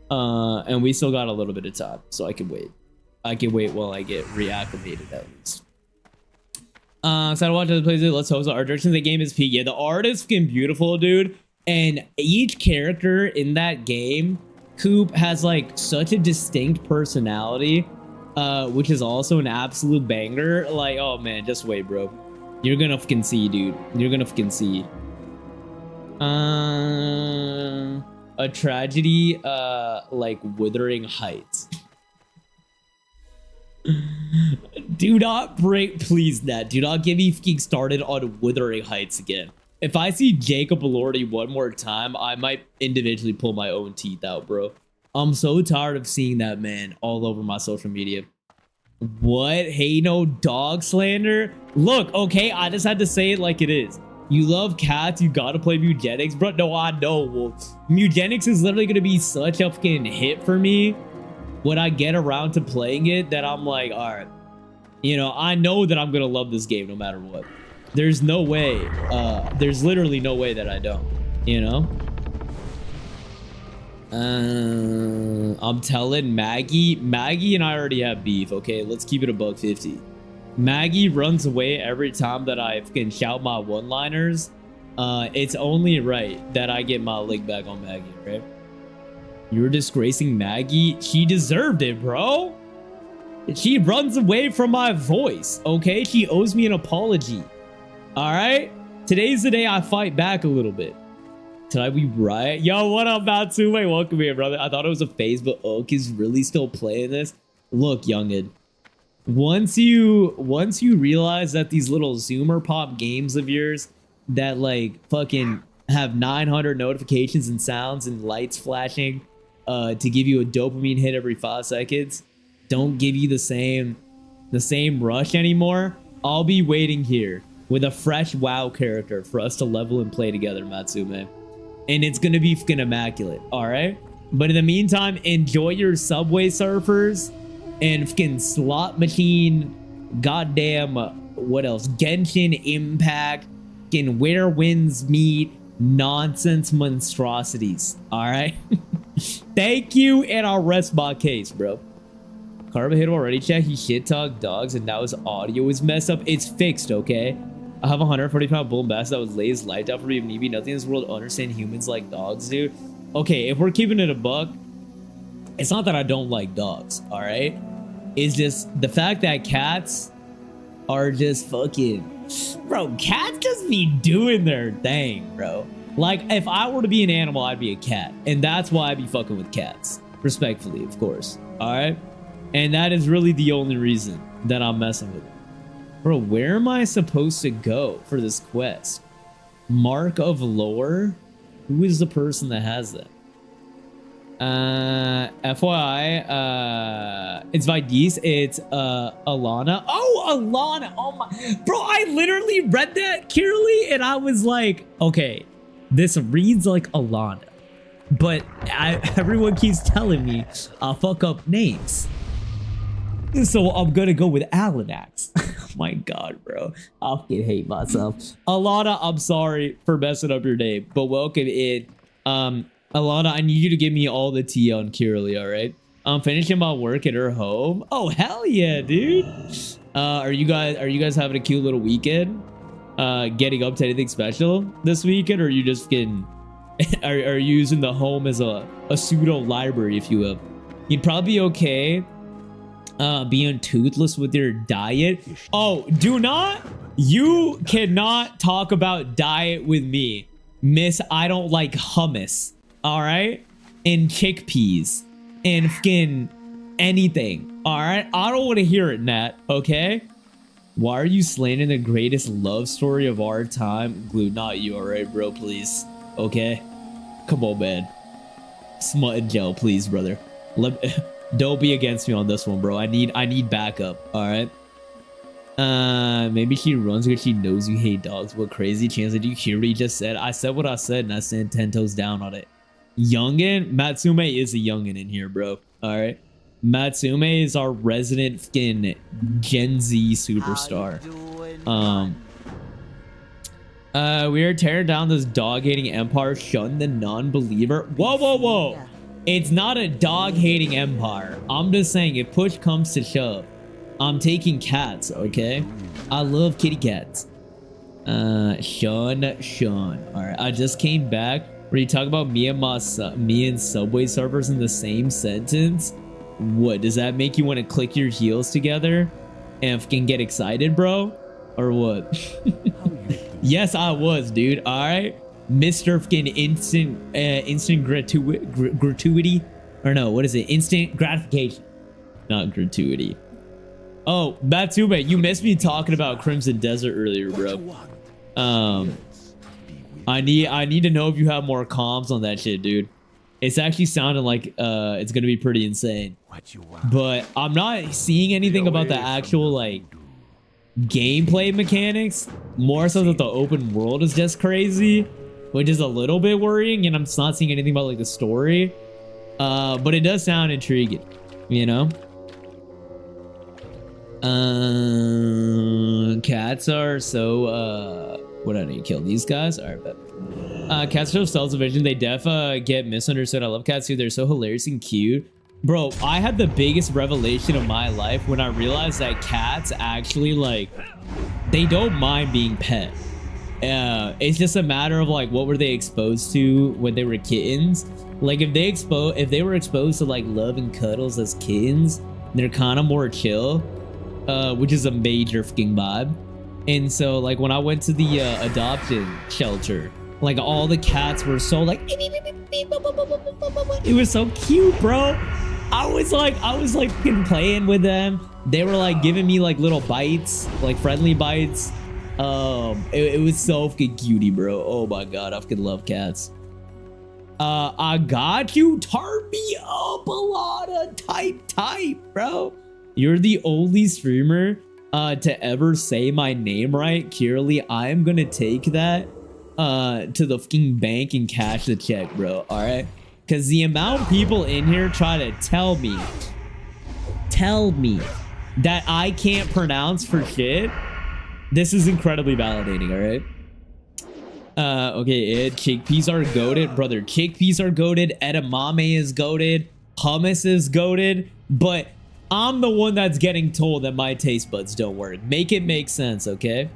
And we still got a little bit of time, so I can wait. I can wait while I get reacclimated at least. So I watch other places. Let's hope so. Art direction of the game is peak. Yeah, the art is fucking beautiful, dude. And each character in that game, Coop, has like such a distinct personality, which is also an absolute banger. Like, oh man, just wait, bro. You're gonna fucking see, dude. You're gonna fucking see. A tragedy, like Wuthering Heights. Do not break, please, Nat. Do not get me fucking started on Wuthering Heights again. If I see Jacob Elordi one more time, I might individually pull my own teeth out, bro. I'm so tired of seeing that man all over my social media. What? Hey, no dog slander? Look, okay, I just had to say it like it is. You love cats, you gotta play Mugenics, bro. No, I know. Well, Mugenics is literally gonna be such a fucking hit for me when I get around to playing it that I'm like, all right, you know, I know that I'm gonna love this game no matter what. There's no way, there's literally no way that I don't, you know? I'm telling Maggie and I already have beef, okay? Let's keep it $1.50. Maggie runs away every time that I can shout my one-liners. It's only right that I get my lick back on Maggie, right? You're disgracing Maggie. She deserved it, bro. She runs away from my voice, okay? She owes me an apology. All right? Today's the day I fight back a little bit. Tonight we riot. Yo, what up, Matsume? Welcome here, brother. I thought it was a phase, but Oak is really still playing this. Look, youngin. Once you realize that these little Zoomer pop games of yours that like fucking have 900 notifications and sounds and lights flashing to give you a dopamine hit every 5 seconds don't give you the same rush anymore, I'll be waiting here with a fresh WoW character for us to level and play together, Matsume. And it's gonna be fucking immaculate, alright? But in the meantime, enjoy your Subway Surfers and fucking slot machine, goddamn, what else? Genshin Impact, fucking Where Winds Meet, nonsense monstrosities, alright? Thank you, and I'll rest my case, bro. Carva hit him already, chat. He shit talked dogs, and now his audio is messed up. It's fixed, okay? I have a 140-pound bull mass that was laid his life out for me. If need be, nothing in this world understand humans like dogs do. Okay, if we're keeping it a buck, it's not that I don't like dogs, all right? It's just the fact that cats are just fucking... Bro, cats just be doing their thing, bro. Like, if I were to be an animal, I'd be a cat. And that's why I'd be fucking with cats. Respectfully, of course. All right? And that is really the only reason that I'm messing with it. Bro, where am I supposed to go for this quest? Mark of Lore? Who is the person that has that? FYI, it's Vidis. It's Alana. Oh, Alana. Oh my, bro, I literally read that, Kirli, and I was like, okay, this reads like Alana, but everyone keeps telling me I'll fuck up names, so I'm gonna go with Alanax. My god, bro, I fucking hate myself. Alana, I'm sorry for messing up your name, but welcome in. Alana, I need you to give me all the tea on Kirli, all right? I'm finishing my work at her home. Oh, hell yeah, dude. Are you guys having a cute little weekend? Getting up to anything special this weekend, or are you just getting are you using the home as a pseudo library, if you will? You'd probably be okay being toothless with your diet. Oh, you cannot talk about diet with me, miss. I don't like hummus, all right, and chickpeas and fucking anything, all right? I don't want to hear it, Nat, okay? Why are you slandering the greatest love story of our time? Glue, not you, all right, bro, please, okay? Come on, man. Smut and gel, please, brother. Don't be against me on this one, bro. I need backup, all right? Maybe she runs because she knows you hate dogs. What crazy chance did you hear what he just said? I said what I said, and I stand 10 toes down on it. Youngin? Matsume is a youngin in here, bro. All right? Matsume is our resident fucking Gen Z superstar. We are tearing down this dog-hating empire. Shun the non-believer. Whoa, whoa, whoa. It's not a dog-hating empire. I'm just saying, if push comes to shove, I'm taking cats, okay? I love kitty cats. Sean. All right, I just came back. Where you talk about me and Subway servers in the same sentence? What, does that make you want to click your heels together and fucking get excited, bro? Or what? Yes, I was, dude. All right, Mr. fucking instant gratuity, or no, what is it? Instant gratification, not gratuity. Oh, Batsube, you missed me talking about Crimson Desert earlier, bro. I need to know if you have more comms on that shit, dude. It's actually sounding like it's gonna be pretty insane. But I'm not seeing anything about the actual like gameplay mechanics. More so that the open world is just crazy, which is a little bit worrying, and I'm not seeing anything about like the story. But it does sound intriguing, you know? Cats are so what, I need to kill these guys? All right, but cats show self division. They get misunderstood. I love cats too. They're so hilarious and cute, bro. I had the biggest revelation of my life when I realized that cats actually, like, they don't mind being pet. It's just a matter of like, what were they exposed to when they were kittens? Like, if they were exposed to like love and cuddles as kittens, they're kind of more chill, which is a major fucking vibe. And so, like, when I went to the adoption shelter, like, all the cats were so, like, it was so cute, bro. I was like fucking playing with them. They were, like, giving me, like, little bites, like, friendly bites. It was so fucking cutie, bro. Oh, my God. I fucking love cats. I got you. Turn me up a lot of type, bro. You're the only streamer to ever say my name right. Kirli, I'm gonna take that to the fucking bank and cash the check, bro. All right, because the amount of people in here try to tell me that I can't pronounce for shit, this is incredibly validating. All right. Okay, chickpeas are goated, brother. Chickpeas are goated. Edamame is goated. Hummus is goated, but I'm the one that's getting told that my taste buds don't work. Make it make sense, okay?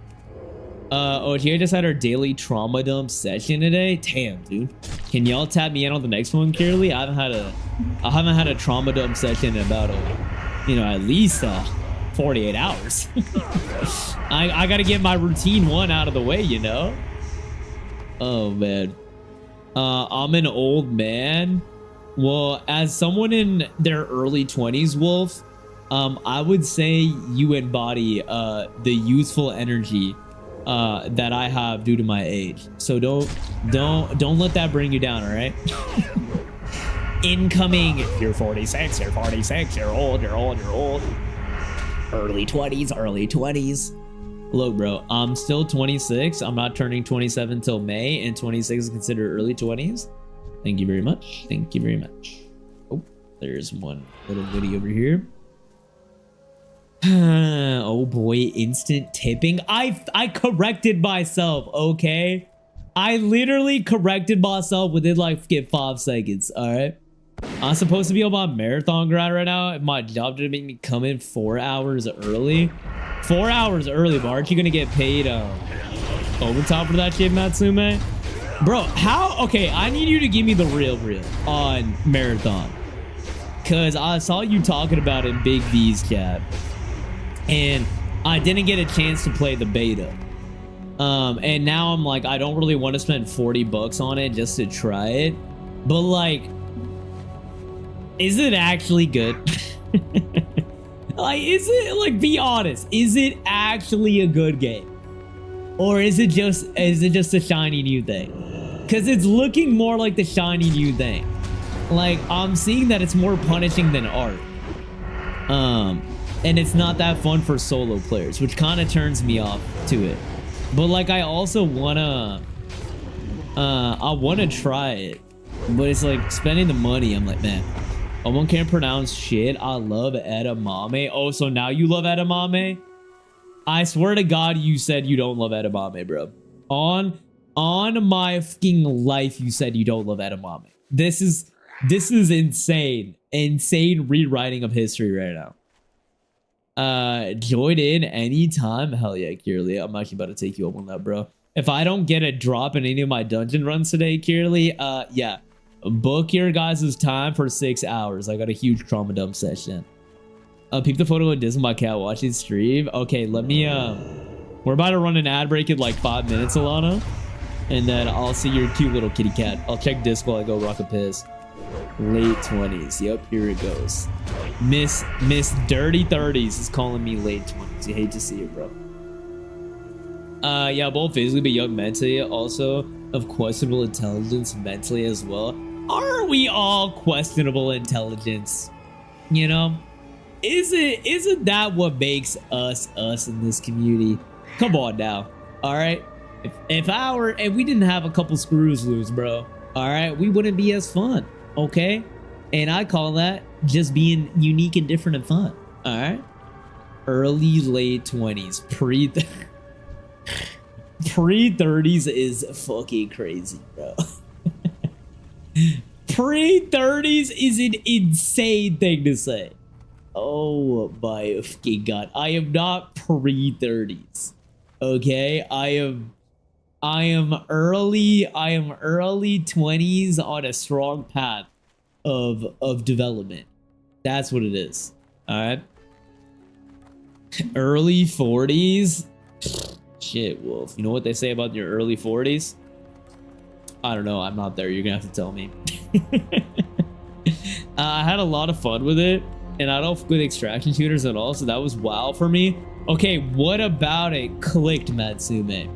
OGA just had our daily trauma dump session today. Damn, dude. Can y'all tap me in on the next one, Kirli? I haven't had a trauma dump session in about at least 48 hours. I gotta get my routine one out of the way, you know? Oh man. I'm an old man. Well, as someone in their early 20s, Wolf, I would say you embody the youthful energy that I have due to my age. So don't let that bring you down, all right? Incoming. You're 46, you're 46, you're old. Early 20s. Look, bro, I'm still 26. I'm not turning 27 till May, and 26 is considered early 20s. Thank you very much. Thank you very much. Oh, there's one little video over here. Oh boy, instant tipping. I corrected myself, okay? I literally corrected myself within like 5 seconds, all right? I'm supposed to be on my marathon grind right now. My job didn't make me come in 4 hours early. 4 hours early, but aren't you gonna get paid overtime for that shit, Matsume? Bro, how? Okay, I need you to give me the real on Marathon. Because I saw you talking about it in Big V's chat. And I didn't get a chance to play the beta. And now I'm like, I don't really want to spend 40 bucks on it just to try it. But like, is it actually good? Like, is it, like, be honest, is it actually a good game? Or is it just a shiny new thing? Because it's looking more like the shiny new thing. Like, I'm seeing that it's more punishing than art. And it's not that fun for solo players, which kind of turns me off to it. But like, I also wanna try it. But it's like, spending the money, I'm like, man, one can't pronounce shit. I love edamame. Oh, so now you love edamame? I swear to God, you said you don't love edamame, bro. On my fucking life, you said you don't love edamame. This is This is insane. Insane rewriting of history right now. Join in anytime. Hell yeah, Kirli. I'm actually about to take you up on that, bro. If I don't get a drop in any of my dungeon runs today, Kirli, yeah. Book your guys' time for 6 hours. I got a huge trauma dump session. Peep the photo of Disney, my cat watching stream. Okay, let me, we're about to run an ad break in like 5 minutes, Alana. And then I'll see your cute little kitty cat. I'll check disc while I go rock a piss. Late 20s. Yep, here it goes. Miss Dirty 30s is calling me late 20s. You hate to see it, bro. Yeah, both physically but young mentally. Also of questionable intelligence mentally as well. Are we all questionable intelligence? You know? Isn't that what makes us in this community? Come on now. Alright? If we didn't have a couple screws loose, bro. Alright, we wouldn't be as fun. Okay? And I call that just being unique and different and fun. Alright? Early, late 20s. Pre-30s is fucking crazy, bro. Pre-30s is an insane thing to say. Oh my fucking god. I am not pre-30s. Okay? I am early 20s on a strong path of development. That's what it is. Alright? Early 40s? Shit, Wolf. You know what they say about your early 40s? I don't know. I'm not there. You're gonna have to tell me. I had a lot of fun with it, and I don't have good extraction shooters at all, so that was WoW for me. Okay, what about it clicked, Matsume,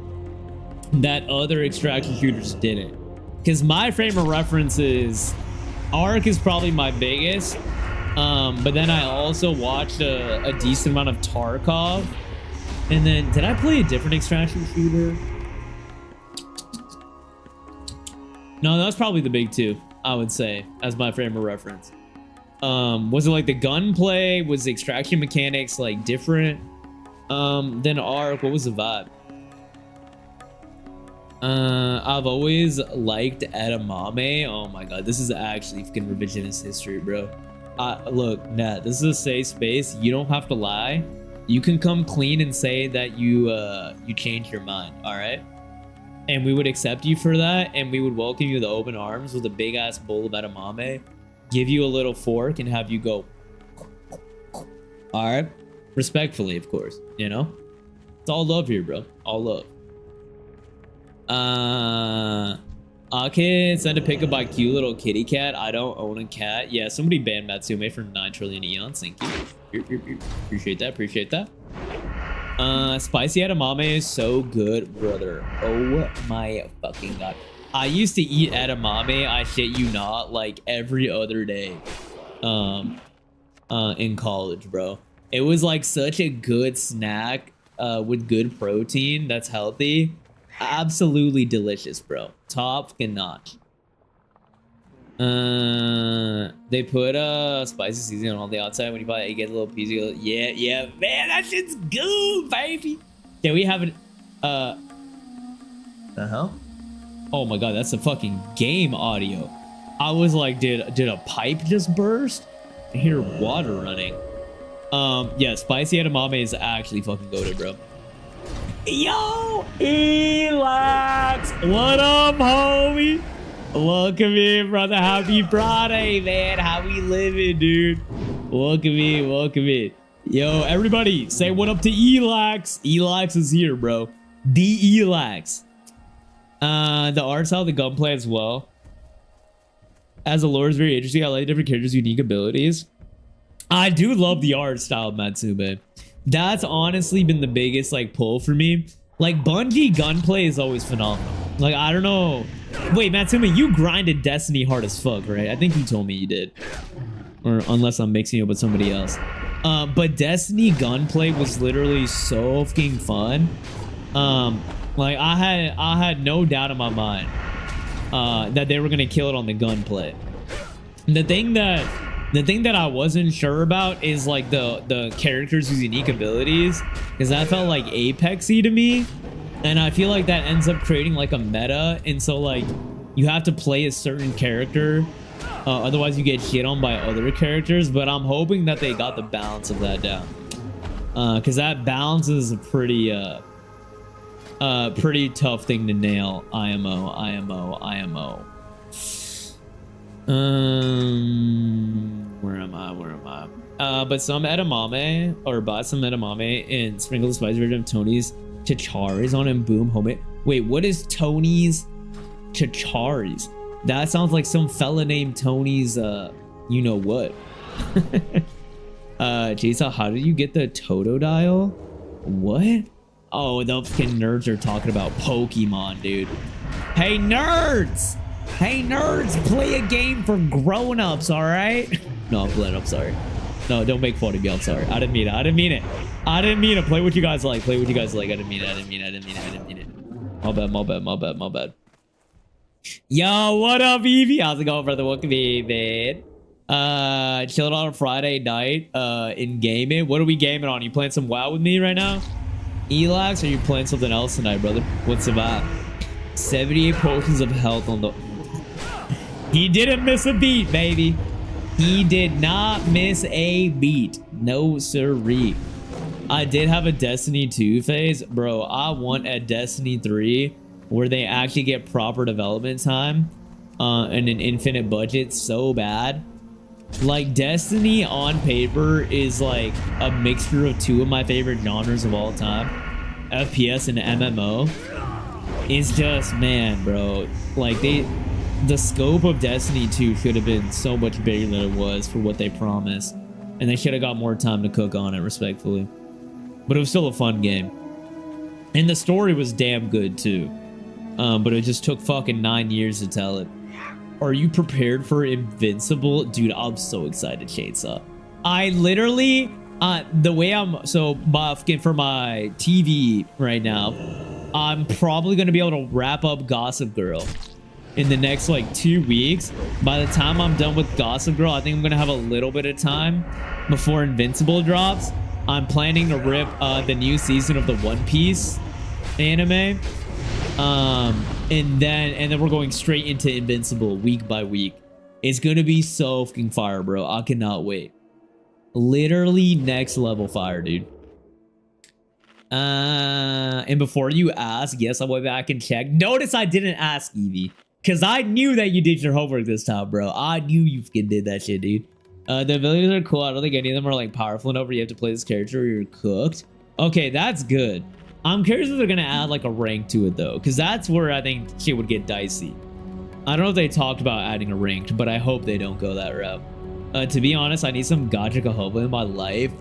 that other extraction shooters didn't? Because my frame of reference is Arc is probably my biggest, but then I also watched a decent amount of Tarkov. And then, did I play a different extraction shooter? No, that was probably the big two, I would say, as my frame of reference. Was it like the gunplay? Was the extraction mechanics like different than Arc? What was the vibe? I've always liked edamame. Oh my god, this is actually fucking revisionist history, bro. Look, Nat, this is a safe space. You don't have to lie. You can come clean and say that you changed your mind, all right? And we would accept you for that, and we would welcome you with open arms with a big ass bowl of edamame, give you a little fork, and have you go. All right, respectfully, of course. You know, it's all love here, bro. All love. Okay, send a pick of my cute little kitty cat. I don't own a cat. Yeah, somebody banned Matsume for 9 trillion eons. Thank you. Appreciate that. Appreciate that. Spicy edamame is so good, brother. Oh my fucking god. I used to eat edamame, I shit you not, like every other day. In college, bro. It was like such a good snack with good protein that's healthy. Absolutely delicious, bro. Top fucking notch. They put spicy seasoning on all the outside. When you buy it, you get a little piece. You go, yeah, man, that shit's good, baby. Can we have it? The hell? Oh my god, that's the fucking game audio. I was like, did a pipe just burst? I hear water running. Yeah, spicy edamame is actually fucking goated, bro. Yo, Elax, what up, homie? Welcome in, brother. Happy Friday, man. How we living, dude? Welcome in. Yo, everybody, say what up to Elax. Elax is here, bro. The Elax. The art style, the gunplay as well. As the lore is very interesting. I like different characters' unique abilities. I do love the art style, Matsube. That's honestly been the biggest like pull for me. Like Bungie gunplay is always phenomenal. Like I don't know. Wait, Matsumi, you grinded Destiny hard as fuck, right? I think you told me you did. Or unless I'm mixing it up with somebody else. But Destiny gunplay was literally so fucking fun. Like I had no doubt in my mind that they were gonna kill it on the gunplay. The thing that I wasn't sure about is like the characters' unique abilities, because that felt like Apexy to me, and I feel like that ends up creating like a meta, and so like you have to play a certain character Otherwise, you get shit on by other characters. But I'm hoping that they got the balance of that down. Because that balance is a pretty tough thing to nail. IMO. Where am I? But some edamame, or bought some edamame and sprinkled the spice version of Tony's Chicharis on him. Boom, homie. Wait, what is Tony's Chicharis? That sounds like some fella named Tony's, you know what? Jason, how did you get the Totodile? What? Oh, the fucking nerds are talking about Pokemon, dude. Hey, nerds! Hey, nerds, play a game for grown-ups, all right? No, I'm playing, I'm sorry. No, don't make fun of me, I'm sorry. I didn't mean it, I didn't mean it. I didn't mean it. Play what you guys like, play what you guys like. I didn't mean it, I didn't mean it, I didn't mean it, I didn't mean it. My bad. Yo, what up, Evie? How's it going, brother? Welcome, man. Chilling on a Friday night, in gaming. What are we gaming on? You playing some WoW with me right now? Elax, or are you playing something else tonight, brother? What's the vibe? 78 potions of health on the... He didn't miss a beat, baby. He did not miss a beat. No siree. I did have a Destiny 2 phase. Bro, I want a Destiny 3 where they actually get proper development time and an infinite budget so bad. Like, Destiny on paper is like a mixture of two of my favorite genres of all time. FPS and MMO. It's just, man, bro. Like, the scope of Destiny 2 should have been so much bigger than it was for what they promised. And they should have got more time to cook on it, respectfully. But it was still a fun game. And the story was damn good, too. But it just took fucking 9 years to tell it. Are you prepared for Invincible? Dude, I'm so excited, Chainsaw. I literally, the way I'm, so for my TV right now, I'm probably going to be able to wrap up Gossip Girl in the next like 2 weeks. By the time I'm done with Gossip Girl, I think I'm going to have a little bit of time before Invincible drops. I'm planning to rip the new season of the One Piece anime. And then we're going straight into Invincible week by week. It's gonna be so fucking fire, bro. I cannot wait. Literally next level fire, dude. And before you ask, yes, I went back and checked. Notice I didn't ask, Evie, because I knew that you did your homework this time, bro. I knew you fucking did that shit, dude. The abilities are cool. I don't think any of them are like powerful enough where you have to play this character or you're cooked. Okay, that's good. I'm curious if they're gonna add like a rank to it though, because that's where I think shit would get dicey. I don't know if they talked about adding a ranked, but I hope they don't go that route. To be honest, I need some gacha kahova in my life.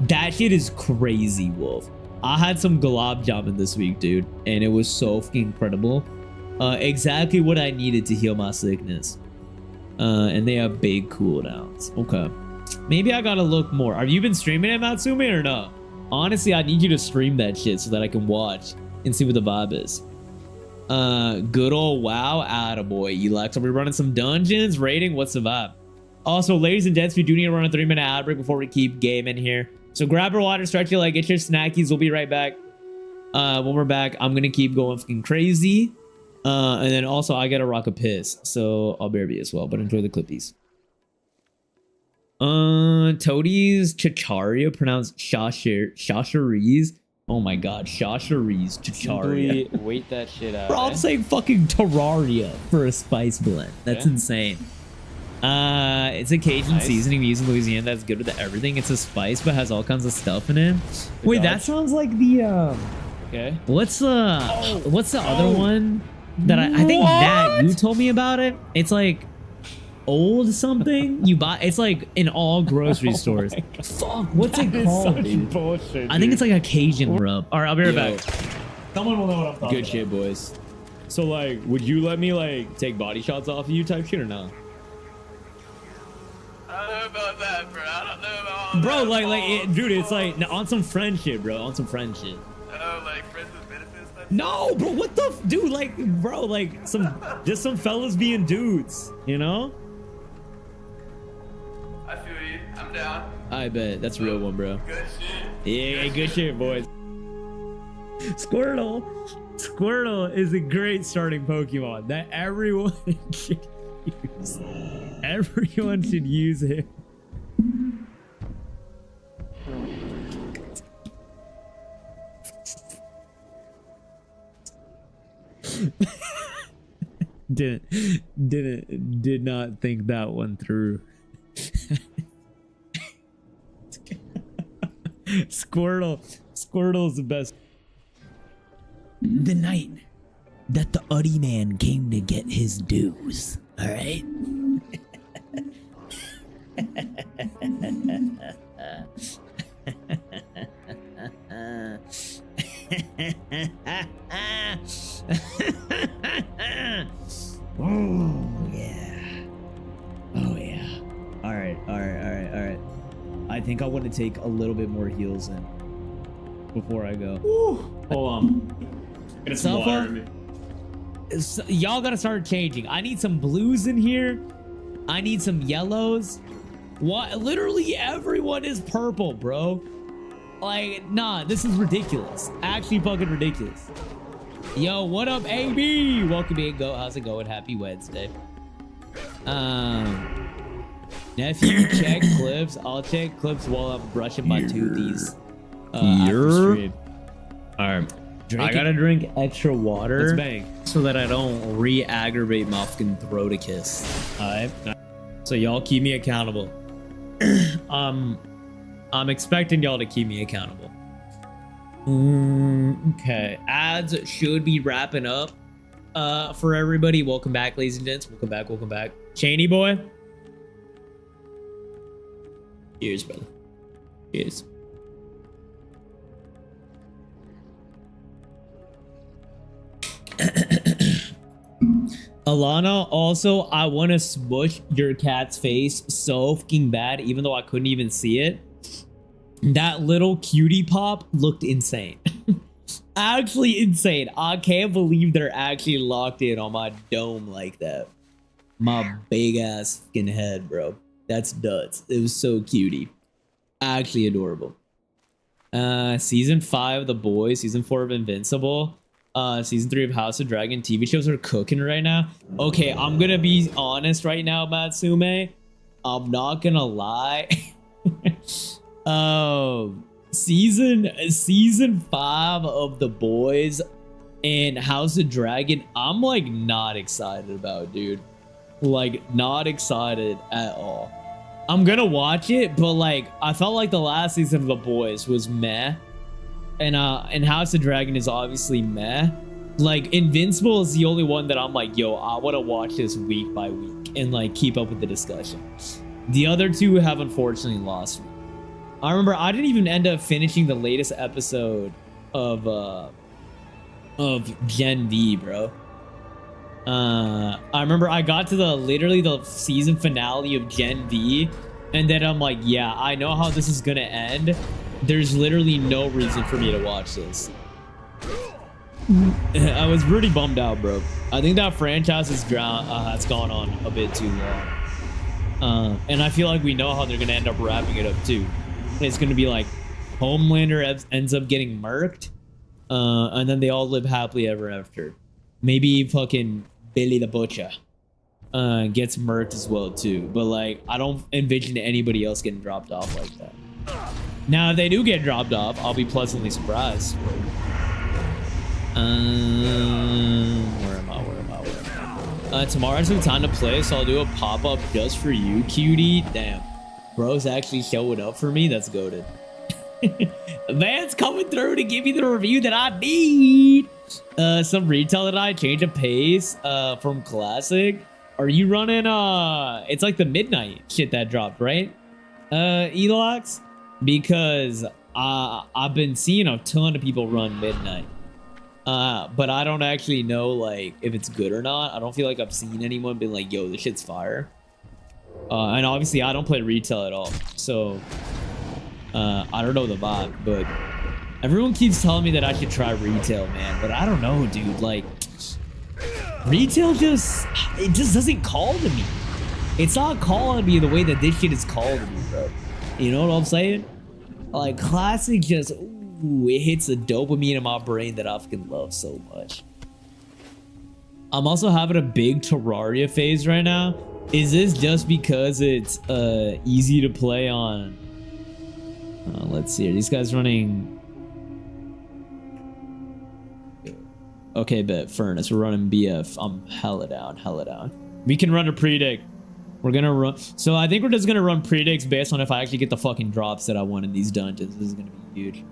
That shit is crazy, Wolf. I had some gulab jamun this week, dude, and it was so fucking incredible. Exactly what I needed to heal my sickness. And they have big cooldowns. Okay, maybe I gotta look more. Have you been streaming it, Matsumi, or no? Honestly, I need you to stream that shit so that I can watch and see what the vibe is. Good old WoW, attaboy. Elax, are we running some dungeons? Raiding? What's the vibe? Also, ladies and gents, we do need to run a 3-minute ad break before we keep gaming here. So grab your water, stretch your leg, get your snackies. We'll be right back. When we're back, I'm going to keep going fucking crazy. And then also, I got to rock a piss. So I'll BRB as well, but enjoy the clippies. Toadie's Chicharia, pronounced Shasharies. Oh my god, Shasharies Chicharia. Simply wait that shit out. Bro, I'm saying fucking Terraria for a spice blend. That's insane. It's a Cajun seasoning we use in Louisiana that's good with everything. It's a spice but has all kinds of stuff in it. Wait, that sounds like the okay. What's the other one that I think that you told me about it? It's like old something you buy. It's like in all grocery stores. Fuck, what's it called, dude? Bullshit, I think it's like a Cajun rub. All right, I'll be right back. Someone will know what I'm talking Good about. shit, boys. So like, would you let me like take body shots off of you type shit or no? I don't know about that, bro. I don't know about all Bro, that. dude, it's like on some friend shit, bro. On some friend shit. Oh, like friends with benefits stuff? No, bro, what the dude? Like, bro, like just some fellas being dudes, you know? I feel you. I'm down. I bet that's a real one, bro. Good shit. Yeah, good shit, boys. Squirtle is a great starting Pokemon that everyone should Everyone should use it. Did not think that one through. Squirtle's the best. The night that the Uddy man came to get his dues. All right. Oh yeah. Oh yeah. All right. I think I want to take a little bit more heals in before I go. Hold on. Get some water in me. Y'all gotta start changing. I need some blues in here. I need some yellows. What? Literally everyone is purple, bro. Like, nah, this is ridiculous. Actually fucking ridiculous. Yo, what up, AB? Welcome in. How's it going? Happy Wednesday. Nephew, check clips. I'll check clips while I'm brushing my toothies. After stream. All right. I gotta drink extra water. Let's bang. So that I don't re-aggravate my fucking throat a kiss. Alright. So y'all keep me accountable. I'm expecting y'all to keep me accountable. Okay. Ads should be wrapping up for everybody. Welcome back, ladies and gents. Welcome back. Cheney boy. Cheers, brother. Cheers. Alana, also, I want to smush your cat's face so fucking bad, even though I couldn't even see it. That little cutie pop looked insane. Actually insane. I can't believe they're actually locked in on my dome like that. My big ass fucking head, bro. That's nuts. It was so cutie. Actually adorable. Season 5 of The Boys, season 4 of Invincible. Season 3 of House of Dragon. TV shows are cooking right now. Okay, I'm gonna be honest right now, Matsume. I'm not gonna lie. Season 5 of The Boys and House of Dragon, I'm like not excited about, dude. Like not excited at all. I'm gonna watch it, but like I felt like the last season of The Boys was meh. And House of Dragon is obviously meh. Like Invincible is the only one that I'm like, yo, I want to watch this week by week and like keep up with the discussion. The other two have unfortunately lost me. I remember I didn't even end up finishing the latest episode of Gen V, bro. I remember I got to literally the season finale of Gen V, and then I'm like, yeah, I know how this is gonna end. There's literally no reason for me to watch this. I was pretty bummed out, bro. I think that franchise has gone on a bit too long. And I feel like we know how they're gonna end up wrapping it up too. It's gonna be like Homelander ends up getting murked, and then they all live happily ever after. Maybe fucking Billy the Butcher gets murked as well too. But like, I don't envision anybody else getting dropped off like that. Now, if they do get dropped off, I'll be pleasantly surprised. Where am I? Tomorrow's the time to play, so I'll do a pop-up just for you, cutie. Damn. Bro's actually showing up for me? That's goated. Man's coming through to give me the review that I need. Some retail that I change of pace from Classic. Are you running, it's like the midnight shit that dropped, right? Elox? Because I've been seeing a ton of people run midnight, but I don't actually know like if it's good or not. I don't feel like I've seen anyone been like, yo, this shit's fire. And obviously I don't play retail at all, so I don't know the vibe, but everyone keeps telling me that I should try retail, man, but I don't know, dude. Like retail just doesn't call to me. It's not calling me the way that this shit is calling me, bro. You know what I'm saying? Like Classic just, ooh, it hits a dopamine in my brain that I fucking love so much. I'm also having a big Terraria phase right now. Is this just because it's easy to play on? Let's see. Are these guys running? Okay, bet Furnace. We're running BF. I'm hella down, hella down. We can run a predict. We're gonna run. So I think we're just gonna run predicts based on if I actually get the fucking drops that I want in these dungeons. This is gonna be huge.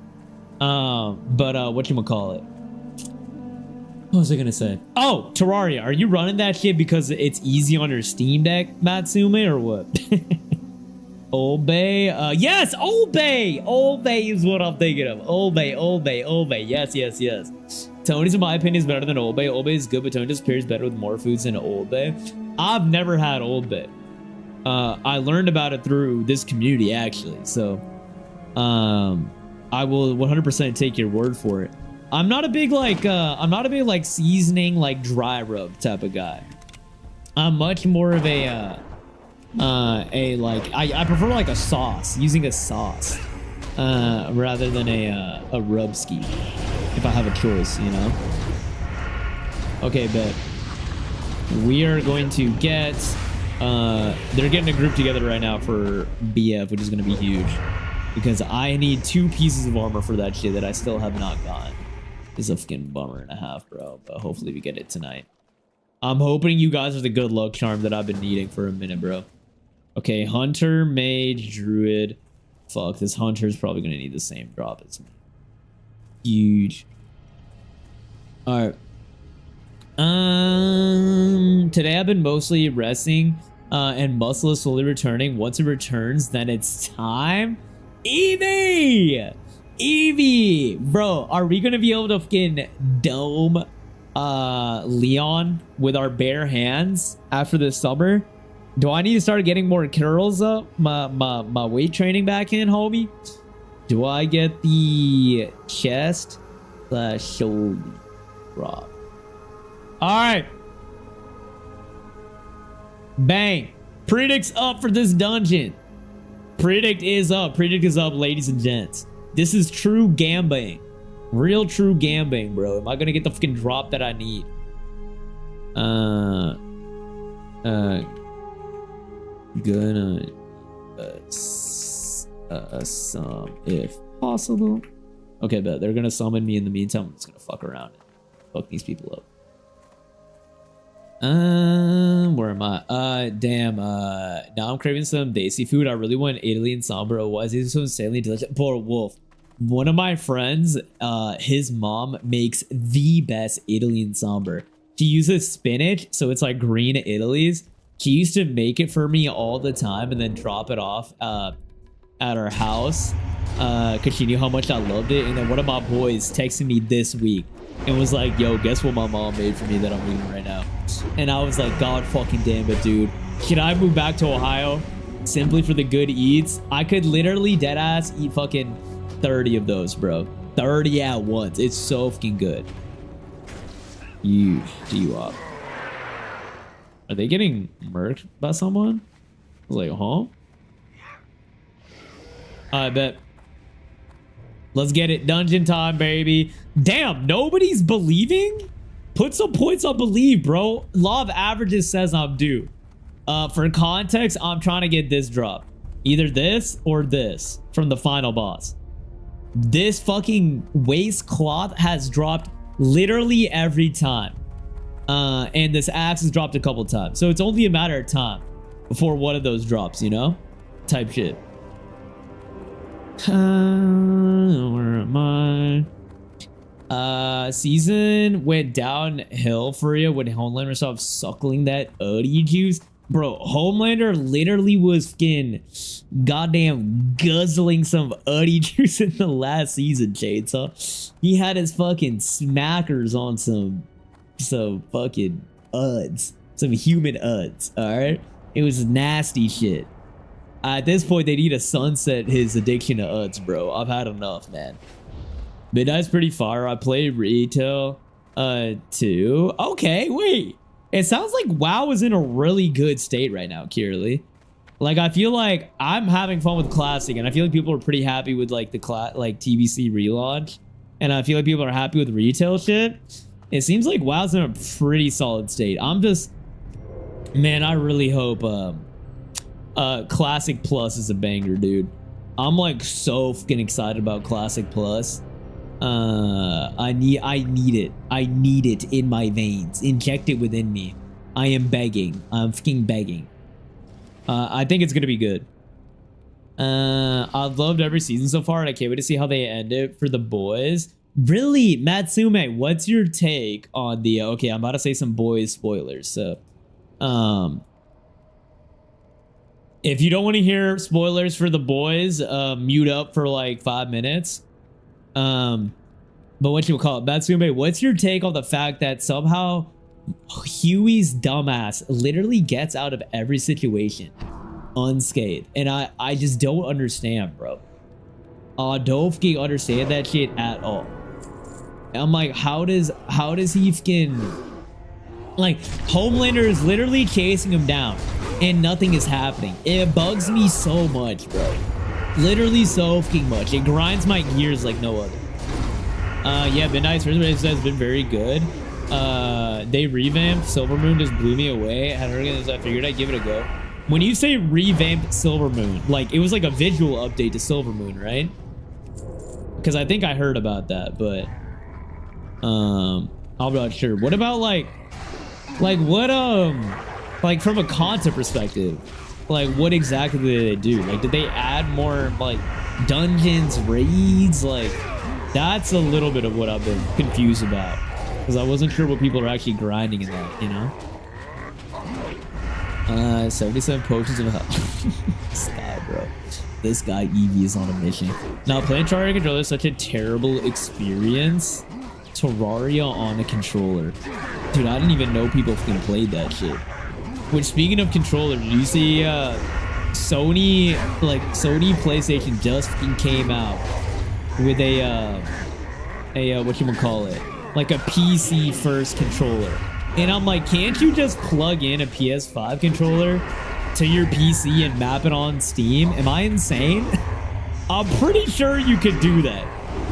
But whatchamacallit? What was I gonna say? Oh, Terraria. Are you running that shit because it's easy on your Steam Deck, Matsume, or what? Old Bay. Yes, Old Bay. Old Bay is what I'm thinking of. Old Bay, Old Bay, Old Bay. Yes, yes, yes. Tony's, in my opinion, is better than Old Bay. Old Bay is good, but Tony just pairs better with more foods than Old Bay. I've never had Old Bay. I learned about it through this community, actually. So, I will 100% take your word for it. I'm not a big like seasoning, like dry rub type of guy. I'm much more of I prefer like a sauce, using a sauce, rather than a rub ski, if I have a choice, you know. Okay, bet. We are going to get, they're getting a group together right now for BF, which is going to be huge, because I need 2 pieces of armor for that shit that I still have not gotten. It's a fucking bummer and a half, bro, but hopefully we get it tonight. I'm hoping you guys are the good luck charm that I've been needing for a minute, bro. Okay, Hunter, Mage, Druid. Fuck, this Hunter is probably going to need the same drop as me. Huge. Alright. Today I've been mostly resting and muscle is slowly returning. Once it returns, then it's time. Evie! Evie! Bro, are we gonna be able to fucking dome Leon with our bare hands after this summer? Do I need to start getting more curls up? My weight training back in, homie? Do I get the chest / shoulder drop? Alright. Bang. Predict's up for this dungeon. Predict is up. Predict is up, ladies and gents. This is true gambling. Real true gambling, bro. Am I gonna get the fucking drop that I need? Gonna some if possible. Okay, but they're gonna summon me in the meantime. I'm just gonna fuck around and fuck these people up. Where am I? Damn. Now I'm craving some desi food. I really want Italy and Sombra. Why is it so insanely delicious? Poor Wolf. One of my friends, his mom makes the best Italy and Sombra. She uses spinach, so it's like green Italy's. She used to make it for me all the time and then drop it off at our house because she knew how much I loved it. And then one of my boys texted me this week and was like, yo, guess what my mom made for me that I'm eating right now? And I was like, God fucking damn it, dude. Should I move back to Ohio simply for the good eats? I could literally deadass eat fucking 30 of those, bro. 30 at once. It's so fucking good. You up. Are they getting murked by someone? I was like, huh? I bet. Let's get it. Dungeon time, baby. Damn, nobody's believing? Put some points on believe, bro. Law of averages says I'm due. For context, I'm trying to get this drop. Either this or this from the final boss. This fucking waist cloth has dropped literally every time. And this axe has dropped a couple times. So it's only a matter of time before one of those drops, you know? Type shit. Where am I? Season went downhill for you when Homelander stopped suckling that Uddy juice. Bro, Homelander literally was fucking goddamn guzzling some Uddy juice in the last season, Chainsaw. He had his fucking smackers on some fucking uds. Some human uds, alright? It was nasty shit. At this point, they need to sunset his addiction to uds, bro. I've had enough, man. Midnight's pretty fire. I play retail too. Okay, wait. It sounds like WoW is in a really good state right now, Kierly. Like, I feel like I'm having fun with Classic, and I feel like people are pretty happy with like the TBC relaunch, and I feel like people are happy with retail shit. It seems like WoW's in a pretty solid state. I'm just, man, I really hope Classic Plus is a banger, dude. I'm like so fucking excited about Classic Plus. I need it. I need it in my veins. Inject it within me. I am begging. I'm fucking begging. I think it's gonna be good. I've loved every season so far, and I can't wait to see how they end it for the boys. Really, Matsume, what's your take on the? Okay, I'm about to say some boys spoilers. So, if you don't want to hear spoilers for the boys, mute up for like 5 minutes. But what you would call it, Matsume, what's your take on the fact that somehow Huey's dumbass literally gets out of every situation unscathed? And I just don't understand, bro. I don't fucking understand that shit at all. I'm like, how does he fucking, like, Homelander is literally chasing him down and nothing is happening. It bugs me so much, bro. Literally so fucking much. It grinds my gears like no other. Yeah, Midnight's first race has been very good. They revamped Silvermoon, just blew me away. I figured I'd give it a go. When you say revamped Silvermoon, like it was like a visual update to Silvermoon, right? Because I think I heard about that, but I'm not sure. What about like from a content perspective, like what exactly did they do? Like, did they add more like dungeons, raids? Like, that's a little bit of what I've been confused about, because I wasn't sure what people are actually grinding in that, you know? 77 potions of health. This guy, bro. This guy Eevee is on a mission. Now, playing Terraria controller is such a terrible experience. Terraria on a controller. Dude, I didn't even know people fucking played that shit. Which, speaking of controller, did you see Sony PlayStation just fucking came out with a whatchamacallit, like a PC first controller. And I'm like, can't you just plug in a PS5 controller to your PC and map it on Steam? Am I insane? I'm pretty sure you could do that.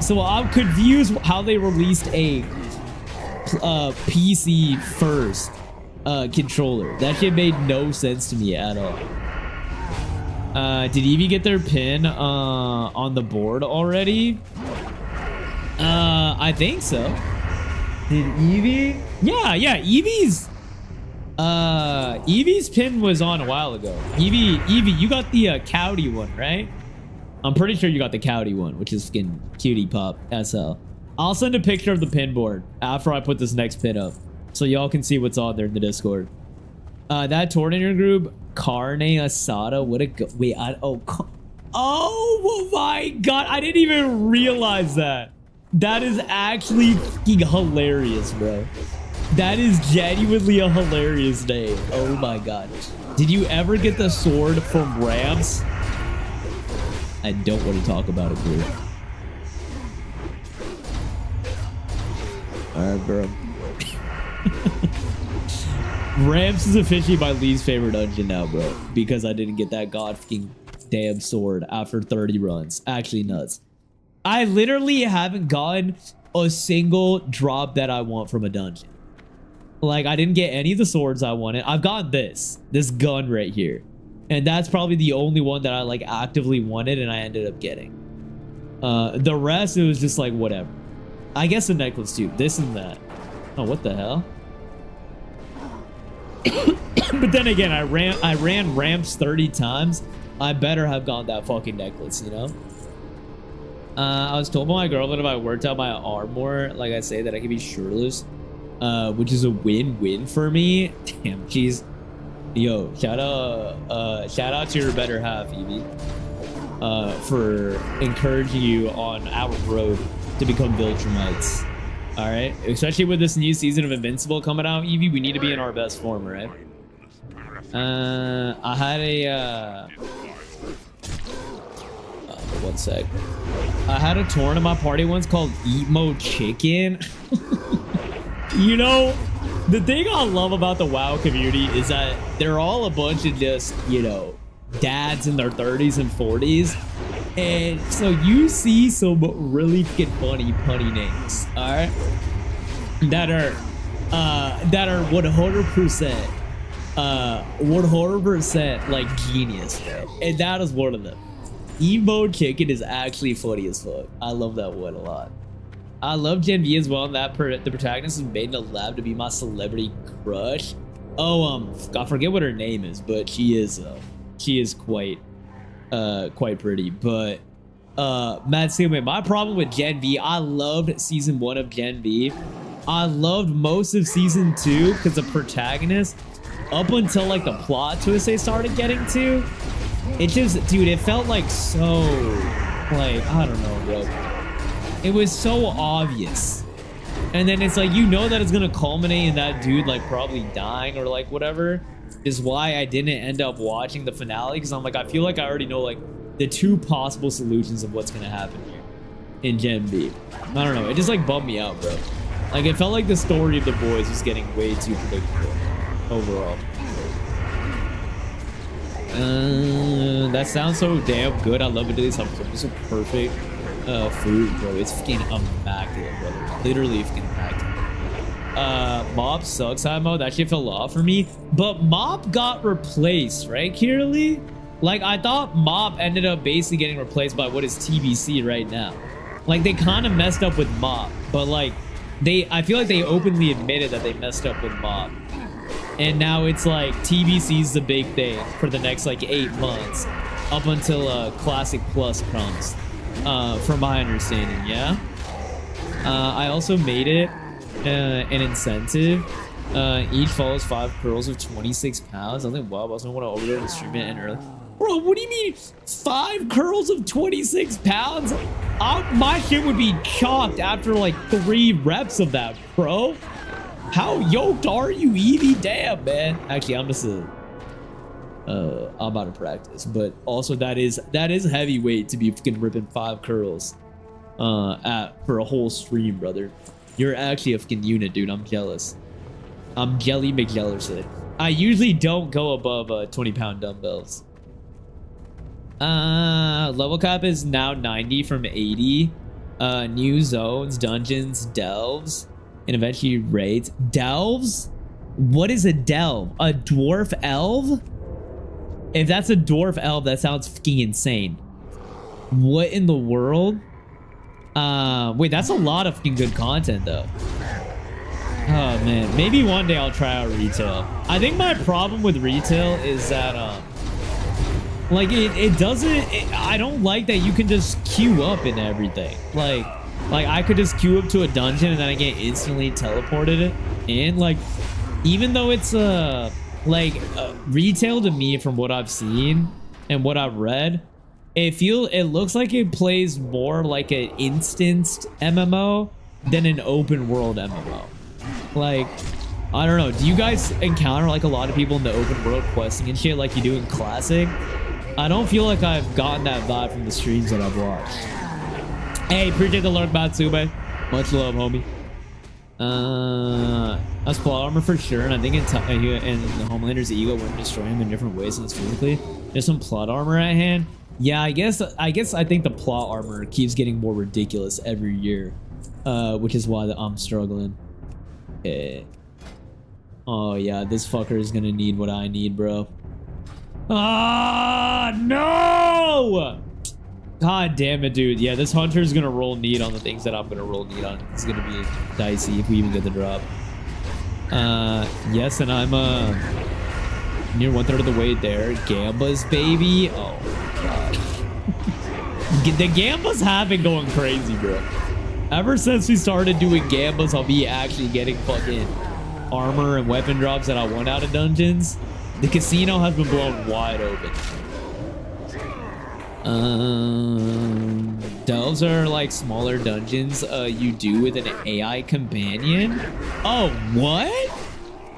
So I'm confused how they released a PC first controller. That shit made no sense to me at all. Did Eevee get their pin on the board already? I think so. Did Eevee? Yeah, Eevee's pin was on a while ago. Eevee, you got the Cowdy one, right? I'm pretty sure you got the Cowdy one, which is fucking cutie pop SL. I'll send a picture of the pin board after I put this next pin up, so y'all can see what's on there in the Discord. That Tornado group, Carne Asada, what a wait, oh my god, I didn't even realize that. That is actually fucking hilarious, bro. That is genuinely a hilarious name. Oh my god. Did you ever get the sword from Rams? I don't want to talk about it, bro. Alright, bro. Rams is officially my least favorite dungeon now, bro. Because I didn't get that god fucking damn sword after 30 runs. Actually nuts. I literally haven't gotten a single drop that I want from a dungeon. Like, I didn't get any of the swords I wanted. I've got this gun right here. And that's probably the only one that I like actively wanted and I ended up getting. The rest, it was just like, whatever. I guess the necklace too. This and that. Oh, what the hell? But then again, I ran ramps 30 times. I better have gotten that fucking necklace, you know? I was told by my girl that if I worked out my arm more, like I say, that I could be shirtless, which is a win-win for me. Damn, jeez. Yo, shout out to your better half, Eevee, for encouraging you on our road to become Viltrumites. All right, especially with this new season of Invincible coming out, Eevee, we need to be in our best form, right? I had a one sec. I had a torn in my party once called Eat Mo Chicken. You know, the thing I love about the WoW community is that they're all a bunch of just, you know, dads in their 30s and 40s. And so you see some really fucking funny punny names, all right? that are 100% like genius, bro. And that is one of them. Emo Chicken is actually funny as fuck. I love that one a lot. I love Gen V as well. And that the protagonist is made in a lab to be my celebrity crush. Oh, I forget what her name is, but she is quite pretty. But Matt Steelman, my problem with Gen V, I loved season 1 of Gen V. I loved most of season 2 because the protagonist, up until like the plot twist they started getting to, it just, dude, it felt like so, like, I don't know, bro. It was so obvious. And then it's like, you know that it's gonna culminate in that dude like probably dying or like whatever, is why I didn't end up watching the finale, because I'm like, I feel like I already know like the 2 possible solutions of what's gonna happen here in Gen V. I don't know, it just like bummed me out, bro. Like, it felt like the story of the boys was getting way too predictable overall. That sounds so damn good. I love it. It's so perfect food, bro. It's fucking immaculate, brother. Literally fucking immaculate. Mop sucks mode. That shit fell off for me. But Mop got replaced, right, Kirli? Like, I thought Mop ended up basically getting replaced by what is TBC right now. Like, they kind of messed up with Mop, but like, I feel like they openly admitted that they messed up with Mop. And now it's like TBC's the big thing for the next like 8 months up until Classic Plus comes, from my understanding. Yeah. I also made it an incentive. Each follows 5 curls of 26 pounds. I was like, wow, I also want to overload the stream and early. Bro, what do you mean 5 curls of 26 pounds? My shit would be chalked after like 3 reps of that, bro. How yoked are you, Evie? Damn, man. Actually, I'm just I'm out of practice, but also that is heavyweight to be fucking ripping 5 curls for a whole stream, brother. You're actually a fucking unit, dude. I'm jealous. I'm Jelly McJellerson. I usually don't go above 20-pound dumbbells. Level cap is now 90 from 80. New zones, dungeons, delves, and eventually raids. Delves? What is a delve? A dwarf elf? If that's a dwarf elf, that sounds fucking insane. What in the world? Wait, that's a lot of fucking good content though. Oh man, maybe one day I'll try out retail. I think my problem with retail is that like it doesn't, I don't like that you can just queue up in everything. Like I could just queue up to a dungeon and then I get instantly teleported in. Like, even though it's retail to me, from what I've seen and what I've read, it looks like it plays more like an instanced MMO than an open world MMO. Like, I don't know, do you guys encounter like a lot of people in the open world questing and shit like you do in Classic? I don't feel like I've gotten that vibe from the streams that I've watched. Hey, appreciate the lurk, Matsube. Much love, homie. That's plot armor for sure, and I think in the Homelander's ego wouldn't destroy him in different ways than physically. There's some plot armor at hand. Yeah, I think the plot armor keeps getting more ridiculous every year, which is why I'm struggling. Okay. Oh yeah, this fucker is gonna need what I need, bro. Ah, no! God damn it, dude. Yeah, this hunter is gonna roll need on the things that I'm gonna roll need on. It's gonna be dicey if we even get the drop. Yes, and I'm near 1/3 of the way there. Gambas, baby. Oh god. The Gambas have been going crazy, bro. Ever since we started doing Gambas, I'll be actually getting fucking armor and weapon drops that I want out of dungeons. The casino has been blown wide open. Delves are like smaller dungeons you do with an AI companion. Oh, what?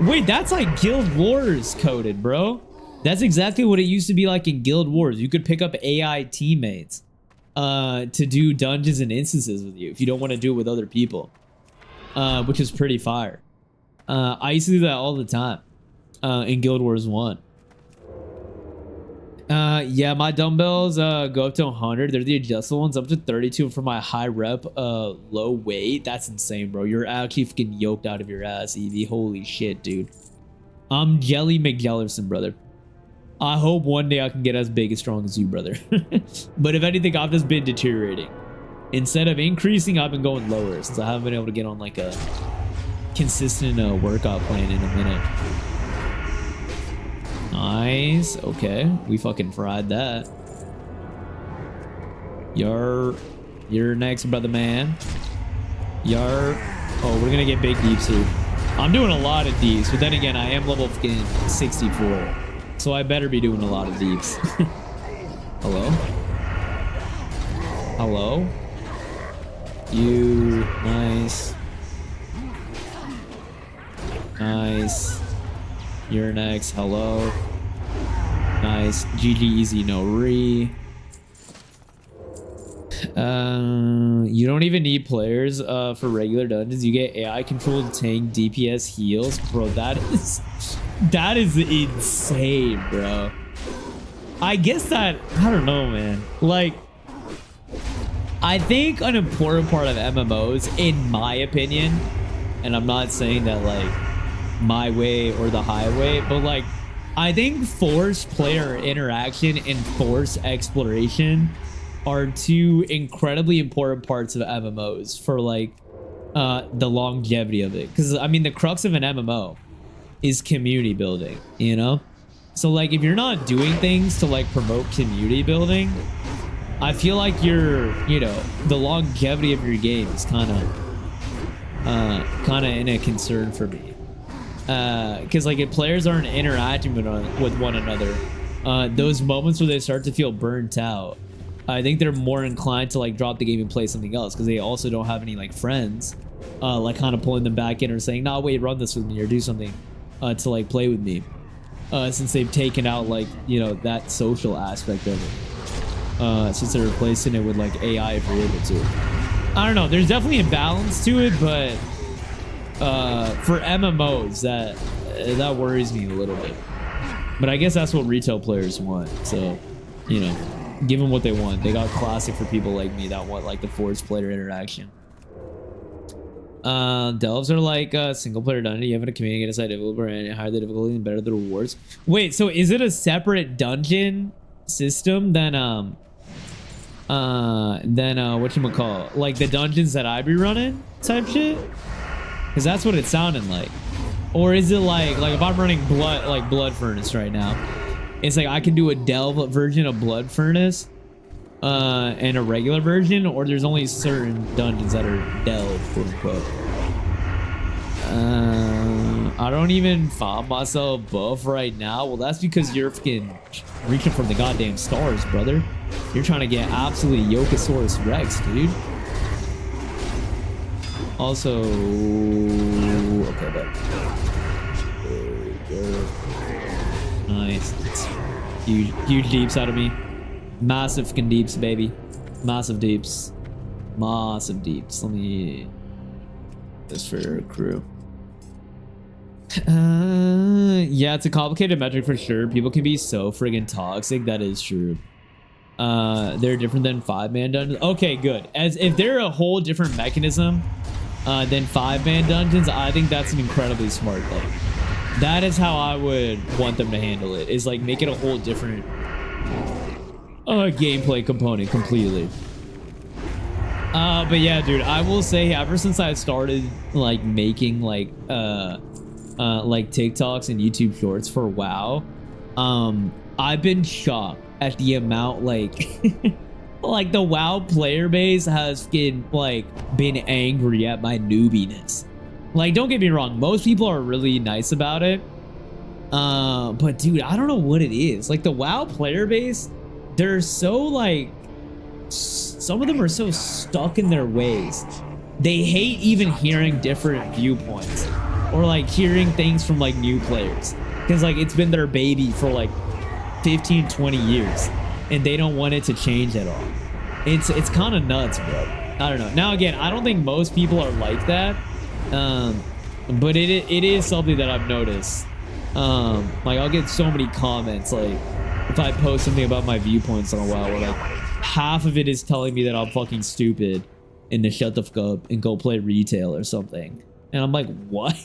Wait, that's like Guild Wars coded, bro. That's exactly what it used to be like in Guild Wars. You could pick up AI teammates to do dungeons and instances with you if you don't want to do it with other people, which is pretty fire. I used to do that all the time in Guild Wars 1. Yeah, my dumbbells go up to 100. They're the adjustable ones, up to 32 for my high rep low weight. That's insane, bro. You're actually fucking yoked out of your ass, Evie. Holy shit, dude. I'm Jelly McJellerson, brother. I hope one day I can get as big and strong as you, brother. But if anything, I've just been deteriorating. Instead of increasing, I've been going lower since I haven't been able to get on like a consistent workout plan in a minute. Nice. Okay, we fucking fried that. You're next, brother man. Oh, we're gonna get big deeps here. I'm doing a lot of deeps, but then again, I am level fucking 64, so I better be doing a lot of deeps. Hello? Hello? You. Nice. Nice. You're next. Hello. Nice. GG easy, no re. You don't even need players for regular dungeons. You get AI controlled tank DPS heals. Bro, that is insane, bro. I guess that, I don't know, man. Like, I think an important part of MMOs, in my opinion, and I'm not saying that like my way or the highway, but like I think forced player interaction and forced exploration are two incredibly important parts of MMOs for like the longevity of it. Because I mean, the crux of an MMO is community building, you know? So like if you're not doing things to like promote community building, I feel like you're, you know, the longevity of your game is kind of in a concern for me. Because like if players aren't interacting with one another, those moments where they start to feel burnt out, I think they're more inclined to like drop the game and play something else because they also don't have any like friends like kind of pulling them back in or saying, nah, wait, run this with me or do something to like play with me, since they've taken out like, you know, that social aspect of it, since they're replacing it with like AI if you're able to. I don't know, there's definitely a balance to it, but for MMOs that worries me a little bit. But I guess that's what retail players want, so, you know, give them what they want. They got classic for people like me that want like the forced player interaction. Delves are like a single player dungeon. You have a community against a developer and higher the difficulty and better the rewards. Wait, so is it a separate dungeon system than whatchamacallit, like the dungeons that I be running type shit? Because that's what it sounded like. Or is it like if I'm running blood furnace right now, it's like I can do a delve version of blood furnace and a regular version, or there's only certain dungeons that are delve, quote unquote. I don't even find myself buff right now. Well, that's because you're fucking reaching from the goddamn stars, brother. You're trying to get absolutely Yokosaurus Rex, dude. Also, okay, but nice. Huge deeps out of me. Massive fucking deeps, baby. Massive deeps. Massive deeps. Let me this for crew. Yeah, it's a complicated metric for sure. People can be so friggin' toxic. That is true. They're different than 5-man dungeons. Okay, good. As if they're a whole different mechanism than 5-man dungeons, I think that's an incredibly smart thing. That is how I would want them to handle it, is like make it a whole different gameplay component completely. But yeah, dude, I will say ever since I started like making like TikToks and YouTube shorts for WoW, I've been shocked at the amount like like the WoW player base has been angry at my noobiness. Like, don't get me wrong, most people are really nice about it. But dude, I don't know what it is. Like the WoW player base, they're so like, some of them are so stuck in their ways. They hate even hearing different viewpoints or like hearing things from like new players. Because like it's been their baby for like 15, 20 years and they don't want it to change at all. It's kind of nuts, bro. I don't know. Now again, I don't think most people are like that. But it is something that I've noticed. Like I'll get so many comments like if I post something about my viewpoints on WoW, where like half of it is telling me that I'm fucking stupid and to shut the fuck up and go play retail or something. And I'm like, what?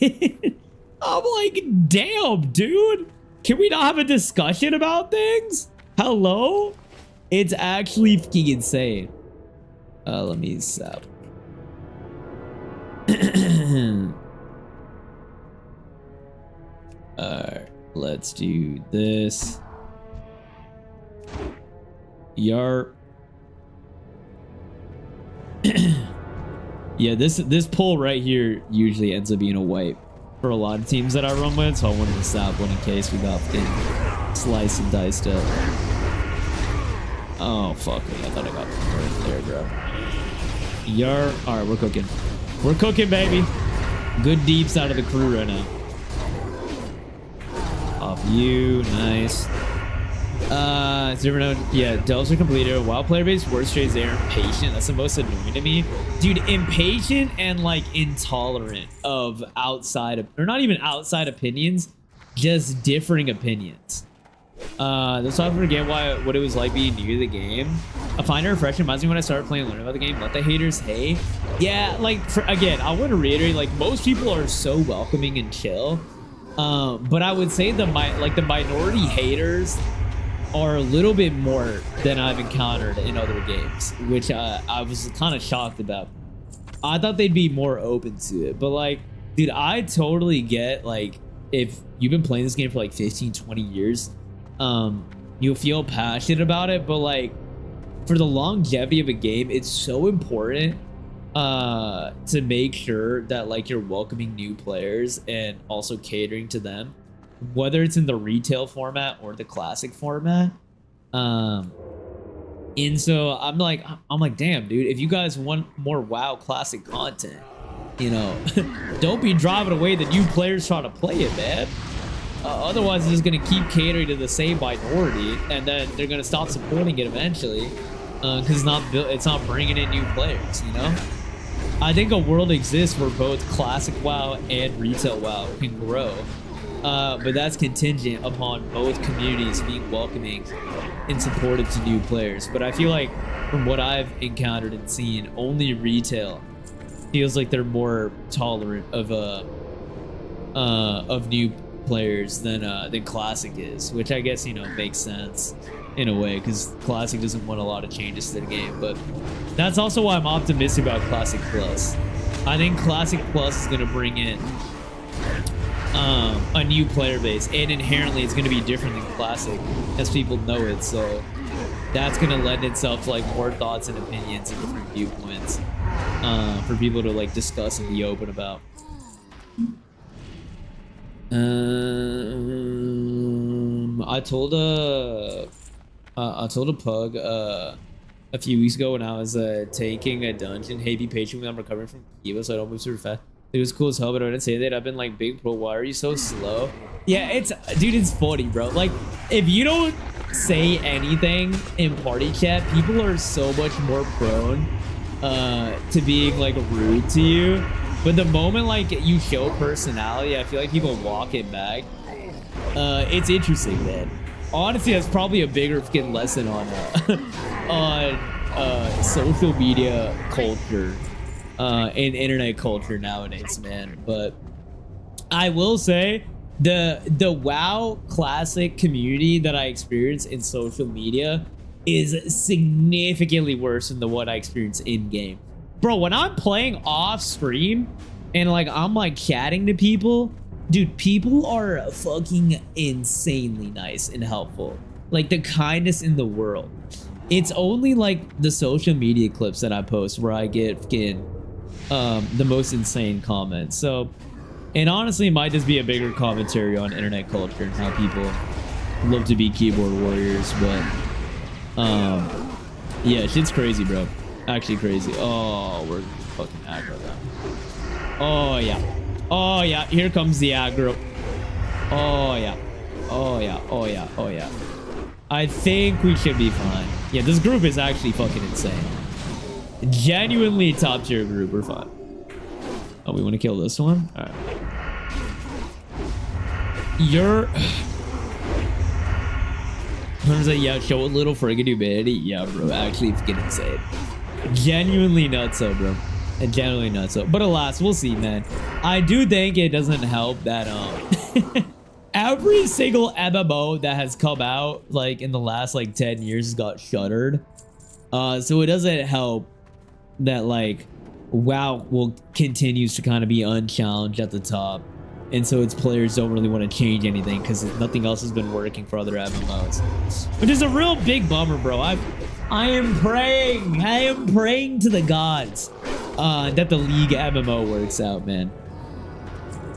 I'm like, damn, dude. Can we not have a discussion about things? Hello? It's actually fucking insane. Let me stop. Alright, let's do this. Yarp. Yeah, this pull right here usually ends up being a wipe for a lot of teams that I run with, so I wanted to stop one in case we got fucking sliced and diced up. Oh, fuck me. I thought I got the there, bro. Yarp. Alright, we're cooking. We're cooking, baby. Good deeps out of the crew right now. Off you. Nice. Yeah, delves are completed. WoW player base worst trades there. Impatient. That's the most annoying to me. Dude, impatient and like intolerant of outside of, or not even outside opinions, just differing opinions. Let's not forget what it was like being new to the game. I find it refreshing. Reminds me when I started playing and learning about the game. Let the haters hate. Yeah, like again, I want to reiterate, like most people are so welcoming and chill. But I would say the minority haters are a little bit more than I've encountered in other games, which I was kind of shocked about. I thought they'd be more open to it, but like, dude, I totally get, like, if you've been playing this game for like 15, 20 years, you'll feel passionate about it, but like, for the longevity of a game, it's so important to make sure that like you're welcoming new players and also catering to them, whether it's in the retail format or the classic format. And so I'm like, damn, dude, if you guys want more WoW classic content, you know, don't be driving away the new players trying to play it, man. Otherwise, it's just gonna keep catering to the same minority, and then they're gonna stop supporting it eventually, because it's not bringing in new players, you know. I think a world exists where both classic WoW and retail WoW can grow. But that's contingent upon both communities being welcoming and supportive to new players. But I feel like from what I've encountered and seen, only retail feels like they're more tolerant of new players than classic is, which I guess, you know, makes sense in a way, because classic doesn't want a lot of changes to the game. But that's also why I'm optimistic about Classic Plus. I think Classic Plus is going to bring in a new player base, and inherently it's going to be different than Classic as people know it, so that's going to lend itself to like more thoughts and opinions and different viewpoints for people to like discuss and be open about. I told a pug a few weeks ago when I was taking a dungeon, hey, be patient when I'm recovering from Kiva so I don't move super fast. It was cool as hell, but I didn't say that. I've been like, big bro, why are you so slow? Yeah, dude, it's funny, bro. Like, if you don't say anything in party chat, people are so much more prone to being like rude to you. But the moment like you show personality, I feel like people walk it back. It's interesting, man. Honestly, that's probably a bigger fucking lesson on social media culture and internet culture nowadays, man. But I will say the WoW Classic community that I experience in social media is significantly worse than the one I experience in game. Bro, when I'm playing off stream and like I'm like chatting to people, dude, people are fucking insanely nice and helpful. Like the kindest in the world. It's only like the social media clips that I post where I get fucking the most insane comments. So, and honestly, it might just be a bigger commentary on internet culture and how people love to be keyboard warriors. But yeah, shit's crazy, bro. Actually crazy. Oh, we're fucking aggro now. Oh yeah. Oh yeah, here comes the aggro. Oh yeah. Oh yeah. Oh yeah. Oh yeah. I think we should be fine. Yeah, this group is actually fucking insane. Genuinely top tier group. We're fine. Oh, we want to kill this one? All right. I was like, yeah, show a little friggin' humanity. Yeah, bro, actually fucking insane. Genuinely nuts, so, bro. Genuinely nuts, so. But alas, we'll see, man. I do think it doesn't help that every single MMO that has come out like in the last like 10 years got shuttered. So it doesn't help that like WoW will continues to kind of be unchallenged at the top. And so its players don't really want to change anything because nothing else has been working for other MMOs. Which is a real big bummer, bro. I am praying to the gods that the League MMO works out, man.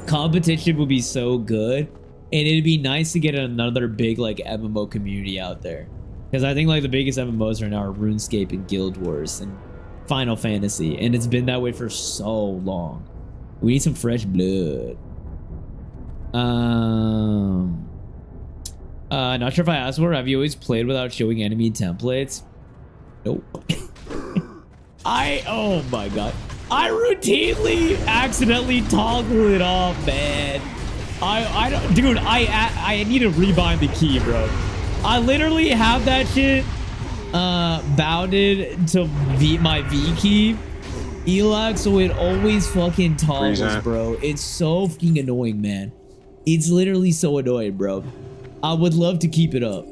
Competition would be so good. And it'd be nice to get another big like MMO community out there. Because I think like the biggest MMOs right now are RuneScape and Guild Wars and Final Fantasy. And it's been that way for so long. We need some fresh blood. Not sure if I asked for it. Have you always played without showing enemy templates? Nope. Oh my god. I routinely accidentally toggle it off, man. I don't, dude, I need to rebind the key, bro. I literally have that shit bounded to my V key elag, so it always fucking toggles, bro. It's so fucking annoying, man. It's literally so annoying, bro. I would love to keep it up.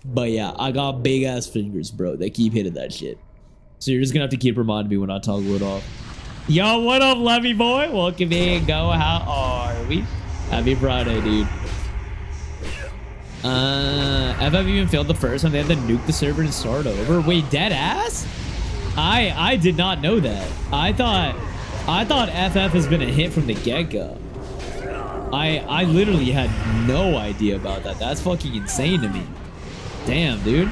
But yeah, I got big ass fingers, bro. They keep hitting that shit. So you're just gonna have to keep reminding me when I toggle it off. Yo, what up, Levy boy? Welcome in, go. How are we? Happy Friday, dude. FF even failed the first time. They had to nuke the server and start over. Wait, dead ass? I did not know that. I thought FF has been a hit from the get-go. I literally had no idea about that. That's fucking insane to me. Damn, dude.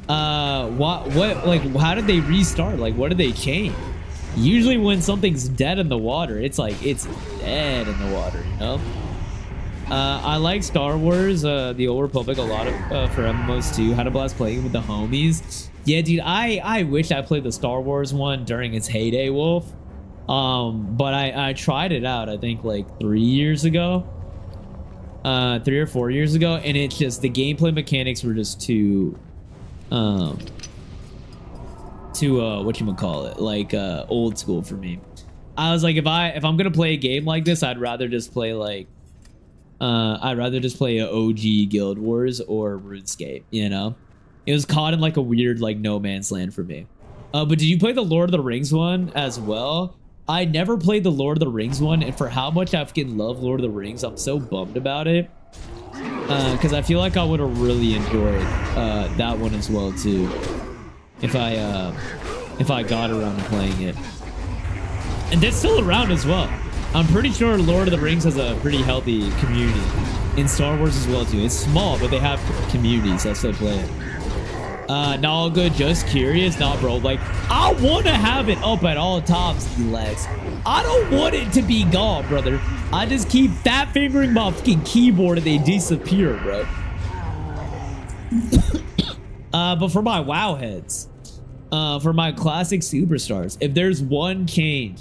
What like how did they restart? Like what did they change? Usually when something's dead in the water, it's like it's dead in the water, you know? I like Star Wars, the Old Republic a lot for MMOs too. Had a blast playing with the homies. Yeah, dude, I wish I played the Star Wars one during its heyday, Wolf. But I tried it out, I think like 3 years ago. 3 or 4 years ago, and it's just the gameplay mechanics were just too whatchamacallit, like old school for me. I was like, if I'm gonna play a game like this, I'd rather just play like I'd rather just play a OG Guild Wars or RuneScape, you know? It was caught in like a weird like no man's land for me. But did you play the Lord of the Rings one as well? I never played the Lord of the Rings one, and for how much I fucking love Lord of the Rings, I'm so bummed about it. Because I feel like I would have really enjoyed that one as well too, if I got around to playing it. And that's still around as well. I'm pretty sure Lord of the Rings has a pretty healthy community. In Star Wars as well too. It's small, but they have communities that still play it. Not all good, just curious. Nah, bro, like I want to have it up at all times, Lex. I don't want it to be gone, brother. I just keep fat fingering my fucking keyboard and they disappear, bro. But for my WoW heads, for my classic superstars, if there's one change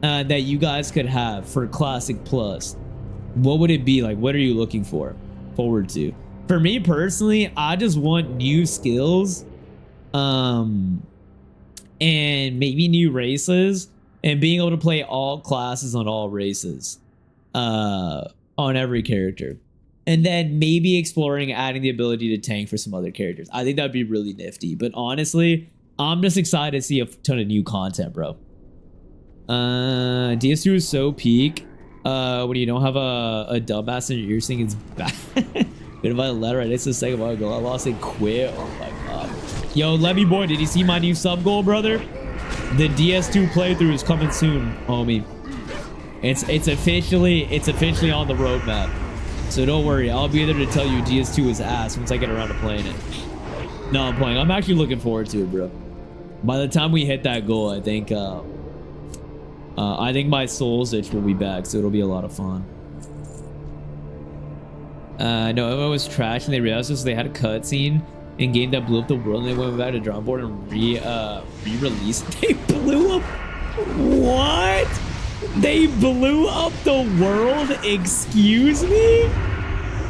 that you guys could have for Classic Plus, what would it be? Like, what are you looking forward to? For me personally, I just want new skills, and maybe new races, and being able to play all classes on all races, on every character. And then maybe exploring adding the ability to tank for some other characters. I think that'd be really nifty. But honestly, I'm just excited to see a ton of new content, bro. DS2 is so peak when you don't have a dumbass in your ear singing it's bad. Good if I let her right next to the second while ago. I lost and quit. Oh my god. Yo, Levy boy, did you see my new sub goal, brother? The DS2 playthrough is coming soon, homie. It's officially on the roadmap. So don't worry, I'll be there to tell you DS2 is ass once I get around to playing it. No, I'm playing. I'm actually looking forward to it, bro. By the time we hit that goal, I think my Souls itch will be back, so it'll be a lot of fun. No, MMO was trash and they realized this, so they had a cutscene in game that blew up the world, and they went back to drawing board and re-released. They blew up. What? They blew up the world? Excuse me?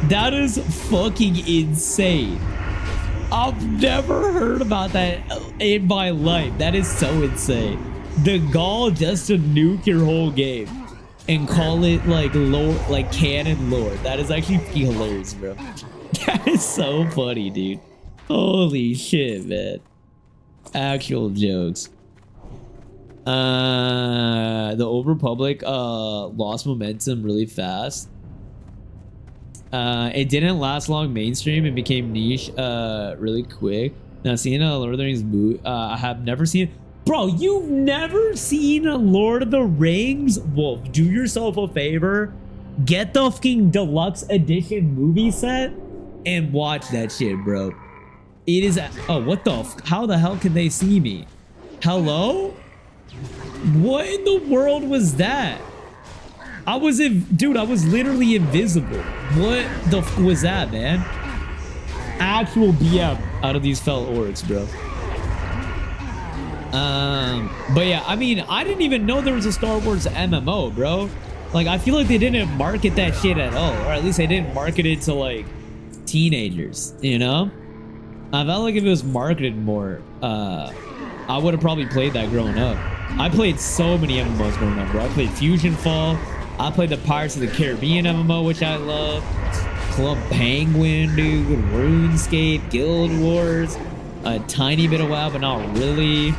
That is fucking insane. I've never heard about that in my life. That is so insane. The gall just to nuke your whole game and call it like lore, like canon lore. That is actually hilarious, bro. That is so funny, dude. Holy shit, man. Actual jokes. The Old Republic lost momentum really fast. It didn't last long mainstream and became niche really quick. Now seeing a Lord of the Rings movie, I have never seen. Bro, you've never seen a Lord of the Rings? Wolf, do yourself a favor. Get the fucking deluxe edition movie set and watch that shit, bro. It is. Oh, what the? How the hell can they see me? Hello? What in the world was that? I was dude, I was literally invisible. What the f was that, man? Actual BM out of these fell orcs, bro. But yeah, I mean, I didn't even know there was a Star Wars MMO, bro. Like, I feel like they didn't market that shit at all, or at least they didn't market it to like teenagers, you know? I felt like if it was marketed more, I would have probably played that growing up. I played so many MMOs growing up, bro. I played Fusion Fall. I played the Pirates of the Caribbean MMO, which I love. Club Penguin, dude. RuneScape, Guild Wars. A tiny bit of WoW, but not really.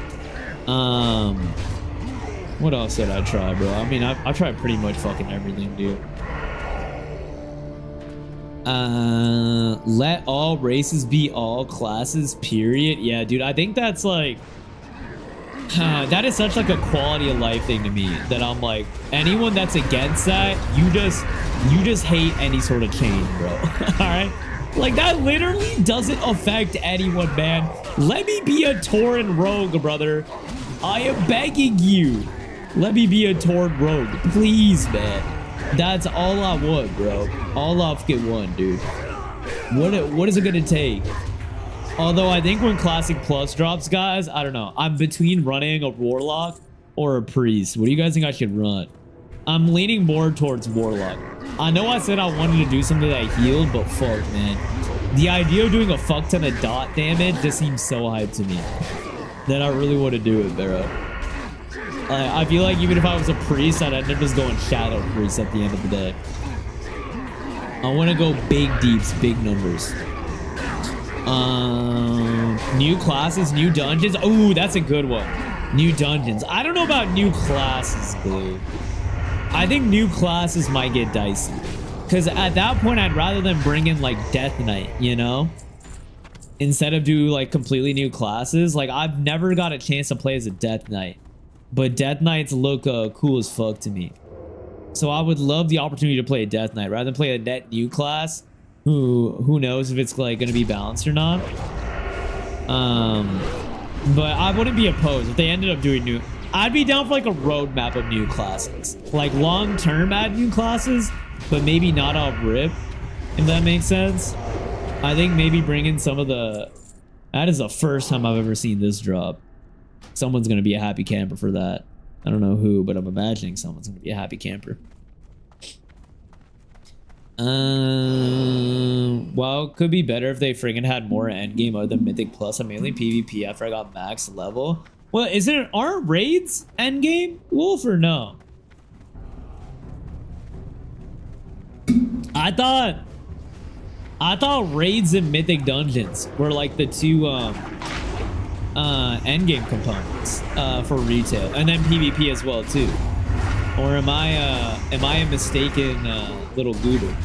What else did I try, bro? I mean, I tried pretty much fucking everything, dude. Let all races be all classes, period. Yeah, dude, I think that's like... that is such like a quality of life thing to me that I'm like, anyone that's against that, you just hate any sort of change, bro. All right, like that literally doesn't affect anyone, man. Let me be a Tauren rogue, brother. I am begging you. Let me be a Tauren rogue, please, man. That's all I want, bro. All I get one, dude. What is it gonna take? Although I think when Classic Plus drops, guys, I don't know. I'm between running a Warlock or a Priest. What do you guys think I should run? I'm leaning more towards Warlock. I know I said I wanted to do something that healed, but fuck, man. The idea of doing a fuck ton of dot damage just seems so hyped to me that I really want to do it, bro. I feel like even if I was a Priest, I'd end up just going Shadow Priest at the end of the day. I want to go big deeps, big numbers. New classes, new dungeons. Oh, that's a good one. New dungeons. I don't know about new classes, Glue. I think new classes might get dicey. Because at that point, I'd rather than bring in like Death Knight, you know? Instead of do like completely new classes. Like, I've never got a chance to play as a Death Knight. But Death Knights look cool as fuck to me. So I would love the opportunity to play a Death Knight rather than play a net new class. Who knows if it's like gonna be balanced or not. But I wouldn't be opposed if they ended up doing new. I'd be down for like a roadmap of new classes, like long term add new classes, but maybe not off rip, if that makes sense. I think maybe bring in some of the. That is the first time I've ever seen this drop. Someone's gonna be a happy camper for that. I don't know who, but I'm imagining someone's gonna be a happy camper. Well, it could be better if they friggin' had more endgame other than Mythic Plus. I'm mainly PvP after I got max level. Well, aren't raids endgame, Wolf, or no? I thought raids and Mythic Dungeons were like the two endgame components for retail, and then PvP as well too. Or am I a mistaken little goober?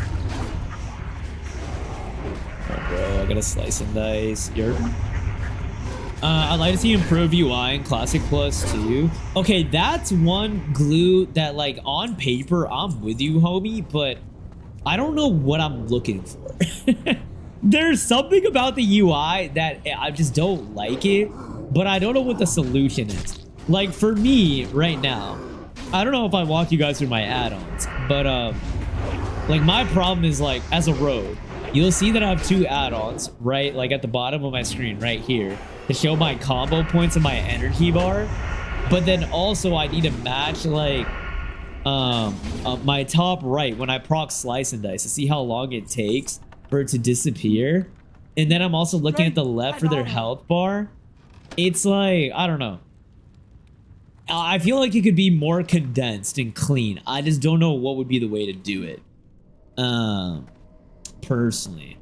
Oh, bro, I gotta slice and dice. I'd like to see improved UI in Classic Plus too. Okay, that's one glue that, like, on paper, I'm with you, homie, but I don't know what I'm looking for. There's something about the UI that I just don't like it, but I don't know what the solution is. Like, for me, right now, I don't know if I walk you guys through my add-ons, but like, my problem is, like, as a rogue, you'll see that I have two add-ons, right? Like at the bottom of my screen right here to show my combo points and my energy bar. But then also I need to match, like, my top right when I proc slice and dice to see how long it takes for it to disappear. And then I'm also looking at the left for their health bar. It's like, I don't know. I feel like it could be more condensed and clean. I just don't know what would be the way to do it. Personally.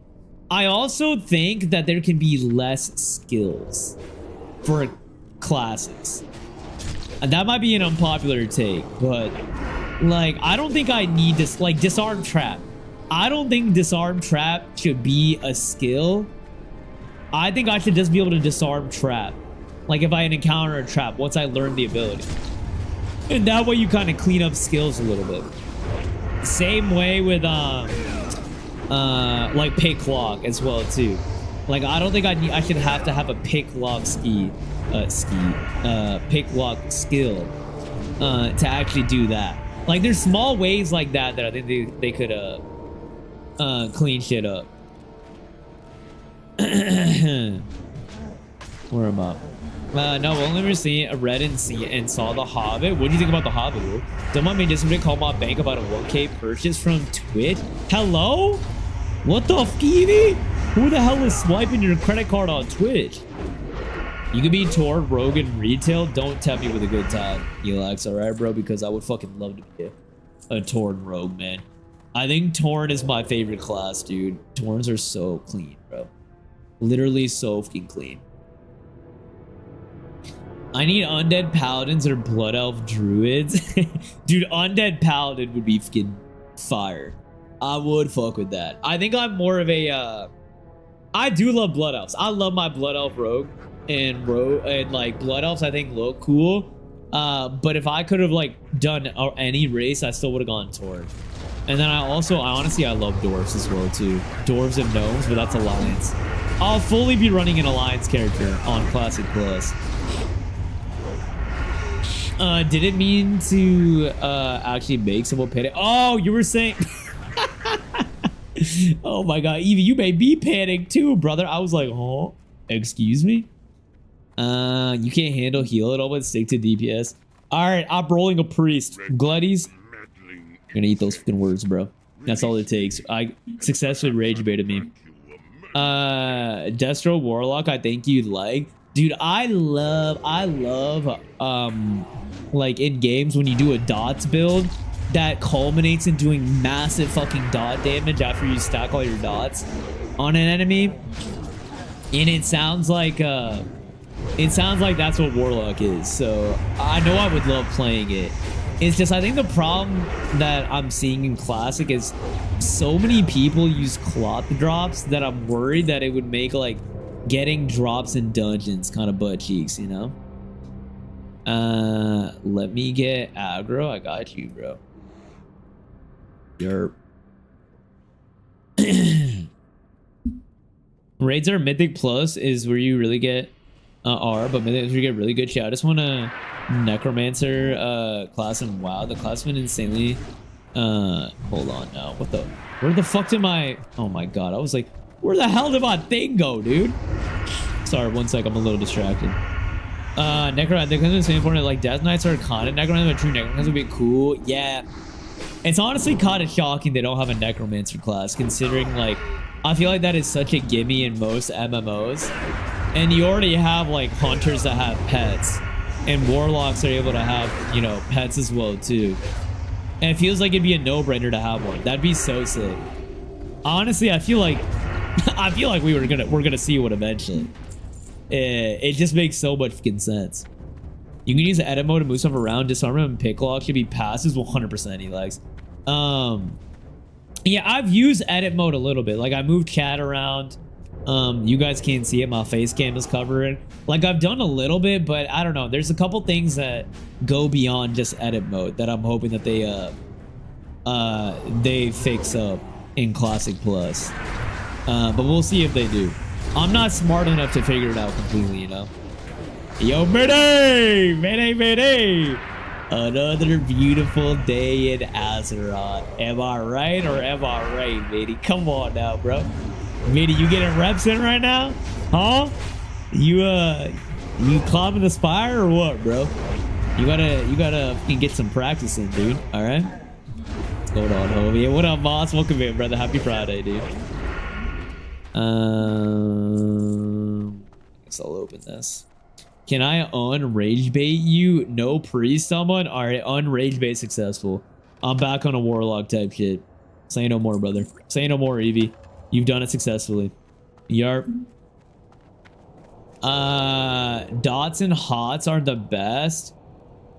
I also think that there can be less skills for classics. And that might be an unpopular take, but like, I don't think I need this, like disarm trap. I don't think disarm trap should be a skill. I think I should just be able to disarm trap. Like if I encounter a trap, once I learn the ability. And that way you kind of clean up skills a little bit. Same way with like pick lock as well too. Like I don't think I should have to have a pick lock pick lock skill to actually do that. Like there's small ways like that that I think they could clean shit up. Where am I? No, we'll never see a read and saw The Hobbit. What do you think about The Hobbit, bro? Don't mind me just gonna call my bank about a 1K purchase from Twitch. Hello? What the f***y? Who the hell is swiping your credit card on Twitch? You could be Tor, Rogue, and Retail. Don't tempt me with a good time, Elax, alright, bro? Because I would fucking love to be a Torn Rogue, man. I think Torn is my favorite class, dude. Torns are so clean, bro. Literally so fucking clean. I need undead paladins or blood elf druids. Dude, undead paladin would be fucking fire. I would fuck with that. I think I'm more of a I do love blood elves. I love my blood elf rogue and like blood elves I think look cool. But if I could have like done any race, I still would have gone Tauren. And then I honestly love dwarves as well too. Dwarves and gnomes, but that's alliance. I'll fully be running an alliance character on Classic Plus. Did it mean to actually make someone panic? Oh, you were saying... Oh my god, Evie, you made me panic too, brother. I was like, oh, excuse me? You can't handle heal at all, but stick to DPS. Alright, I'm rolling a priest. Glutties. I'm gonna eat those fucking words, bro. That's all it takes. I successfully rage baited me. Destro Warlock, I think you'd like. Dude, I love like in games when you do a dots build that culminates in doing massive fucking dot damage after you stack all your dots on an enemy. And it sounds like that's what Warlock is. So I know I would love playing it. It's just I think the problem that I'm seeing in Classic is so many people use cloth drops that I'm worried that it would make like getting drops in dungeons kind of butt cheeks, you know? Let me get aggro. I got you, bro. Yerp. Raids are Mythic Plus is where you really get R, but Mythic is where you get really good shit. I just want a Necromancer class in WoW. The class has been insanely hold on now. Where the fuck did my... Oh my god, I was like, where the hell did my thing go, dude? Sorry, one sec, I'm a little distracted. Necromancer, the same important, like Death Knights are kind of Necromancer, but true Necromancer would be cool. Yeah. It's honestly kind of shocking they don't have a Necromancer class, considering, like, I feel like that is such a gimme in most MMOs. And you already have, like, hunters that have pets. And warlocks are able to have, you know, pets as well, too. And it feels like it'd be a no-brainer to have one. That'd be so sick. Honestly, I feel like we're gonna see one eventually. It just makes so much fucking sense. You can use the edit mode to move stuff around. Disarmament and pick lock should be passes 100% he likes. Yeah, I've used edit mode a little bit. Like I moved chat around. You guys can't see it. My face cam is covering. Like I've done a little bit, but I don't know. There's a couple things that go beyond just edit mode that I'm hoping that they fix up in Classic Plus. But we'll see if they do. I'm not smart enough to figure it out completely, you know? Yo, Mayday! Mayday, Mayday! Another beautiful day in Azeroth. Am I right or am I right, matey? Come on now, bro. Matey, you getting reps in right now? Huh? You climbing the spire or what, bro? You gotta fucking get some practice in, dude. All right. What's going on, homie? What up, boss? Welcome in, brother. Happy Friday, dude. I guess I'll open this. Can I unrage bait you? No pre-summon? Alright, unrage bait successful. I'm back on a warlock type shit. Say no more, brother. Say no more, Evie. You've done it successfully. Yarp. Dots and hots are the best.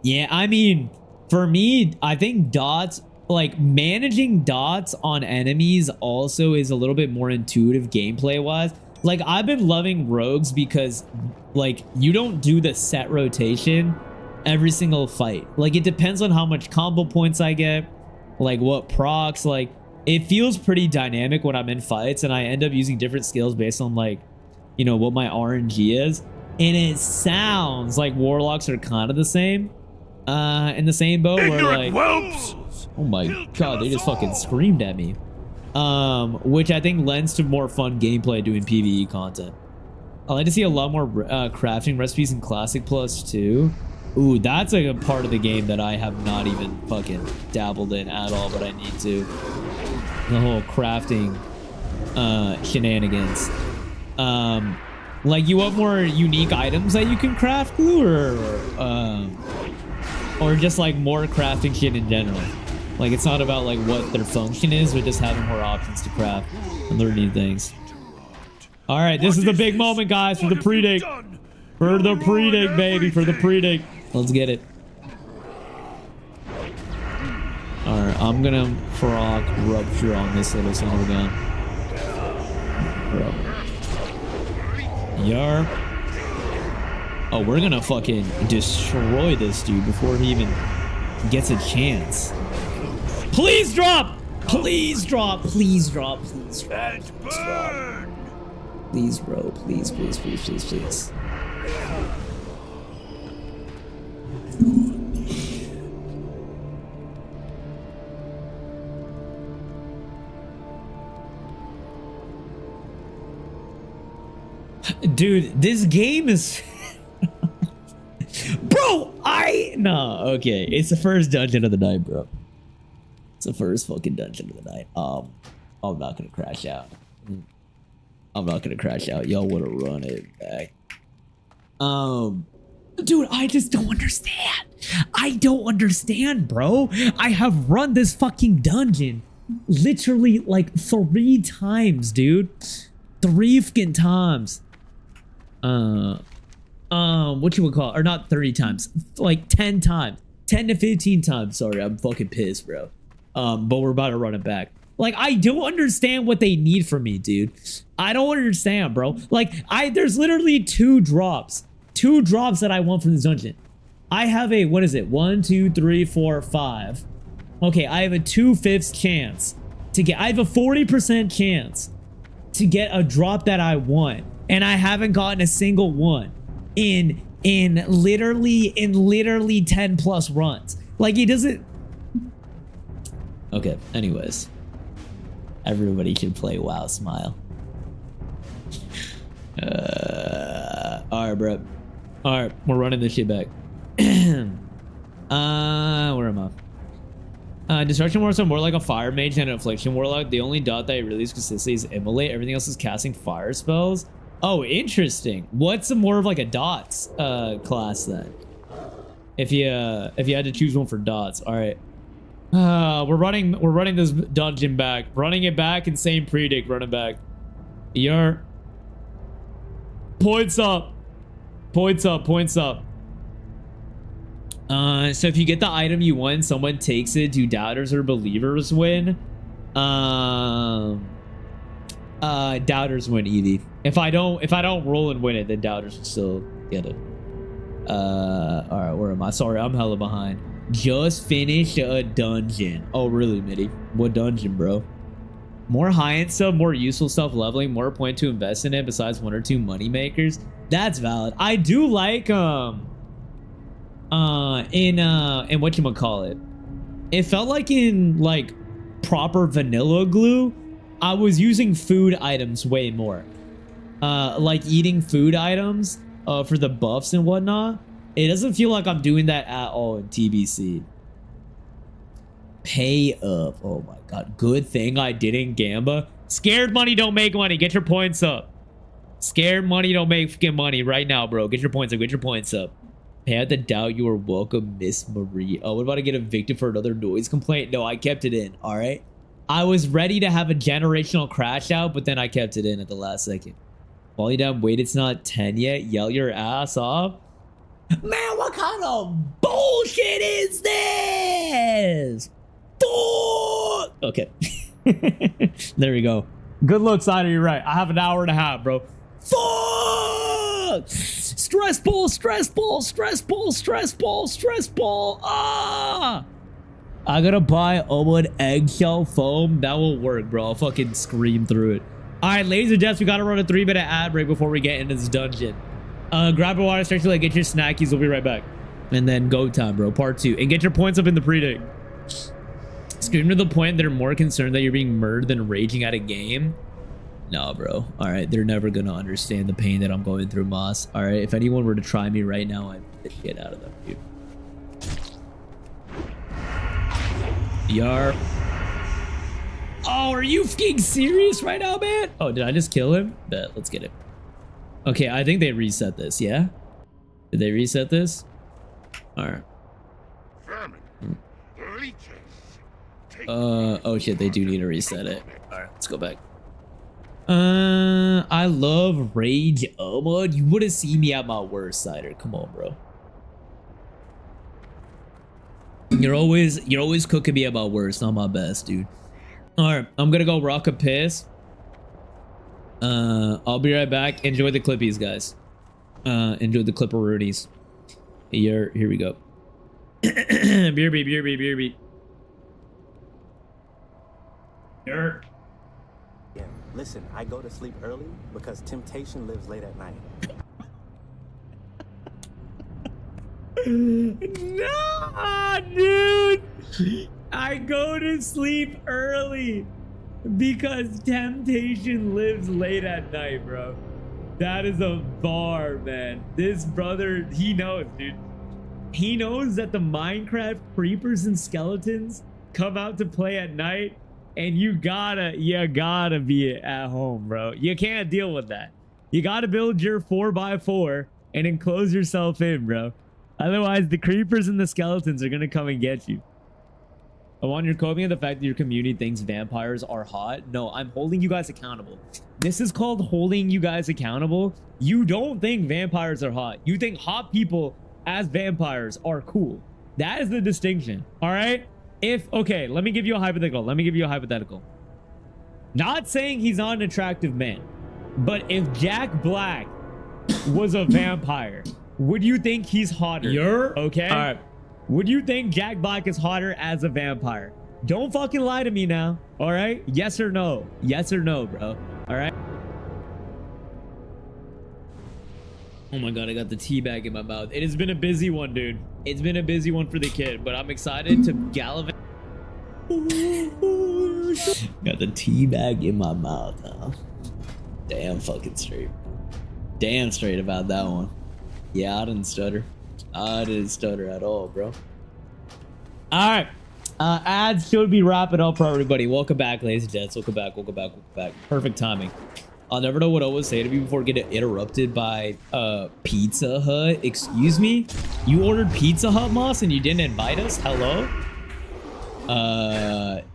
Yeah, I mean, for me, I think dots, like managing dots on enemies also is a little bit more intuitive gameplay wise. Like I've been loving rogues because like you don't do the set rotation every single fight. Like it depends on how much combo points I get, like what procs, like it feels pretty dynamic when I'm in fights and I end up using different skills based on like, you know, what my RNG is. And it sounds like warlocks are kind of the same. In the same boat where like whelps. Oh my god, they just fucking screamed at me. Which I think lends to more fun gameplay doing PvE content. I like to see a lot more crafting recipes in Classic Plus too. Ooh, that's like a part of the game that I have not even fucking dabbled in at all, but I need to. The whole crafting shenanigans. Like you want more unique items that you can craft, or just like more crafting shit in general. Like it's not about like what their function is, but just having more options to craft and learn new things. All right, this is the big moment, guys, for the pre-dig. For the pre-dig, baby, for the pre-dig. Let's get it. All right, I'm gonna proc rupture on this little son of a gun. Yarp. Oh, we're gonna fucking destroy this dude before he even gets a chance. Please drop! Please drop! Please drop! Please drop! Please drop! Please, bro. Please, please, please, please, please. Dude, this game is... Bro, no, okay. It's the first dungeon of the night, bro. It's the first fucking dungeon of the night. I'm not gonna crash out. I'm not gonna crash out. Y'all wanna run it back. Dude, I just don't understand. I don't understand, bro. I have run this fucking dungeon literally like 3 times, dude. 3 fucking times. What you would call it? Or not 30 times, like 10 times, 10 to 15 times. Sorry, I'm fucking pissed, bro. But we're about to run it back. Like, I don't understand what they need from me, dude. I don't understand, bro. Like, there's literally 2 drops that I want from this dungeon. I have a, what is it? 1, 2, 3, 4, 5. Okay, I have a 2/5 chance to get, I have a 40% chance to get a drop that I want. And I haven't gotten a single one in literally 10 plus runs. Like it doesn't. Okay, anyways. Everybody should play WoW Smile. Alright, bro. Alright, we're running this shit back. Where am I? Destruction Warlocks are more like a fire mage than an affliction warlock. The only dot that I really use consistently is immolate. Everything else is casting fire spells. Oh, interesting. What's more of like a dots class then? If you had to choose one for dots. All right. We're running this dungeon back. Running it back and same predict, running back. Your points up. Points up, points up. So if you get the item you want, someone takes it, do doubters or believers win? Doubters win, Evie. If I don't roll and win it, then doubters will still get it. All right, where am I? Sorry, I'm hella behind. Just finished a dungeon. Oh, really, Mitty? What dungeon, bro? More high-end stuff, more useful stuff, leveling, more point to invest in it besides 1 or 2 money makers. That's valid. I do like in whatchamacallit. It felt like in like proper vanilla glue, I was using food items way more. Like eating food items for the buffs and whatnot. It doesn't feel like I'm doing that at all in TBC. Pay up. Oh my god. Good thing I didn't Gamba. Scared money don't make money. Get your points up. Scared money don't make fucking money right now, bro. Get your points up. Get your points up. I had to doubt you were welcome, Miss Marie. Oh, what about to get evicted for another noise complaint? No, I kept it in. All right. I was ready to have a generational crash out, but then I kept it in at the last second. Volume down. Wait, it's not 10 yet. Yell your ass off. Man, what kind of bullshit is this? Okay. There we go. Good luck, Cider. You're right. I have an hour and a half, bro. Fuck! Stress ball, stress ball, stress ball, stress ball, stress ball. Ah! I gotta buy Owen eggshell foam. That will work, bro. I'll fucking scream through it. All right, ladies and gents, we gotta run a 3-minute ad break before we get into this dungeon. Grab a water, stretch your leg, get your snackies. We'll be right back. And then go time, bro. Part 2. And get your points up in the pre-dig. Scream to the point they're more concerned that you're being murdered than raging at a game. No, bro. All right, they're never gonna understand the pain that I'm going through, Moss. All right, if anyone were to try me right now, I'd get out of them, dude. Yarp. Oh, are you fucking serious right now, man? Oh, did I just kill him? Bet. Let's get him. Okay, I think they reset this, yeah? Did they reset this? All right. Oh shit, they do need to reset it. All right, let's go back. I love Rage Omod. You would have seen me at my worst, Cider. Come on, bro. You're always cooking me at my worst, not my best, dude. All right, I'm gonna go rock a piss. I'll be right back. Enjoy the clippies, guys. Enjoy the clipperoonies. Here we go. Beer beep, beer beep, beer beep. Yeah, listen, I go to sleep early because temptation lives late at night. Nah, dude. I go to sleep early because temptation lives late at night, bro. That is a bar, man. This brother, he knows, dude. He knows that the Minecraft creepers and skeletons come out to play at night, and you gotta be at home, bro. You can't deal with that. You gotta build your 4x4 and enclose yourself in, bro. Otherwise, the creepers and the skeletons are gonna come and get you. I want your coping of the fact that your community thinks vampires are hot. No, I'm holding you guys accountable. This is called holding you guys accountable. You don't think vampires are hot. You think hot people as vampires are cool. That is the distinction, all right? Okay, let me give you a hypothetical. Not saying he's not an attractive man, but if Jack Black was a vampire, would you think he's hotter? Okay? All right. Would you think Jack Black is hotter as a vampire? Don't fucking lie to me now, all right? Yes or no? Yes or no, bro? All right? Oh my god, I got the tea bag in my mouth. It has been a busy one, dude. It's been a busy one for the kid, but I'm excited to gallivant. Got the tea bag in my mouth now. Damn fucking straight. Damn straight about that one. Yeah, I didn't stutter. I didn't stutter at all, bro. All right. Ads should be wrapping up for everybody. Welcome back, ladies and gents. Welcome back. Perfect timing. I'll never know what I would say to me before getting interrupted by Pizza Hut. Excuse me? You ordered Pizza Hut, Moss, and you didn't invite us? Hello?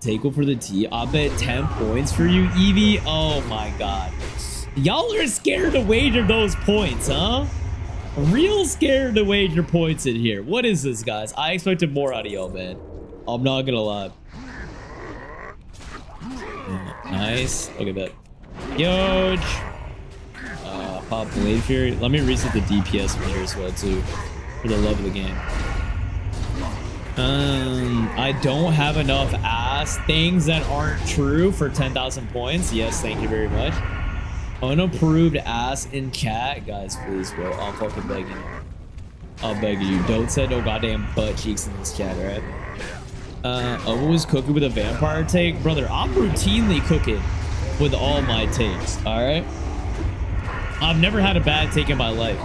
Take one for the tea. I'll bet 10 points for you, Evie. Oh my god. Y'all are scared to wager those points, huh? Real scared to wager points in here. What is this, guys? I expected more out of y'all, man. I'm not gonna lie. Nice. Look at that. Huge. Pop Blade Fury. Let me reset the DPS meter as well, too. For the love of the game. I don't have enough ass things that aren't true for 10,000 points. Yes, thank you very much. Unapproved ass in chat. Guys, please, bro. I'm fucking begging you. I'm begging you. Don't say no goddamn butt cheeks in this chat, alright? Owen was cooking with a vampire take. Brother, I'm routinely cooking with all my takes, alright? I've never had a bad take in my life.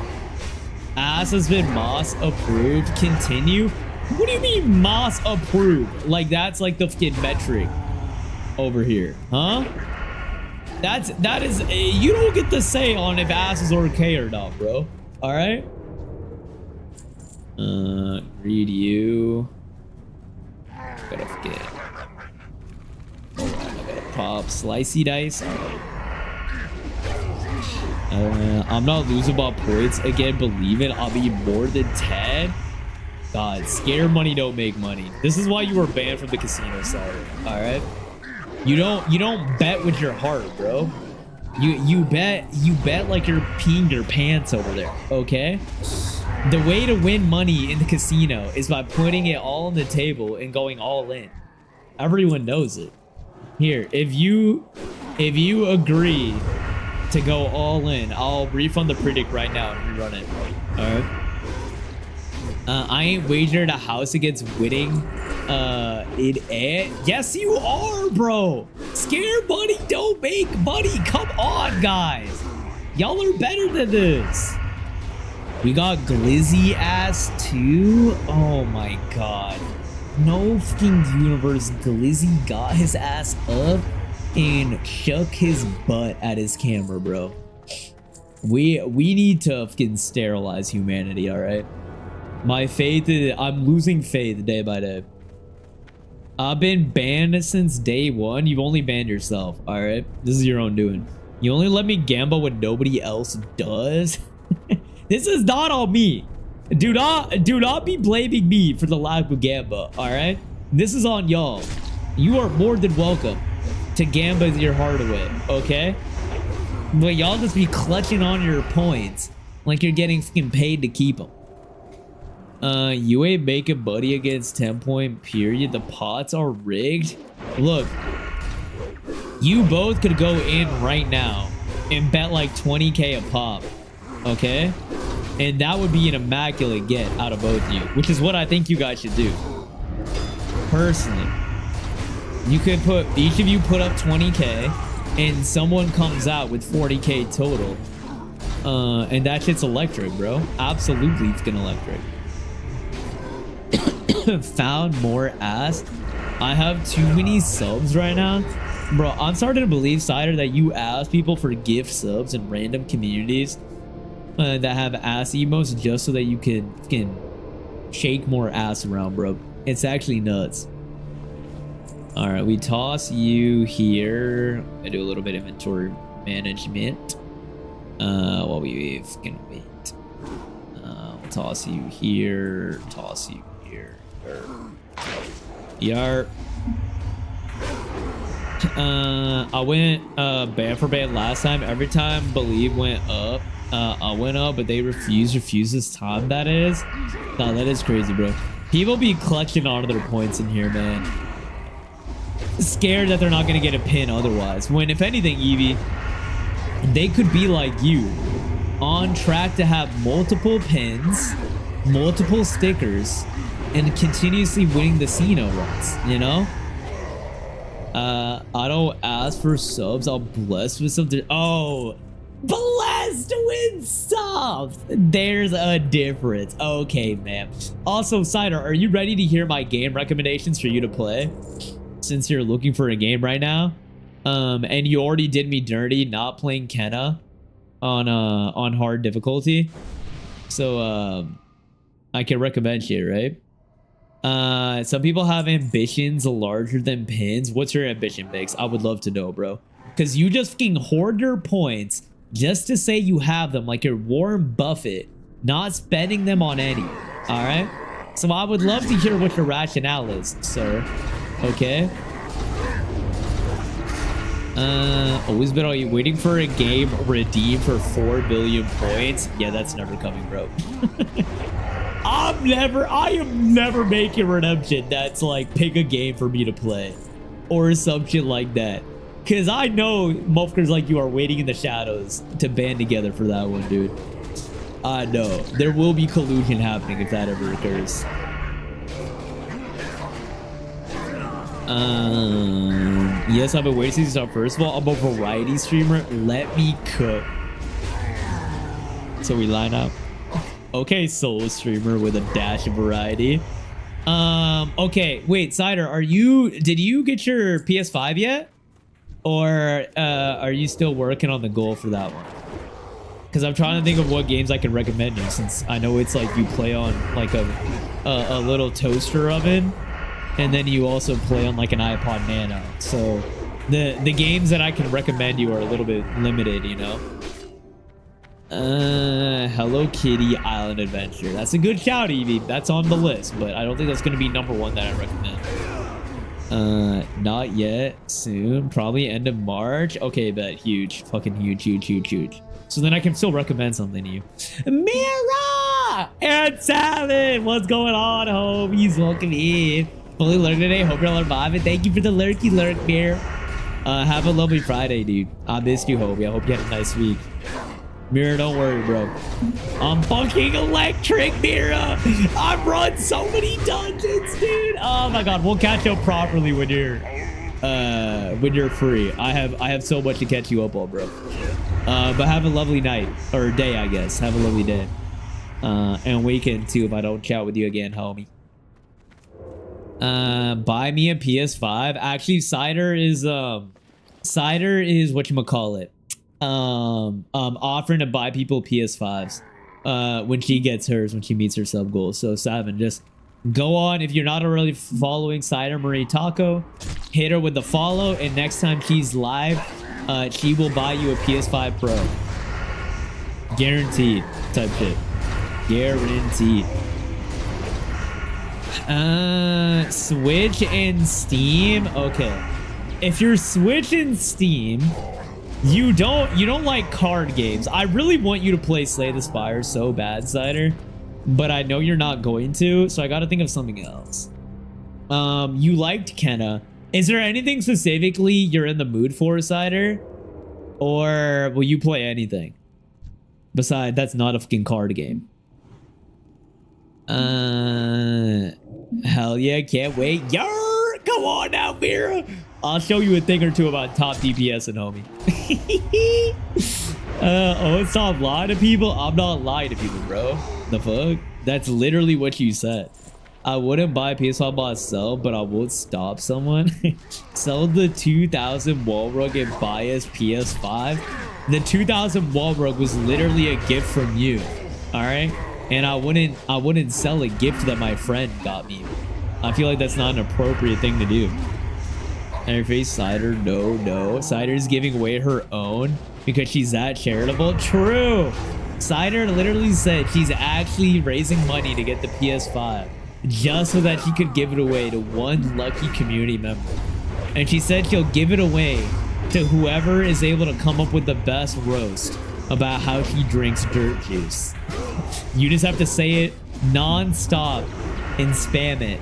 Ass has been Moss approved. Continue. What do you mean Moss approved? Like that's like the fucking metric over here, huh? That is you don't get to say on if ass is okay or not, bro. All right. Read you. Gotta forget. I gotta pop slicey dice. I'm not losing by points again. Believe it. I'll be more than 10. God, scare money don't make money. This is why you were banned from the casino side. All right. You don't bet with your heart, bro. You bet like you're peeing your pants over there. Okay. The way to win money in the casino is by putting it all on the table and going all in. Everyone knows it. Here, if you agree to go all in, I'll refund the predict right now and rerun it. All right. I ain't wagered a house against winning. Yes, you are, bro. Scare money don't make money. Come on, guys. Y'all are better than this. We got glizzy ass too. Oh my god. No fucking universe. Glizzy got his ass up and shook his butt at his camera, bro. We need to fucking sterilize humanity, all right? My faith is, I'm losing faith day by day. I've been banned since day one. You've only banned yourself, all right? This is your own doing. You only let me gamble when nobody else does. This is not on me. Do not be blaming me for the lack of gamba, all right? This is on y'all. You are more than welcome to gamba your heart away, okay? But y'all just be clutching on your points like you're getting fucking paid to keep them. You ain't making buddy against 10 point period. The pots are rigged. Look, you both could go in right now and bet like 20k a pop, okay? And that would be an immaculate get out of both of you, which is what I think you guys should do. Personally, you could put, each of you put up 20k and someone comes out with 40k total. And that shit's electric, bro. Absolutely fucking electric. Found more ass. I have too many subs right now, bro. I'm starting to believe, Cider, that you ask people for gift subs in random communities that have ass emotes just so that you can shake more ass around, bro. It's actually nuts. All right, we toss you here. I do a little bit of inventory management while we fucking wait. We'll toss you here. Toss you here. Yarp. I went ban for ban last time. Every time Believe went up, I went up, but they refused this time. That is crazy, bro. People be clutching onto their points in here, man. Scared that they're not gonna get a pin otherwise, when if anything, Evie, they could be like you, on track to have multiple pins, multiple stickers, and continuously winning the Cino runs, you know? I don't ask for subs, I'll bless with something. Oh, blessed with subs! There's a difference. Okay, man. Also, Cider, are you ready to hear my game recommendations for you to play? Since you're looking for a game right now. And you already did me dirty not playing Kenna on hard difficulty. So, I can recommend shit, right? Some people have ambitions larger than pins. What's your ambition, Bix? I would love to know, bro. Because you just fucking hoard your points just to say you have them, like you're Warren Buffett, not spending them on any. All right? So I would love to hear what your rationale is, sir. Okay? Always been all you waiting for a game redeemed for 4 billion points? Yeah, that's never coming, bro. I am never making redemption that's like pick a game for me to play or some shit like that, because I know motherfuckers like you are waiting in the shadows to band together for that one, dude. I know there will be collusion happening if that ever occurs. Yes, I've been waiting to start. First of all, I'm a variety streamer. Let me cook. So we line up. Okay, soul streamer with a dash of variety. Okay, wait, Cider, did you get your PS5 yet? Or are you still working on the goal for that one? Because I'm trying to think of what games I can recommend you, since I know it's like you play on like a little toaster oven, and then you also play on like an iPod Nano. So the games that I can recommend you are a little bit limited, you know? Hello Kitty Island Adventure. That's a good shout, Evie. That's on the list, but I don't think that's going to be #1 that I recommend. Not yet. Soon. Probably end of March. Okay, bet. Huge. Fucking huge, huge, huge, huge. So then I can still recommend something to you. Mira! And Salad! What's going on, homies? Welcome in. Fully learned today. Hope you're all vibing. Thank you for the lurky lurk, Mira. Have a lovely Friday, dude. I missed you, Hobie. I hope you had a nice week. Mira, don't worry, bro. I'm fucking electric, Mira. I've run so many dungeons, dude. Oh my god, we'll catch up properly when you're free. I have so much to catch you up on, bro. But have a lovely night or day, I guess. Have a lovely day. And weekend too if I don't chat with you again, homie. Buy me a PS5. Actually, Cider is whatchamacallit. Offering to buy people PS5s when she gets hers, when she meets her sub goal. So Savin, just go on. If you're not already following Cider Marie Taco, hit her with the follow, and next time she's live, she will buy you a PS5 Pro. Guaranteed type shit. Guaranteed. Switch and Steam. Okay, if you're Switch and Steam, you don't like card games. I really want you to play Slay the Spire so bad, Cider, but I know you're not going to, so I gotta think of something else. You liked Kenna. Is there anything specifically you're in the mood for, Cider? Or will you play anything? Besides, that's not a fucking card game. Hell yeah, can't wait. Yarr! Come on now, Mira. I'll show you a thing or two about top DPS and homie. Oh, stop lying to people. I'm not lying to people, bro. The fuck? That's literally what you said. I wouldn't buy a PS5 myself, but I would stop someone. Sell the 2000 wall rug and buy us PS5. The 2000 wall rug was literally a gift from you. All right? And I wouldn't sell a gift that my friend got me. I feel like that's not an appropriate thing to do. Interface Cider, no. Cider's giving away her own because she's that charitable. True. Cider literally said she's actually raising money to get the PS5 just so that she could give it away to one lucky community member. And she said she'll give it away to whoever is able to come up with the best roast about how she drinks dirt juice. You just have to say it non-stop and spam it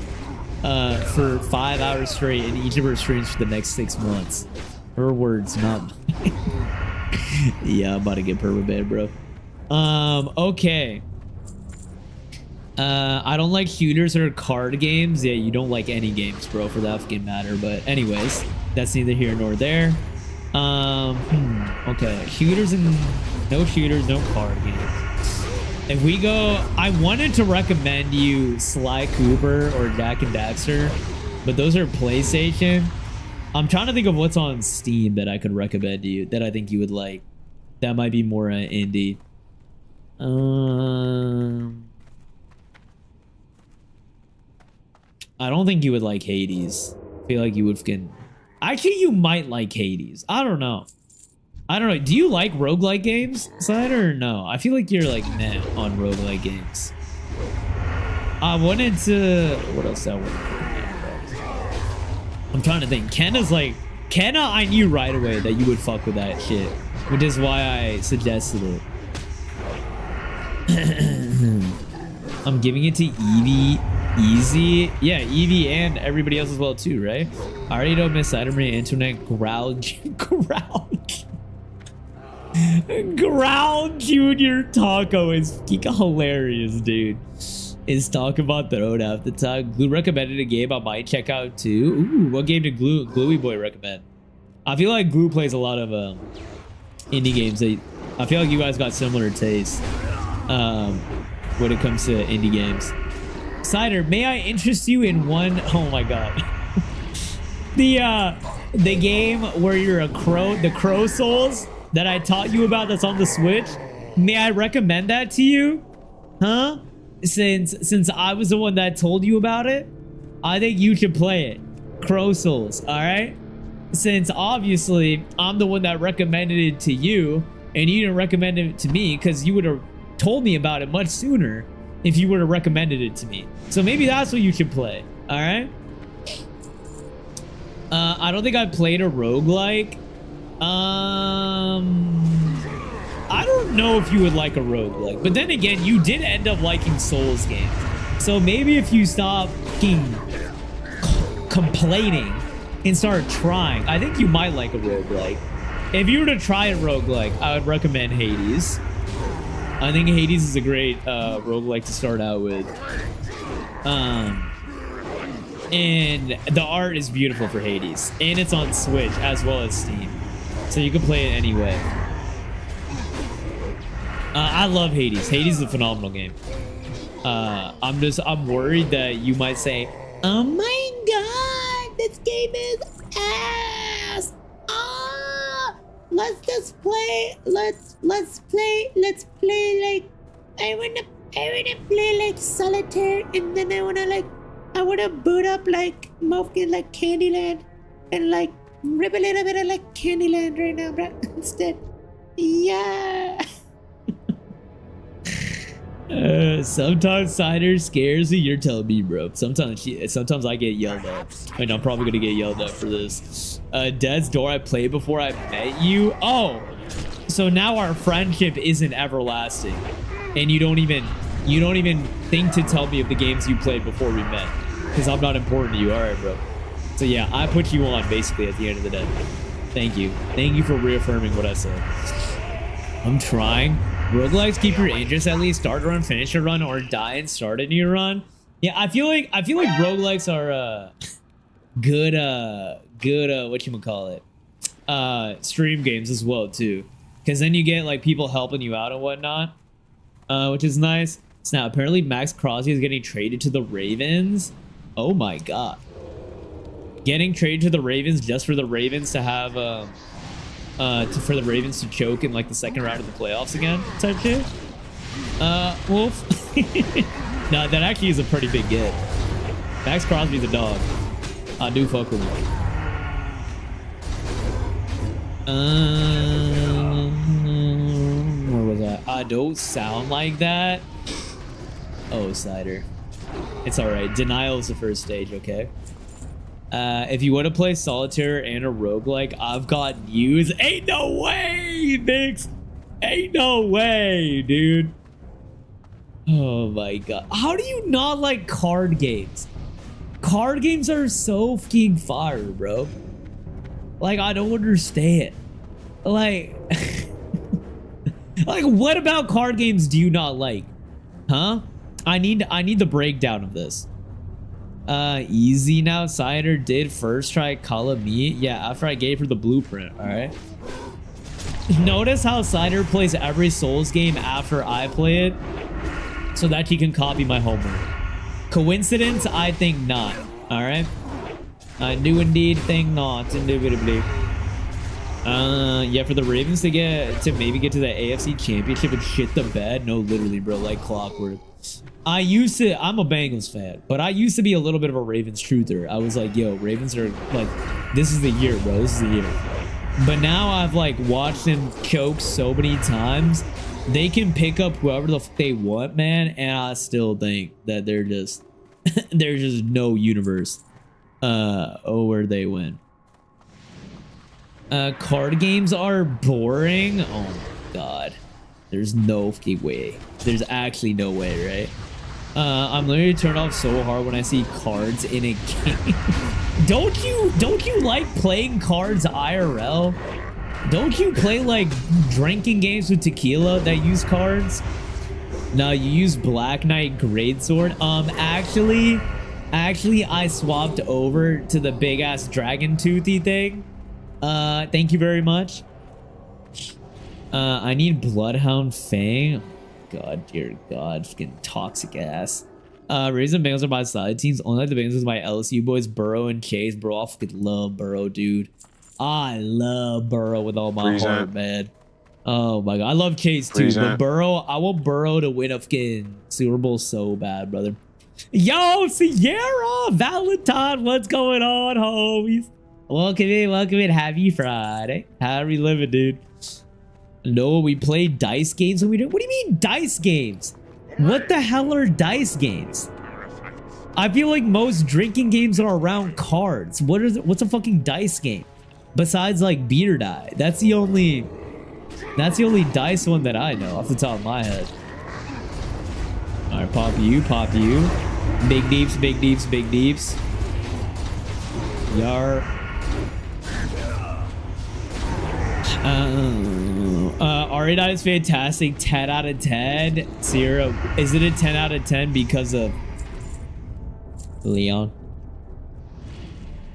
for 5 hours straight in each of her streams for the next 6 months. Her words, not mine. Yeah, I'm about to get permabanned, bro. Okay. I don't like shooters or card games. Yeah, you don't like any games, bro, for that fucking matter. But anyways, that's neither here nor there. Okay, shooters and no shooters, no card games. If we go, I wanted to recommend you Sly Cooper or Jack and Daxter, but those are PlayStation. I'm trying to think of what's on Steam that I could recommend to you that I think you would like. That might be more indie. I don't think you would like Hades. I feel like you would fucking... Actually, you might like Hades. I don't know. Do you like roguelike games, Cider, or no? I feel like you're like meh on roguelike games. I wanted to... What else I want to recommend? I'm trying to think. Kenna, I knew right away that you would fuck with that shit, which is why I suggested it. I'm giving it to Evie. Easy. Yeah, Evie and everybody else as well too, right? I already don't miss Cider Marie Internet Growl Junior Taco is hilarious, dude. Is talking about Throne half the time. Glue recommended a game I might check out too. Ooh, what game did Gluey Boy recommend? I feel like Glue plays a lot of indie games. I feel like you guys got similar tastes. when it comes to indie games. Cider, may I interest you in one? Oh my god. The game where you're a crow, the Crow Souls that I taught you about that's on the Switch. May I recommend that to you? Huh? Since I was the one that told you about it, I think you should play it. Crow Souls, all right? Since obviously I'm the one that recommended it to you and you didn't recommend it to me because you would have told me about it much sooner if you would have recommended it to me. So maybe that's what you should play, all right? I don't think I played a roguelike. I don't know if you would like a roguelike, but then again, you did end up liking Souls games. So maybe if you stop fucking complaining and start trying, I think you might like a roguelike. If you were to try a roguelike, I would recommend Hades. I think Hades is a great roguelike to start out with. And the art is beautiful for Hades. And it's on Switch as well as Steam. So you can play it anyway. I love Hades. Hades is a phenomenal game. I'm worried that you might say, oh my god, this game is ass. Let's play like I wanna play like solitaire, and then I wanna boot up like motherfucking like Candyland and like rip a little bit of like Candyland right now, bro. Instead. Yeah. Sometimes Cider scares me. You're telling me, bro. Sometimes I get yelled at, and I'm probably gonna get yelled at for this. Dead's Door I played before I met you. Oh, so now our friendship isn't everlasting, and you don't even think to tell me of the games you played before we met, because I'm not important to you. All right, bro. So yeah, I put you on basically at the end of the day. Thank you for reaffirming what I said. I'm trying. Roguelikes keep your interest, at least start a run, finish a run, or die and start a new run. Yeah, I feel like roguelikes are good whatchamacallit, stream games as well too, because then you get like people helping you out and whatnot, which is nice. So now apparently Max Crosby is getting traded to the Ravens. Oh my god, getting traded to the Ravens just for the Ravens to have for the Ravens to choke in like the second round of the playoffs again type shit. Wolf. No, that actually is a pretty big get. Max Crosby's a dog. I do fuck with him. Where was that? I don't sound like that. Oh, Cider. It's alright. Denial is the first stage, okay? If you want to play solitaire and a roguelike, I've got news. Ain't no way, Nix. Ain't no way, dude. Oh my god. How do you not like card games? Card games are so fucking fire, bro. Like, I don't understand. Like, like, what about card games do you not like? Huh? I need the breakdown of this. Easy now. Cider did first try Call of Me. Yeah, after I gave her the blueprint. All right. Notice how Cider plays every Souls game after I play it, so that he can copy my homework. Coincidence? I think not. All right. I do indeed think not. Indubitably. Yeah, for the Ravens to maybe get to the AFC Championship and shit the bed. No, literally, bro, like clockwork. I'm a Bengals fan, but I used to be a little bit of a Ravens truther. I was like, yo, Ravens are like, this is the year, bro. This is the year. But now I've like watched them choke so many times. They can pick up whoever the fuck they want, man. And I still think that they're just, there's just no universe where they win. Card games are boring. Oh my god. There's no fucking way. There's actually no way, right? I'm literally turned off so hard when I see cards in a game. Don't you like playing cards IRL? Don't you play like drinking games with tequila that use cards? No, you use Black Knight Greatsword. Actually, I swapped over to the big ass dragon toothy thing. Thank you very much. I need Bloodhound Fang. god, dear god, fucking toxic ass. Reason Bengals are my side teams. Only like the Bengals is my LSU boys, Burrow and Chase. Bro, I fucking love Burrow, dude. I love Burrow with all my heart, man. Oh my god, I love Chase too, but Burrow, I want Burrow to win a fucking Super Bowl so bad, brother. Yo, Sierra, Valentine, what's going on, homies? Welcome in. Happy Friday. How are we living, dude? No, we play dice games when we do. What do you mean dice games? What the hell are dice games? I feel like most drinking games are around cards. What's a fucking dice game? Besides like beat or die. That's the only dice one that I know off the top of my head. All right, pop you. Big deeps. Yar. Ari is fantastic. 10 out of 10. Sierra, is it a 10 out of 10 because of Leon?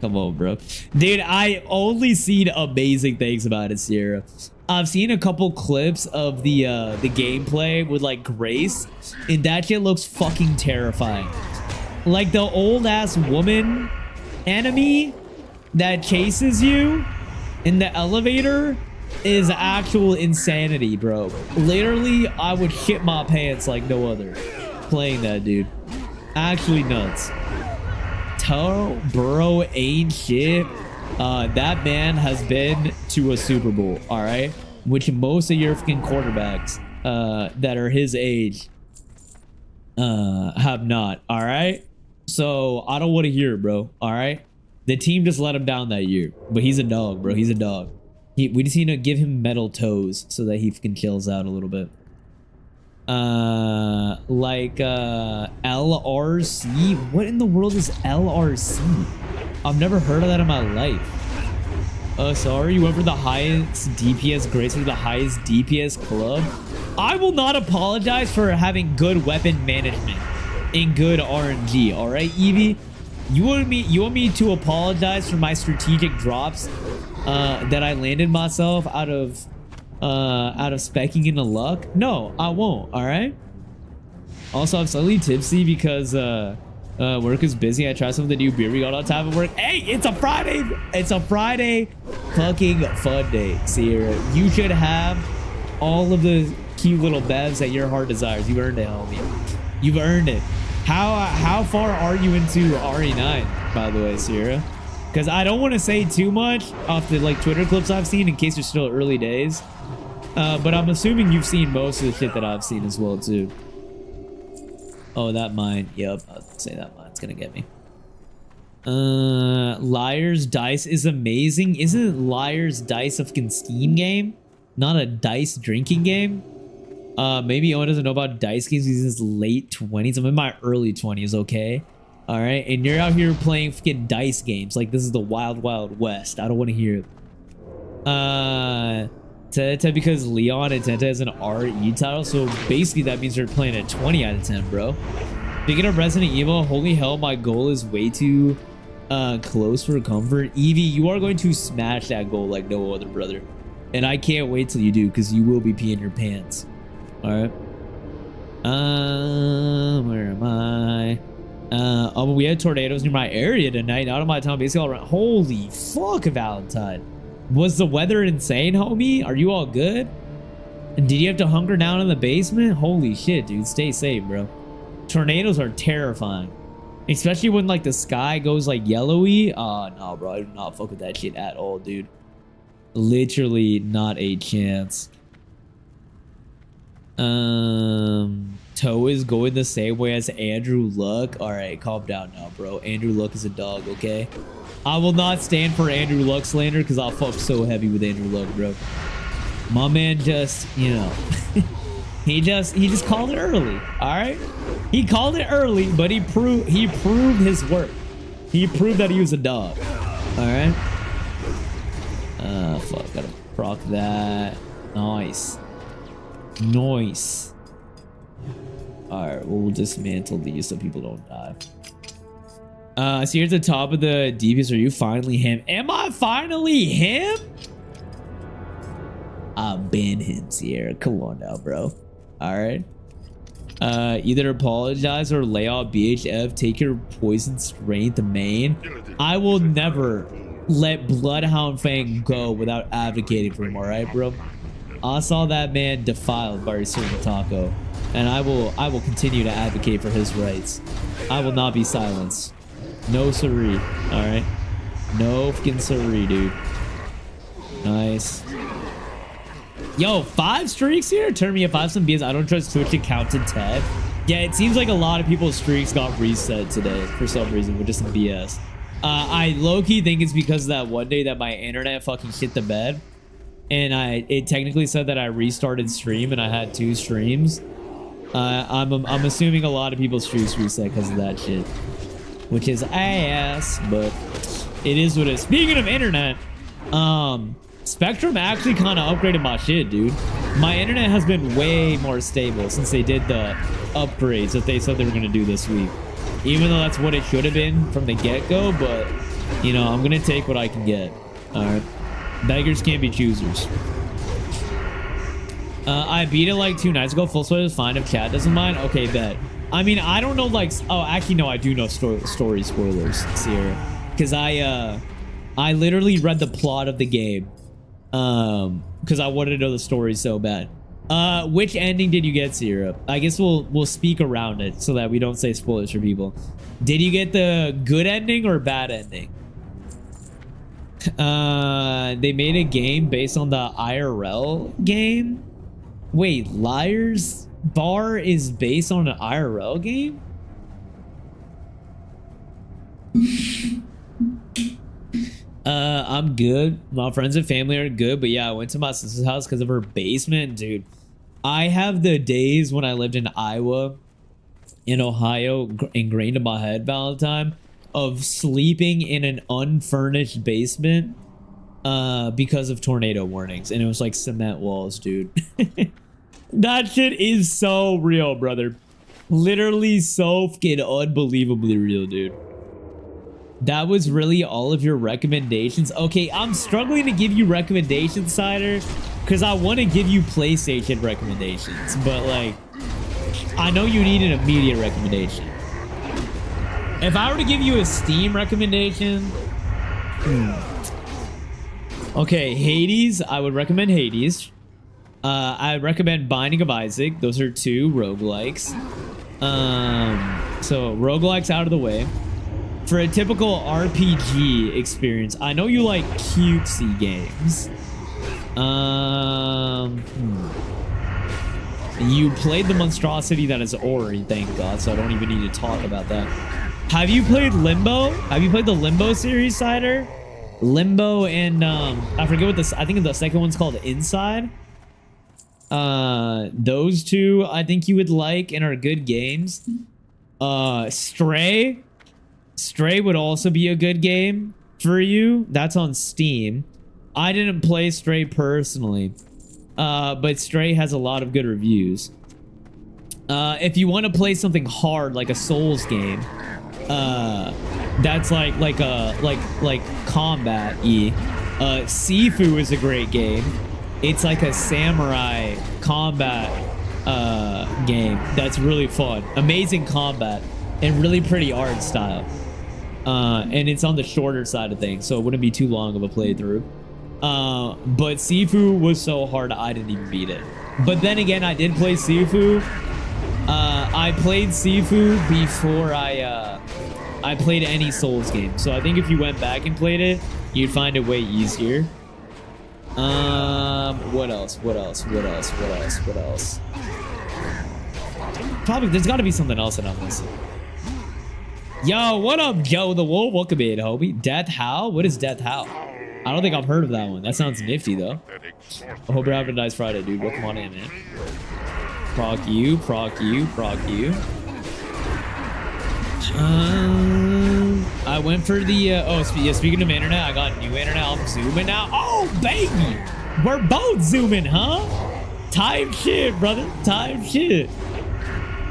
Come on, bro. Dude, I only seen amazing things about it, Sierra. I've seen a couple clips of the gameplay with like Grace, and that shit looks fucking terrifying. Like the old ass woman enemy that chases you in the elevator is actual insanity, bro. Literally, I would shit my pants like no other playing that, dude. Actually nuts. Taro Burrow ain't shit. That man has been to a Super Bowl, all right? Which most of your fucking quarterbacks that are his age have not, all right? So I don't want to hear it, bro, all right? The team just let him down that year, but he's a dog, bro. He's a dog. We just need to give him metal toes so that he fucking chills out a little bit. LRC? What in the world is LRC? I've never heard of that in my life. Sorry, you went for the highest DPS Grace for the highest DPS club. I will not apologize for having good weapon management and good RNG, all right, Evie? You want me to apologize for my strategic drops that I landed myself out of specking into luck? No, I won't, all right? Also, I'm slightly tipsy because work is busy. I tried some of the new beer we got on top of work. Hey, it's a Friday. It's a Friday fucking fun day, Sierra. You should have all of the cute little bevs that your heart desires. You earned it, homie. You've earned it. How far are you into RE9, by the way, Sierra? Because I don't want to say too much off the like Twitter clips I've seen in case they're still early days. But I'm assuming you've seen most of the shit that I've seen as well, too. Oh, that mine. Yep, I'll say that mine's gonna get me. Liar's Dice is amazing. Isn't Liar's Dice a fucking Steam game? Not a dice drinking game? Maybe Owen doesn't know about dice games. He's in his late 20s. I'm in my early 20s, okay? All right, and you're out here playing fucking dice games. Like, this is the wild, wild west. I don't want to hear it. Tenta, because Leon and Tenta is an RE title, so basically that means they're playing a 20 out of 10, bro. Speaking of Resident Evil, holy hell, my goal is way too close for comfort. Evie, you are going to smash that goal like no other, brother. And I can't wait till you do, because you will be peeing your pants. All right. Where am I? Oh, we had tornadoes near my area tonight. Out of my town, basically all around. Holy fuck, Valentine. Was the weather insane, homie? Are you all good? And did you have to hunker down in the basement? Holy shit, dude. Stay safe, bro. Tornadoes are terrifying. Especially when, like, the sky goes, like, yellowy. No, bro. I do not fuck with that shit at all, dude. Literally not a chance. Toe is going the same way as Andrew Luck. All right, calm down now, bro. Andrew Luck is a dog, okay? I will not stand for Andrew Luck slander because I'll fuck so heavy with Andrew Luck, bro. My man just, you know, he just called it early, all right? He called it early, but he proved his worth. He proved that he was a dog, all right? Fuck, gotta proc that. Nice. Nice. Alright, we'll dismantle these so people don't die. So you're at the top of the DPS. Are you finally him? Am I finally him? I've been him, Sierra. Come on now, bro. Alright. Either apologize or lay off BHF. Take your poison strength main. I will never let Bloodhound Fang go without advocating for him. All right, bro. I saw that man defiled by certain taco, and I will continue to advocate for his rights. I will not be silenced. No siree. All right. No fucking siree, dude. Nice. Yo, 5 streaks here? Turn me up 5 some BS. I don't trust Twitch account to Ted. Yeah, it seems like a lot of people's streaks got reset today for some reason, which is some BS. I low-key think it's because of that one day that my internet fucking shit the bed. And it technically said that I restarted stream and I had 2 streams. I'm assuming a lot of people's streaks reset because of that shit. Which is ass, but it is what it is. Speaking of internet, Spectrum actually kind of upgraded my shit, dude. My internet has been way more stable since they did the upgrades that they said they were going to do this week. Even though that's what it should have been from the get-go, but, you know, I'm going to take what I can get. All right. Beggars can't be choosers. I beat it like 2 nights ago. Full spoiler is fine if chat doesn't mind. Okay, bet. I mean, I don't know, like... Oh, actually, no, I do know story spoilers, Sierra. Because I literally read the plot of the game. Because I wanted to know the story so bad. Which ending did you get, Sierra? I guess we'll speak around it so that we don't say spoilers for people. Did you get the good ending or bad ending? They made a game based on the IRL game? Wait, Liar's Bar is based on an IRL game? I'm good. My friends and family are good, but yeah, I went to my sister's house because of her basement, dude. I have the days when I lived in Iowa, in Ohio, ingrained in my head, Valentine, of sleeping in an unfurnished basement because of tornado warnings, and it was like cement walls, dude. That shit is so real, brother. Literally so fucking unbelievably real, dude. That was really all of your recommendations. Okay, I'm struggling to give you recommendations, Cider, because I want to give you PlayStation recommendations, but like, I know you need an immediate recommendation. If I were to give you a Steam recommendation, okay, Hades, I would recommend Hades. I recommend Binding of Isaac. Those are 2 roguelikes. So roguelikes out of the way. For a typical RPG experience, I know you like cutesy games. You played the monstrosity that is Ori, thank God, so I don't even need to talk about that. Have you played Limbo? Have you played the Limbo series, Cider? Limbo and I forget what this. I think the second one's called Inside. Those 2 I think you would like and are good games. Stray would also be a good game for you. That's on Steam. I didn't play Stray personally, but Stray has a lot of good reviews. If you want to play something hard like a Souls game, that's like combat-y. Sifu is a great game. It's like a samurai combat game that's really fun. Amazing combat and really pretty art style. And it's on the shorter side of things, so it wouldn't be too long of a playthrough. But Sifu was so hard I didn't even beat it. But then again, I did play Sifu. I played Sifu before I played any Souls game. So I think if you went back and played it, you'd find it way easier. What else? Probably there's got to be something else that I'm missing. Yo, what up, Joe the Wolf? Welcome in, homie. Death Howl? What is Death Howl? I don't think I've heard of that one. That sounds nifty, though. I hope you're having a nice Friday, dude. Welcome on in, man. Proc you. I went for the, speaking of internet, I got new internet. I'm zooming now. Oh, baby! We're both zooming, huh? Time shit, brother. Time shit.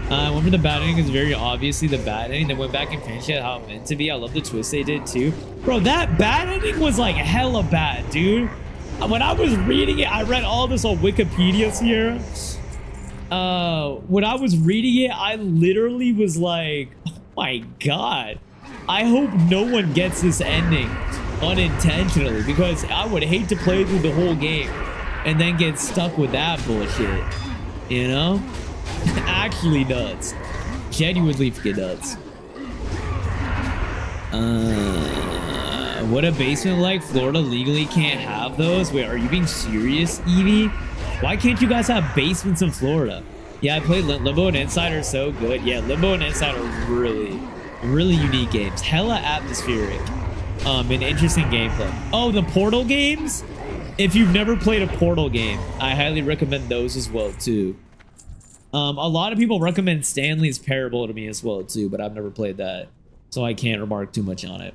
I went for the bad ending. It's very obviously the bad ending. Then went back and finished it how it meant to be. I love the twist they did, too. Bro, that bad ending was, like, hella bad, dude. When I was reading it, I read all this on Wikipedia, Sierra. when I was reading it, I literally was like, oh my god, I hope no one gets this ending unintentionally, because I would hate to play through the whole game and then get stuck with that bullshit, you know? Actually nuts. Genuinely fucking nuts. What a basement like? Florida legally can't have those? Wait, are you being serious, Evie? Why can't you guys have basements in Florida? Yeah, I played Limbo and Inside are so good. Yeah, Limbo and Inside are really, really unique games. Hella atmospheric. And interesting gameplay. Oh, the Portal games? If you've never played a Portal game, I highly recommend those as well, too. A lot of people recommend Stanley's Parable to me as well, too, but I've never played that, so I can't remark too much on it.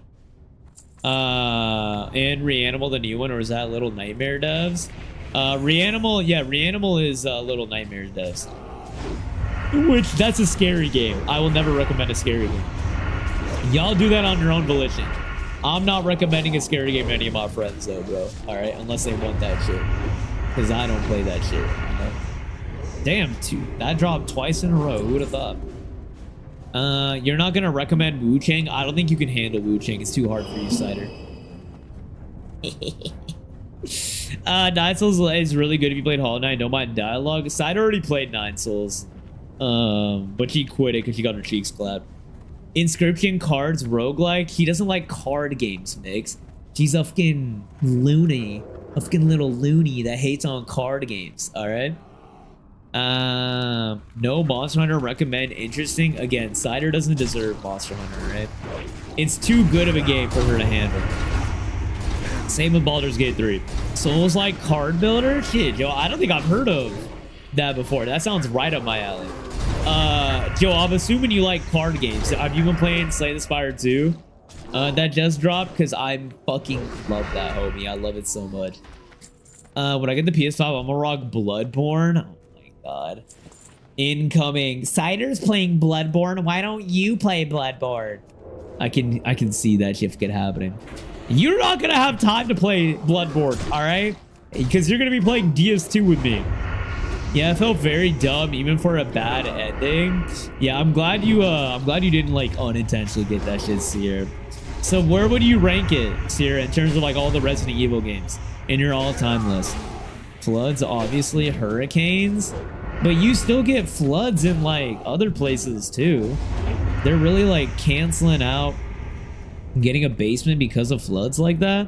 And Reanimal, the new one, or is that Little Nightmare devs? Reanimal, yeah, Reanimal is Little Nightmare devs. Which, that's a scary game. I will never recommend a scary game. Y'all do that on your own volition. I'm not recommending a scary game to any of my friends, though, bro. Alright, unless they want that shit. Because I don't play that shit, you know? Damn, that dropped twice in a row. Who would have thought? You're not gonna recommend Wu Chang? I don't think you can handle Wu Chang. It's too hard for you, Cider. Nine Souls is really good if you played Hollow Knight. Don't mind dialogue. Cider already played Nine Souls. But she quit it because she got her cheeks clapped. Inscription cards, roguelike. He doesn't like card games, Mix. She's a fucking loony. A fucking little loony that hates on card games, alright? No Monster Hunter recommend. Interesting. Again, Cider doesn't deserve Monster Hunter, right? It's too good of a game for her to handle. Same with Baldur's Gate 3. Souls like card builder? Shit, yo, I don't think I've heard of that before. That sounds right up my alley. Joe, I'm assuming you like card games. Have you been playing Slay the Spire 2? That just dropped, because I fucking love that, homie. I love it so much. When I get the PS5, I'm gonna rock Bloodborne. Oh my god. Incoming. Cider's playing Bloodborne. Why don't you play Bloodborne? I can see that shift happening. You're not gonna have time to play Bloodborne, alright? Because you're gonna be playing DS2 with me. Yeah, I felt very dumb even for a bad ending. Yeah, I'm glad you didn't like unintentionally get that shit, Seer. So where would you rank it, Seer, in terms of like all the Resident Evil games in your all-time list? Floods, obviously, hurricanes, but you still get floods in like other places too. They're really like canceling out getting a basement because of floods like that.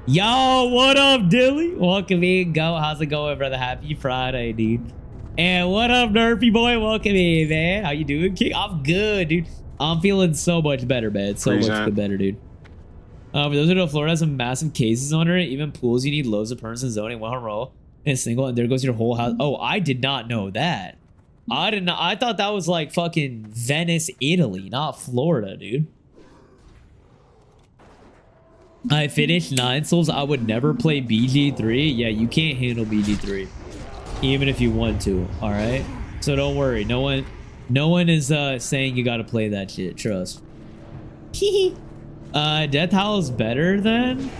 Yo, what up, Dilly? Welcome in, go. How's it going, brother? Happy Friday, dude. And what up, Nerfy boy? Welcome in, man. How you doing, King? I'm good, dude. I'm feeling so much better, man. So much better, dude. For those who know, Florida has some massive cases on it. Even pools, you need loads of permits and zoning, one roll, and single, and there goes your whole house. Oh, I did not know that. I did not. I thought that was like fucking Venice, Italy, not Florida, dude. I finished 9 Souls. I would never play BG3. Yeah, you can't handle BG3, even if you want to. All right, so don't worry. No one is saying you gotta play that shit. Trust. Death Howl is better than.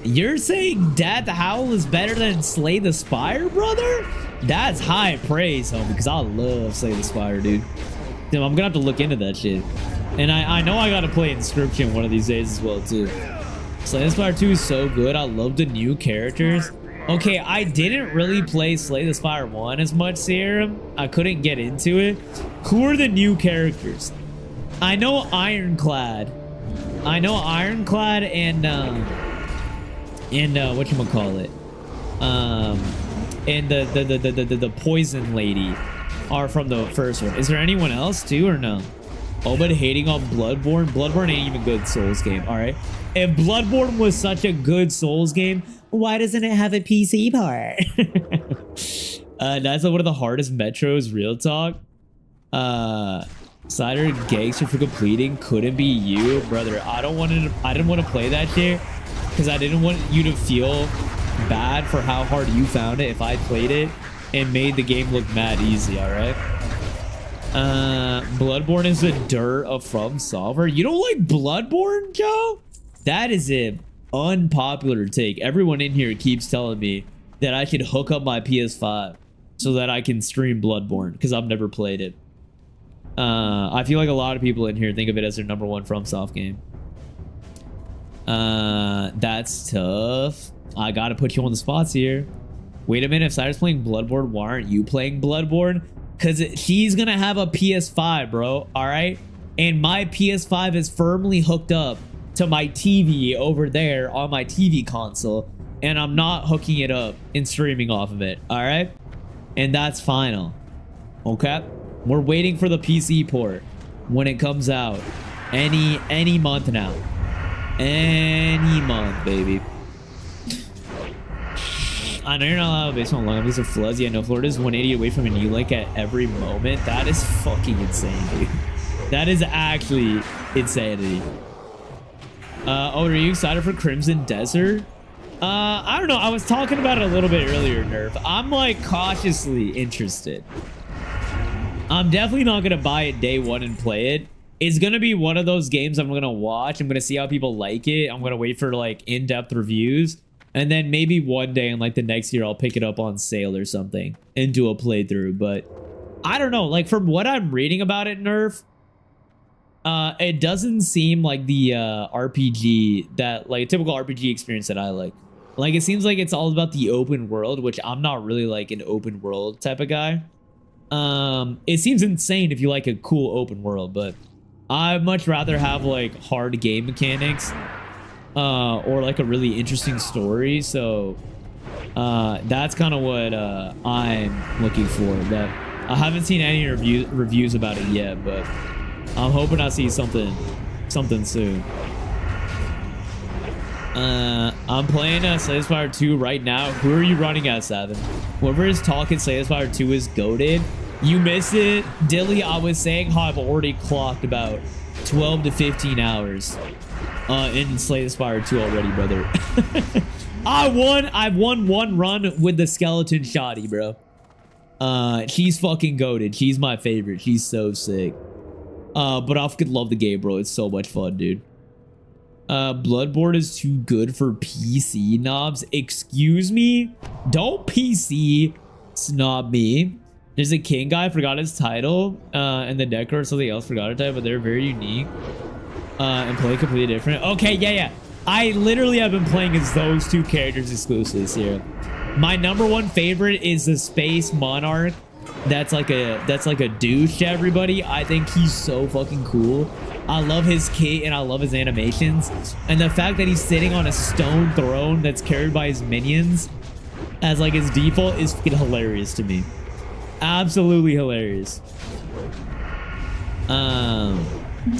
You're saying Death Howl is better than Slay the Spire, brother? That's high praise, homie. Because I love Slay the Spire, dude. Damn, I'm gonna have to look into that shit. And I know I gotta play Inscription one of these days as well too. Slay the Spire 2 is so good. I love the new characters. Okay, I didn't really play Slay the Spire 1 as much, Serum. I couldn't get into it. Who are the new characters? I know Ironclad. And whatchamacallit? And the Poison Lady are from the first one. Is there anyone else too or no? Oh, but hating on Bloodborne. Bloodborne ain't even a good Souls game, alright? If Bloodborne was such a good Souls game, why doesn't it have a PC part? That's one of the hardest metros, real talk. Cider gangster for completing couldn't be you, brother. I didn't want to play that shit because I didn't want you to feel bad for how hard you found it if I played it and made the game look mad easy, alright? Bloodborne is a dirt of From Software. You don't like Bloodborne, Joe? That is an unpopular take. Everyone in here keeps telling me that I should hook up my PS5 so that I can stream Bloodborne because I've never played it. I feel like a lot of people in here think of it as their #1 FromSoft game. That's tough. I gotta put you on the spots here. Wait a minute, if Cyrus playing Bloodborne, why aren't you playing Bloodborne? Because she's gonna have a PS5, bro, all right? And my PS5 is firmly hooked up to my TV over there on my TV console, and I'm not hooking it up and streaming off of it, all right? And that's final, okay? We're waiting for the PC port when it comes out any month now. Any month, baby. I know you're not allowed based on long because of floods. Yeah, no, Florida's 180 away from a new lake at every moment. That is fucking insane, dude. That is actually insanity. Oh, are you excited for Crimson Desert? I don't know. I was talking about it a little bit earlier, Nerf. I'm like cautiously interested. I'm definitely not going to buy it day one and play it. It's going to be one of those games I'm going to watch. I'm going to see how people like it. I'm going to wait for like in-depth reviews. And then maybe one day in like the next year, I'll pick it up on sale or something and do a playthrough. But I don't know. Like from what I'm reading about it, Nerf, it doesn't seem like the RPG that like a typical RPG experience that I like. Like it seems like it's all about the open world, which I'm not really like an open world type of guy. It seems insane if you like a cool open world, but I'd much rather have like hard game mechanics or like a really interesting story. So that's kind of what I'm looking for. That I haven't seen any reviews about it yet, but I'm hoping I see something soon. I'm playing Slay the Spire 2 right now. Who are you running at, Savin? Whoever is talking Slay the Spire 2 is goated. You missed it, Dilly. I was saying how I've already clocked about 12 to 15 hours in Slay the Spire 2 already, brother. I've won one run with the skeleton shoddy, bro. She's fucking goated. She's my favorite. She's so sick. But I fucking love the game, bro. It's so much fun, dude. Bloodborne is too good for PC knobs. Excuse me? Don't PC snob me. There's a king guy, forgot his title, and the Decker or something else, forgot her title, but they're very unique. And play completely different. Okay, yeah. I literally have been playing as those two characters exclusively this year. My #1 favorite is the Space Monarch. That's like a douche to everybody. I think he's so fucking cool. I love his kit and I love his animations. And the fact that he's sitting on a stone throne that's carried by his minions as like his default is fucking hilarious to me. Absolutely hilarious. I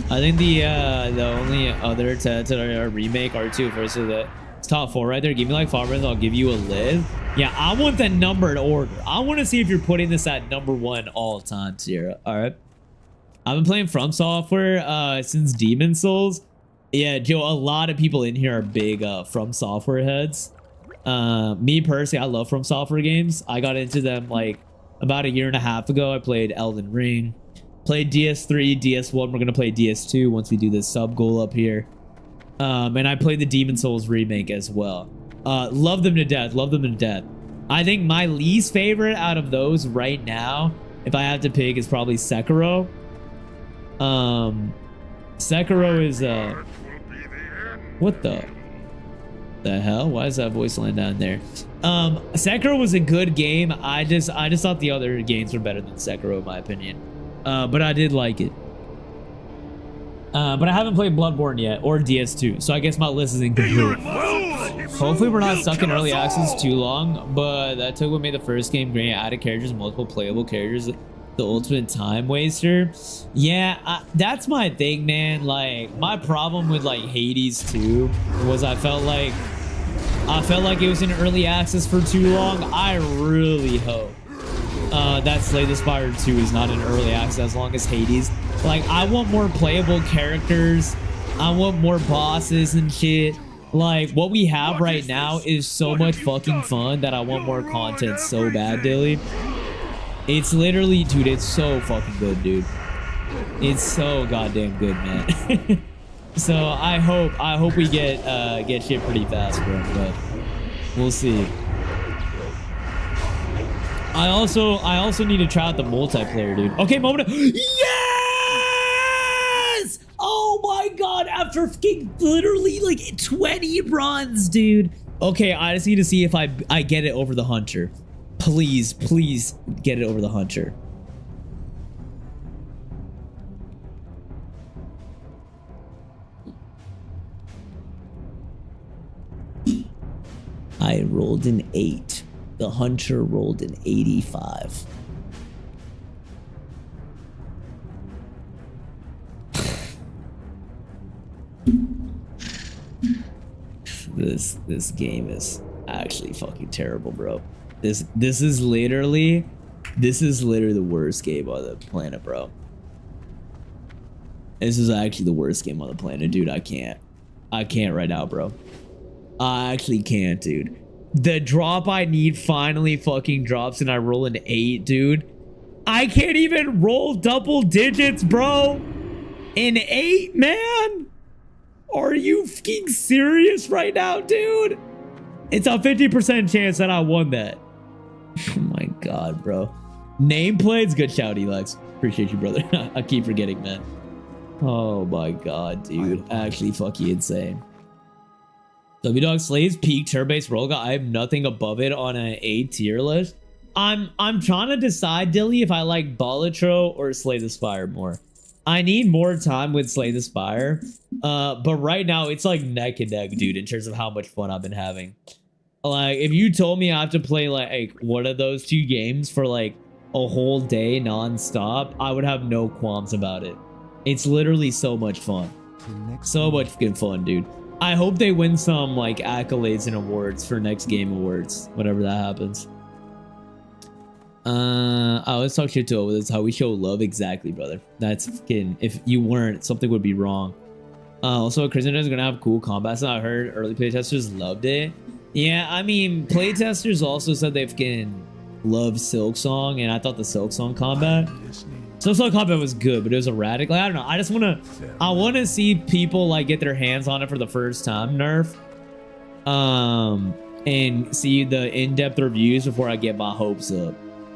think the only other to remake R2 versus the top 4 right there. Give me like 5 runs, I'll give you a live. Yeah, I want the numbered order. I want to see if you're putting this at #1 all time, Sierra. All right. I've been playing From Software since Demon Souls. Yeah, Joe, a lot of people in here are big From Software heads. Me personally, I love From Software games. I got into them like about a year and a half ago. I played Elden Ring, played DS3, DS1. We're going to play DS2 once we do this sub goal up here. And I played the Demon Souls remake as well. Love them to death. Love them to death. I think my least favorite out of those right now, if I have to pick, is probably Sekiro. Sekiro is what the hell? Why is that voice line down there? Sekiro was a good game. I just thought the other games were better than Sekiro in my opinion. But I did like it. But I haven't played Bloodborne yet or DS2, so I guess my list is incomplete. Hopefully we're not stuck in early access too long, but that took what made the first game great. Added characters, multiple playable characters, the ultimate time waster. Yeah, that's my thing, man. Like my problem with like Hades 2 was I felt like it was in early access for too long. I really hope that Slay the Spire 2 is not in early access as long as Hades. Like I want more playable characters. I want more bosses and shit. Like what we have right now is so much fucking fun that I want more content so bad, Dilly. It's literally, dude, it's so fucking good, dude. It's so goddamn good, man. So I hope we get shit pretty fast, bro, but we'll see. I also need to try out the multiplayer, dude. Okay, moment. Yes! Oh my god! After literally like 20 runs, dude. Okay, I just need to see if I get it over the hunter. Please, please get it over the hunter. I rolled an 8. The hunter rolled an 85. This game is actually fucking terrible, bro. This is literally the worst game on the planet, bro. This is actually the worst game on the planet, dude. I can't right now, bro. I actually can't, dude. The drop I need finally fucking drops and I roll an 8, dude. I can't even roll double digits, bro. An 8, man? Are you fucking serious right now, dude? It's a 50% chance that I won that. Oh my god, bro. Nameplates, good shout, Elex. Appreciate you, brother. I keep forgetting, man. Oh my god, dude. Actually fucking insane. W-Dog Slays peak turn-based roll. I have nothing above it on an A tier list. I'm trying to decide, Dilly, if I like Balatro or Slay the Spire more. I need more time with Slay the Spire. But right now it's like neck and neck, dude, in terms of how much fun I've been having. Like, if you told me I have to play like one of those two games for like a whole day non-stop, I would have no qualms about it. It's literally so much fun. So much fucking fun, dude. I hope they win some like accolades and awards for next game awards, whenever that happens. I always talk shit to Owen. That's how we show love. Exactly, brother. That's fucking, if you weren't, something would be wrong. Also, Christian is gonna have cool combats. I heard early playtesters loved it. Yeah, I mean, playtesters also said they fucking love Silksong, and I thought the Silksong combat, Silksong combat was good, but it was erratic. Like, I don't know. I want to see people like get their hands on it for the first time, nerf, and see the in-depth reviews before I get my hopes up.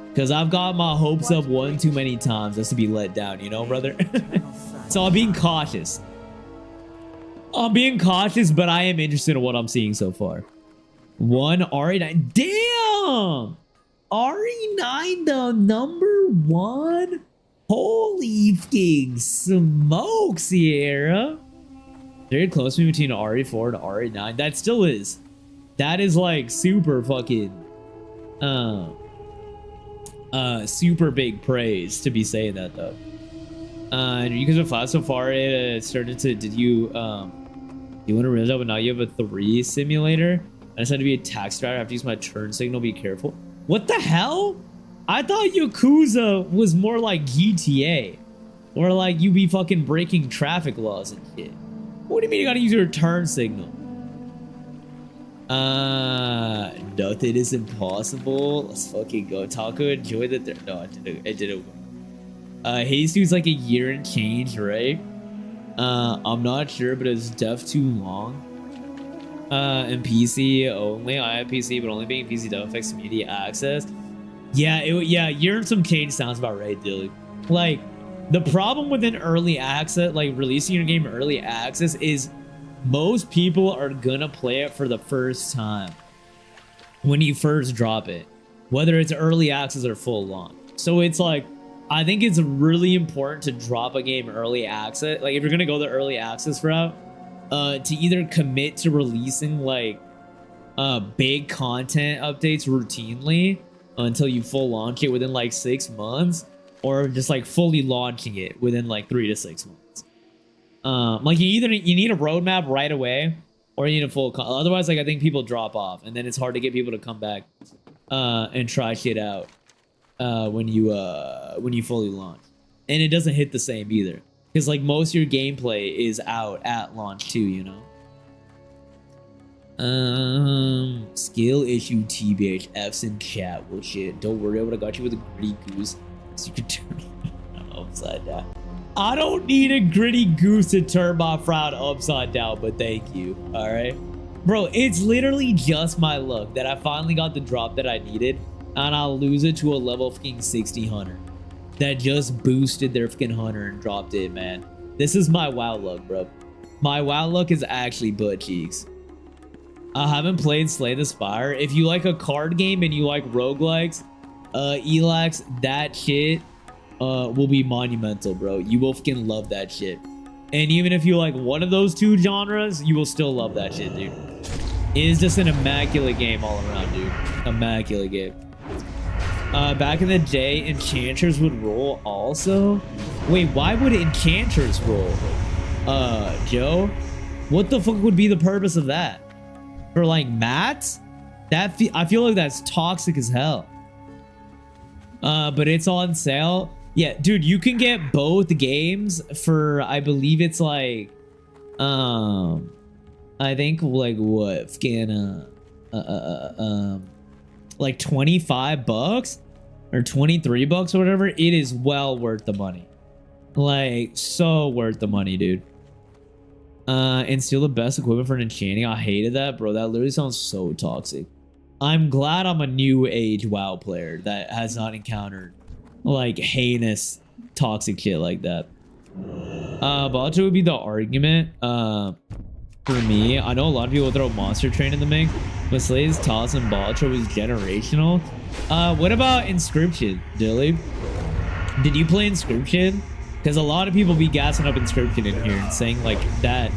Because I've got my hopes up one too many times just to be let down, you know, brother? So I'm being cautious. I'm being cautious, but I am interested in what I'm seeing so far. One RE9. Damn! RE9, the number one? Holy fucking smoke, Sierra. Very close to me between RE4 and RE9. That still is. That is like super fucking... super big praise to be saying that though. You guys have fought so far. It started to. Did you you want to realize that, but now you have a 3 simulator? I decided to be a tax driver. I have to use my turn signal. Be careful. What the hell? I thought Yakuza was more like GTA, or like you be fucking breaking traffic laws and shit. What do you mean you gotta use your turn signal? Nothing is impossible. Let's fucking go. Taco, enjoy the... No, it didn't. Jesus like a year and change, right? I'm not sure, but it's def too long. And PC only. I have PC, but only being PC don't affect media access. Yeah, yeah, year and some change sounds about right, Dilly. Like, the problem with an early access, like releasing your game early access, is most people are gonna play it for the first time when you first drop it, whether it's early access or full launch. So it's like, I think it's really important to drop a game early access. Like, if you're gonna go the early access route, to either commit to releasing like big content updates routinely until you full launch it within like 6 months, or just like fully launching it within like 3 to 6 months. Like you need a roadmap right away, or you need a full otherwise, like, I think people drop off, and then it's hard to get people to come back and try shit out when you fully launch. And it doesn't hit the same either, because like most of your gameplay is out at launch too, you know. Skill issue TBH. F's in chat. Well, shit, don't worry, I got you with a gritty goose so you can turn upside down. I don't need a gritty goose to turn my frown upside down, but thank you. All right, bro. It's literally just my luck that I finally got the drop that I needed. and I'll lose it to a level fucking 60 hunter that just boosted their fucking hunter and dropped it, man. This is my WoW luck, bro. My WoW luck is actually butt cheeks. I haven't played Slay the Spire. If you like a card game and you like roguelikes, Elax, that shit will be monumental, bro. You will fucking love that shit. And even if you like one of those two genres, you will still love that shit, dude. It is just an immaculate game all around, dude. Immaculate game. Back in the day, enchanters would roll also. Wait, why would enchanters roll? Joe? What the fuck would be the purpose of that? For like mats? I feel like that's toxic as hell. But it's on sale. Yeah, dude, you can get both games for, I believe it's like, I think like what, fucking, like 25 bucks or 23 bucks or whatever. It is well worth the money. Like, so worth the money, dude. And steal the best equipment for an enchanting. I hated that, bro. That literally sounds so toxic. I'm glad I'm a new age WoW player that has not encountered like heinous toxic shit like that. Bacho would be the argument for me. I know a lot of people throw Monster Train in the mix, but Slay's toss and Bacho was generational. What about Inscription, Dilly? Did you play Inscription? Because a lot of people be gassing up Inscription in here and saying like that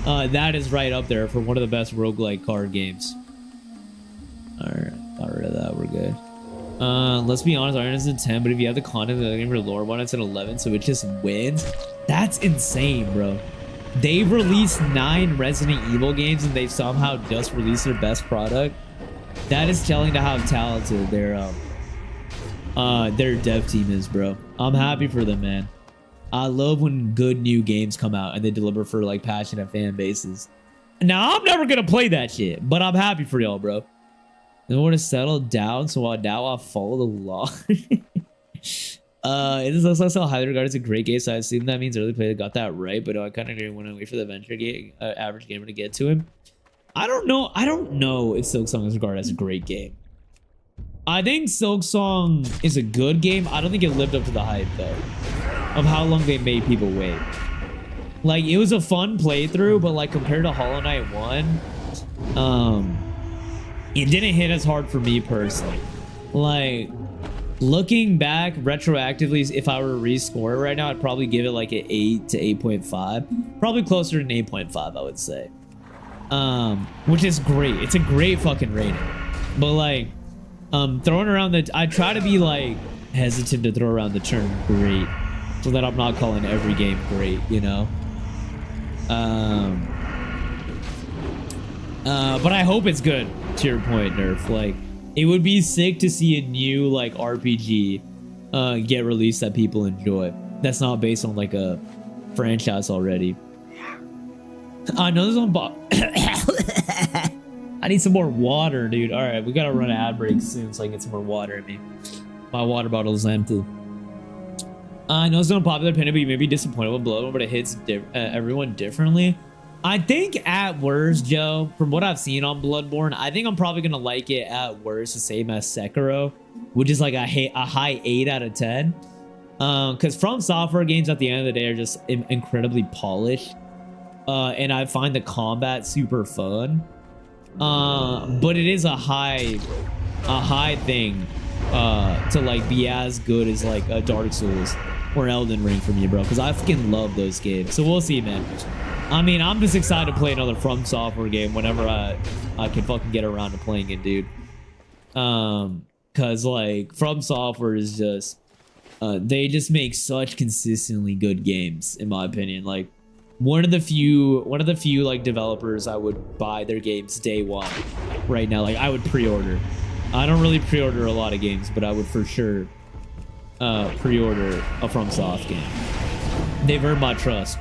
that is right up there for one of the best roguelike card games. Alright, got rid of that, we're good. Let's be honest, Iron is a 10, but if you have the content of the game for lore one, it's an 11, so it just wins. That's insane, bro. They've released 9 Resident Evil games and they've somehow just released their best product. That is telling to how talented their dev team is, bro. I'm happy for them, man. I love when good new games come out and they deliver for like passionate fan bases. Now, I'm never gonna play that shit, but I'm happy for y'all, bro. In order to settle down, so now I'll follow the law. It is also highly regarded as a great game, so I assume that means early player got that right, but I kind of agree when I wait for the venture game, average gamer to get to him. I don't know if Silksong is regarded as a great game. I think Silksong is a good game. I don't think it lived up to the hype, though, of how long they made people wait. Like, it was a fun playthrough, but like compared to Hollow Knight 1, it didn't hit as hard for me personally. Like, looking back retroactively, if I were to rescore it right now, I'd probably give it like an 8 to 8.5. Probably closer to an 8.5, I would say. Which is great. It's a great fucking rating. But like, throwing around I try to be like hesitant to throw around the term great, so that I'm not calling every game great, you know? But I hope it's good, to your point, Nerf. Like, it would be sick to see a new, like, RPG get released that people enjoy. That's not based on, like, a franchise already. I know there's one I need some more water, dude. Alright, we gotta run an ad break soon so I can get some more water in me. My water bottle is empty. I know it's not a popular opinion, but you may be disappointed with Bloodborne, but it hits everyone differently. I think at worst, Joe, from what I've seen on Bloodborne, I think I'm probably gonna like it at worst the same as Sekiro, which is like a high 8 out of 10. Because From Software games at the end of the day are just incredibly polished, and I find the combat super fun. But it is a high thing to like be as good as like a Dark Souls or Elden Ring for me, bro, because I fucking love those games. So we'll see, man. I mean, I'm just excited to play another From Software game whenever I can fucking get around to playing it, dude. Cause like From Software is just they just make such consistently good games, in my opinion. Like one of the few like developers I would buy their games day one right now. Like I would pre-order. I don't really pre-order a lot of games, but I would for sure pre-order a FromSoft game. They've earned my trust.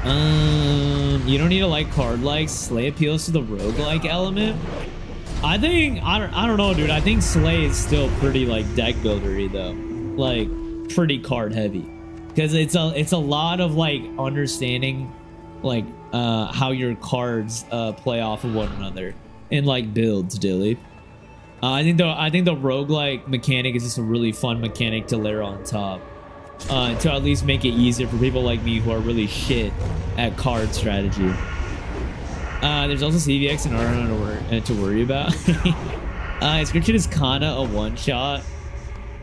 You don't need to like card likes. Slay appeals to the roguelike element. I don't know, dude. I think Slay is still pretty like deck buildery though, like pretty card heavy, because it's a lot of like understanding like how your cards play off of one another and like builds, Dilly. I think the roguelike mechanic is just a really fun mechanic to layer on top. To at least make it easier for people like me who are really shit at card strategy. There's also CVX and RN to worry about. Inscription is kinda a one-shot.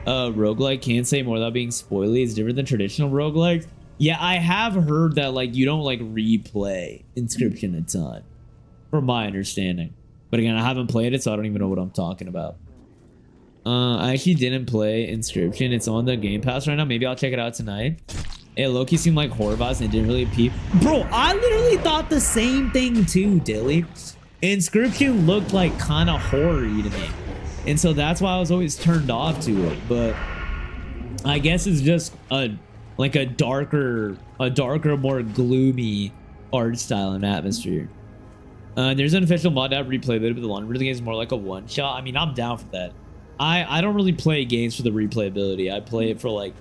Roguelike, can't say more without being spoily. It's different than traditional roguelikes. Yeah, I have heard that like you don't like replay Inscription a ton, from my understanding. But again, I haven't played it, so I don't even know what I'm talking about. I actually didn't play Inscription. It's on the Game Pass right now. Maybe I'll check it out tonight. It low-key seemed like horror vibes and it didn't really peep. Bro, I literally thought the same thing too, Dilly. Inscription looked like kind of horror-y to me. And so that's why I was always turned off to it. But I guess it's just a darker, more gloomy art style and atmosphere. There's an official mod app replayability, but the launcher game is more like a one-shot. I mean, I'm down for that. I don't really play games for the replayability. I play it for like,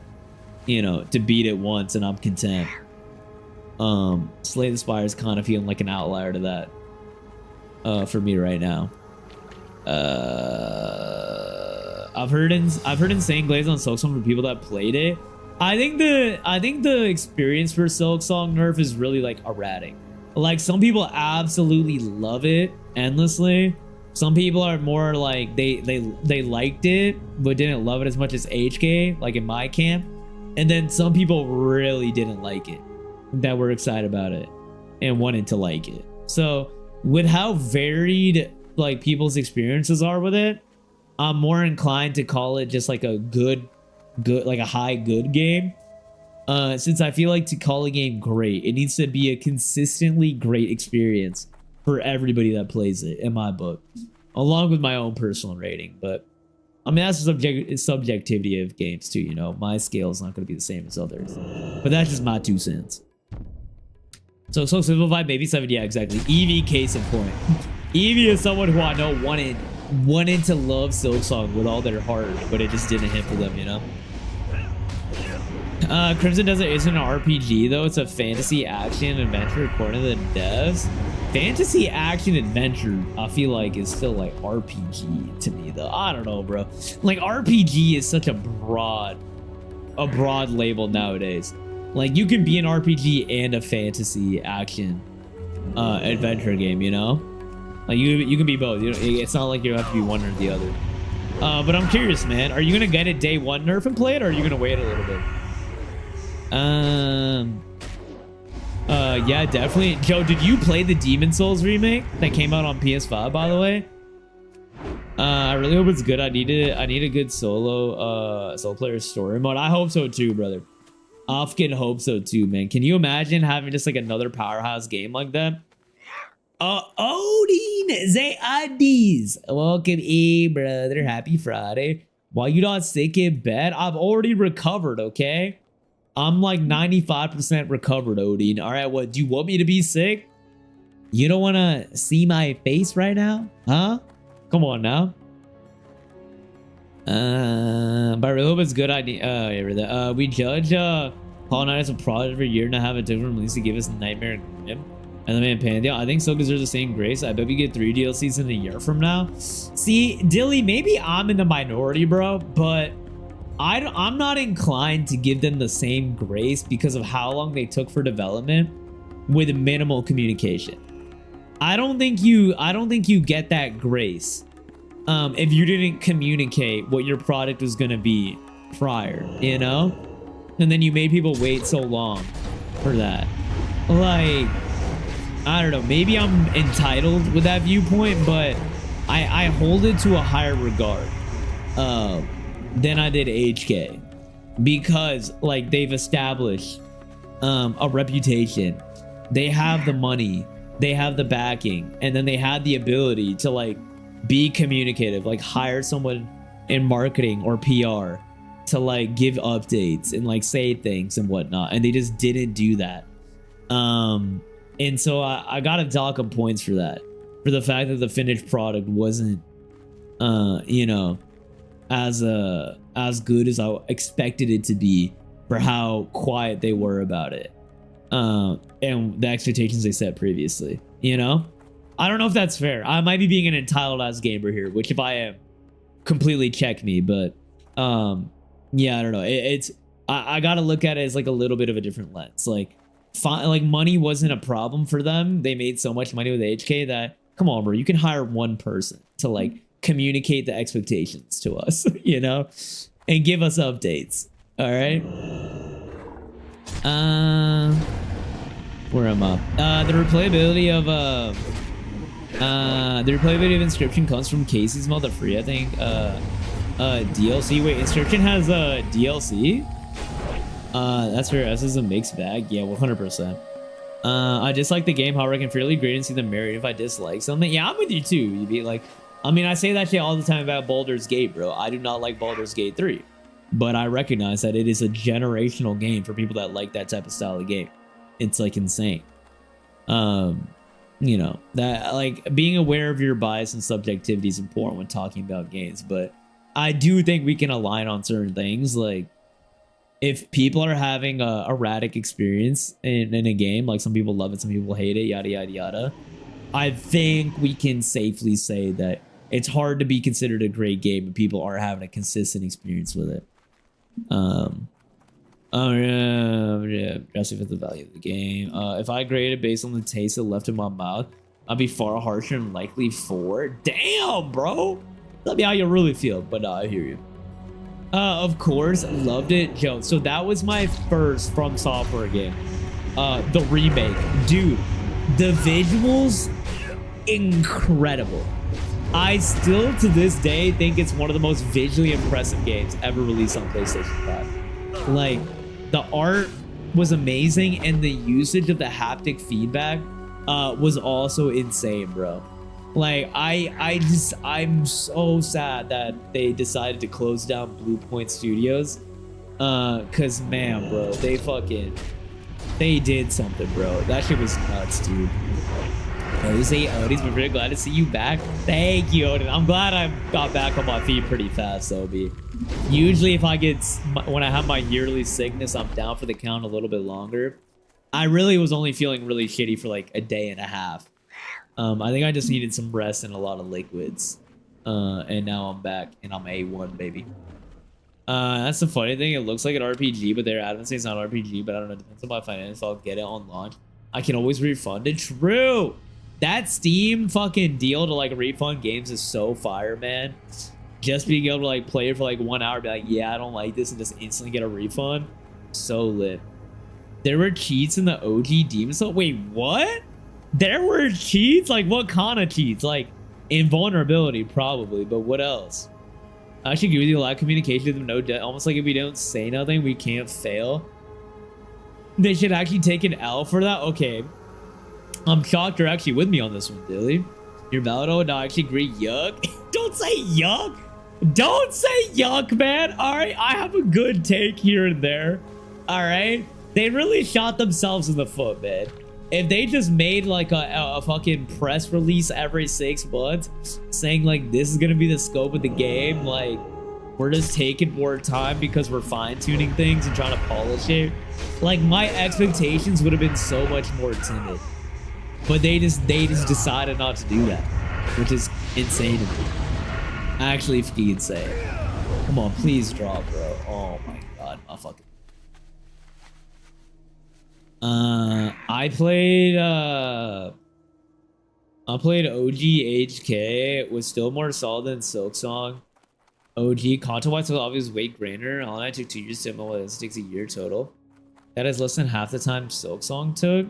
you know, to beat it once and I'm content. Slay the Spire is kind of feeling like an outlier to that. For me right now. I've heard insane glaze on Silksong from people that played it. I think the experience for Silksong nerf is really like erratic. Like some people absolutely love it endlessly. Some people are more like they liked it but didn't love it as much as HK, like in my camp. And then some people really didn't like it, that were excited about it and wanted to like it. So with how varied like people's experiences are with it, I'm more inclined to call it just like a good like a high good game. Since I feel like to call a game great, it needs to be a consistently great experience for everybody that plays it, in my book, along with my own personal rating. But I mean, that's the subjectivity of games too, you know. My scale is not going to be the same as others, but that's just my 2 cents. So simplified, maybe 7. Yeah, exactly. Evie, case in point. Evie is someone who I know wanted to love Silksong with all their heart, but it just didn't hit for them, you know. Crimson Desert isn't an RPG though. It's a fantasy action adventure according to the devs. Fantasy action adventure, I feel like, is still like RPG to me though. I don't know, bro. Like RPG is such a broad label nowadays. Like you can be an RPG and a fantasy action adventure game, you know? Like you can be both. You know, it's not like you have to be one or the other. But I'm curious, man. Are you gonna get it day 1 nerf and play it, or are you gonna wait a little bit? Yeah, definitely. Joe, did you play the Demon Souls remake that came out on PS5, by the way? I really hope it's good. I need a good solo player story mode. I hope so too, brother. I fucking hope so too, man. Can you imagine having just like another powerhouse game like that? Odin, say IDs. Welcome in, brother. Happy Friday. Why you not sick in bed? I've already recovered, okay? I'm like 95% recovered, Odin. All right, what? Do you want me to be sick? You don't want to see my face right now? Huh? Come on now. But I really hope it's a good idea. We judge Hollow Knight as a project for a year and a half at different release to give us Nightmare and Grim. And the Man Pantheon, I think so deserves the same grace. I bet we get 3 DLCs in a year from now. See, Dilly, maybe I'm in the minority, bro, but I'm not inclined to give them the same grace because of how long they took for development with minimal communication. I don't think you get that grace if you didn't communicate what your product was gonna be prior, you know? And then you made people wait so long for that. Like, I don't know, maybe I'm entitled with that viewpoint, but I hold it to a higher regard than I did HK, because like they've established a reputation, they have the money, they have the backing, and then they had the ability to like be communicative, like hire someone in marketing or PR to like give updates and like say things and whatnot, and they just didn't do that. And so I gotta dock them points for that, for the fact that the finished product wasn't you know, as good as I expected it to be for how quiet they were about it, and the expectations they set previously, you know? I don't know if that's fair. I might be being an entitled ass gamer here, which if I am, completely check me, but yeah, I don't know. I gotta look at it as like a little bit of a different lens. Like money wasn't a problem for them. They made so much money with HK that, come on, bro, you can hire one person to like communicate the expectations to us, you know, and give us updates. All right. Where am I? The replayability of Inscription comes from Casey's mod, the free, I think. DLC. Wait, Inscription has a DLC? That's fair. This is a mixed bag. Yeah, 100%. I dislike the game. However, I can fairly grade and see the merit if I dislike something. Yeah, I'm with you too. You'd be like, I mean, I say that shit all the time about Baldur's Gate, bro. I do not like Baldur's Gate 3, but I recognize that it is a generational game for people that like that type of style of game. It's like insane. You know, that like being aware of your bias and subjectivity is important when talking about games, but I do think we can align on certain things. Like if people are having a erratic experience in a game, like some people love it, some people hate it, yada yada yada, I think we can safely say that it's hard to be considered a great game if people are having a consistent experience with it. Yeah, drastic for the value of the game. If I graded based on the taste that left in my mouth, I'd be far harsher and likely 4. Damn, bro. Tell me how you really feel, but I hear you. Of course, loved it, Joe. So that was my first From Software game. The remake, dude. The visuals, incredible. I still, to this day, think it's one of the most visually impressive games ever released on PlayStation 5. Like, the art was amazing, and the usage of the haptic feedback was also insane, bro. Like, I'm so sad that they decided to close down Blue Point Studios. Cause man, bro, they did something, bro. That shit was nuts, dude. Odie's been really glad to see you back. Thank you, Odin. I'm glad I got back on my feet pretty fast, Obi. Usually when I have my yearly sickness, I'm down for the count a little bit longer. I really was only feeling really shitty for like a day and a half. I think I just needed some rest and a lot of liquids. And now I'm back and I'm A1, baby. That's the funny thing. It looks like an RPG, but they're adamant saying it's not an RPG, but I don't know. It depends on my finance. I'll get it on launch. I can always refund it. True. That Steam fucking deal to like refund games is so fire, man. Just being able to like play it for like 1 hour, be like, yeah, I don't like this, and just instantly get a refund. So lit. There were cheats in the OG Demon Soul. Wait, what? There were cheats? Like what kind of cheats? Like invulnerability, probably, but what else? I should give you a lot of communication with them, no debt. Almost like if we don't say nothing, we can't fail. They should actually take an L for that. Okay. I'm shocked you're actually with me on this one, Dilly. You're valid. Oh, no, I actually agree. Yuck. Don't say yuck. Don't say yuck, man. All right. I have a good take here and there. All right. They really shot themselves in the foot, man. If they just made like a fucking press release every 6 months saying like this is going to be the scope of the game, like we're just taking more time because we're fine-tuning things and trying to polish it. Like my expectations would have been so much more timid. But they just decided not to do that, which is insane to me. Actually, if you could say it. Come on, please draw, bro. Oh my god, my fucking. I played OG HK. It was still more solid than Silksong. OG content-wise was obviously way greater. All I took 2 years to demo. It takes a year total. That is less than half the time Silksong took.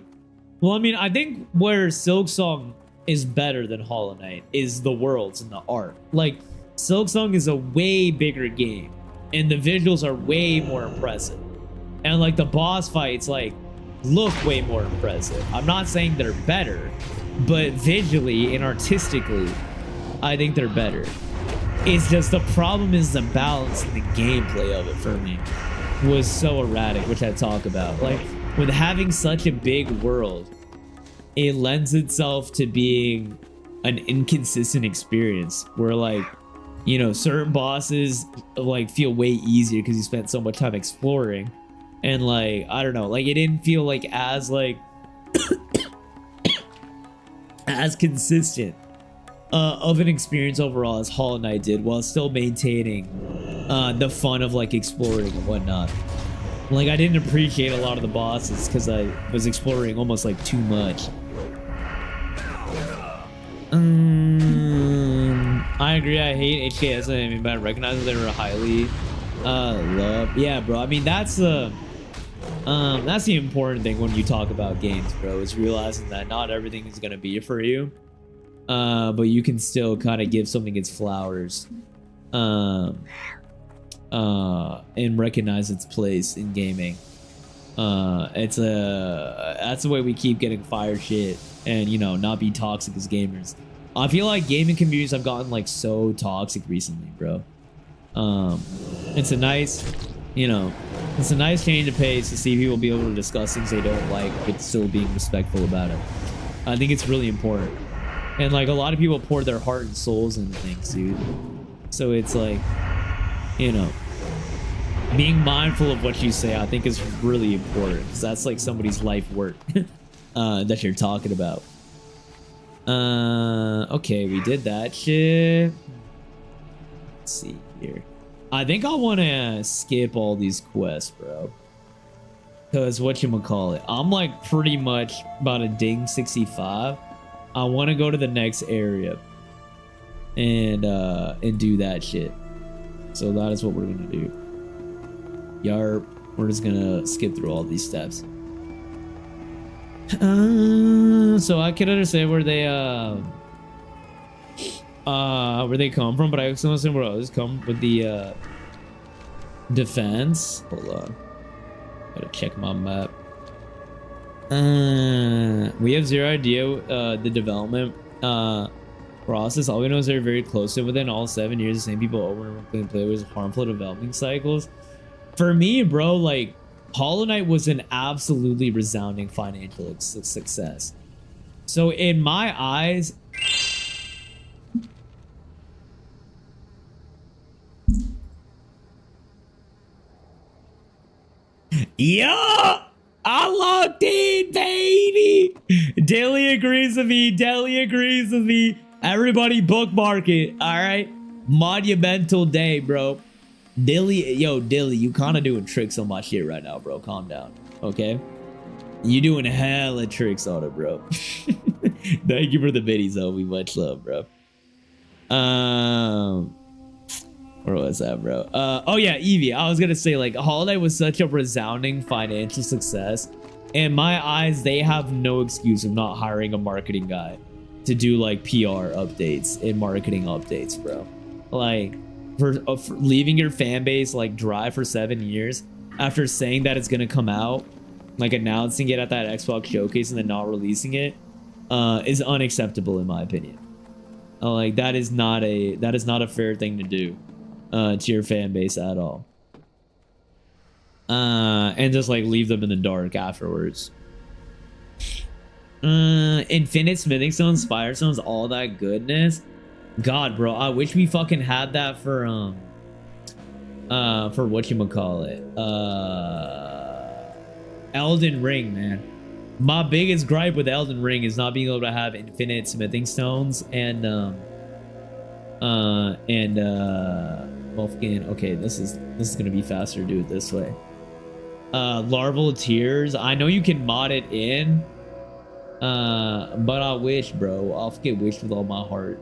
Well, I mean, I think where Silksong is better than Hollow Knight is the worlds and the art. Like, Silksong is a way bigger game, and the visuals are way more impressive. And, like, the boss fights, like, look way more impressive. I'm not saying they're better, but visually and artistically, I think they're better. It's just the problem is the balance and the gameplay of it for me was so erratic, which I talk about. Like, with having such a big world, it lends itself to being an inconsistent experience where, like, you know, certain bosses like feel way easier because you spent so much time exploring, and like, I don't know, like it didn't feel like as like as consistent of an experience overall as Hollow Knight did, while still maintaining the fun of like exploring and whatnot. Like, I didn't appreciate a lot of the bosses because I was exploring almost like too much. I agree. I hate HKS. I mean, but I recognize they were highly loved. Yeah, bro. I mean, that's the important thing when you talk about games, bro, is realizing that not everything is gonna be for you, but you can still kind of give something its flowers, and recognize its place in gaming. That's the way we keep getting fire shit and, you know, not be toxic as gamers. I feel like gaming communities have gotten like so toxic recently, bro. It's a nice, you know, it's a nice change of pace to see people be able to discuss things they don't like, but still being respectful about it. I think it's really important. And like, a lot of people pour their heart and souls into things, dude. So it's like, you know, being mindful of what you say, I think, is really important, because that's like somebody's life work that you're talking about. Okay, we did that shit. Let's see here. I think I want to skip all these quests, bro. Because whatchamacallit, I'm like pretty much about a ding 65. I want to go to the next area and do that shit. So that is what we're gonna do. Yarp, we're just gonna skip through all these steps. So I can understand where they come from, but I also understand where others come with the defense. Hold on, gotta check my map. We have zero idea the development process. All we know is they're very close to within all 7 years. The same people over and over play with harmful developing cycles. For me, bro, like, Hollow Knight was an absolutely resounding financial success. So in my eyes, yeah, I locked in, baby. Dilly agrees with me. Dilly agrees with me. Everybody bookmark it. All right, monumental day, bro. Dilly, yo, Dilly, you kind of doing tricks on my shit right now, bro. Calm down, okay? You doing hella tricks on it, bro. Thank you for the biddies, Obi. Much love, bro. Where was that, bro? Oh yeah, Evie. I was gonna say, like, Hollow Knight was such a resounding financial success. In my eyes, they have no excuse of not hiring a marketing guy to do like PR updates and marketing updates, bro. Like, for leaving your fan base like dry for 7 years after saying that it's gonna come out, like announcing it at that Xbox showcase and then not releasing it, is unacceptable in my opinion. Like, that is not a fair thing to do to your fan base at all. And just like leave them in the dark afterwards. Infinite smithing stones, fire stones, all that goodness. God, bro, I wish we fucking had that for whatchamacallit, Elden Ring, man. My biggest gripe with Elden Ring is not being able to have infinite smithing stones and fucking, okay, this is gonna be faster to do it this way. Larval tears, I know you can mod it in, but I wish, bro, I'll fucking wish with all my heart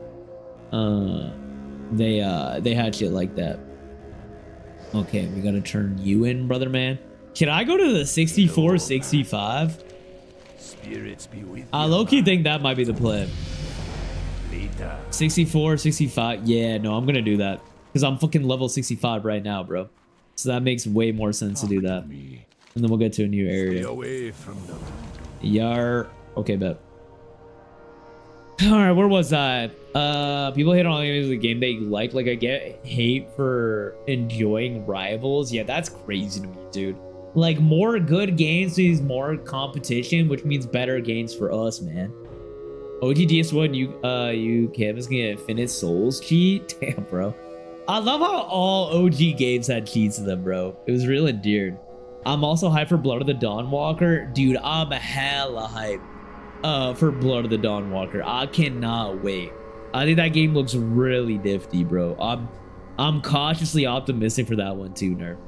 they had shit like that. Okay, we gotta turn you in, brother man. Can I go to the 64 65? Spirits be with I low-key think that might be the play. 64 65. Yeah, no, I'm gonna do that because I'm fucking level 65 right now, bro. So that makes way more sense to do that. And then we'll get to a new area. away from them. Yar. Okay, bet. Alright, where was I? People hate on the game they like. Like, I get hate for enjoying rivals. Yeah, that's crazy to me, dude. Like, more good games means more competition, which means better games for us, man. OGDS1, you canvas can get Infinite Souls cheat? Damn, bro. I love how all OG games had cheats in them, bro. It was real endeared. I'm also hyped for Blood of the Dawnwalker. Dude, I'm hella hyped for Blood of the Dawnwalker. I cannot wait I think that game looks really nifty, bro. I'm cautiously optimistic for that one too, Nerf.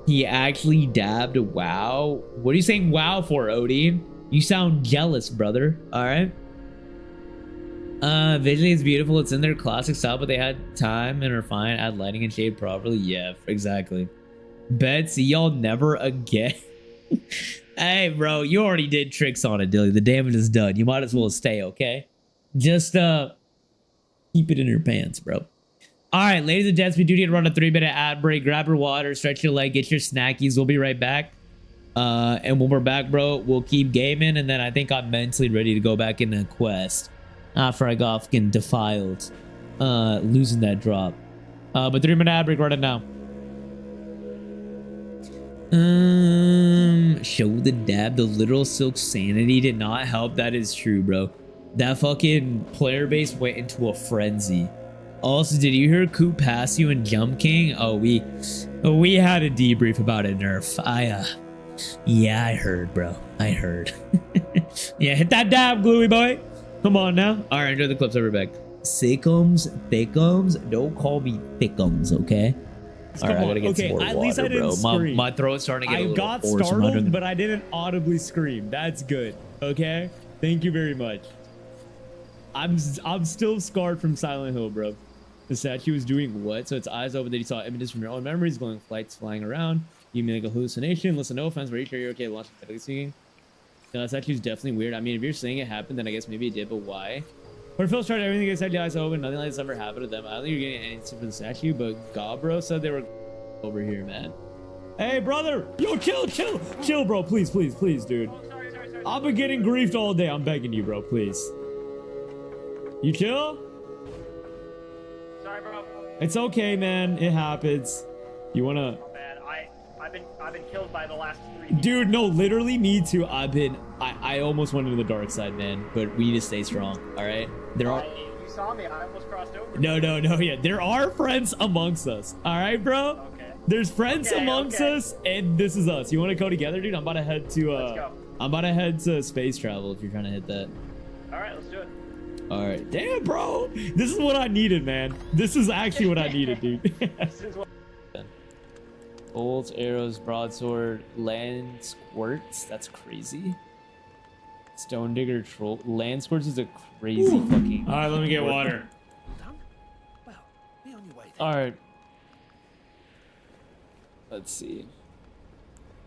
He actually dabbed WoW. What are you saying WoW for, Odin? You sound jealous, brother. All right. Visually it's beautiful. It's in their classic style, but they had time and refine, add lighting and shade properly. Yeah, exactly. Bet see y'all never again. Hey, bro, you already did tricks on it, Dilly. The damage is done. You might as well stay, okay? Just keep it in your pants, bro. All right, ladies and gents, we do need to run a 3-minute ad break. Grab your water, stretch your leg, get your snackies. We'll be right back. And when we're back, bro, we'll keep gaming, and then I think I'm mentally ready to go back in a quest after I got fucking defiled, losing that drop. But 3-minute ad break right now. Show the dab. The literal silk sanity did not help. That is true, bro. That fucking player base went into a frenzy. Also, did you hear Coop pass you in Jump King? Oh, we had a debrief about it, Nerf. Yeah, I heard, bro. I heard. Yeah, hit that dab, Gluey boy. Come on now. All right, enjoy the clips. Over back. Sickums, thickums. Don't call me thickums, okay? All right, I gotta get some more water, at least I didn't bro. scream. My throat's starting to get a little got hoarse. startled, but I didn't audibly scream. That's good. Okay? Thank you very much. I'm still scarred from Silent Hill, bro. The statue was doing what? So its eyes open, that he saw images from your own memories, glowing flights flying around. You mean like a hallucination? Listen, no offense, but are you sure you're okay launching technically speaking? No, that statue's definitely weird. I mean, if you're saying it happened, then I guess maybe it did, but why? When Phil started everything, they said your eyes open, nothing like this ever happened to them. I don't think you're getting anything from the statue, but Gabro said they were over here, man. Hey, brother! Yo, chill, bro. Please, dude. Sorry. I've been getting griefed all day. I'm begging you, bro, please. You chill? Sorry, bro. It's okay, man. It happens. You wanna... Man, I've been killed by the last 3. Dude, no, literally me too. I almost went into the dark side, man. But we need to stay strong, all right? There are... You saw me. I almost crossed over. No, yeah. There are friends amongst us, all right, bro? Okay. There's friends amongst us, and this is us. You want to go together, dude? I'm about to head to... Let's go. I'm about to head to space travel if you're trying to hit that. All right, let's do it. All right. Damn, bro. This is what I needed, man. This is actually what I needed, dude. This is what... Bolts, arrows, broadsword, land squirts. That's crazy. Stone digger troll. Land squirts is a crazy fucking... All right, let me get water. Well, be on your way then. All right. Let's see.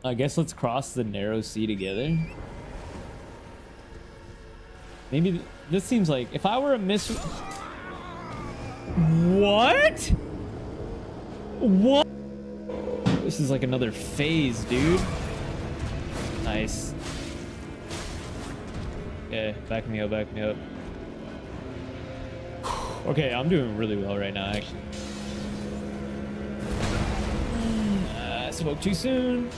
I guess let's cross the narrow sea together. Maybe this seems like if I were a What? This is like another phase, dude. Nice. Okay, back me up. Okay, I'm doing really well right now, actually. I spoke too soon.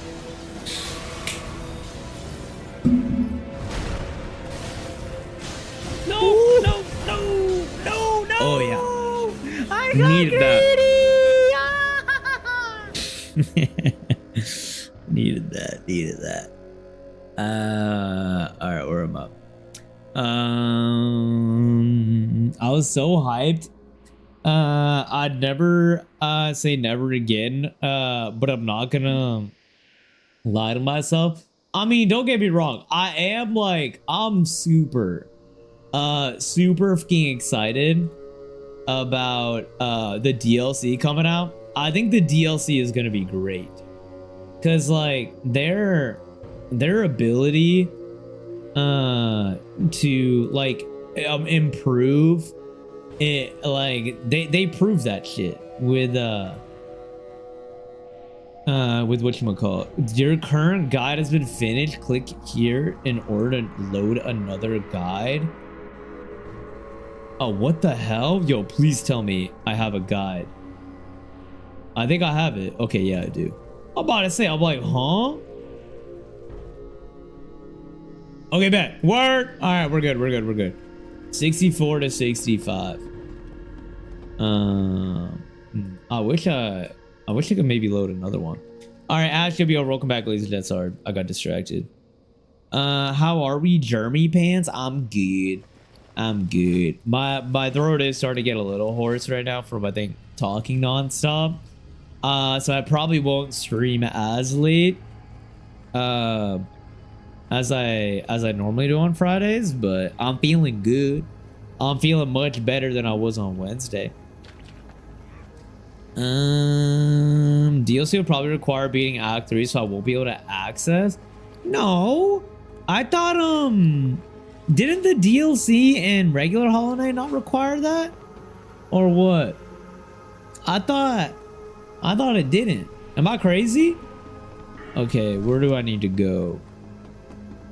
No! Oh yeah. I got Needed that. Needed that. All right, where am I? I was so hyped. I'd never say never again. But I'm not gonna lie to myself. I mean, don't get me wrong. I'm super fucking excited about the DLC coming out. I think the DLC is gonna be great, cause like their ability to like improve it, like they prove that shit with whatchamacallit. Your current guide has been finished. Click here in order to load another guide. Oh, what the hell? Yo, please tell me I have a guide. I think I have it. Okay, yeah, I do. I'm about to say, I'm like, huh? Okay, bet. Word. All right, we're good. 64 to 65. I wish I could maybe load another one. All right, Ash, welcome back, ladies and gents. Sorry, I got distracted. How are we, Jeremy Pants? I'm good. I'm good. My throat is starting to get a little hoarse right now from, I think, talking nonstop. So I probably won't stream as late as I normally do on Fridays, but I'm feeling good. I'm feeling much better than I was on Wednesday. DLC will probably require beating Act 3, so I won't be able to access. No, I thought didn't the DLC in regular Hollow Knight not require that, or what? I thought it didn't. Am I crazy? Okay, where do I need to go?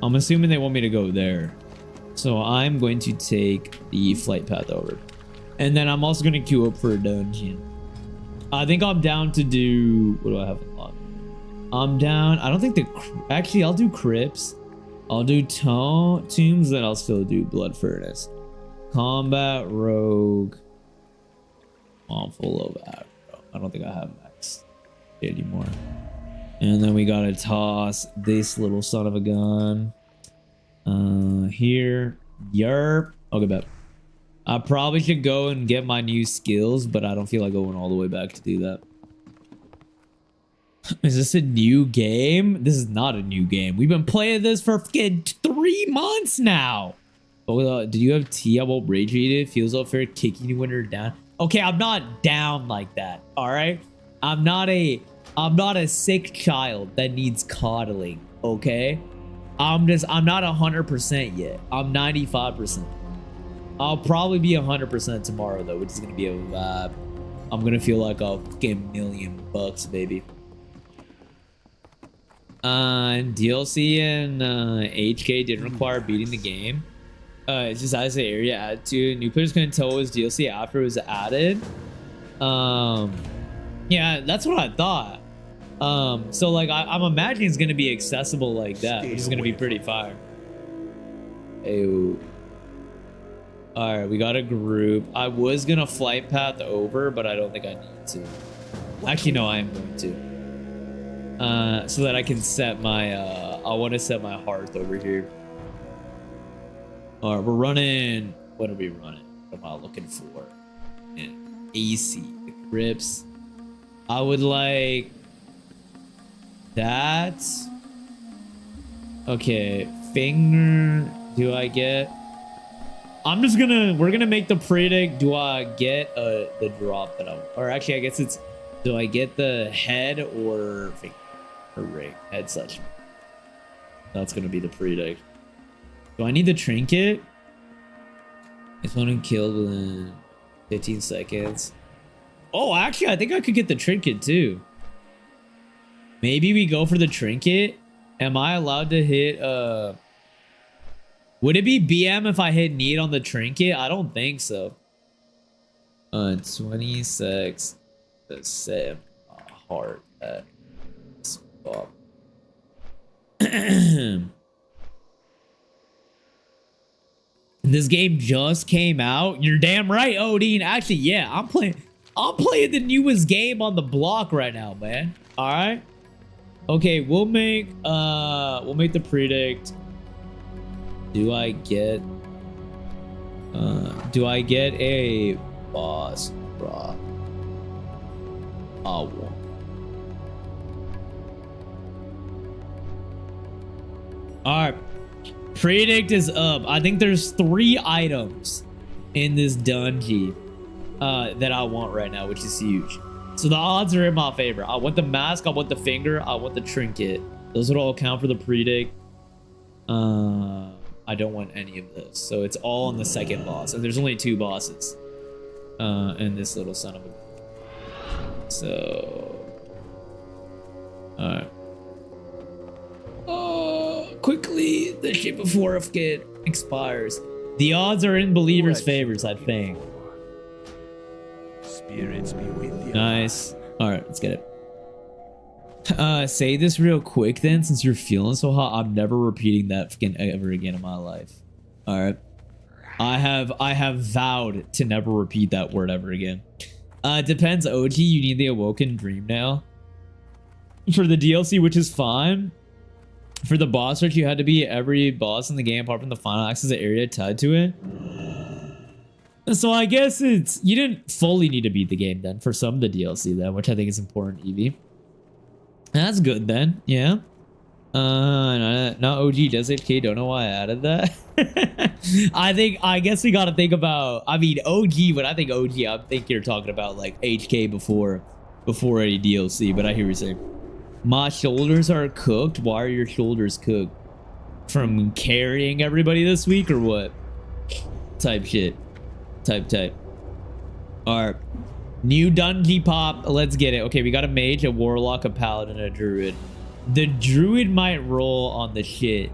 I'm assuming they want me to go there, so I'm going to take the flight path over, and then I'm also going to queue up for a dungeon. I think I'm down to do, what do I have on? I'm down. I don't think actually I'll do Crypts. I'll do Tombs, then I'll still do Blood Furnace. Combat, Rogue. I'm full of aggro. I don't think I have max anymore. And then we gotta toss this little son of a gun. Here. Yerp. Okay, bet. I probably should go and get my new skills, but I don't feel like going all the way back to do that. Is this a new game? This is not a new game. We've been playing this for fucking 3 months now. Oh, did you have tea? I won't rage eat it. Feels unfair kicking you when you're down. Okay, I'm not down like that. All right, I'm not a sick child that needs coddling. Okay, I'm not 100% yet. I'm 95%. I'll probably be 100% tomorrow though, which is gonna be a vibe. I'm gonna feel like a fucking $1,000,000, baby. DLC and HK didn't require beating the game. It's just as the area added to. New players couldn't tell it was DLC after it was added. Yeah, that's what I thought. So like I'm imagining it's gonna be accessible like that, which is gonna be pretty fire. Ew. All right, we got a group. I was gonna flight path over, but I don't think I need to. Actually, no, I am going to. So that I can set my, I want to set my hearth over here. All right, we're running, what are we running? What am I looking for? An AC, the grips. I would like that. Okay, finger, do I get? We're gonna make the predict. Do I get the drop that or actually I guess it's, do I get the head or finger or ring? Head such. That's gonna be the predict. Do I need the trinket? It's one killed within 15 seconds. Oh, actually, I think I could get the trinket too. Maybe we go for the trinket. Am I allowed to hit would it be BM if I hit need on the trinket? I don't think so. 26 to set a heart at spot. This game just came out. You're damn right, Odin. Actually, yeah, I'm playing the newest game on the block right now, man. All right. Okay, we'll make the predict. Do I get a boss drop? I won't. Alright. Predict is up. I think there's 3 items in this dungeon that I want right now, which is huge. So the odds are in my favor. I want the mask, I want the finger, I want the trinket. Those would all count for the predict. I don't want any of this. So it's all on the second boss. And there's only 2 bosses. And this little son of a... So... Alright. Quickly, the ship of Warfgate expires. The odds are in believers' favors, I think. Spirits be with you. Nice. Alright, let's get it. Say this real quick then, since you're feeling so hot. I'm never repeating that fucking ever again in my life. All right, I have vowed to never repeat that word ever again. Depends, OG. You need the Awoken Dream now for the DLC, which is fine. For the boss search, you had to be every boss in the game apart from the final access area tied to it. So I guess it's you didn't fully need to beat the game then for some of the DLC then, which I think is important, Evie. That's good then, yeah. Not OG does HK, don't know why I added that. I guess we gotta think about, I mean OG, when I think OG, I think you're talking about like HK before any DLC, but I hear you saying. My shoulders are cooked. Why are your shoulders cooked? From carrying everybody this week or what? Type shit. Type. Alright. New dungeon pop. Let's get it. Okay, we got a mage, a warlock, a paladin, and a druid. The druid might roll on the shit.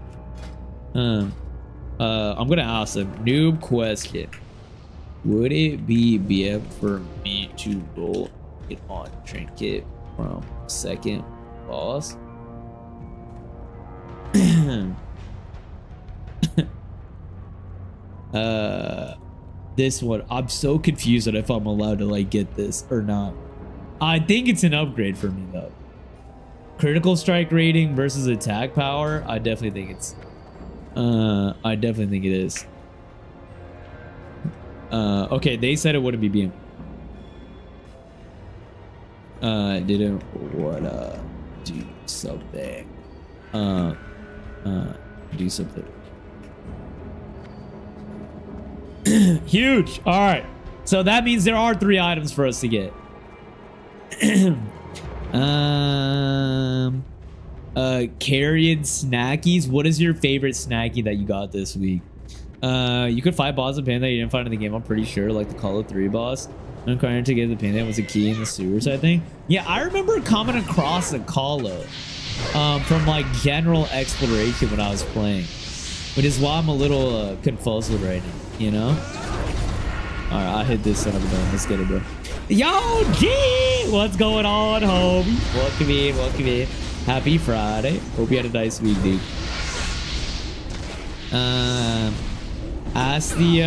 I'm gonna ask him. Noob question. Would it be BM for me to roll it on trinket from second boss? This one, I'm so confused on if I'm allowed to like get this or not. I think it's an upgrade for me though. Critical strike rating versus attack power. I definitely think it's I definitely think it is. Okay, they said it wouldn't be beam. Didn't wanna do something. Do something. Huge. All right. So that means there are 3 items for us to get. Carrion snackies. What is your favorite snacky that you got this week? You could fight boss and panda that you didn't find in the game. I'm pretty sure, like the Call of 3 boss. I'm trying to get the panda was a key in the sewers, I think. Yeah, I remember coming across a call from like general exploration when I was playing, which is why I'm a little confused right now. You know? Alright, I hit this son of a gun. Let's get it, bro. Yo, G! What's going on, homie? Welcome in. Happy Friday. Hope you had a nice week, dude. Ask the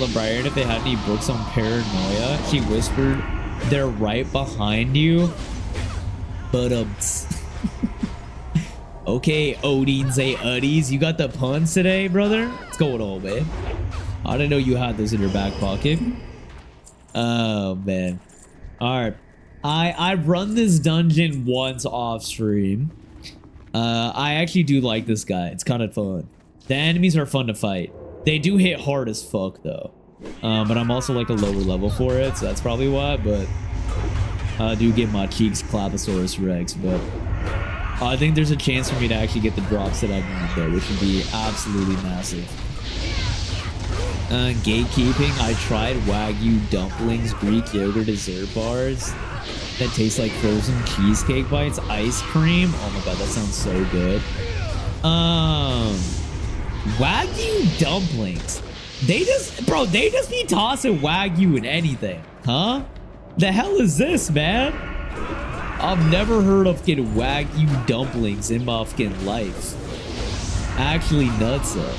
librarian if they had any books on paranoia. She whispered, they're right behind you. But, okay, Odin's a Uddies. You got the puns today, brother? What's going on, man? I didn't know you had this in your back pocket. Oh, man. Alright. I've run this dungeon once off stream. I actually do like this guy. It's kind of fun. The enemies are fun to fight. They do hit hard as fuck, though. But I'm also like a lower level for it, so that's probably why. But I do get my cheeks Claposaurus Rex, but I think there's a chance for me to actually get the drops that I need, though, which would be absolutely massive. Gatekeeping. I tried Wagyu dumplings, Greek yogurt dessert bars that taste like frozen cheesecake bites, ice cream. Oh my god, that sounds so good. Wagyu dumplings. They just be tossing Wagyu in anything, huh? The hell is this, man? I've never heard of getting Wagyu dumplings in my fucking life. Actually nuts though.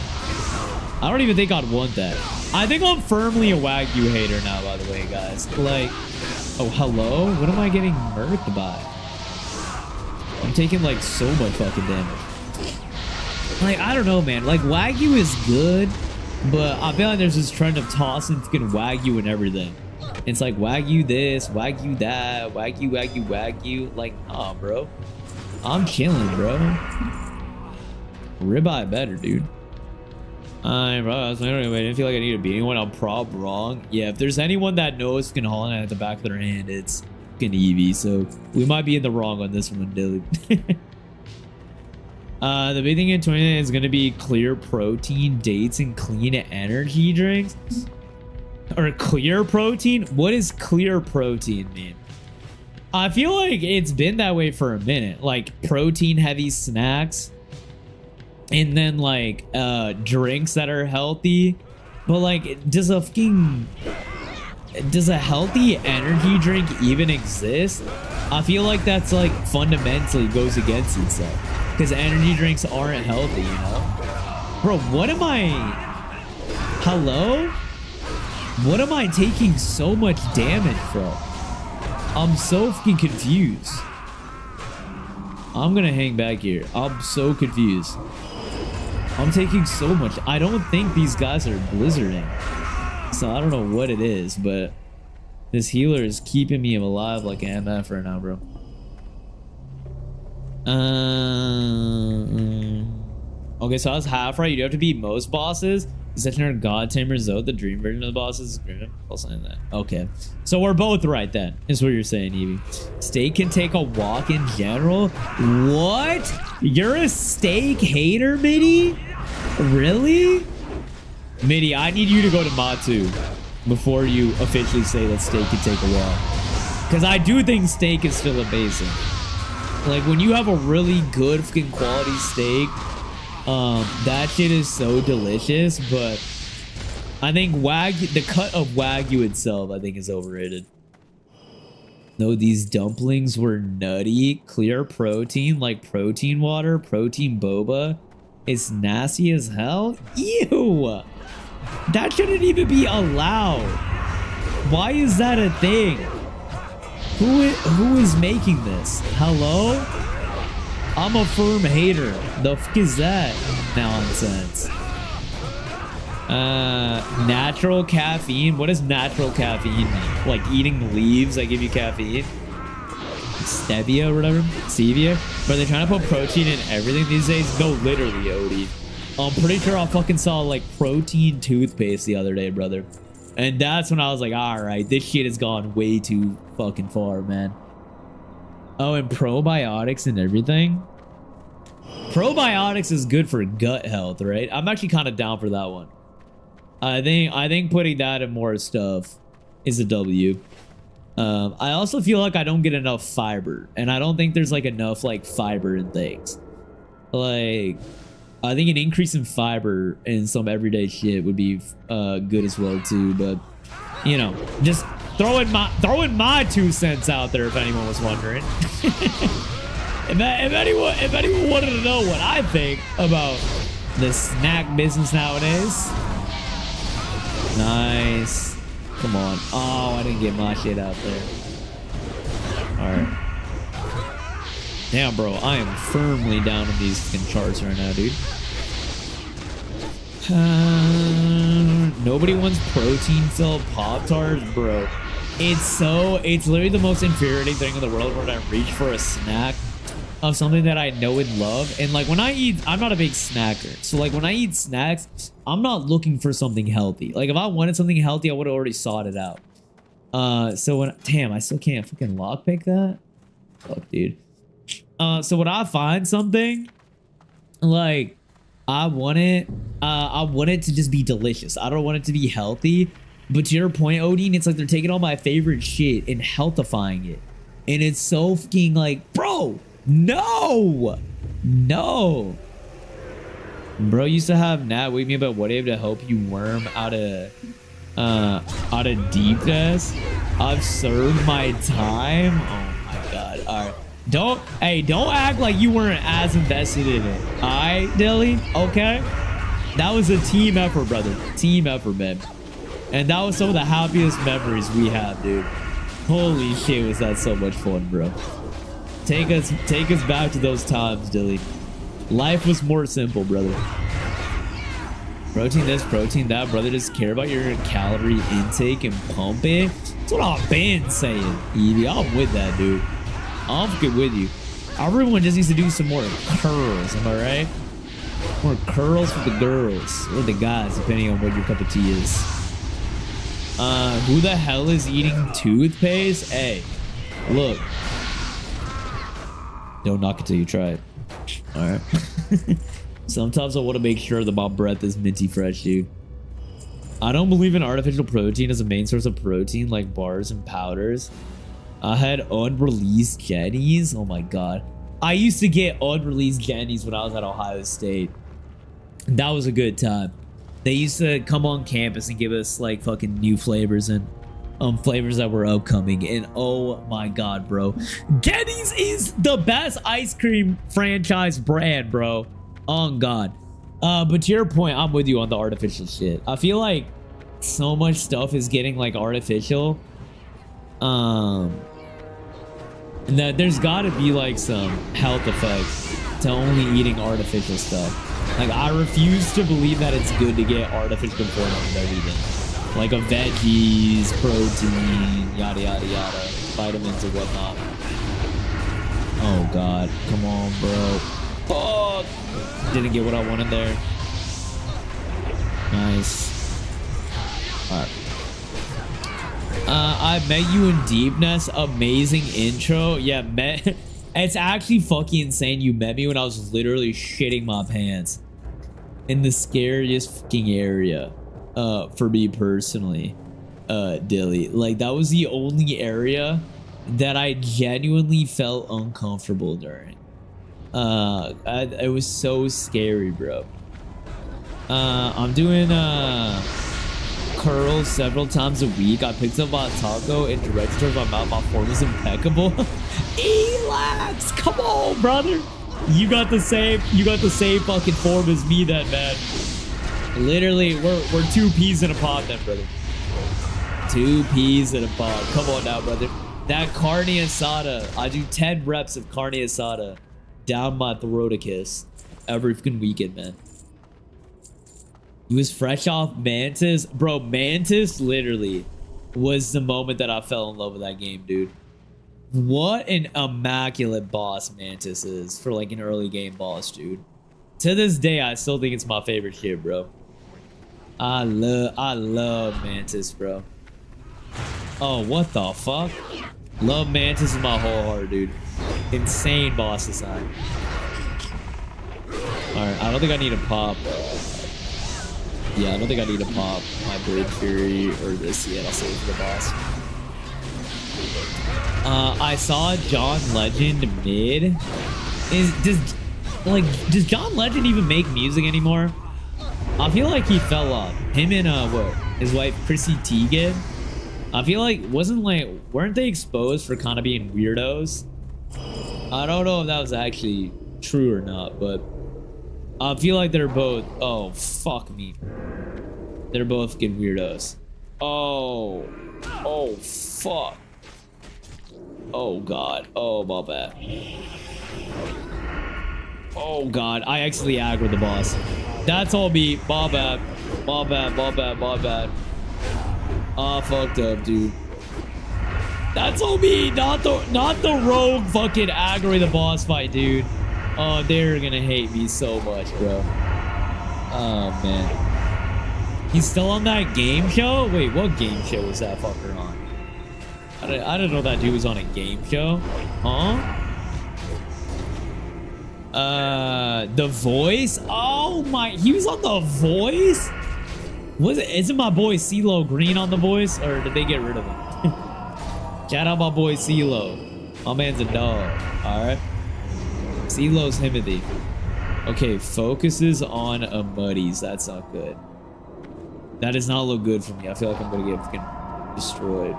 I don't even think I'd want that. I think I'm firmly a Wagyu hater now, by the way, guys. Like, oh, hello? What am I getting murked by? I'm taking, like, so much fucking damage. Like, I don't know, man. Like, Wagyu is good, but I feel like there's this trend of tossing fucking Wagyu and everything. It's like, Wagyu this, Wagyu that, Wagyu. Like, nah, bro. I'm chilling, bro. Ribeye better, dude. I didn't feel like I needed to beat anyone. I'm prob wrong. Yeah, if there's anyone that knows fucking Holland at the back of their hand, it's fucking Eevee. So we might be in the wrong on this one, Dilly. The big thing in 20 is going to be clear protein, dates, and clean energy drinks. Or clear protein? What does clear protein mean? I feel like it's been that way for a minute. Like protein heavy snacks. And then like drinks that are healthy. But like does a healthy energy drink even exist? I feel like that's like fundamentally goes against itself, because energy drinks aren't healthy, you know? Bro, what am I? Hello? What am I taking so much damage from? I'm so fucking confused. I'm gonna hang back here. I'm so confused. I'm taking so much. I don't think these guys are blizzarding. So I don't know what it is, but this healer is keeping me alive like an MF right now, bro. Okay, so I was half right. You do have to beat most bosses. Such an God Tamer Zode, the dream version of the bosses. I'll sign that. Okay. So we're both right then, is what you're saying, Evie. Steak can take a walk in general? What? You're a steak hater, Mitty? Really? Mitty, I need you to go to Matu before you officially say that steak can take a walk. Because I do think steak is still amazing. Like, when you have a really good fucking quality steak, that shit is so delicious, but I think the cut of Wagyu itself, I think, is overrated. No, these dumplings were nutty. Clear protein, like protein water, protein boba. It's nasty as hell. Ew! That shouldn't even be allowed. Why is that a thing? Who is making this? Hello? I'm a firm hater. The fuck is that nonsense? Natural caffeine. What does natural caffeine mean? Like eating leaves that give you caffeine? Stevia or whatever? Stevia? But they're trying to put protein in everything these days? No, literally, Odie. I'm pretty sure I fucking saw like protein toothpaste the other day, brother. And that's when I was like, all right, this shit has gone way too fucking far, man. Oh, and probiotics and everything. Probiotics is good for gut health, right? I'm actually kind of down for that one. I think putting that in more stuff is a W. I also feel like I don't get enough fiber, and I don't think there's like enough like fiber in things. Like, I think an increase in fiber in some everyday shit would be good as well too. But you know, just throwing my 2 cents out there if anyone was wondering. if anyone wanted to know what I think about the snack business nowadays. Nice. Come on. Oh, I didn't get my shit out there. Alright. Damn, bro. I am firmly down in these fucking charts right now, dude. Nobody wants protein-filled Pop-Tarts, bro. It's literally the most infuriating thing in the world when I reach for a snack of something that I know and love. And like when I eat, I'm not a big snacker. So like when I eat snacks, I'm not looking for something healthy. Like if I wanted something healthy, I would have already sought it out. So when, damn, I still can't fucking lockpick that. Fuck, dude. So when I find something, like I want it to just be delicious. I don't want it to be healthy. But to your point, Odin, it's like they're taking all my favorite shit and healthifying it. And it's so fucking like, bro, no. Bro used to have Nat wake me up at 1 AM to help you worm out of deepness. I've served my time. Oh my god. All right. Don't act like you weren't as invested in it. All right, Dilly? Okay? That was a team effort, brother. Team effort, man. And that was some of the happiest memories we have, dude. Holy shit, was that so much fun, bro. Take us back to those times, Dilly. Life was more simple, brother. Protein this, protein that, brother. Just care about your calorie intake and pump it. That's what I've been saying, Evie. I'm with that, dude. I'm good with you. Everyone just needs to do some more curls, am I right? More curls for the girls or the guys, depending on what your cup of tea is. Who the hell is eating toothpaste? Hey, look. Don't knock it till you try it. All right. Sometimes I want to make sure that my breath is minty fresh, dude. I don't believe in artificial protein as a main source of protein like bars and powders. I had unreleased Jennies. Oh my god. I used to get unreleased Jennies when I was at Ohio State. That was a good time. They used to come on campus and give us like fucking new flavors and flavors that were upcoming. And oh my god, bro. Jennies is the best ice cream franchise brand, bro. Oh god. But to your point, I'm with you on the artificial shit. I feel like so much stuff is getting like artificial. And that there's gotta be like some health effects to only eating artificial stuff. Like I refuse to believe that it's good to get artificial components of everything. like a veggies, protein, yada yada yada, vitamins and whatnot. Oh god, come on, bro. Oh, didn't get what I wanted there. Nice. All right. I met you in Deepness. Amazing intro. Yeah, met. It's actually fucking insane. You met me when I was literally shitting my pants in the scariest fucking area. For me personally, Dilly. Like that was the only area that I genuinely felt uncomfortable during. It was so scary, bro. I'm doing curls several times a week. I picked up a taco and directed towards my mouth. My form is impeccable. Elax, come on, brother. You got the same fucking form as me then, man. Literally, we're 2 peas in a pod then, brother. 2 peas in a pod. Come on now, brother. That carne asada. I do 10 reps of carne asada down my throaticus every freaking weekend, man. He was fresh off Mantis. Bro, Mantis literally was the moment that I fell in love with that game, dude. What an immaculate boss Mantis is for like an early game boss, dude. To this day, I still think it's my favorite shit, bro. I love Mantis, bro. Oh, what the fuck? Love Mantis with my whole heart, dude. Insane boss design. Alright, I don't think I need to pop. Yeah, I don't think I need to pop my Blade Fury or this yet. I'll save it for the boss. I saw John Legend mid. Does John Legend even make music anymore? I feel like he fell off. Him and his wife Chrissy Teigen. I feel like weren't they exposed for kind of being weirdos? I don't know if that was actually true or not, but I feel like they're both. Oh fuck me. They're both fucking weirdos. Oh fuck. Oh god. Oh my bad. Oh god. I actually aggroed the boss. That's all me. My bad. My bad. My bad. My bad. I fucked up, dude. That's all me. Not the rogue fucking aggroing the boss fight, dude. Oh, they're gonna hate me so much, bro. Oh man. He's still on that game show? Wait, what game show was that fucker on? I didn't know that dude was on a game show. Huh? The Voice? Oh my, he was on The Voice? Isn't my boy CeeLo Green on The Voice? Or did they get rid of him? Shout out my boy CeeLo. My man's a dog. Alright. CeeLo's Timothy. Okay, focuses on a Muddies. That's not good. That does not look good for me. I feel like I'm gonna get fucking destroyed.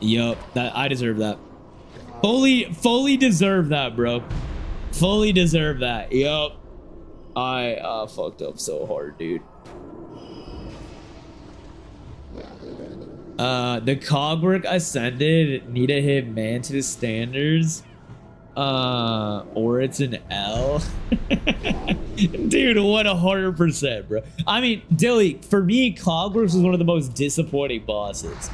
Yup, I deserve that. Fully deserve that, bro. Fully deserve that. Yup. I fucked up so hard, dude. The Cogwork Ascended need to hit Mantis standards. Or it's an L. Dude, 100%, bro. I mean, Dilly, for me, Cogworks was one of the most disappointing bosses.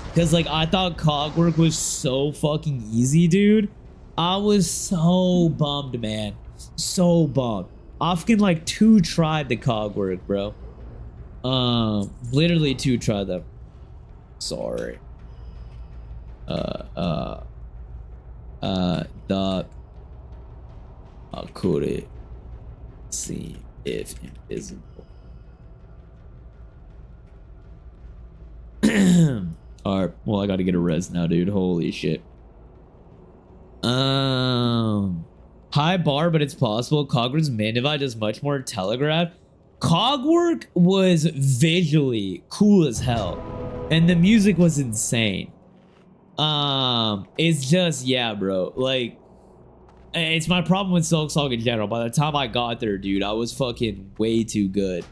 Because, like, I thought Cogwork was so fucking easy, dude. I was so bummed, man. So bummed. I fucking, like, 2-tried the Cogwork, bro. Literally 2-tried them. Sorry. How could it see if invisible? Alright, well, I gotta get a res now, dude. Holy shit. High bar, but it's possible. Cogwork's main divide is much more telegraphed. Cogwork was visually cool as hell, and the music was insane. It's just, yeah, bro. Like, it's my problem with Silksong in general. By the time I got there, dude, I was fucking way too good.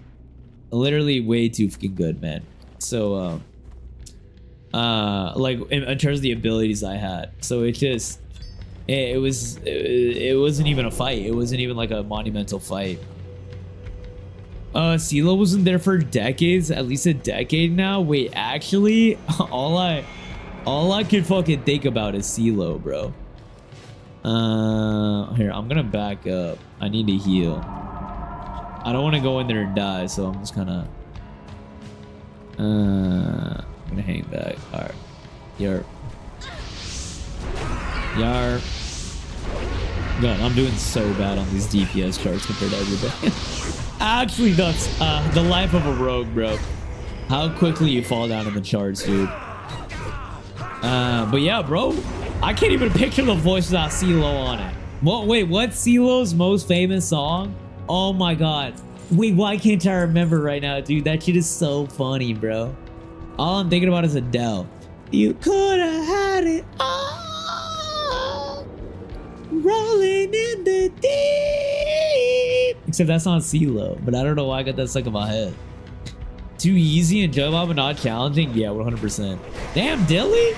Literally way too fucking good, man. So, like, in terms of the abilities I had. So it just, it wasn't even a fight. It wasn't even like a monumental fight. CeeLo wasn't there for decades, at least a decade now. Wait, actually, all I could fucking think about is CeeLo, bro. Here, I'm gonna back up. I need to heal. I don't want to go in there and die, so I'm just kind of I'm gonna hang back. All right, Yar. God, I'm doing so bad on these DPS charts compared to everybody. Actually, that's the life of a rogue, bro. How quickly you fall down in the charts, dude. But yeah, bro, I can't even picture the voice without CeeLo on it. What? Wait, what's CeeLo's most famous song? Oh my god. Wait, why can't I remember right now, dude? That shit is so funny, bro. All I'm thinking about is Adele. You could have had it all, rolling in the deep. Except that's not CeeLo, but I don't know why I got that stuck in my head. Too easy and job but not challenging? Yeah, 100%. Damn, Dilly?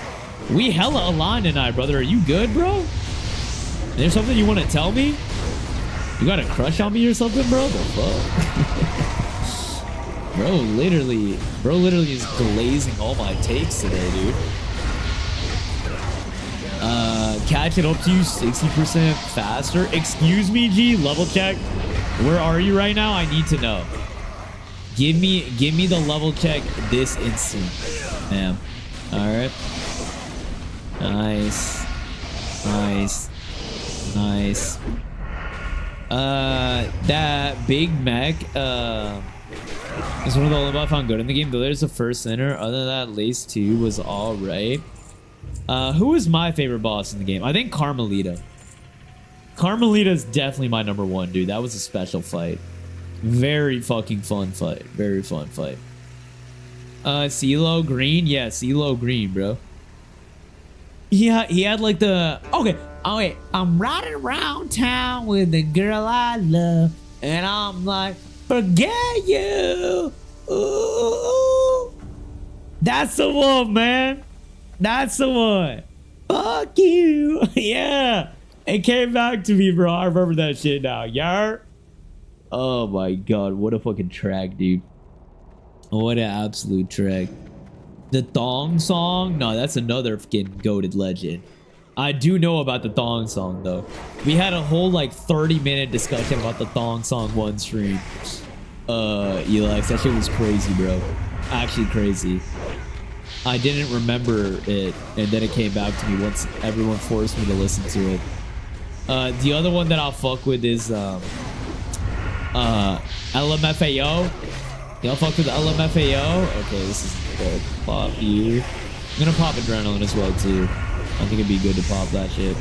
We hella aligned tonight, brother. Are you good, bro? Is there something you want to tell me? You got a crush on me or something, bro? The fuck? Bro literally is glazing all my takes today, dude. Catch it up to you 60% faster. Excuse me, G, level check. Where are you right now? I need to know. Give me the level check this instant. Damn. Alright. Nice. That Big Mech is one of the only buff I found good in the game, though there's the first center. Other than that, Lace 2 was alright. Who was my favorite boss in the game? I think Carmelita. Carmelita is definitely my number one, dude. That was a special fight. Very fucking fun fight. Very fun fight. CeeLo Green? Yeah, CeeLo Green, bro. Yeah, he had like the... Okay. Oh, wait. I'm riding around town with the girl I love. And I'm like, forget you. Ooh. That's the one, man. That's the one. Fuck you. Yeah. It came back to me, bro. I remember that shit now. Yar. Oh my god. What a fucking track, dude. What an absolute track. The Thong song? No, that's another fucking goated legend. I do know about the Thong song, though. We had a whole, like, 30-minute discussion about the Thong song one stream. Elix, that shit was crazy, bro. Actually crazy. I didn't remember it, and then it came back to me once everyone forced me to listen to it. The other one that I'll fuck with is, LMFAO. Y'all fuck with LMFAO? Okay, this is good. Pop you. I'm gonna pop Adrenaline as well, too. I think it'd be good to pop that shit.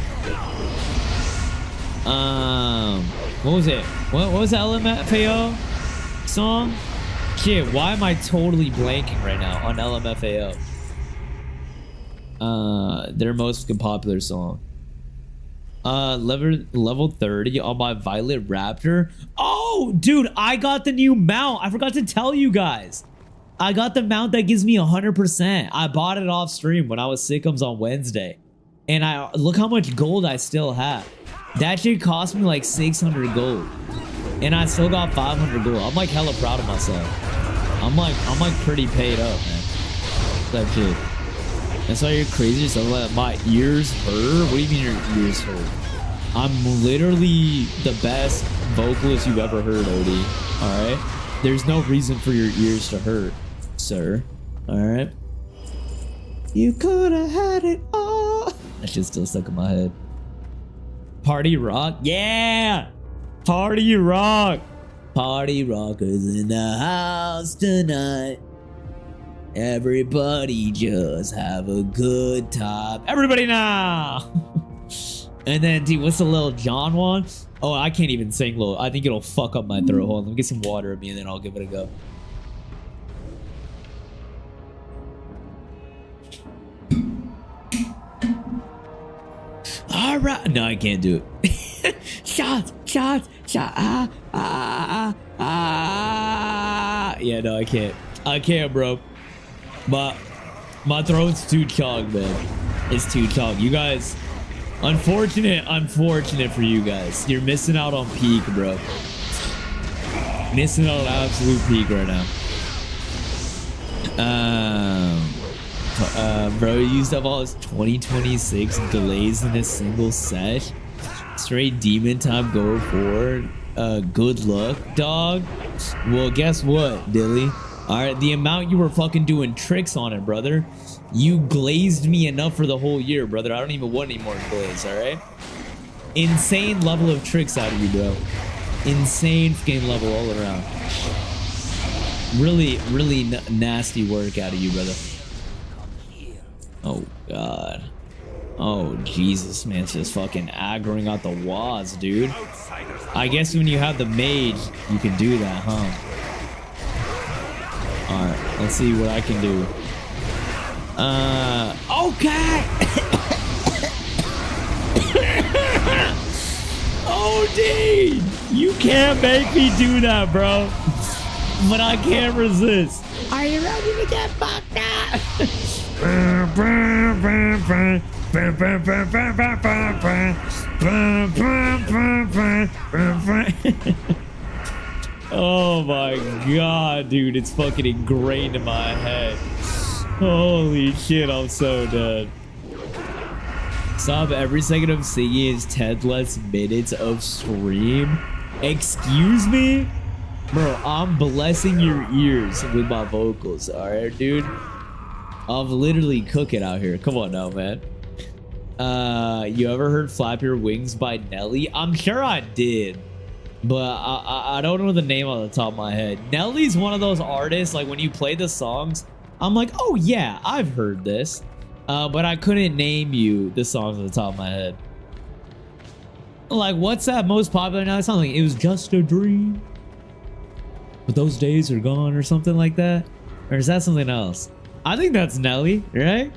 What was it? What was the LMFAO song? Shit, why am I totally blanking right now on LMFAO? Their most popular song. Level 30 on my Violet Raptor. Oh, dude, I got the new mount. I forgot to tell you guys. I got the mount that gives me 100%. I bought it off stream when I was Sickums on Wednesday. And look how much gold I still have. That shit cost me like 600 gold. And I still got 500 gold. I'm like hella proud of myself. I'm like pretty paid up, man. That shit. That's why you're crazy. So like, my ears hurt? What do you mean your ears hurt? I'm literally the best vocalist you've ever heard, Odie. Alright? There's no reason for your ears to hurt, sir. Alright? You could have had it all. That shit's still stuck in my head. Party rock? Yeah! Party rock! Party rockers in the house tonight. Everybody just have a good time. Everybody now! And then, dude, what's the Lil Jon one? Oh, I can't even sing Lil. I think it'll fuck up my throat. Hold on, let me get some water in me and then I'll give it a go. All right. No, I can't do it. Shots. Yeah, no, I can't. I can't, bro. But my throat's too chug, man. It's too chug. You guys, unfortunate for you guys. You're missing out on peak, bro. Missing on an absolute peak right now. Bro, you used up all his 2026 delays in a single set. Straight demon time going forward. Good luck, dog. Well, guess what, Dilly? Alright, the amount you were fucking doing tricks on it, brother. You glazed me enough for the whole year, brother. I don't even want any more glaze, alright? Insane level of tricks out of you, bro. Insane fucking level all around. Really, really nasty work out of you, brother. Oh, God. Oh, Jesus, man. It's just fucking aggroing out the wads, dude. I guess when you have the mage, you can do that, huh? Alright, let's see what I can do. Okay! Oh, dude! You can't make me do that, bro. But I can't resist. Are you ready to get fucked up? Oh my god, dude, it's fucking ingrained in my head. Holy shit, I'm so dead. Stop every second of singing is 10 less minutes of stream. Excuse me? Bro, I'm blessing your ears with my vocals, alright, dude? I'm literally cooking out here. Come on now, man. You ever heard Flap Your Wings by Nelly? I'm sure I did. But I don't know the name on the top of my head. Nelly's one of those artists, like when you play the songs, I'm like, oh yeah, I've heard this. But I couldn't name you the songs on the top of my head. Like, what's that most popular Nelly song? Like, it was just a dream. But those days are gone or something like that? Or is that something else? I think that's Nelly, right?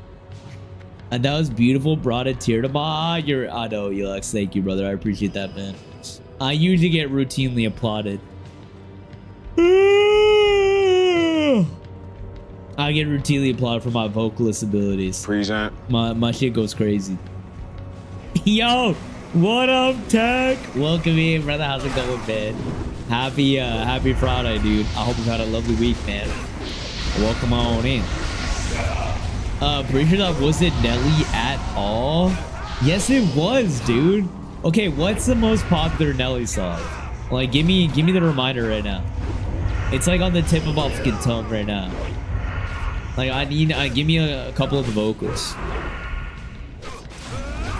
And that was beautiful. Brought a tear to my eye. I know, Alex. Thank you, brother. I appreciate that, man. I usually get routinely applauded. I get routinely applauded for my vocalist abilities. Present. My shit goes crazy. Yo, what up, Tech? Welcome in, brother. How's it going, man? Happy Friday, dude. I hope you've had a lovely week, man. Welcome on in. Pretty sure that wasn't Nelly at all. Yes, it was, dude. Okay, what's the most popular Nelly song? Like, give me the reminder right now. It's like on the tip of my fucking tongue right now. Like, give me a couple of the vocals.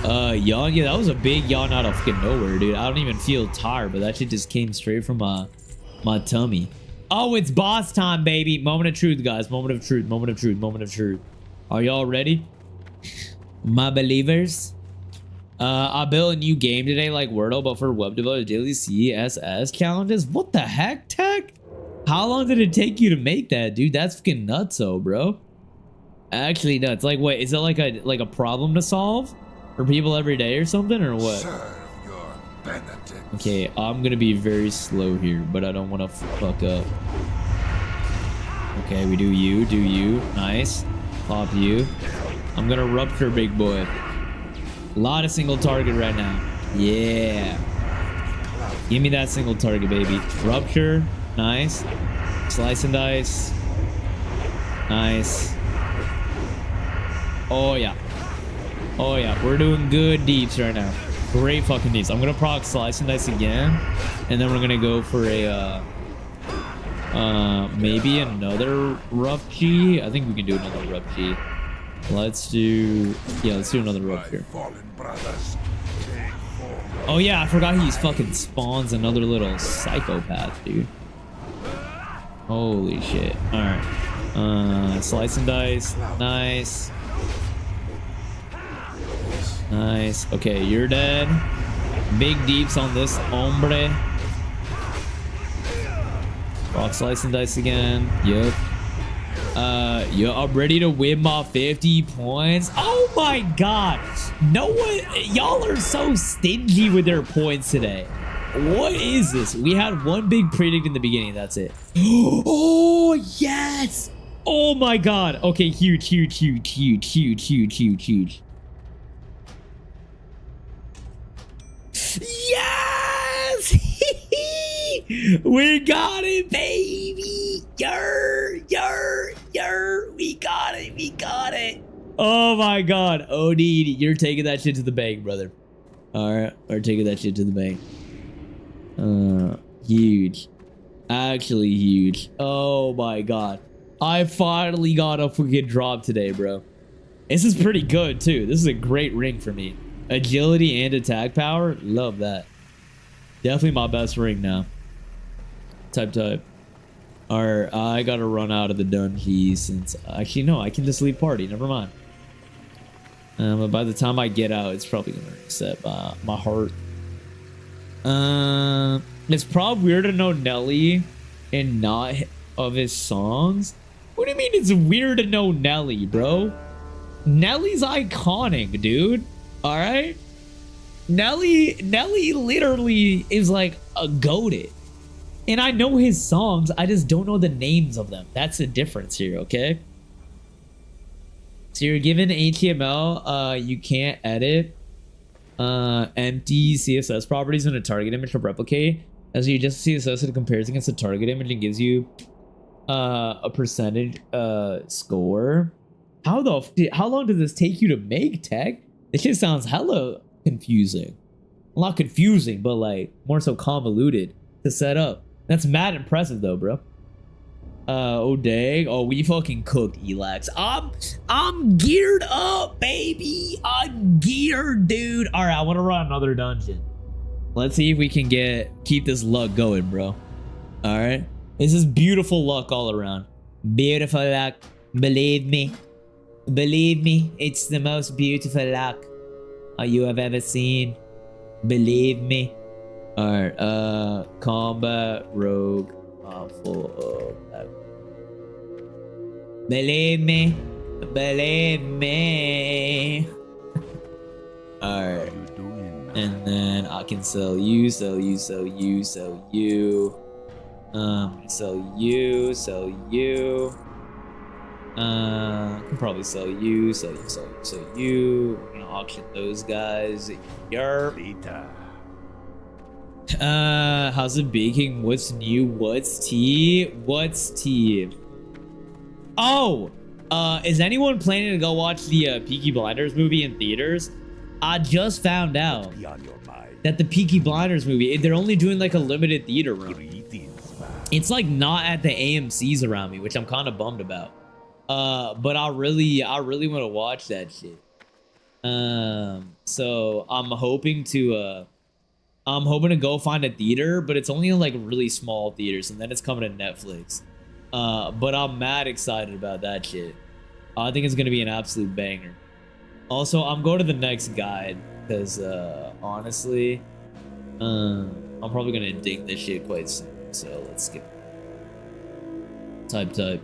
Yawn. Yeah, that was a big yawn out of fucking nowhere, dude. I don't even feel tired, but that shit just came straight from my tummy. Oh, it's boss time, baby. Moment of truth, guys. Moment of truth. Moment of truth. Moment of truth. Are y'all ready? My believers. I built a new game today like Wordle, but for web developers, daily CSS challenges. What the heck, Tech? How long did it take you to make that, dude? That's fucking nutso, bro. Actually nuts. Like, wait, is it like a problem to solve for people every day or something, or what? Okay, I'm gonna be very slow here, but I don't want to fuck up. Okay, we do you. Nice. Pop you. I'm gonna rupture, big boy. A lot of single target right now. Yeah. Give me that single target, baby. Rupture. Nice. Slice and dice. Nice. Oh, yeah. Oh, yeah. We're doing good deeps right now. Great fucking deeps. I'm going to proc slice and dice again. And then we're going to go for a... maybe another rough G. I think we can do another rough G. Let's do... Yeah, let's do another rupture. Oh, yeah. I forgot he fucking spawns another little psychopath, dude. Holy shit. Alright. Slice and dice. Nice. Nice. Okay, you're dead. Big deeps on this hombre. Rock slice and dice again. Yep. Yeah, I'm ready to win my 50 points. Oh my god. No one... Y'all are so stingy with their points today. What is this? We had one big predict in the beginning. That's it. Oh, yes. Oh, my God. Okay, huge. Yes. We got it, baby. We got it. Oh my god. OD, you're taking that shit to the bank, brother. Alright, we're taking that shit to the bank. Huge. Actually huge. Oh my god. I finally got a freaking drop today, bro. This is pretty good too. This is a great ring for me. Agility and attack power. Love that. Definitely my best ring now. Type. Alright, I gotta run out of the dungeon since... Actually, no, I can just leave party. Never mind. But by the time I get out, it's probably gonna reset my heart. It's probably weird to know Nelly and not of his songs. What do you mean it's weird to know Nelly, bro? Nelly's iconic, dude. All right. Nelly literally is like a goated. And I know his songs, I just don't know the names of them. That's the difference here, okay? So you're given HTML, you can't edit empty CSS properties in a target image to replicate. As you just CSS, it compares against the target image and gives you a percentage score. How long did this take you to make, Tech? This shit sounds hella confusing. Well, not confusing, but like more so convoluted to set up. That's mad impressive though, bro. Oh dang. Oh, we fucking cooked, Elax. I'm geared up, baby. I'm geared, dude. All right, I want to run another dungeon. Let's see if we can keep this luck going, bro. All right. This is beautiful luck all around. Beautiful luck. Believe me. Believe me, it's the most beautiful luck you have ever seen. Believe me. Alright, combat, rogue, full of... Believe me. Believe me. Alright. And then I can sell you, sell you, sell you, sell you. Sell you, sell you. I can probably sell you, sell you, sell you, sell you. We're gonna auction those guys. Yerp. How's it baking? What's new? What's tea? What's tea? Oh! Is anyone planning to go watch the Peaky Blinders movie in theaters? I just found out that the Peaky Blinders movie, they're only doing like a limited theater run. It's like not at the AMCs around me, which I'm kind of bummed about. But I really want to watch that shit. So I'm hoping to go find a theater, but it's only in like really small theaters, and then it's coming to Netflix. But I'm mad excited about that shit. I think it's gonna be an absolute banger. Also, I'm going to the next guide because honestly, I'm probably gonna dig this shit quite soon. So let's skip. Type.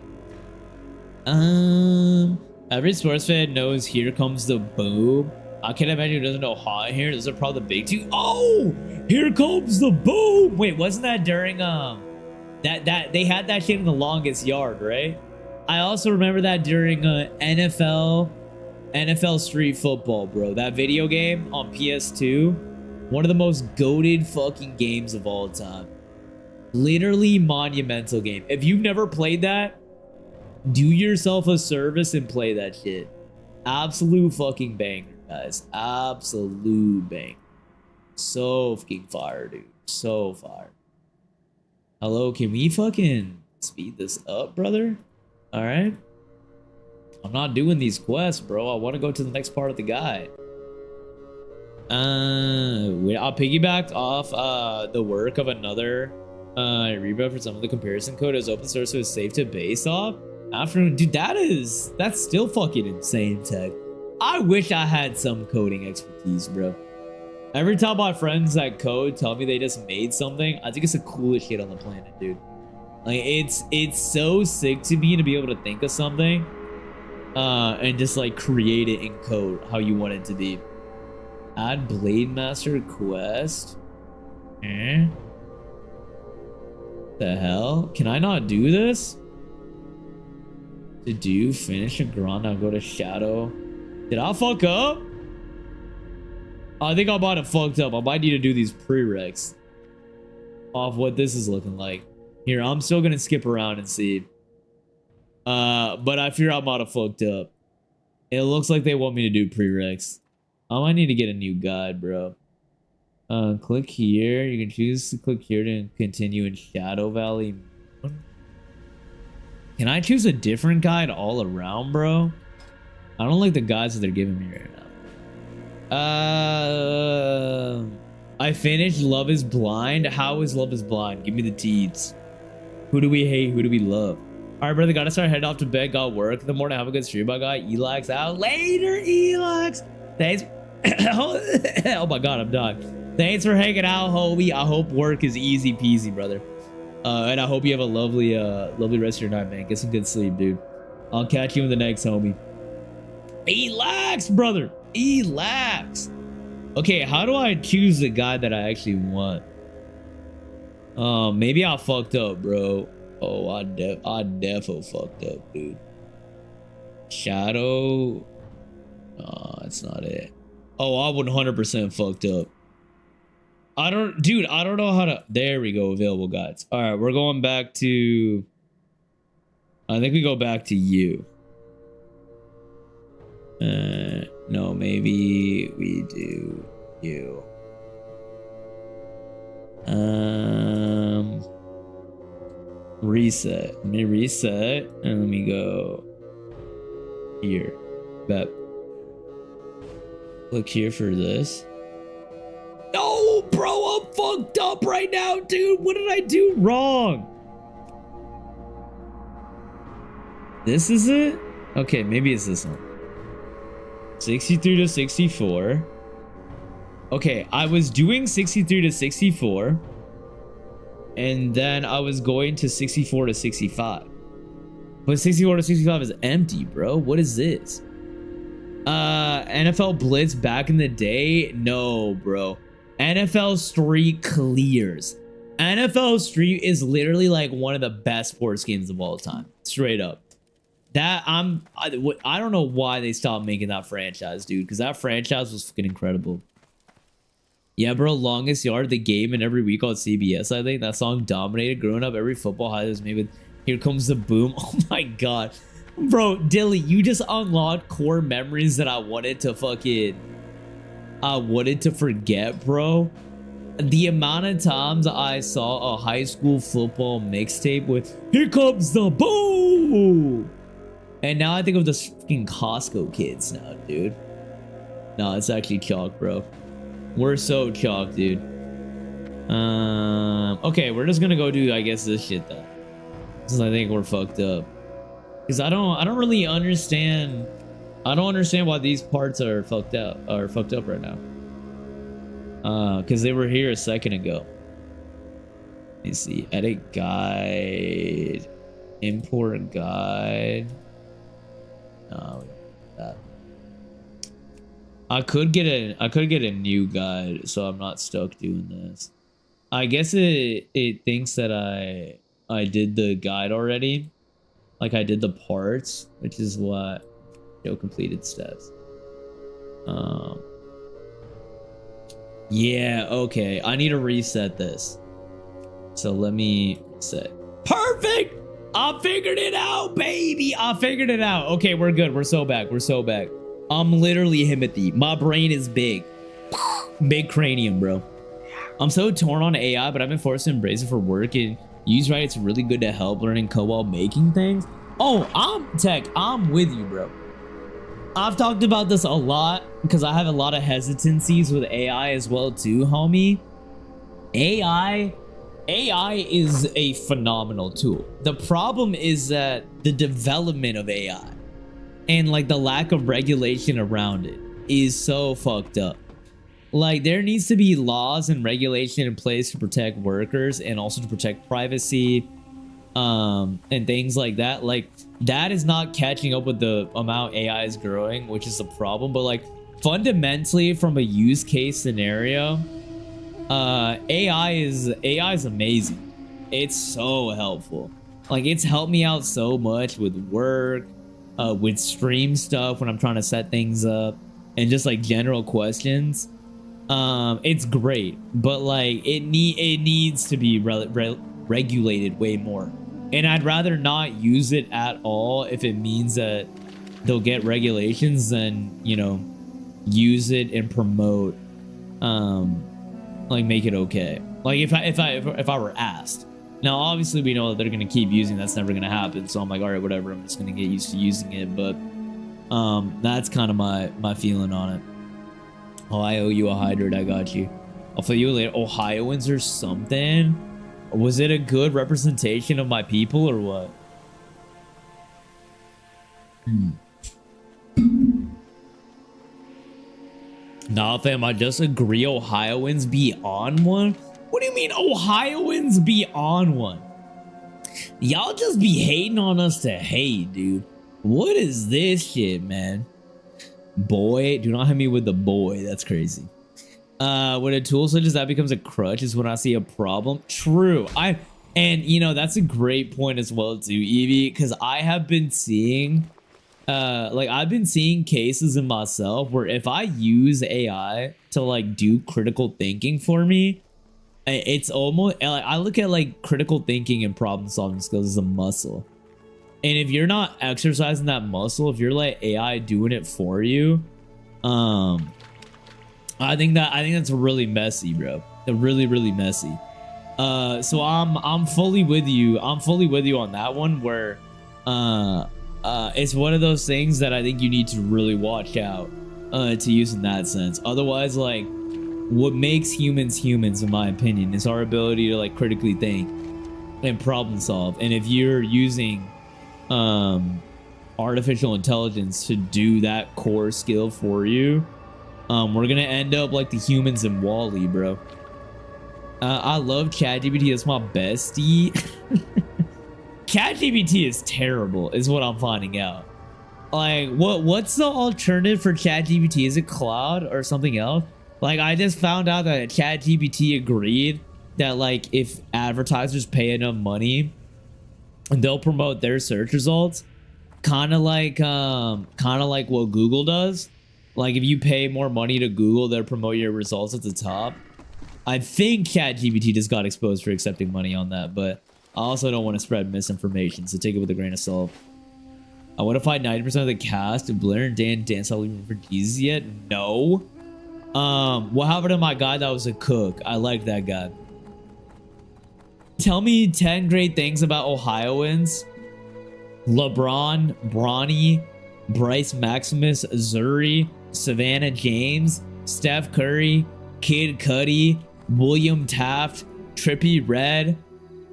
Every sports fan knows Here Comes the Boom. I can't imagine who doesn't know Hot in Here. Those are probably the big two. Oh, Here Comes the Boom. Wait, wasn't that during that they had that shit in The Longest Yard, right? I also remember that during NFL Street Football, bro. That video game on PS2, one of the most goated fucking games of all time. Literally monumental game. If you've never played that, do yourself a service and play that shit. Absolute fucking banger, guys. Absolute banger. So fucking fire, dude. So fire. Hello, can we fucking speed this up, brother? All right. I'm not doing these quests, bro. I want to go to the next part of the guide. I piggybacked off the work of another rebuild for some of the comparison code as open source, so it's safe to base off. Dude, that's still fucking insane, Tech. I wish I had some coding expertise, bro. Every time my friends that code tell me they just made something, I think it's the coolest shit on the planet, dude. Like, it's so sick to me to be able to think of something and just like create it in code how you want it to be. Add Blade Master quest. The hell? Can I not do this? Finish a grind, I'll go to Shadow. Did I fuck up? I think I might have fucked up. I might need to do these prereqs. off what this is looking like. Here, I'm still gonna skip around and see. But I fear I'm out of fucked up. It looks like they want me to do prereqs. I might need to get a new guide, bro. Click here. You can choose to click here to continue in Shadow Valley. Can I choose a different guide all around, bro? I don't like the guides that they're giving me right now. I finished Love is Blind. How is Love is Blind? Give me the deeds. Who do we hate? Who do we love? All right, brother. Gotta start heading off to bed. Got work in the morning. Have a good stream. I got Elax out. Later, Elax. Thanks. Oh my God, I'm done. Thanks for hanging out, homie. I hope work is easy peasy, brother. And I hope you have a lovely, lovely rest of your night, man. Get some good sleep, dude. I'll catch you in the next, homie. Elax, brother. Elax. Okay, how do I choose the guy that I actually want? Maybe I fucked up, bro. Oh, I defo fucked up, dude. Shadow. Oh, that's not it. Oh, I 100% fucked up. I don't know how to. There we go. Available guides. All right, we're going back to. I think we go back to you. No, maybe we do you. Reset. Let me reset and let me go here. Bet. Look here for this. No, bro, I'm fucked up right now, dude. What did I do wrong? This is it? Okay, maybe it's this one. 63 to 64. Okay, I was doing 63 to 64. And then I was going to 64 to 65. But 64 to 65 is empty, bro. What is this? NFL Blitz back in the day? No, bro. NFL Street clears. NFL Street is literally like one of the best sports games of all time. Straight up. That I don't know why they stopped making that franchise, dude, because that franchise was fucking incredible. Yeah, bro, Longest Yard, the game, and every week on CBS, I think. That song dominated. Growing up, every football highlight was made with Here Comes the Boom. Oh my God. Bro, Dilly, you just unlocked core memories that I wanted to forget, bro. The amount of times I saw a high school football mixtape with Here Comes the Boom. And now I think of the fucking Costco kids now, dude. No, it's actually chalk, bro. We're so chalk, dude. Okay, we're just gonna go do, I guess, this shit then. Since I think we're fucked up. Because I don't really understand. I don't understand why these parts are fucked up right now. Because they were here a second ago. Let me see. Edit guide. Import guide. No, that. I could get a new guide, so I'm not stuck doing this. I guess it thinks that I did the guide already. Like I did the parts, which is what show completed steps. Yeah, okay. I need to reset this. So let me set. Perfect! I figured it out, baby! I figured it out. Okay, we're good. We're so back. We're so back. I'm literally Himothy. My brain is big. Big cranium, bro. I'm so torn on AI, but I've been forced to embrace it for work and use right. It's really good to help learning code while making things. Oh, I'm with you, bro. I've talked about this a lot because I have a lot of hesitancies with AI as well too, homie. AI is a phenomenal tool. The problem is that the development of AI and like the lack of regulation around it is so fucked up. Like there needs to be laws and regulation in place to protect workers and also to protect privacy and things like that. Like that is not catching up with the amount AI is growing, which is a problem. But like fundamentally from a use case scenario, AI is amazing. It's so helpful. Like it's helped me out so much with work, with stream stuff when I'm trying to set things up, and just like general questions. it's great, but like it needs to be regulated way more. And I'd rather not use it at all if it means that they'll get regulations than, you know, use it and promote, like make it okay. Like if I were asked. Now, obviously we know that they're gonna keep using it. That's never gonna happen. So I'm like, all right, whatever. I'm just gonna get used to using it. But that's kind of my feeling on it. Oh, I owe you a hydrate. I got you. I'll fill you later. Ohioans or something. Was it a good representation of my people or what? Nah, fam, I just agree Ohioans be on one. What do you mean Ohioans be on one? Y'all just be hating on us to hate, dude. What is this shit, man? Boy, do not hit me with the boy. That's crazy. When a tool such as that becomes a crutch is when I see a problem. True. And you know, that's a great point as well too, Evie, because I have been seeing like I've been seeing cases in myself where if I use AI to like do critical thinking for me, it's almost like I look at like critical thinking and problem solving skills as a muscle. And if you're not exercising that muscle, if you're like AI doing it for you, I think that's really messy, bro. Really, really messy. So I'm fully with you. I'm fully with you on that one where it's one of those things that I think you need to really watch out to use in that sense. Otherwise, like what makes humans humans, in my opinion, is our ability to like critically think and problem solve. And if you're using artificial intelligence to do that core skill for you, we're gonna end up like the humans in Wall-E, bro. I love ChatGPT. That's my bestie. ChatGPT is terrible, is what I'm finding out. Like, what's the alternative for ChatGPT? Is it Cloud or something else? Like, I just found out that ChatGPT agreed that like if advertisers pay enough money, they'll promote their search results, kind of like what Google does. Like if you pay more money to Google, they'll promote your results at the top. I think ChatGPT just got exposed for accepting money on that, but I also don't want to spread misinformation, so take it with a grain of salt. What if I 90% of the cast of Blair and Dan dance all even for Jesus yet? No. What happened to my guy that was a cook? I liked that guy. Tell me 10 great things about Ohioans. LeBron, Bronny, Bryce Maximus, Zuri, Savannah James, Steph Curry, Kid Cudi, William Taft, Trippie Redd,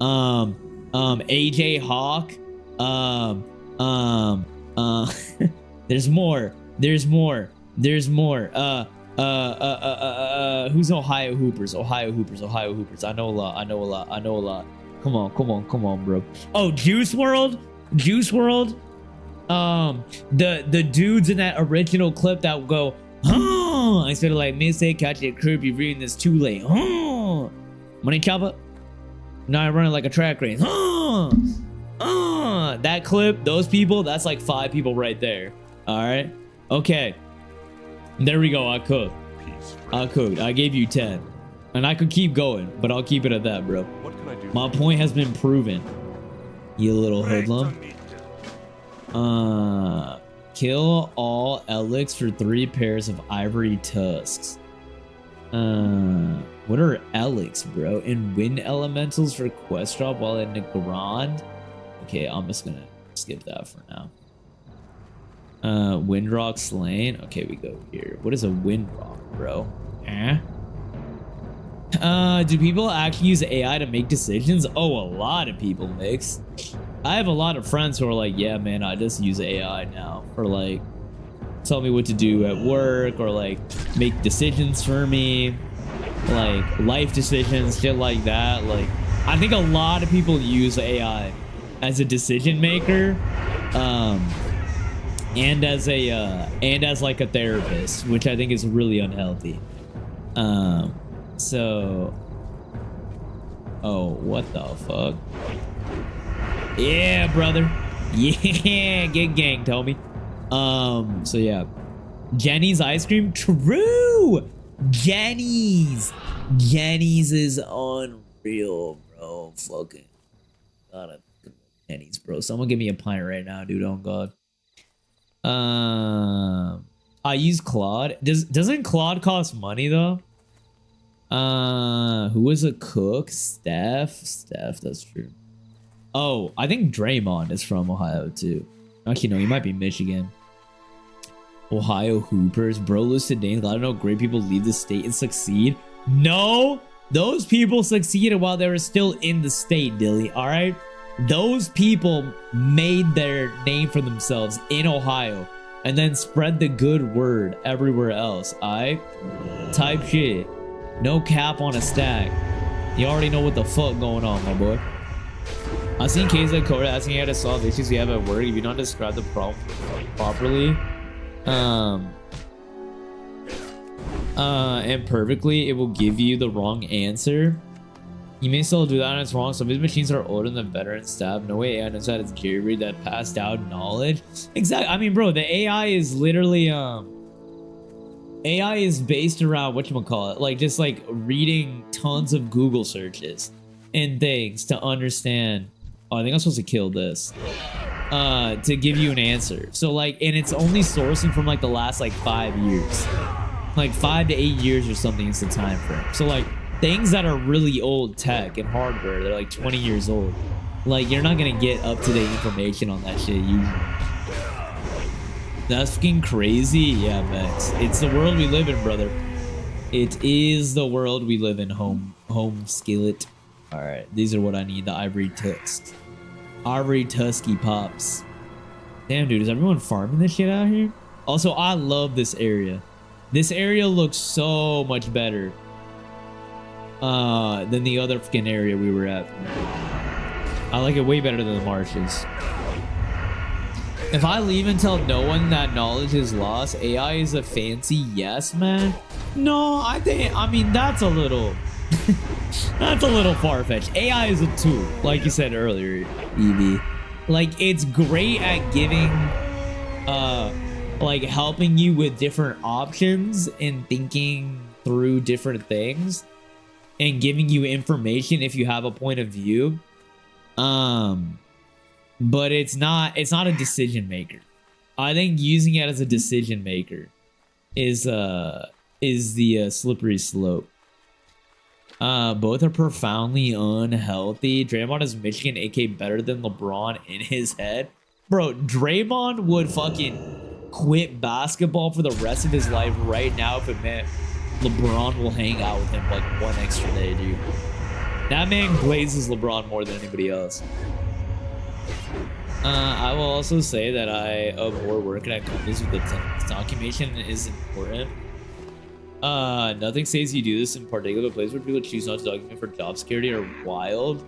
AJ Hawk, there's more. Who's Ohio Hoopers? I know a lot. Come on, bro. Oh, Juice WRLD. The dudes in that original clip that go, huh? Instead of like mistake, catch it, curb, you're reading this too late. Huh? Money chopper. Now I'm running like a track race. Huh? That clip, those people, that's like 5 people right there. All right. Okay. There we go. I cooked. I gave you 10. And I could keep going, but I'll keep it at that, bro. What can I do? My point has been proven. You little hoodlum. Kill all Elix for 3 pairs of ivory tusks. What are Elix, bro? And wind elementals for quest drop while in the Grand? Okay, I'm just gonna skip that for now. Windrock slain. Okay, we go here. What is a windrock, bro? Do people actually use AI to make decisions? Oh, a lot of people, Mix. I have a lot of friends who are like, yeah, man, I just use AI now for like, tell me what to do at work or like make decisions for me, like life decisions, shit like that. Like, I think a lot of people use AI as a decision maker, and as like a therapist, which I think is really unhealthy. So, oh, what the fuck? Yeah, brother. Yeah, get ganked, homie. So yeah, Jenny's ice cream. True. Jenny's is unreal, bro. Fucking gotta Jenny's, bro. Someone give me a pint right now, dude. On God. I use Claude. Doesn't Claude cost money though? Who was a cook? Steph, that's true. Oh, I think Draymond is from Ohio too. Actually, no, he might be Michigan. Ohio Hoopers, bro. Listed names. I don't know. Great people leave the state and succeed. No, those people succeeded while they were still in the state, Dilly. All right, those people made their name for themselves in Ohio and then spread the good word everywhere else. All right, type shit. No cap on a stack. You already know what the fuck going on, my boy. I've seen cases like Code asking how to solve issues we have at work. If you don't describe the problem properly, and perfectly, it will give you the wrong answer. You may still do that and it's wrong. Some of these machines are older than veteran staff. No way AI knows how to jerry-rig that passed out knowledge. Exactly. I mean, bro, the AI is literally AI is based around whatchamacallit, like just like reading tons of Google searches and things to understand. Oh, I think I'm supposed to kill this to give you an answer. So like, and it's only sourcing from like the last like 5 years, like 5 to 8 years or something is the time frame. So like things that are really old tech and hardware, they're like 20 years old. Like you're not gonna get up-to-date information on that shit usually. That's fucking crazy. Yeah, Max. It's the world we live in, brother. It is the world we live in, home skillet. All right, these are what I need. The ivory tusk. Ivory tusky pops. Damn, dude, is everyone farming this shit out here? Also, I love this area. This area looks so much better than the other fucking area we were at. I like it way better than the marshes. If I leave and tell no one that knowledge is lost, AI is a fancy yes man? No, I mean, that's a little... that's a little far-fetched. AI is a tool, like you said earlier, Evie. Like, it's great at giving... like, helping you with different options and thinking through different things. And giving you information if you have a point of view. But it's not a decision maker. I think using it as a decision maker is the slippery slope. Both are profoundly unhealthy. Draymond is Michigan AK better than LeBron in his head. Bro, Draymond would fucking quit basketball for the rest of his life right now if it meant LeBron will hang out with him like one extra day, dude. That man glazes LeBron more than anybody else. I will also say that I abhor working at companies with the documentation is important. Nothing says you do this in particular, but places where people choose not to document for job security are wild.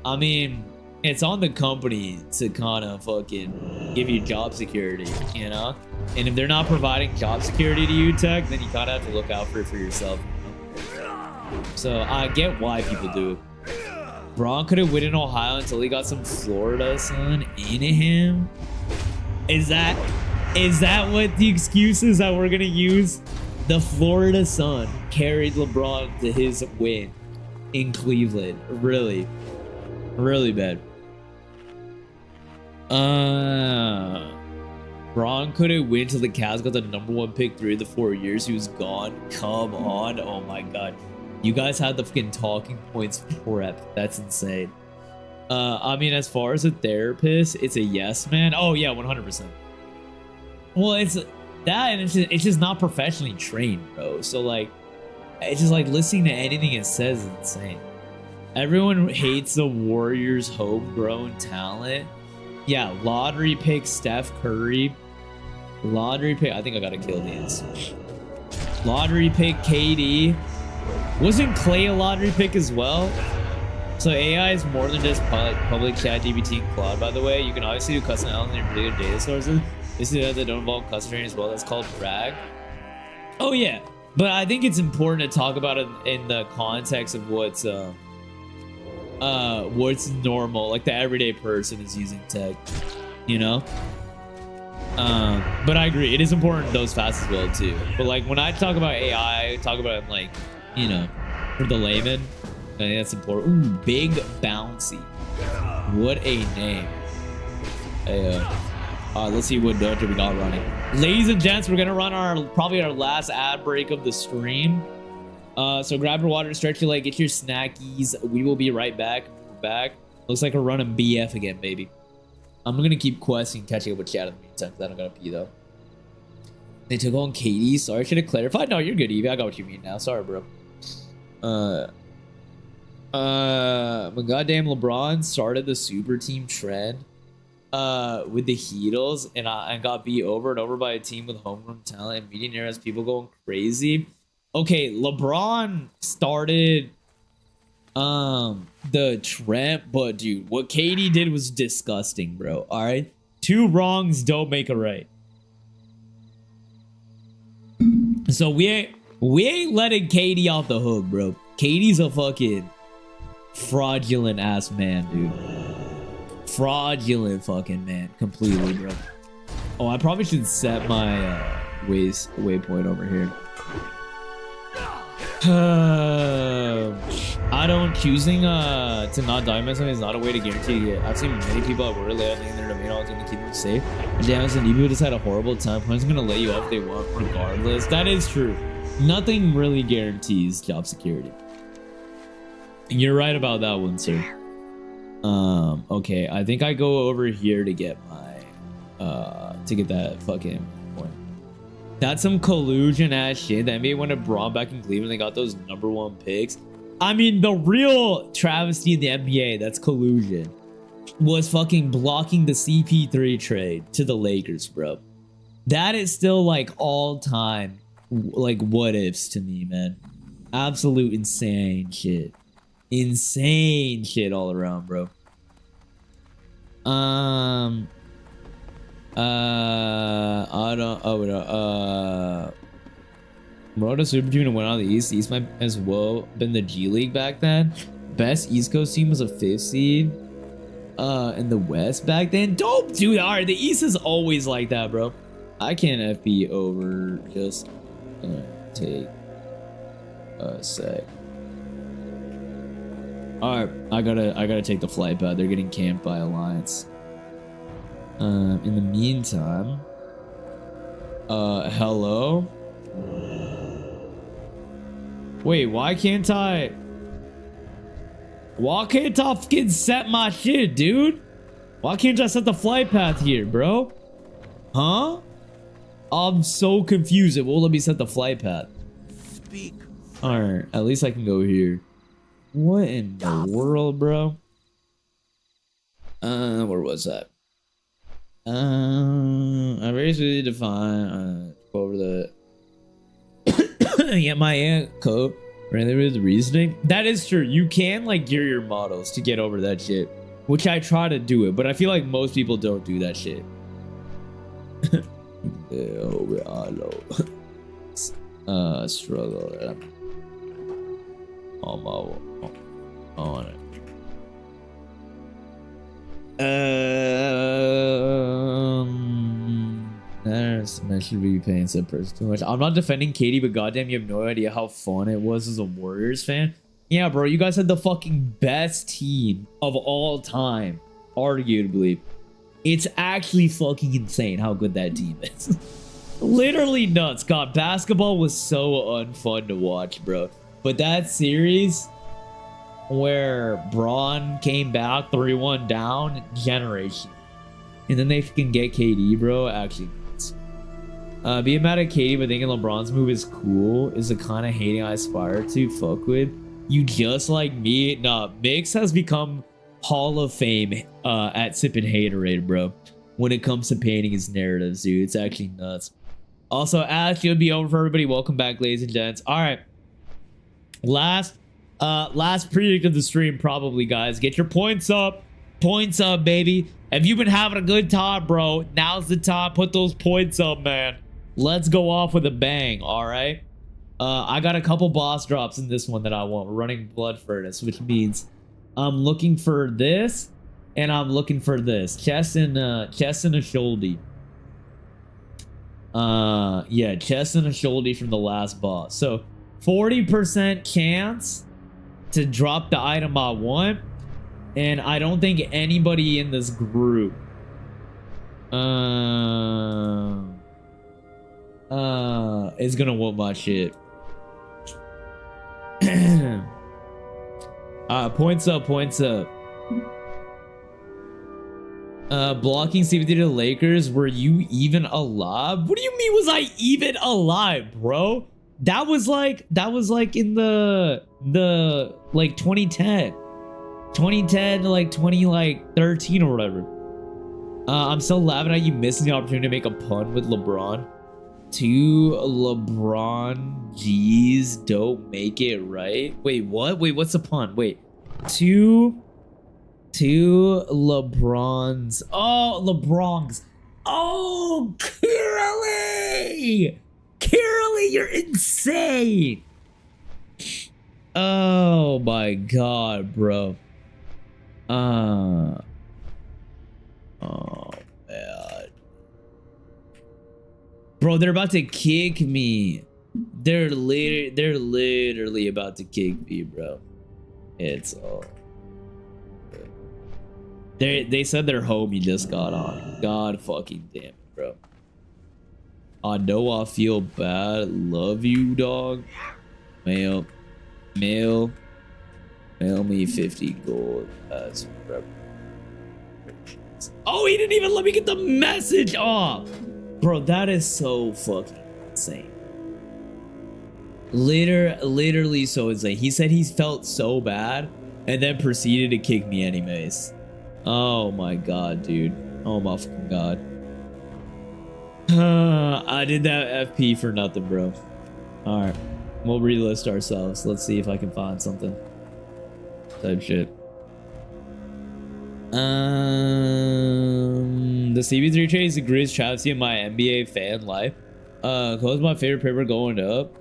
I mean, it's on the company to kind of fucking give you job security, you know? And if they're not providing job security to you, Tech, then you kind of have to look out for it for yourself. You know? So I get why people do it. Braun couldn't win in Ohio until he got some Florida sun in him. Is that what the excuse is that we're gonna use? The Florida sun carried LeBron to his win in Cleveland. Really, really bad. Braun couldn't win till the Cavs got the #1 pick 3 of the 4 years he was gone. Come on. Oh my god. You guys had the fucking talking points prep. That's insane. I mean, as far as a therapist, it's a yes, man. Oh yeah, 100%. Well, it's that, and it's just not professionally trained, bro. So like, it's just like listening to anything it says is insane. Everyone hates the Warriors' homegrown talent. Yeah, lottery pick Steph Curry. Lottery pick. I think I gotta kill these. Lottery pick KD. Wasn't Clay a lottery pick as well? So AI is more than just public chat, GPT, and Claude, by the way. You can obviously do custom elements in your particular data sources. This is that don't involve custom training as well. That's called RAG. Oh yeah, but I think it's important to talk about it in the context of what's normal, like the everyday person is using tech, you know? But I agree, it is important those fast as well too. But like when I talk about AI, I talk about like, you know, for the layman, I think that's important. Ooh, Big Bouncy. What a name. Hey, let's see what dojo we got running. Ladies and gents, we're gonna run probably our last ad break of the stream. So grab your water, stretch your leg, get your snackies. We will be right back. We're back. Looks like we're running BF again, baby. I'm gonna keep questing, catching up with chat in the meantime, because I don't gotta pee though. They took on Katie. Sorry, I should have clarified. No, you're good, Evie. I got what you mean now. Sorry, bro. But goddamn, LeBron started the super team trend with the Heatles, and I got beat over and over by a team with homegrown talent and median era has people going crazy. Okay, LeBron started the trend, but dude, what Katie did was disgusting, bro. All right, 2 wrongs don't make a right. So we ain't letting Katie off the hook, bro. Katie's a fucking fraudulent ass man, dude. Fraudulent fucking man, completely, bro. Oh, I probably should set my waypoint over here. I don't choosing to not die myself is not a way to guarantee it. I've seen many people at work lay out in their domain all the time to keep them safe. And damn, some people just had a horrible time. Someone's gonna let you off if they want, regardless. That is true. Nothing really guarantees job security. You're right about that one, sir. Okay, I think I go over here to get my to get that fucking point. That's some collusion ass shit. The NBA wanted Braun back in Cleveland. They got those #1 picks. I mean, the real travesty in the NBA, that's collusion, was fucking blocking the CP3 trade to the Lakers, bro. That is still like all time, like what ifs to me, man. Absolute insane shit. Insane shit all around, bro. Bro, the Super Team went on the East. East might as well been the G League back then. Best East Coast team was a 5th seed. In the West back then. Don't do that. All right, the East is always like that, bro. I can't FB over. Just take a sec. All right, I gotta take the flight pad. They're getting camped by Alliance. In the meantime, hello. Wait, why can't I fucking set my shit, dude? Why can't I set the flight path here, bro? Huh? I'm so confused. It won't let me set the flight path. Speak. Alright, at least I can go here. What in the world, bro? Where was that? I basically define go over the yeah, my aunt code right there with the reasoning. That is true. You can like gear your models to get over that shit, which I try to do it, but I feel like most people don't do that shit. Struggle on it. I should be paying said person too much. I'm not defending Katie, but goddamn, you have no idea how fun it was as a Warriors fan. Yeah, bro, you guys had the fucking best team of all time, arguably. It's actually fucking insane how good that team is. Literally nuts. God, basketball was so unfun to watch, bro. But that series where Braun came back 3-1 down, generation. And then they can get KD, bro. Actually, being mad at KD but thinking LeBron's move is cool is the kind of hating I aspire to fuck with. You just like me. Nah, Mix has become Hall of Fame at sipping haterade, bro. When it comes to painting his narratives, dude. It's actually nuts. Also, Ash, you'll be over for everybody. Welcome back, ladies and gents. All right. Last predict of the stream, probably, guys. Get your points up. Points up, baby. If you've been having a good time, bro, now's the time. Put those points up, man. Let's go off with a bang, all right? I got a couple boss drops in this one that I want. We're running Blood Furnace, which means I'm looking for this, and I'm looking for this. Chest and a shoulder. Yeah, chest and a shoulder from the last boss. So 40% chance to drop the item I want, and I don't think anybody in this group is gonna want my shit. Points up, points up. Blocking CBD to the Lakers. Were you even alive? What do you mean was I even alive, bro? That was like in the like 2010 to like 2013 or whatever. I'm still laughing at you missing the opportunity to make a pun with LeBron. 2 LeBron G's don't make it right. Wait, what? Wait, what's the pun? Wait, two LeBrons. Oh, LeBrons. Oh, Curly! Curly, you're insane! Oh my god, bro. Oh man. Bro, they're about to kick me. They're literally about to kick me, bro. It's all good. They said their homie just got on. God fucking damn it, bro. I know I feel bad. Love you, dog. Mail me 50 gold. That's oh, he didn't even let me get the message off. Bro, that is so fucking insane. Literally so insane. He said he felt so bad and then proceeded to kick me anyways. Oh my god, dude. Oh my fucking god. I did that FP for nothing, bro. Alright. We'll relist ourselves. Let's see if I can find something. Type shit. The CB3 trade is the greatest travesty in my NBA fan life. Close my favorite paper going up.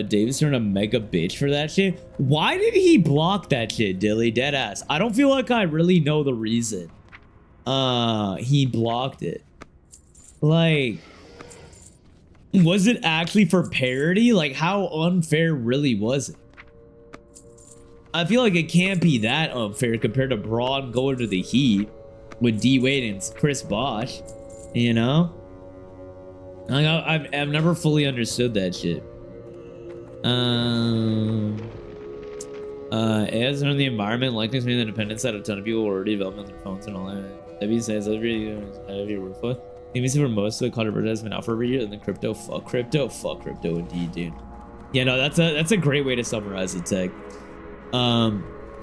Davis turned a mega bitch for that shit. Why did he block that shit, Dilly? Deadass. I don't feel like I really know the reason. He blocked it. Like, was it actually for parody? Like, how unfair really was it? I feel like it can't be that unfair compared to Braun going to the Heat with D Wade and Chris Bosh, you know? Like, I've never fully understood that shit. As in the environment, like this mean the dependence that a ton of people were already developing on their phones and all that. That being said, it's really worthwhile. TBC for most of the controversy has been out for every year, and then crypto, fuck crypto indeed, dude. Yeah, no, that's a great way to summarize the tech.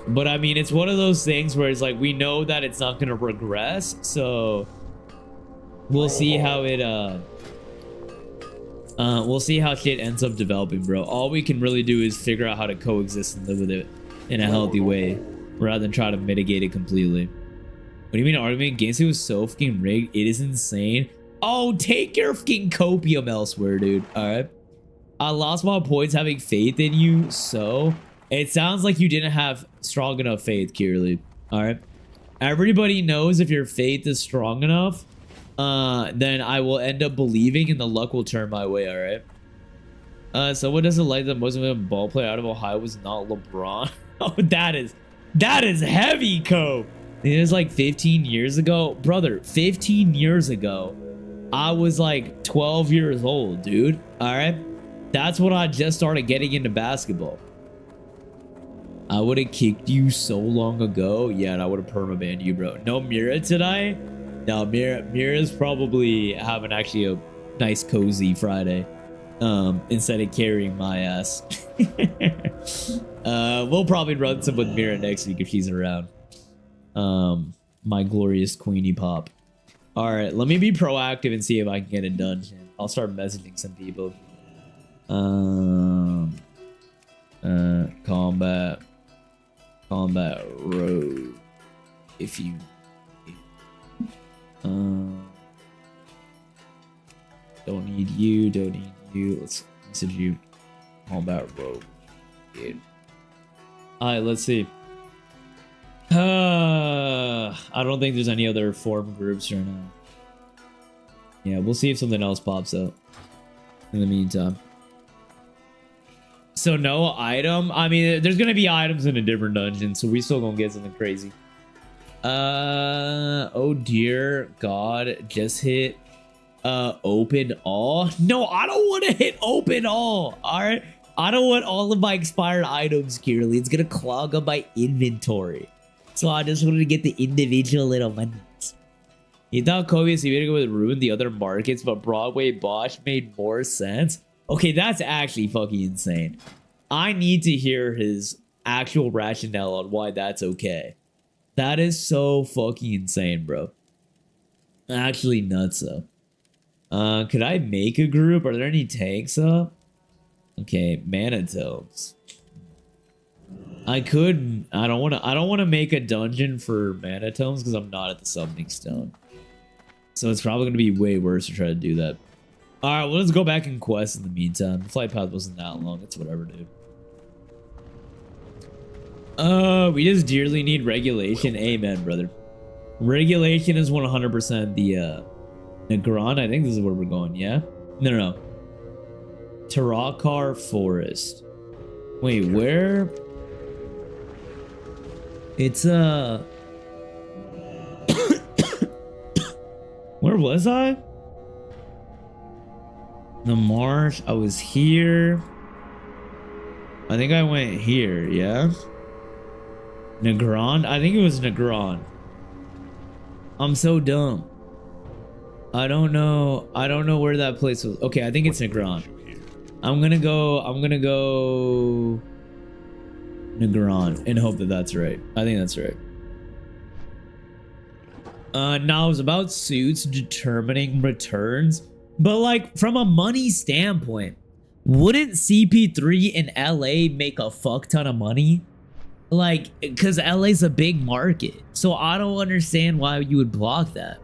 But I mean, it's one of those things where it's like, we know that it's not gonna regress, so we'll see how it we'll see how shit ends up developing, bro. All we can really do is figure out how to coexist and live with it in a healthy way, rather than try to mitigate it completely. What do you mean argument? GameStop was so fucking rigged, it is insane. Oh, take your fucking copium elsewhere, dude. Alright. I lost my points having faith in you, so it sounds like you didn't have strong enough faith, Kierly. Alright. Everybody knows if your faith is strong enough, then I will end up believing and the luck will turn my way, alright? So what does it like that most of the ball player out of Ohio was not LeBron? Oh, that is heavy, Cope. It was like 15 years ago. Brother, 15 years ago, I was like 12 years old, dude. Alright? That's when I just started getting into basketball. I would have kicked you so long ago. Yeah, and I would have permabanned you, bro. No Mira today? No, Mira's probably having actually a nice cozy Friday. Instead of carrying my ass. We'll probably run some with Mira next week if she's around. My glorious Queenie Pop. Alright, let me be proactive and see if I can get it done. I'll start messaging some people. Combat road. If you don't need you. Let's message you. Combat road. Dude. Alright, let's see. I don't think there's any other forum groups right now. Yeah, we'll see if something else pops up in the meantime. So no item. I mean, there's gonna be items in a different dungeon, so we still gonna get something crazy. Oh dear God, just hit open all. No, I don't want to hit open all. All right, I don't want all of my expired items, Kirli. It's gonna clog up my inventory. So I just wanted to get the individual little ones. You thought Kobe Seaweed would ruin the other markets, but Broadway Bosch made more sense. Okay, that's actually fucking insane. I need to hear his actual rationale on why that's okay. That is so fucking insane, bro. Actually nuts, though. Could I make a group? Are there any tanks up? Okay, mana tomes. I could. I don't want to make a dungeon for mana tomes because I'm not at the summoning stone. So it's probably gonna be way worse to try to do that. All right, well, let's go back and quest in the meantime. The flight path wasn't that long. It's whatever, dude. We just dearly need regulation. Amen, brother. Regulation is 100% the Negron. I think this is where we're going. Yeah. No. Tarakar Forest. Wait, where? It's where was I? The marsh. I was here. I think I went here. Yeah. Negron? I think it was Negron. I'm so dumb. I don't know where that place was. Okay, I think it's Negron. I'm gonna go Negron and hope that that's right. I think that's right. Now it was about suits determining returns, but like from a money standpoint, wouldn't CP3 in LA make a fuck ton of money? Like, because LA's a big market, so I don't understand why you would block that.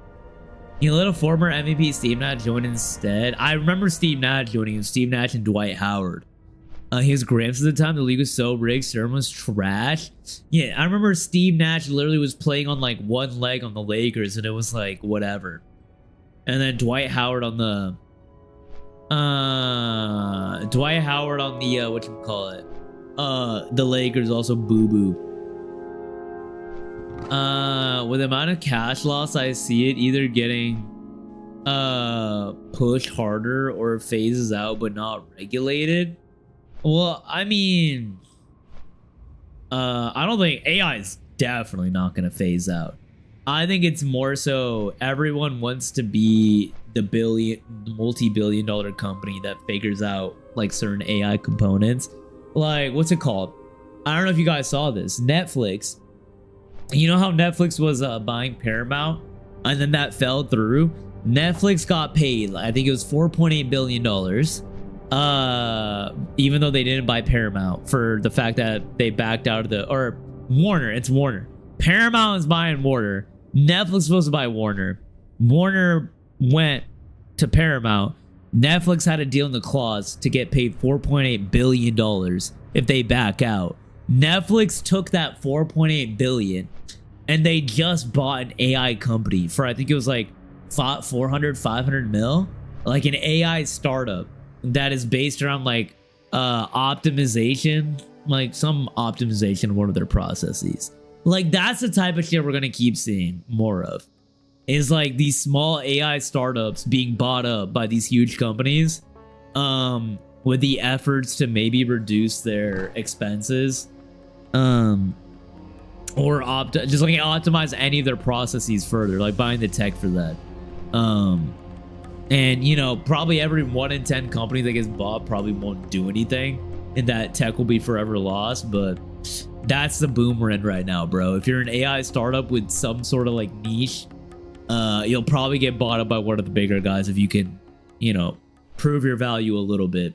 You let a former MVP Steve Nash join instead. I remember Steve Nash joining him, Steve Nash and Dwight Howard. He was Gramps at the time. The league was so rigged. Stern was trash. Yeah, I remember Steve Nash literally was playing on like one leg on the Lakers, and it was like whatever. And then Dwight Howard on the whatchamacallit? The Lakers also boo-boo. With the amount of cash loss, I see it either getting pushed harder or phases out but not regulated. Well, I mean, I don't think AI is definitely not going to phase out. I think it's more so everyone wants to be the multi-billion-dollar company that figures out like certain AI components. Like, what's it called? I don't know if you guys saw this. Netflix. You know how Netflix was buying Paramount and then that fell through? Netflix got paid, I think it was $4.8 billion. Even though they didn't buy Paramount for the fact that they backed out of or Warner. It's Warner. Paramount is buying Warner. Netflix was supposed to buy Warner. Warner went to Paramount. Netflix had a deal in the clause to get paid $4.8 billion if they back out. Netflix took that $4.8 billion and they just bought an AI company for, I think it was like 500 mil, like an AI startup that is based around like optimization, like some optimization of one of their processes. Like that's the type of shit we're gonna keep seeing more of, is like these small AI startups being bought up by these huge companies with the efforts to maybe reduce their expenses or just like optimize any of their processes further, like buying the tech for that. And you know, probably every 1 in 10 company that gets bought probably won't do anything, and that tech will be forever lost. But that's the boom we're in right now, bro. If you're an AI startup with some sort of like niche, you'll probably get bought up by one of the bigger guys if you can, you know, prove your value a little bit.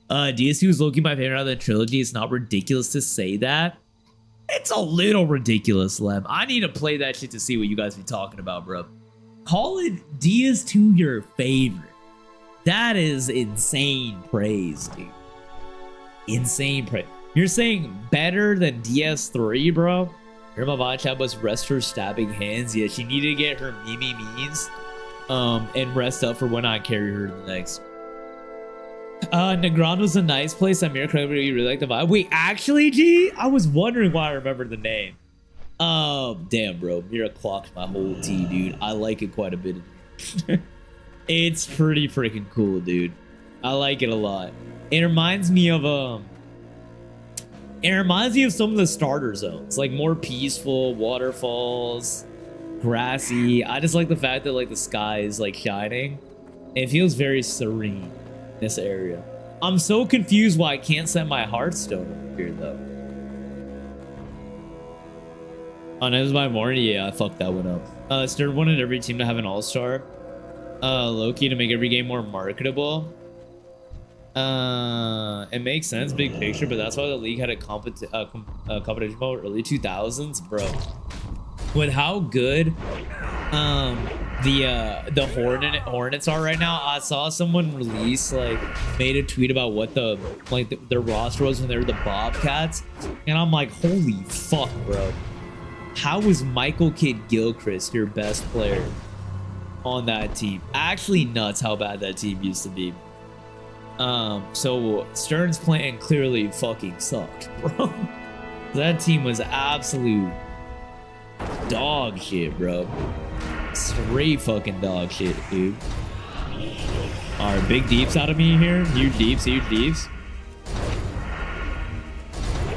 DSU is looking my favorite out of the trilogy. It's not ridiculous to say that. It's a little ridiculous, Lem. I need to play that shit to see what you guys be talking about, bro. Call it DS2 your favorite. That is insane praise, dude. Insane praise. You're saying better than DS3, bro? Irma Von Chat was rest her stabbing hands. Yeah, she needed to get her memes. and rest up for when I carry her to the next. Negron was a nice place. I'm here, you really like the vibe. Wait, actually, G, I was wondering why I remembered the name. Damn, bro, Mira clocked my whole tea, dude. I like it quite a bit. It's pretty freaking cool, dude. I like it a lot. It reminds me of some of the starter zones, like more peaceful, waterfalls, grassy. I just like the fact that like the sky is like shining. It feels very serene in this area. I'm so confused why I can't set my Hearthstone over here though. Oh, no, this is my morning. Yeah, I fucked that one up. Stern wanted every team to have an all-star. Loki to make every game more marketable. It makes sense, big picture, but that's why the league had a competition mode early 2000s, bro. With how good the Hornets are right now, I saw someone release made a tweet about what their roster was when they were the Bobcats, and I'm like, holy fuck, bro. How was Michael Kidd Gilchrist your best player on that team? Actually nuts how bad that team used to be. So Stern's plan clearly fucking sucked, bro. That team was absolute dog shit, bro. Straight fucking dog shit, dude. Alright, big deeps out of me here. Huge deeps, huge deeps.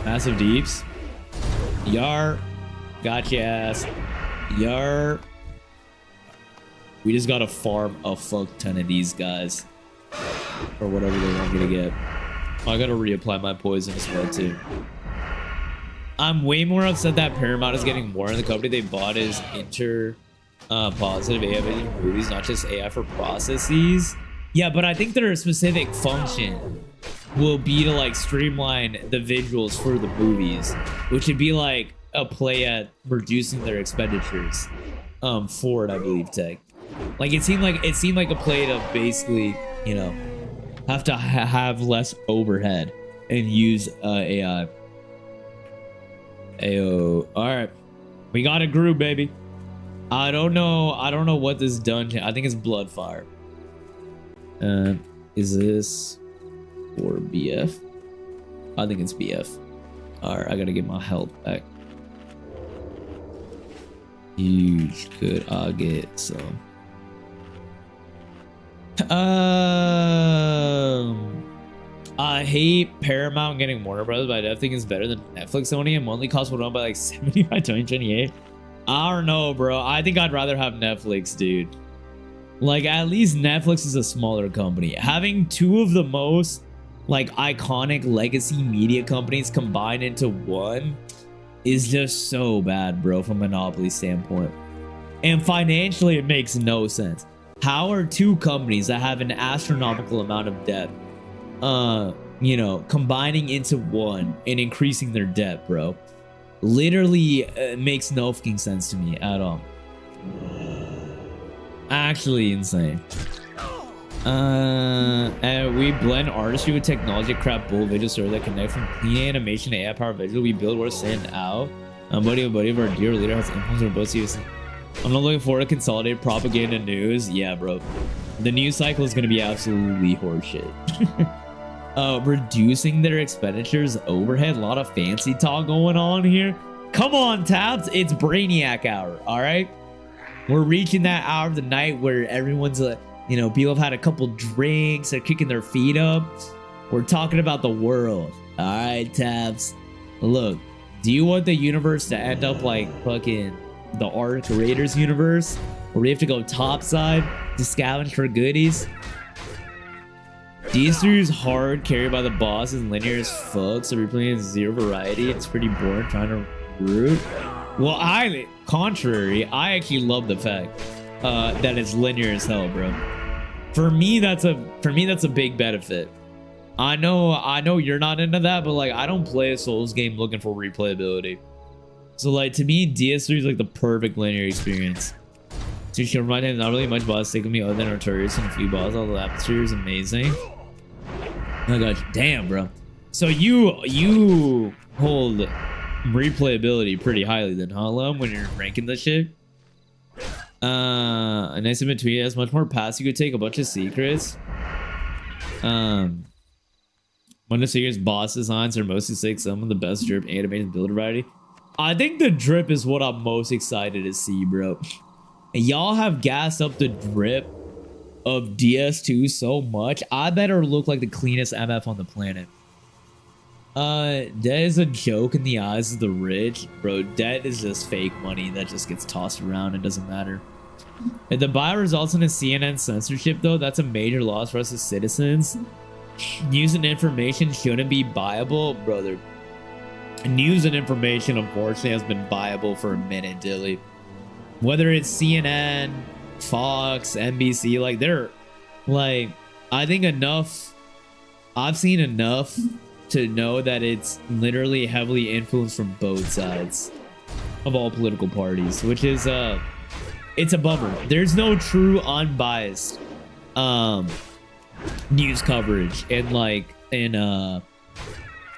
Massive deeps. Yar. Gotcha ass. Yar. We just gotta farm a fuck ton of these guys. Or whatever they want me to get. Oh, I gotta reapply my poison as well too. I'm way more upset that Paramount is getting more in the company they bought is positive AI vision movies, not just AI for processes. Yeah, but I think their specific function will be to like streamline the visuals for the movies, which would be like a play at reducing their expenditures for it, I believe, tech. Like it seemed like a play to basically, you know, have to have less overhead and use AI. Ayo. All right, we got a group, baby. I don't know what this dungeon. I think it's Bloodfire. Is this for BF? I think it's BF. All right, I gotta get my health back. Huge. Good. I'll get some. I hate Paramount getting Warner Brothers, but I definitely think it's better than Netflix owning it. Monthly cost will run by like 70 by 2028. I don't know, bro. I think I'd rather have Netflix, dude. Like, at least Netflix is a smaller company. Having two of the most like iconic legacy media companies combined into one is just so bad, bro, from a monopoly standpoint. And financially, it makes no sense. How are two companies that have an astronomical amount of debt, you know, combining into one and increasing their debt, bro? Literally makes no fucking sense to me at all. Actually insane. And we blend artistry with technology, crap bull visual story that connect from clean animation to AI power visual. We build where stand out. Buddy of our dear leader has influence on both seasons. I'm not looking forward to consolidated propaganda news. Yeah, bro. The news cycle is going to be absolutely horseshit. Reducing their expenditures overhead. A lot of fancy talk going on here. Come on, Tabs. It's Brainiac hour. All right. We're reaching that hour of the night where everyone's, you know, people have had a couple drinks. They're kicking their feet up. We're talking about the world. All right, Tabs. Look, do you want the universe to end up like fucking the Arc Raiders universe, where we have to go topside to scavenge for goodies? DS3 is hard, carried by the boss, and linear as fuck, so replaying has zero variety. It's pretty boring trying to root. Well, contrary, I actually love the fact that it's linear as hell, bro. For me, that's a big benefit. I know you're not into that, but like I don't play a Souls game looking for replayability. So like to me, DS3 is like the perfect linear experience. So you should remind him not really much boss take with me other than Artorias and a few bosses. All the atmosphere is amazing. Oh gosh, damn, bro. So you hold replayability pretty highly then, huh, Lum, when you're ranking this shit? A nice in between has much more paths. You could take a bunch of secrets. One of the secrets boss designs are mostly sick. Some of the best drip animated build variety. I think the drip is what I'm most excited to see, bro. And y'all have gassed up the drip of DS2 so much. I better look like the cleanest MF on the planet. Debt is a joke in the eyes of the rich. Bro, debt is just fake money that just gets tossed around. It doesn't matter. If the buy results in a CNN censorship, though, that's a major loss for us as citizens. News and information shouldn't be buyable, brother. News and information, unfortunately, has been buyable for a minute, Dilly. Whether it's CNN, Fox, NBC, like, they're, like, I think enough, I've seen enough to know that it's literally heavily influenced from both sides of all political parties, which is, it's a bummer. There's no true unbiased, news coverage and like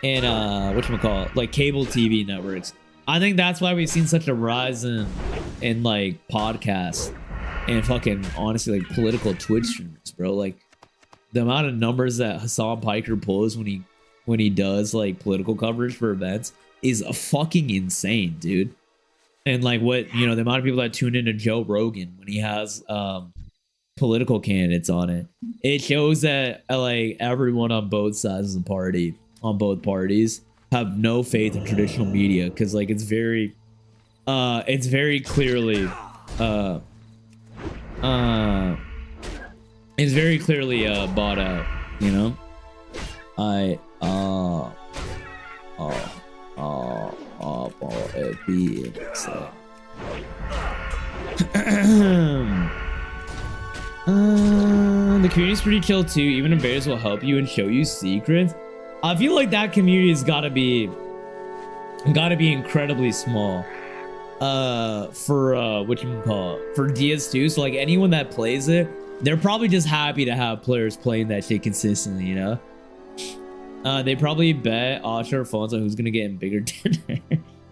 whatchamacallit, like cable TV networks. I think that's why we've seen such a rise in like podcasts and fucking honestly like political Twitch streamers, bro. Like the amount of numbers that Hassan Piker pulls when he does like political coverage for events is a fucking insane, dude. And like what, you know, the amount of people that tune into Joe Rogan when he has political candidates on it, it shows that like everyone on both sides of the party, on both parties, have no faith in traditional media, because like it's very clearly bought out, you know. The community's pretty chill too. Even invaders will help you and show you secrets. I feel like that community has gotta be incredibly small for for DS2. So like anyone that plays it, they're probably just happy to have players playing that shit consistently, you know. They probably bet offshore funds on who's gonna get in bigger dinner.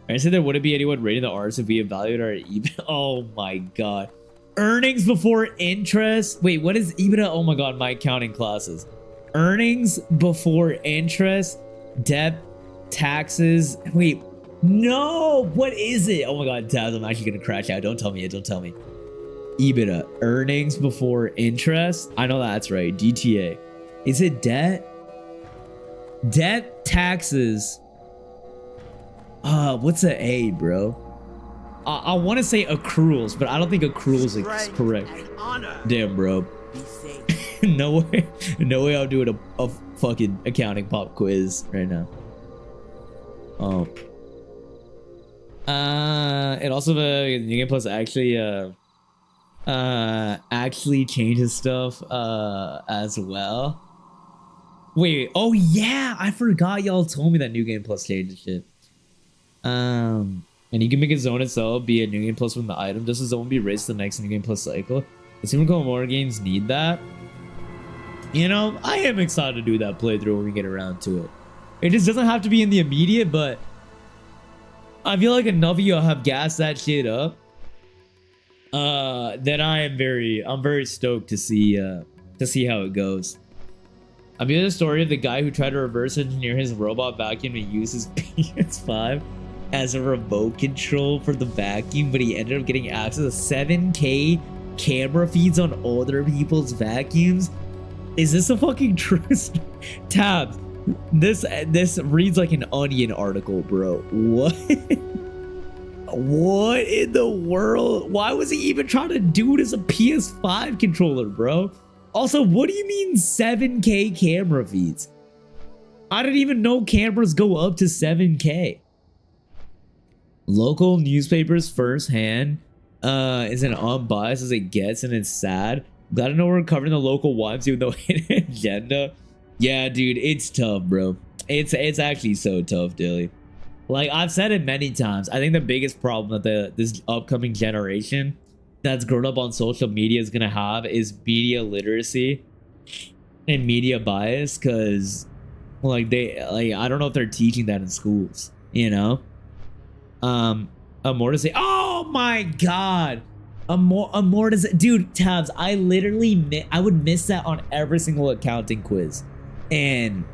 I said there wouldn't be anyone rating the arts if we evaluate our EBITDA. Oh my god. Earnings before interest. Wait, what is EBITDA? Oh my god, my accounting classes. Earnings before interest, debt, taxes. Wait, no, what is it? Oh my god, Taz, I'm actually gonna crash out. Don't tell me it, don't tell me. EBITDA, earnings before interest. I know that's right. DTA. Is it debt? Debt, taxes. What's an A, bro? I want to say accruals, but I don't think accruals is correct. Damn, bro. no way I'm doing a fucking accounting pop quiz right now. It also the New Game Plus actually changes stuff as well. Wait, oh yeah, I forgot y'all told me that New Game Plus changes shit. And you can make a zone itself be a New Game Plus from the item. Does the zone be raised to the next New Game Plus cycle? It seems like more games need that. You know, I am excited to do that playthrough when we get around to it. It just doesn't have to be in the immediate, but I feel like enough of you have gassed that shit up. That I'm very stoked to see how it goes. I've heard the story of the guy who tried to reverse engineer his robot vacuum to use his PS5 as a remote control for the vacuum, but he ended up getting access to 7K camera feeds on other people's vacuums. Is this a fucking true story? Tabs, this reads like an Onion article, bro. What? What in the world? Why was he even trying to do it as a PS5 controller, bro? Also, what do you mean 7K camera feeds? I didn't even know cameras go up to 7K. Local newspapers firsthand is an unbiased as it gets, and it's sad. Glad to know we're covering the local YMCA with no hidden agenda. Yeah, dude, it's tough, bro. It's actually so tough, Dilly. Like I've said it many times, I think the biggest problem that this upcoming generation that's grown up on social media is gonna have is media literacy and media bias, because like I don't know if they're teaching that in schools, you know. More to say. Oh my god, Amortiz, dude, Tabs, I literally, I would miss that on every single accounting quiz. And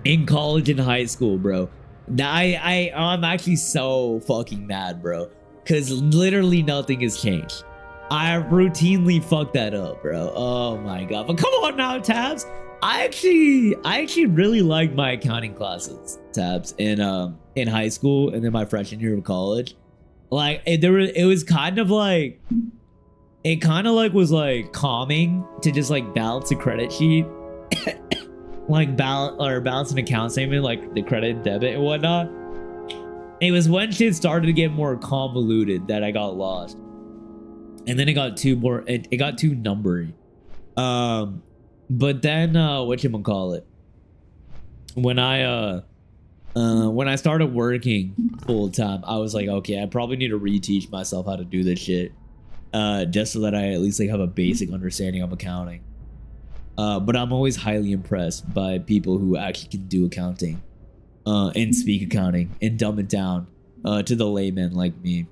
in college and high school, bro. I'm actually so fucking mad, bro. Because literally nothing has changed. I routinely fuck that up, bro. Oh my god. But come on now, Tabs. I actually really liked my accounting classes, Tabs, in high school and then my freshman year of college. Like it was kind of like was like calming to just like balance a credit sheet. Like balance an account statement, like the credit and debit and whatnot. It was when shit started to get more convoluted that I got lost. And then it got too numbery. But then whatchamacallit, when I started working full time, I was like, okay, I probably need to reteach myself how to do this shit, just so that I at least like have a basic understanding of accounting. But I'm always highly impressed by people who actually can do accounting, and speak accounting and dumb it down to the layman like me.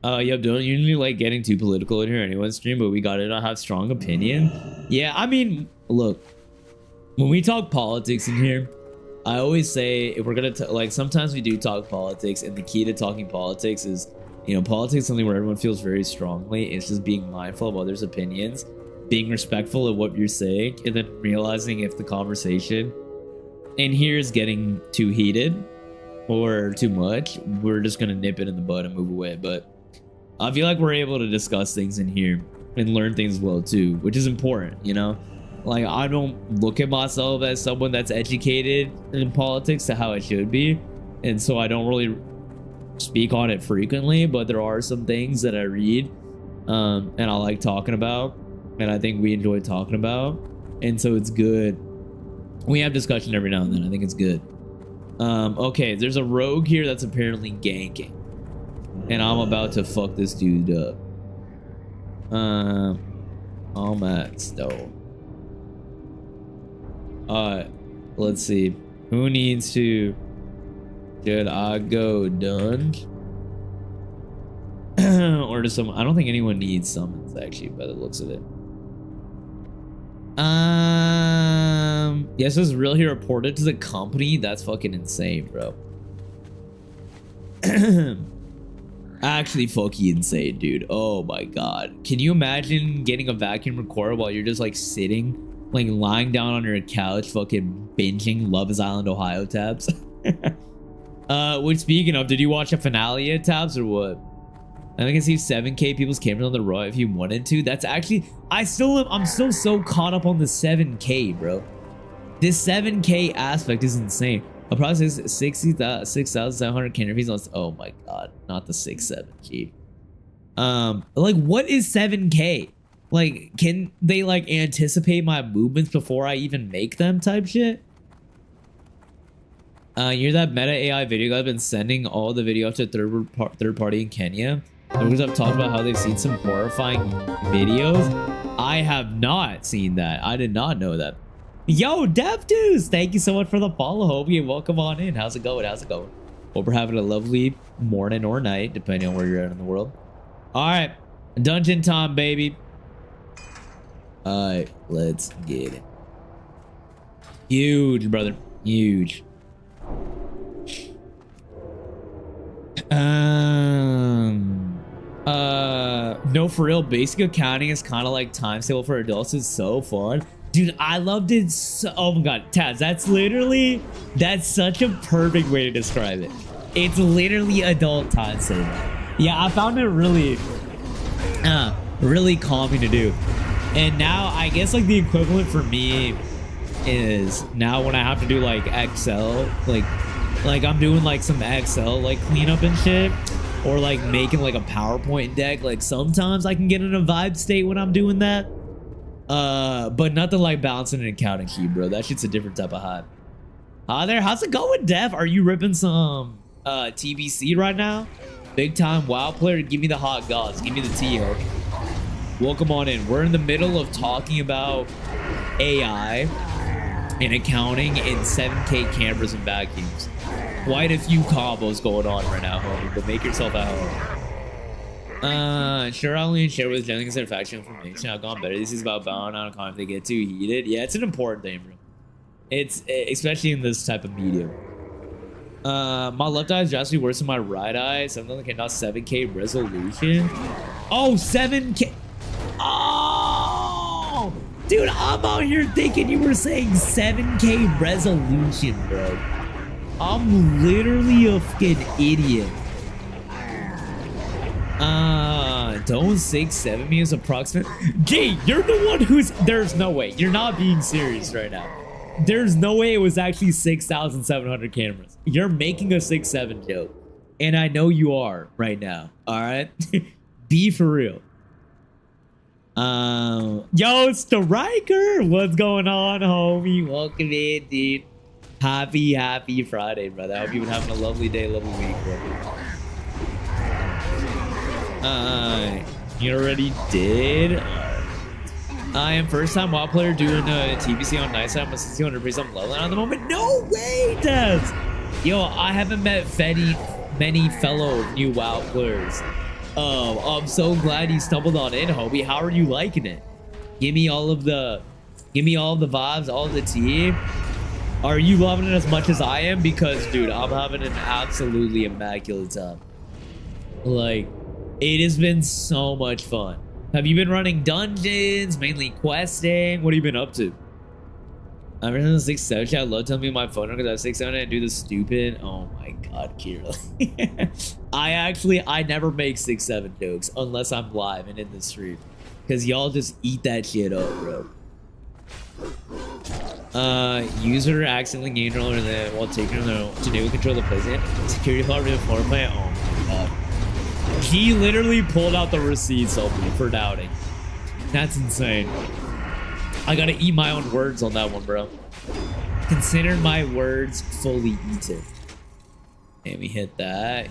Yep, don't usually like getting too political in here anyone's stream, but we gotta not have strong opinion. Yeah, I mean, look, when we talk politics in here, I always say if we're gonna like, sometimes we do talk politics, and the key to talking politics is, you know, politics is something where everyone feels very strongly. It's just being mindful of others' opinions, being respectful of what you're saying, and then realizing if the conversation in here is getting too heated or too much, we're just gonna nip it in the bud and move away. But I feel like we're able to discuss things in here and learn things as well too, which is important, you know? Like, I don't look at myself as someone that's educated in politics to how it should be, and so I don't really speak on it frequently, but there are some things that I read and I like talking about, and I think we enjoy talking about, and so it's good. We have discussion every now and then. I think it's good. Okay, there's a rogue here that's apparently ganking, and I'm about to fuck this dude up. I'm at stone. Alright, let's see. Who needs to... Should I go dunge? Or does someone... I don't think anyone needs summons, actually, by the looks of it. Yes, this is real. He reported to the company. That's fucking insane, bro. Actually fucking insane, dude. Oh my god. Can you imagine getting a vacuum recorder while you're just like sitting, like lying down on your couch, fucking binging Love is Island, Ohio, Tabs? Which, speaking of, did you watch a finale yet, Tabs, or what? I think I see 7K people's cameras on the right if you wanted to. That's actually, I'm still so caught up on the 7K, bro. This 7K aspect is insane. I'll probably say 6,700 camera views on. Oh my god, not the 6-7G. Like, what is 7K? Like, can they like anticipate my movements before I even make them type shit? You're that meta AI video guy. I've been sending all the video to third party in Kenya. Because I've talked about how they've seen some horrifying videos. I have not seen that. I did not know that. Yo, DevDudes, thank you so much for the follow. Hope you welcome on in. How's it going? How's it going? Hope we're having a lovely morning or night, depending on where you're at in the world. All right, dungeon time, baby. All right, let's get it. Huge, brother. Huge. No, for real, basic accounting is kind of like times table for adults. It's so fun, dude. I loved it so. Oh my god, Taz, that's such a perfect way to describe it. It's literally adult times table. Yeah, I found it really calming to do. And now I guess like the equivalent for me is now when I have to do like Excel, like I'm doing like some Excel like cleanup and shit, or like making like a PowerPoint deck. Like sometimes I can get in a vibe state when I'm doing that, but nothing like balancing an accounting sheet, bro. That shit's a different type of hype. Hi there, how's it going, Dev? Are you ripping some TBC right now? Big time WoW player. Give me the hot gods. Give me the tea, ho. Welcome on in. We're in the middle of talking about AI and accounting and 7K cameras and vacuums. quite a few combos going on right now, homie, but make yourself at home. Sure, I'll only share with Jennings and faction information. I've gone better. This is about bowing out a con if they get too heated. Yeah, it's an important thing, bro. It's especially in this type of medium. My left eye is drastically worse than my right eye. Something like not 7K resolution. Oh, 7K. Oh, dude, I'm out here thinking you were saying 7K resolution, bro. I'm literally a fucking idiot. Don't 6-7 me as approximate. Gee, you're the one who's. There's no way. You're not being serious right now. There's no way it was actually 6,700 cameras. You're making a 6-7 joke. And I know you are right now. Alright? Be for real. Yo, Striker! What's going on, homie? Welcome in, dude. Happy Friday, brother. I hope you've been having a lovely day, lovely week, bro. You already did? I am first time WoW player doing a TBC on Nightslayer. I'm a 600 priest. I'm leveling at the moment. No way, Des! Yo, I haven't met many fellow new WoW players. I'm so glad you stumbled on in, homie. How are you liking it? Give me all the vibes, all the tea. Are you loving it as much as I am? Because, dude, I'm having an absolutely immaculate time. Like, it has been so much fun. Have you been running dungeons, mainly questing? What have you been up to? I've been on 6-7. I love telling me my phone because I have 6-7 and do the stupid. Oh my god, Kira. I never make 6-7 jokes unless I'm live and in the stream. Because y'all just eat that shit up, bro. User accidentally gained control and then while taking their to new control of the president. Security file real floor plan. Oh my god. He literally pulled out the receipts of me for doubting. That's insane. I gotta eat my own words on that one, bro. Consider my words fully eaten. And we hit that.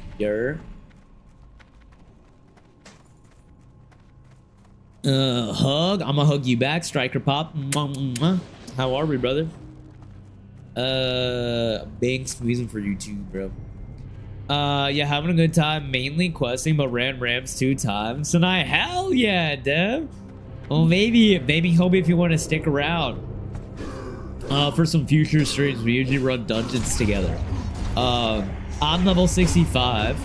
Hug. I'm gonna hug you back, Striker Pop. How are we, brother? Bang squeezing for you too, bro. Yeah, having a good time, mainly questing, but ran ramps 2 times tonight. Hell yeah, Dev. Well, maybe hope if you want to stick around for some future streams. We usually run dungeons together. I'm level 65,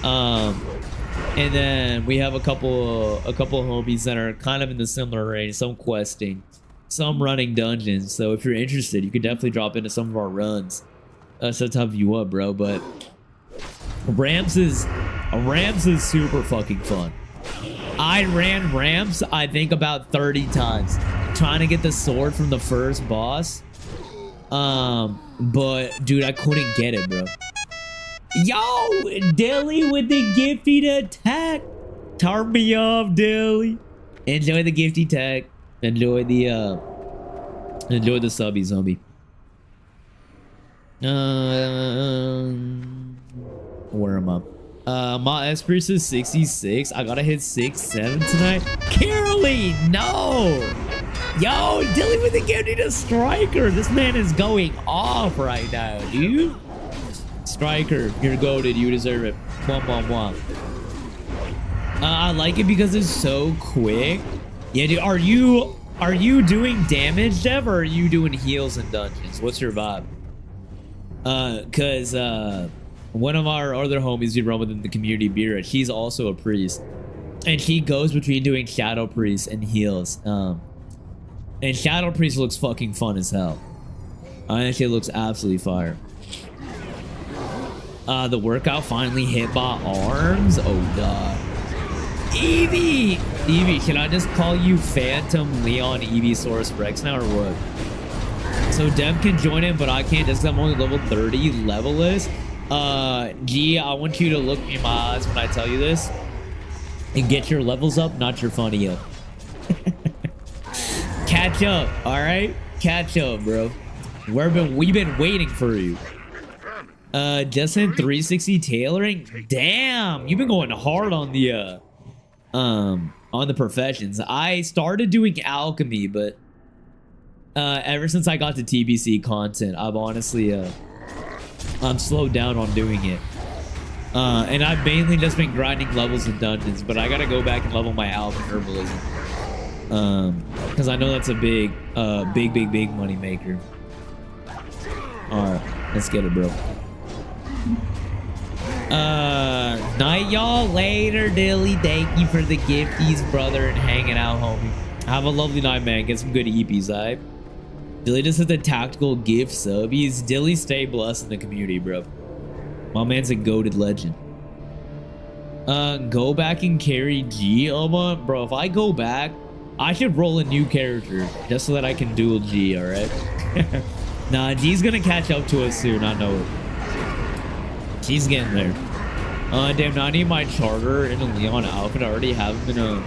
and then we have a couple of homies that are kind of in the similar range. Some questing, some running dungeons. So if you're interested, you could definitely drop into some of our runs. So tough you up, bro. But ramps is super fucking fun. I ran ramps, I think about 30 times trying to get the sword from the first boss. But dude, I couldn't get it, bro. Yo, Dilly with the gifted attack. Turn me off, Dilly. Enjoy the gifty tag. Enjoy the subby zombie. Where am I? My S-Priest is 66. I gotta hit 6-7 tonight. Caroline, no! Yo, Dilly with the gifted a Striker. This man is going off right now, dude. Striker, you're goated. You deserve it. Mwah. I like it because it's so quick. Yeah, dude. Are you doing damage, Dev, or are you doing heals in dungeons? What's your vibe? Cause one of our other homies we run with in the community, Bira, she's also a priest, and she goes between doing Shadow Priest and heals. And Shadow Priest looks fucking fun as hell. I think it looks absolutely fire. The workout finally hit my arms. Oh god. Evie, should I just call you Phantom Leon Eevee Rex now or what? So Dev can join in, but I can't just because I'm only level 30 levelless. G, I want you to look me in my eyes when I tell you this and get your levels up, not your funny up. Catch up, all right? Catch up, bro. We've been waiting for you. Justin 360 tailoring. Damn, you've been going hard on the professions. I started doing alchemy, but ever since I got to TBC content, I've honestly I'm slowed down on doing it. And I've mainly just been grinding levels in dungeons, but I gotta go back and level my Alpha Herbalism. Because I know that's a big money maker. Alright, let's get it, bro. Night, y'all. Later, Dilly. Thank you for the gifties, brother, and hanging out, homie. Have a lovely night, man. Get some good EPs, alright? Dilly just hit the tactical gift sub. Dilly, stay blessed in the community, bro. My man's a goated legend. Go back and carry G, Oma. Bro, if I go back, I should roll a new character just so that I can duel G, alright? Nah, G's gonna catch up to us soon, I know it. She's getting there. Damn, now I need my charter in a Leon outfit. I already have him in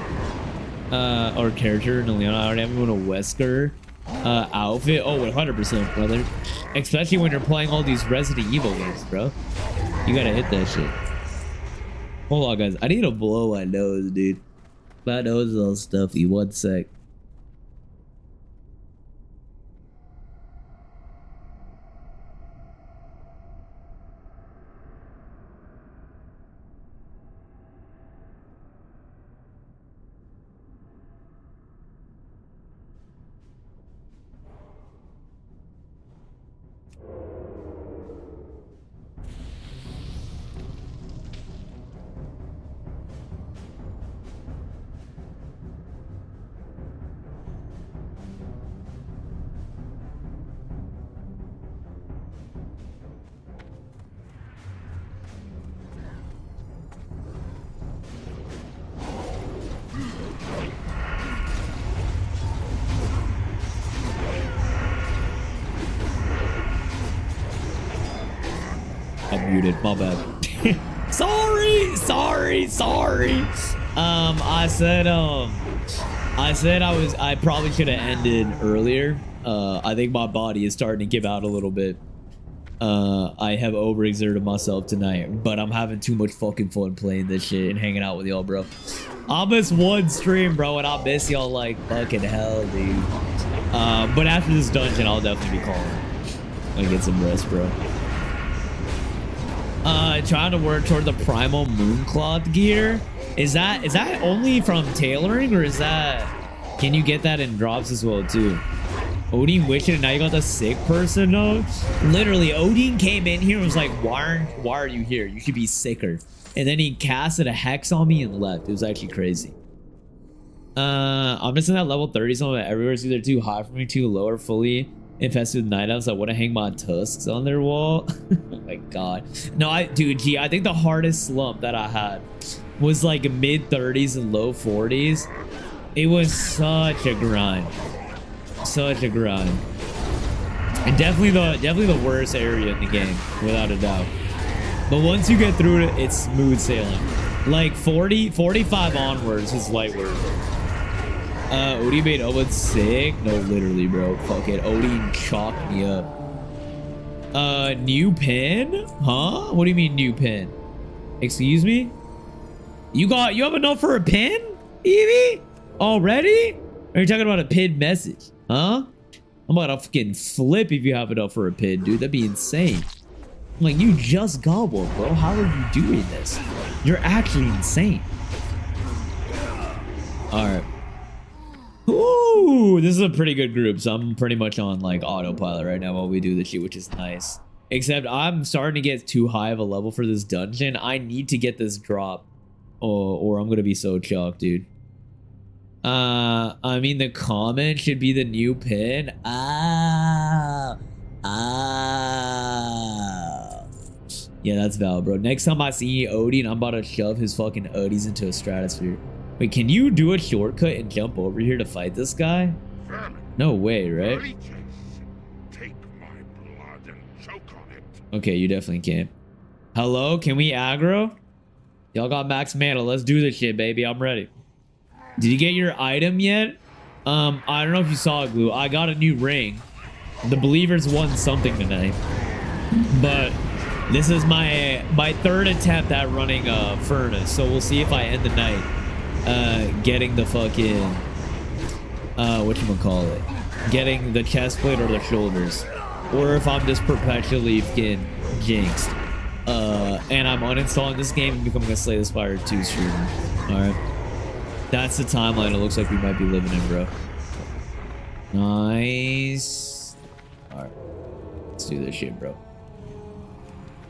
a or character in a Leon. I already have him in a Wesker outfit. Oh, 100%, brother. Especially when you're playing all these Resident Evil games, bro. You gotta hit that shit. Hold on, guys. I need to blow my nose, dude. My nose is all stuffy. 1 sec. I'm muted, my bad. sorry. I probably should have ended earlier. I think my body is starting to give out a little bit. I have overexerted myself tonight, but I'm having too much fucking fun playing this shit and hanging out with y'all, bro. I missed one stream, bro, and I miss y'all like fucking hell, dude. But after this dungeon, I'll definitely be calling. I'll get some rest, bro. Trying to work toward the primal mooncloth gear. Is that only from tailoring, or is that, can you get that in drops as well too? Odin Witched, and now you got the sick person note. Literally, Odin came in here and was like, why are you here? You should be sicker. And then he casted a hex on me and left. It was actually crazy. I'm missing that level 30 something everywhere. It's either too high for me, too low, or fully infested with night elves. I want to hang my tusks on their wall. Oh my god. No, dude, G, I think the hardest slump that I had was like mid 30s and low 40s. It was such a grind. Such a grind. And definitely the worst area in the game, without a doubt. But once you get through it, it's smooth sailing. Like 45 onwards is light work. Odin made Owen sick. No, literally, bro. Fuck it. Odin chalked me up. New pin? Huh? What do you mean new pin? Excuse me? You have enough for a pin, Evie? Already? Are you talking about a pin message? Huh? I'm about to fucking flip if you have enough for a pin, dude. That'd be insane. I'm like, you just got one, bro. How are you doing this? You're actually insane. Alright. Ooh, this is a pretty good group, so I'm pretty much on like autopilot right now while we do this shit, which is nice. Except I'm starting to get too high of a level for this dungeon. I need to get this drop, or I'm gonna be so chalked, dude. I mean, the comment should be the new pin. Yeah, that's valid, bro. Next time I see Odin, I'm about to shove his fucking Odies into a stratosphere. Wait, can you do a shortcut and jump over here to fight this guy? No way, right? Take my blood and choke on it. Okay, you definitely can. Hello, can we aggro? Y'all got max mana. Let's do this shit, baby. I'm ready. Did you get your item yet? I don't know if you saw it, Glue. I got a new ring. The Believers won something tonight. But this is my third attempt at running a furnace. So we'll see if I end the night getting the fucking whatchamacallit, getting the chest plate or the shoulders, or if I'm just perpetually fucking jinxed. And I'm uninstalling this game and becoming a Slay the Spire 2 streamer. Alright. That's the timeline it looks like we might be living in, bro. Nice. Alright. Let's do this shit, bro.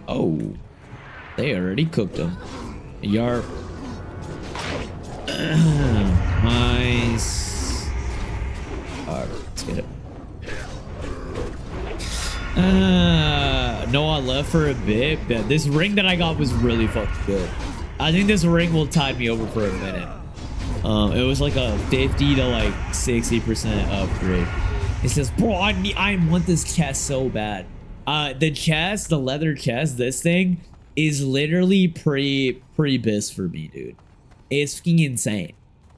Oh. They already cooked them. Yarp. Nice. Alright, let's get it. Noah left for a bit, but this ring that I got was really fucking good. I think this ring will tide me over for a minute. It was like a 50 to like 60% upgrade. It says, bro, I want this chest so bad. The chest, the leather chest, this thing is literally pre-bis for me, dude. It's fucking insane.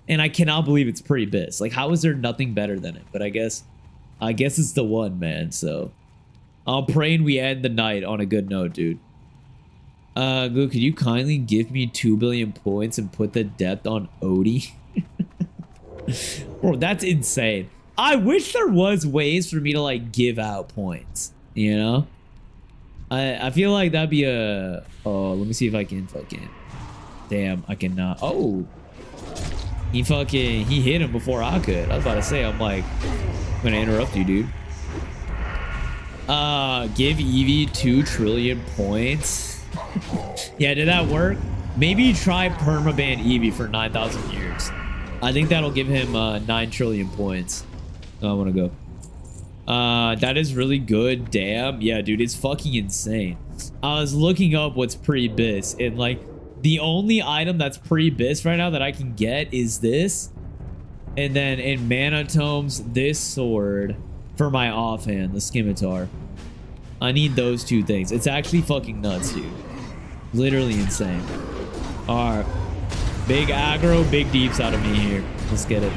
And I cannot believe it's pre-bis. Like, how is there nothing better than it? But I guess it's the one, man. So I'm praying we end the night on a good note, dude. Goo, could you kindly give me 2 billion points and put the depth on Odie? Bro, that's insane. I wish there was ways for me to like give out points, you know? I feel like that'd be a... Oh, let me see if I can fucking... Damn, I cannot... Oh! He hit him before I could. I was about to say, I'm like... I'm gonna interrupt you, dude. Give Eevee 2 trillion points. Yeah, did that work? Maybe try permaban Eevee for 9,000 years. I think that'll give him 9 trillion points. I want to go. That is really good. Damn. Yeah, dude, it's fucking insane. I was looking up what's pre-bis, and like the only item that's pre-bis right now that I can get is this. And then in Mana Tomes, this sword for my offhand, the Scimitar. I need those 2 things. It's actually fucking nuts, dude. Literally insane. Alright. Big aggro, big deeps out of me here. Let's get it.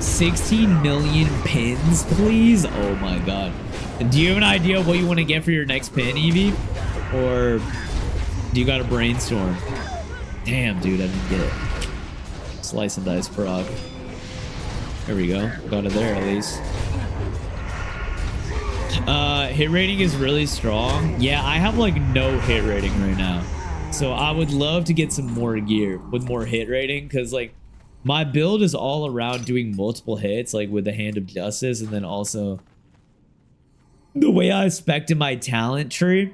16 million pins, please. Oh my god. Do you have an idea of what you want to get for your next pin, Eevee? Or do you got to brainstorm? Damn, dude, I didn't get it. Slice and dice prog. There we go. Got it there at least. Hit rating is really strong. Yeah, I have like no hit rating right now. So I would love to get some more gear with more hit rating, because like my build is all around doing multiple hits, like with the Hand of Justice, and then also the way I spec'd in my talent tree.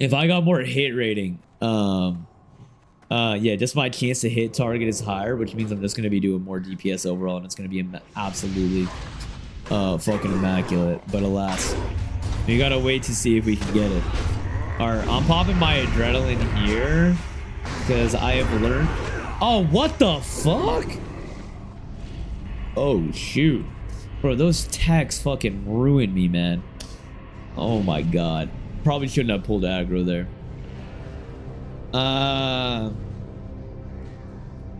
If I got more hit rating, yeah, just my chance to hit target is higher, which means I'm just going to be doing more DPS overall, and it's going to be absolutely fucking immaculate. But alas, we got to wait to see if we can get it. Alright, I'm popping my adrenaline here because I have learned... Oh, what the fuck? Oh, shoot. Bro, those techs fucking ruined me, man. Oh my god. Probably shouldn't have pulled aggro there.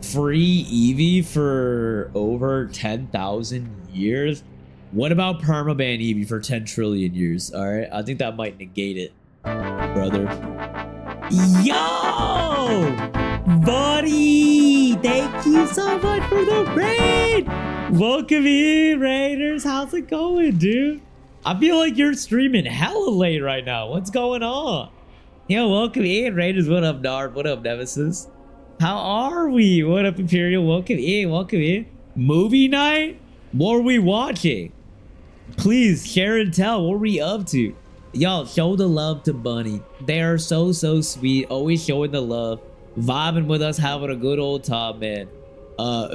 Free Eevee for over 10,000 years? What about permaban Eevee for 10 trillion years? Alright, I think that might negate it, brother. Yo! Buddy! Thank you so much for the raid! Welcome in, Raiders. How's it going, dude? I feel like you're streaming hella late right now. What's going on? Yo, welcome in, Raiders. What up, Nard? What up, Nemesis? How are we? What up, Imperial? Welcome in. Welcome in. Movie night? What are we watching? Please share and tell. What are we up to? Y'all, show the love to Bunny. They are so sweet. Always showing the love. Vibing with us, having a good old time, man.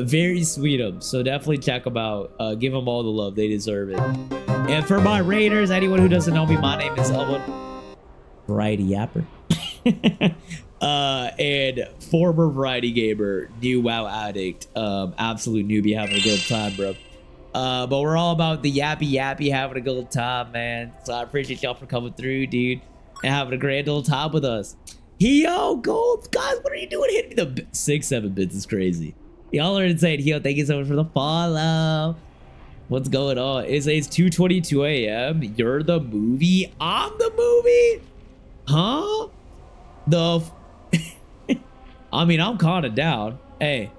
Very sweet of them. So definitely check them out. Give them all the love. They deserve it. And for my Raiders, anyone who doesn't know me, my name is Elwood. Variety Yapper. And former Variety Gamer, new WoW addict, absolute newbie, having a good time, bro. But we're all about the yappy, having a good time, man. So I appreciate y'all for coming through, dude, and having a grand old time with us. Yo, Gold, guys, what are you doing? Hit me the 6-7 bits is crazy. Y'all are insane. Yo, thank you so much for the follow. What's going on? It's 2:22 a.m. You're the movie? I'm the movie? Huh? I mean, I'm kind of down. Hey,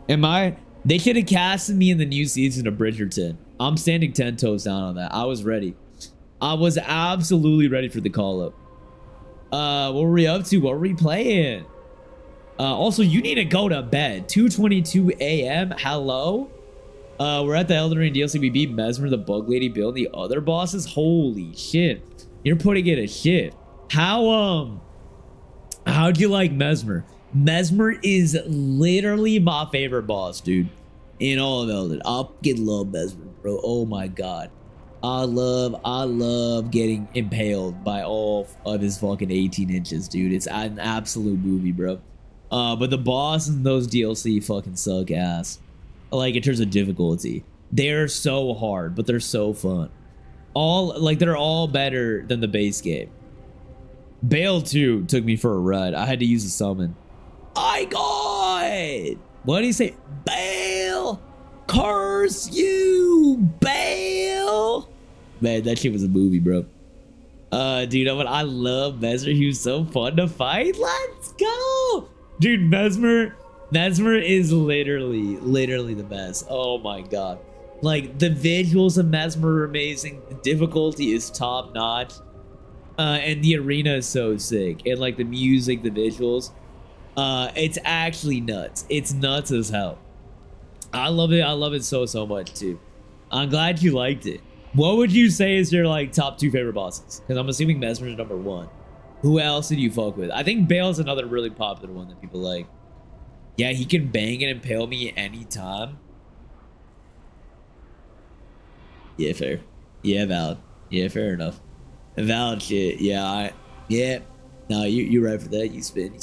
they should have casted me in the new season of Bridgerton. I'm standing 10 toes down on that. I was ready. I was absolutely ready for the call up. What were we up to? What were we playing? Also, you need to go to bed. 2:22 a.m. Hello? We're at the Elden Ring DLC. We beat Mesmer, the Bug Lady, Bill, and the other bosses. Holy shit. You're putting it a shit. How'd you like Mesmer? Mesmer is literally my favorite boss, dude. In all of Elden. I fucking love Mesmer, bro. Oh my god. I love getting impaled by all of his fucking 18 inches, dude. It's an absolute movie, bro. But the boss in those DLC fucking suck ass. Like, in terms of difficulty. They're so hard, but they're so fun. They're all better than the base game. Bale 2 took me for a ride. I had to use a summon. I got... What did he say? Bale! Curse you, Bale! Man, that shit was a movie, bro. Dude, you know what? I love Mesmer. He was so fun to fight. Let's go! Dude, Mesmer is literally the best. Oh my god. Like, the visuals of Mesmer are amazing. The difficulty is top notch. And the arena is so sick. And like the music, the visuals. It's actually nuts. It's nuts as hell. I love it. I love it so much too. I'm glad you liked it. What would you say is your like top 2 favorite bosses? Because I'm assuming Mesmer's number 1. Who else did you fuck with? I think Bale's another really popular one that people like. Yeah, he can bang and impale me anytime. Yeah, fair. Yeah, valid. Yeah, fair enough. Valid shit. Yeah, yeah. No, you're right for that. You spin.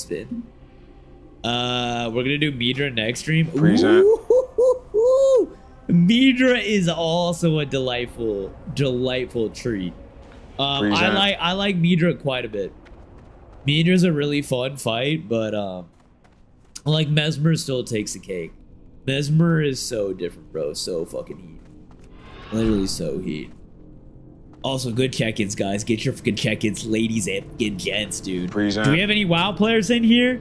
We're gonna do Midra next stream. Midra is also a delightful treat. I like Midra quite a bit. Midra's a really fun fight, but like Mesmer still takes the cake. Mesmer is so different, bro. So fucking heat. Literally so heat. Also, good check-ins, guys. Get your fucking check-ins, ladies and gents, dude. Do we have any WoW players in here?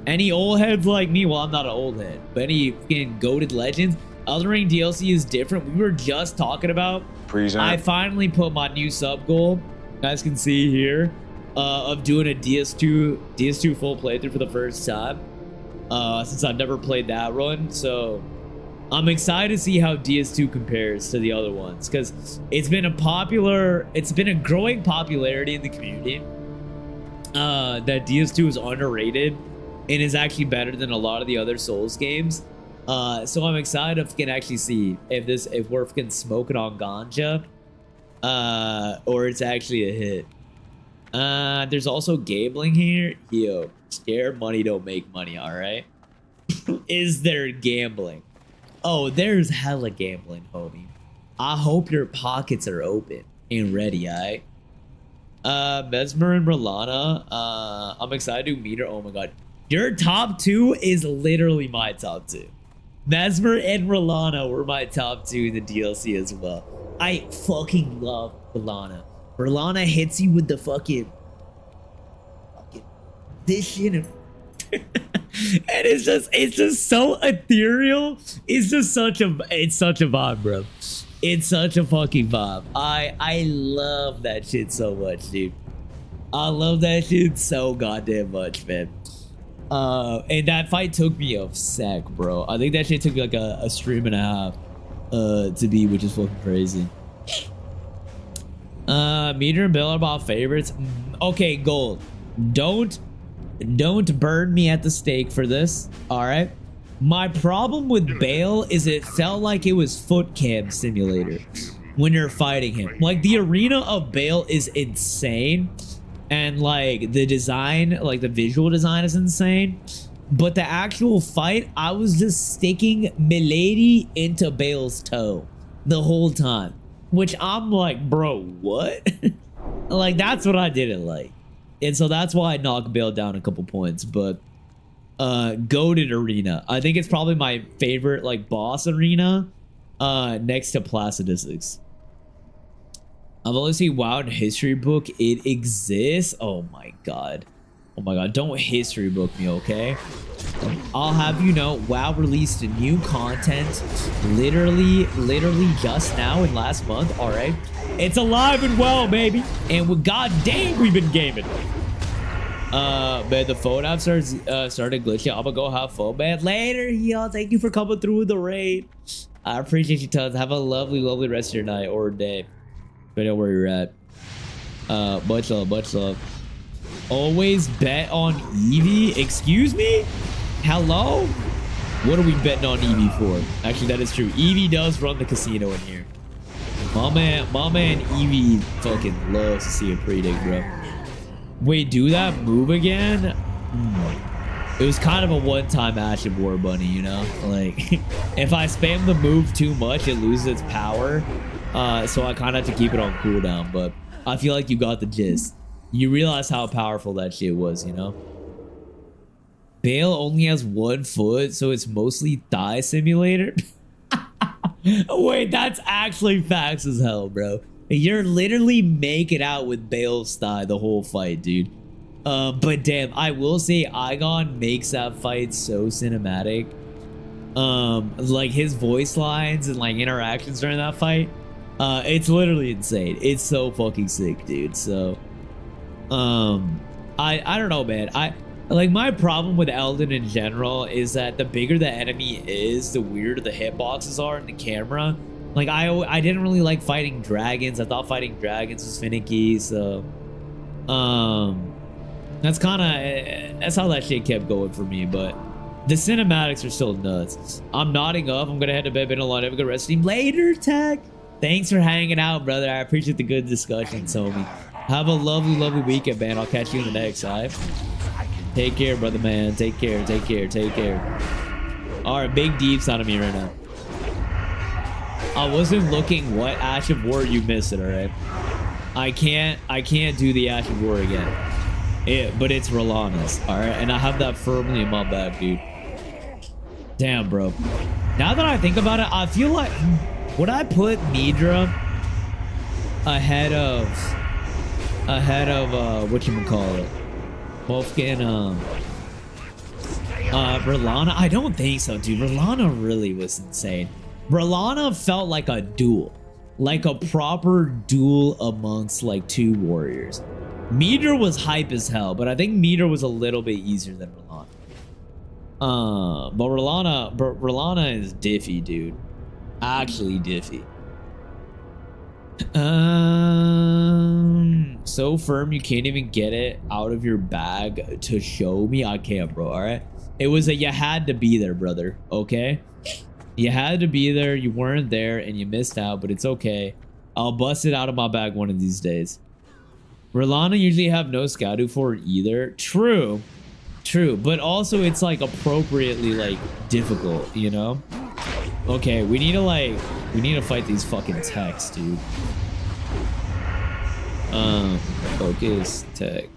Any old heads like me? Well, I'm not an old head, but any fucking goated legends? Elden Ring DLC is different. We were just talking about. I finally put my new sub goal, you guys can see here, of doing a DS2 full playthrough for the first time. Since I've never played that run, so I'm excited to see how DS2 compares to the other ones, because it's been a growing popularity in the community. That DS2 is underrated and is actually better than a lot of the other Souls games. So I'm excited if we can actually see if we're fucking smoking on ganja, or it's actually a hit. There's also gambling here. Yo, scare money don't make money, all right? Is there gambling? Oh, there's hella gambling, homie. I hope your pockets are open and ready, all right? Mesmer and Rolana. I'm excited to meet her. Oh my god. Your top 2 is literally my top 2. Mesmer and Rolana were my top 2 in the DLC as well. I fucking love Rolana. Rolana hits you with the fucking this shit and it's just so ethereal. It's such a vibe, bro. It's such a fucking vibe. I love that shit so much, dude. I love that shit so goddamn much, man. And that fight took me a sec, bro. I think that shit took like a stream and a half to beat, which is fucking crazy. Meter and Bill are about favorites. Okay, Gold. Don't burn me at the stake for this. All right. My problem with Bale is it felt like it was foot cam simulator when you're fighting him. Like, the arena of Bale is insane. And like the design, like the visual design is insane. But the actual fight, I was just sticking Milady into Bale's toe the whole time. Which I'm like, bro, what? Like, that's what I didn't like. And so that's why I knocked Bale down a couple points. But goated arena. I think it's probably my favorite like boss arena next to Placidus. I've only seen WoW in history book. It exists. Oh my god. Oh my god, don't history book me, okay? I'll have you know, WoW released new content literally just now in last month. All right, it's alive and well, baby, and goddamn, we've been gaming. Man, the phone app started glitching. I'm gonna go have fun, man. Later, y'all. Thank you for coming through the raid. I appreciate you tons. Have a lovely rest of your night or day, depending on where you're at. Much love. Always bet on Eevee. Excuse me? Hello? What are we betting on Eevee for? Actually, that is true. Eevee does run the casino in here. My man Eevee fucking loves to see a predict, bro. Wait, do that move again? It was kind of a one-time Ash of War Bunny, you know? Like, if I spam the move too much, it loses its power. So I kind of have to keep it on cooldown, but I feel like you got the gist. You realize how powerful that shit was, you know? Bale only has 1 foot, so it's mostly thigh simulator. Wait, that's actually facts as hell, bro. You're literally making out with Bale's thigh the whole fight, dude. But damn, I will say Igon makes that fight so cinematic. Like his voice lines and like interactions during that fight, it's literally insane. It's so fucking sick, dude. So I don't know, man. Like, my problem with Elden in general is that the bigger the enemy is, the weirder the hitboxes are in the camera. Like, I didn't really like fighting dragons. I thought fighting dragons was finicky, so that's how that shit kept going for me. But the cinematics are still nuts. I'm nodding off. I'm gonna head to bed. Been a lot. Have a good rest of the team. Later, Tech. Thanks for hanging out, brother. I appreciate the good discussions, homie. Have a lovely weekend, man. I'll catch you in the next live. Take care, brother, man. Take care. All right, big deeps out of me right now. I wasn't looking. What Ash of War? You missed it. All right. I can't do the Ash of War again. But it's Rolana's. All right, and I have that firmly in my bag, dude. Damn, bro. Now that I think about it, I feel like would I put Nidra ahead of whatchamacallit? Wolfgang, Rolana? I don't think so, dude. Rolana really was insane. Rolana felt like a duel. Like a proper duel amongst like 2 warriors. Midra was hype as hell, but I think Midra was a little bit easier than Rolana. But Rolana is diffy, dude. Actually diffy. So firm you can't even get it out of your bag to show me. I can't, bro. All right, it was you had to be there, brother. Okay, you had to be there. You weren't there and you missed out, but it's okay. I'll bust it out of my bag one of these days. Rolana usually have no Scadu for it either. True, but also it's like appropriately like difficult, you know? Okay, we need to fight these fucking techs, dude. Focus tech.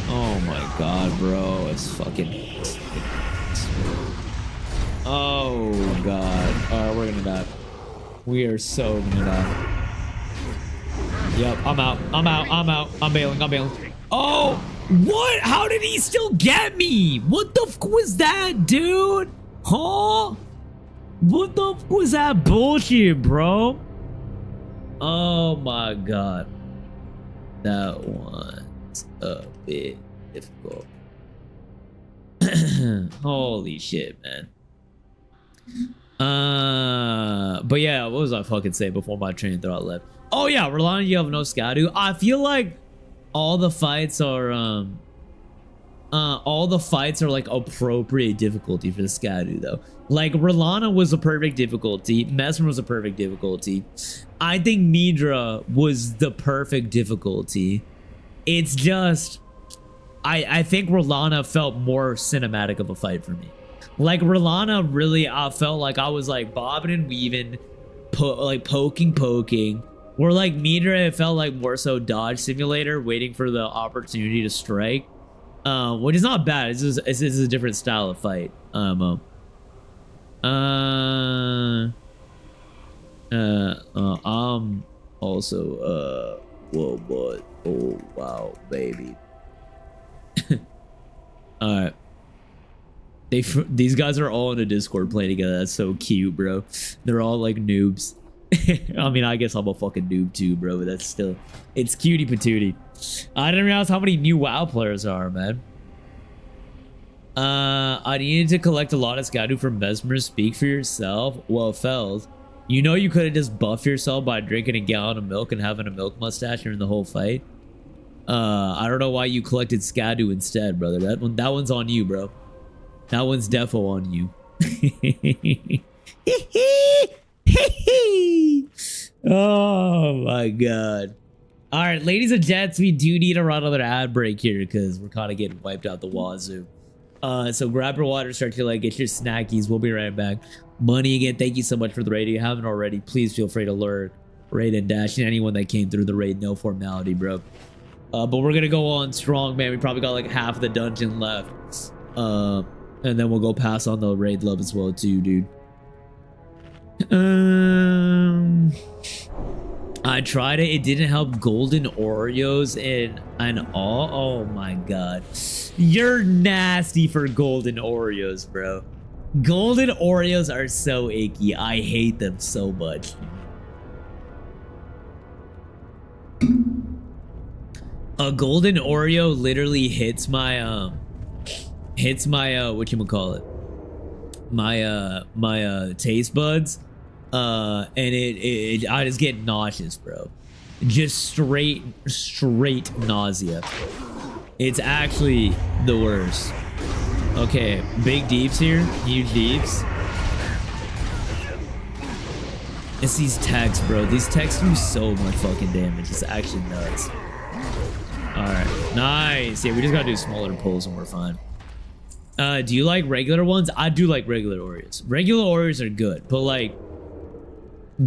Oh my god, bro, it's fucking. Oh god. Alright, we're gonna die. We are so gonna die. Yep, I'm out. I'm bailing. Oh, what? How did he still get me? What the fuck was that, dude? Huh? What the fuck was that bullshit, bro? Oh my god. That one's a bit difficult. Holy shit, man. But yeah, what was I fucking saying before my train of thought left? Oh yeah, Rolana, you have no Scadu. I feel like all the fights are like appropriate difficulty for the Scadu though. Like Rolana was a perfect difficulty, Mesmer was a perfect difficulty. I think Midra was the perfect difficulty. It's just I think Rolana felt more cinematic of a fight for me. Like Rolana really, I felt like I was like bobbing and weaving, like poking. Or like Midra, it felt like more so dodge simulator, waiting for the opportunity to strike. Which is not bad. It's just it's a different style of fight. I'm also whoa boy, oh wow baby. All right. These guys are all in a Discord playing together. That's so cute, bro. They're all like noobs. I mean, I guess I'm a fucking noob too, bro, but that's still, it's cutie patootie. I didn't realize how many new WoW players are, man. I needed to collect a lot of Scadu from Mesmer. Speak for yourself. Well, Feld, you know you could have just buffed yourself by drinking a gallon of milk and having a milk mustache during the whole fight. I don't know why you collected Scadu instead, brother. That one's on you, bro. That one's defo on you. Oh my god. All right, ladies and gents, we do need to run another ad break here because we're kind of getting wiped out the wazoo. So grab your water, start your leg, get your snackies. We'll be right back. Money again, thank you so much for the raid. If you haven't already, please feel free to lurk, raid, and dash. And anyone that came through the raid, no formality, bro. But we're gonna go on strong, man. We probably got like half the dungeon left. And then we'll go pass on the raid love as well too, dude. I tried it. It didn't help golden Oreos and all. Oh my god. You're nasty for golden Oreos, bro. Golden Oreos are so icky. I hate them so much. A golden Oreo literally hits my whatchamacallit, my taste buds, and I just get nauseous, bro. Just straight nausea. It's actually the worst. Okay, big deeps here, huge deeps. It's these techs, bro. These techs do so much fucking damage. It's actually nuts. Alright, nice. Yeah, we just gotta do smaller pulls and we're fine. Do you like regular ones? I do like regular Oreos. Regular Oreos are good, but like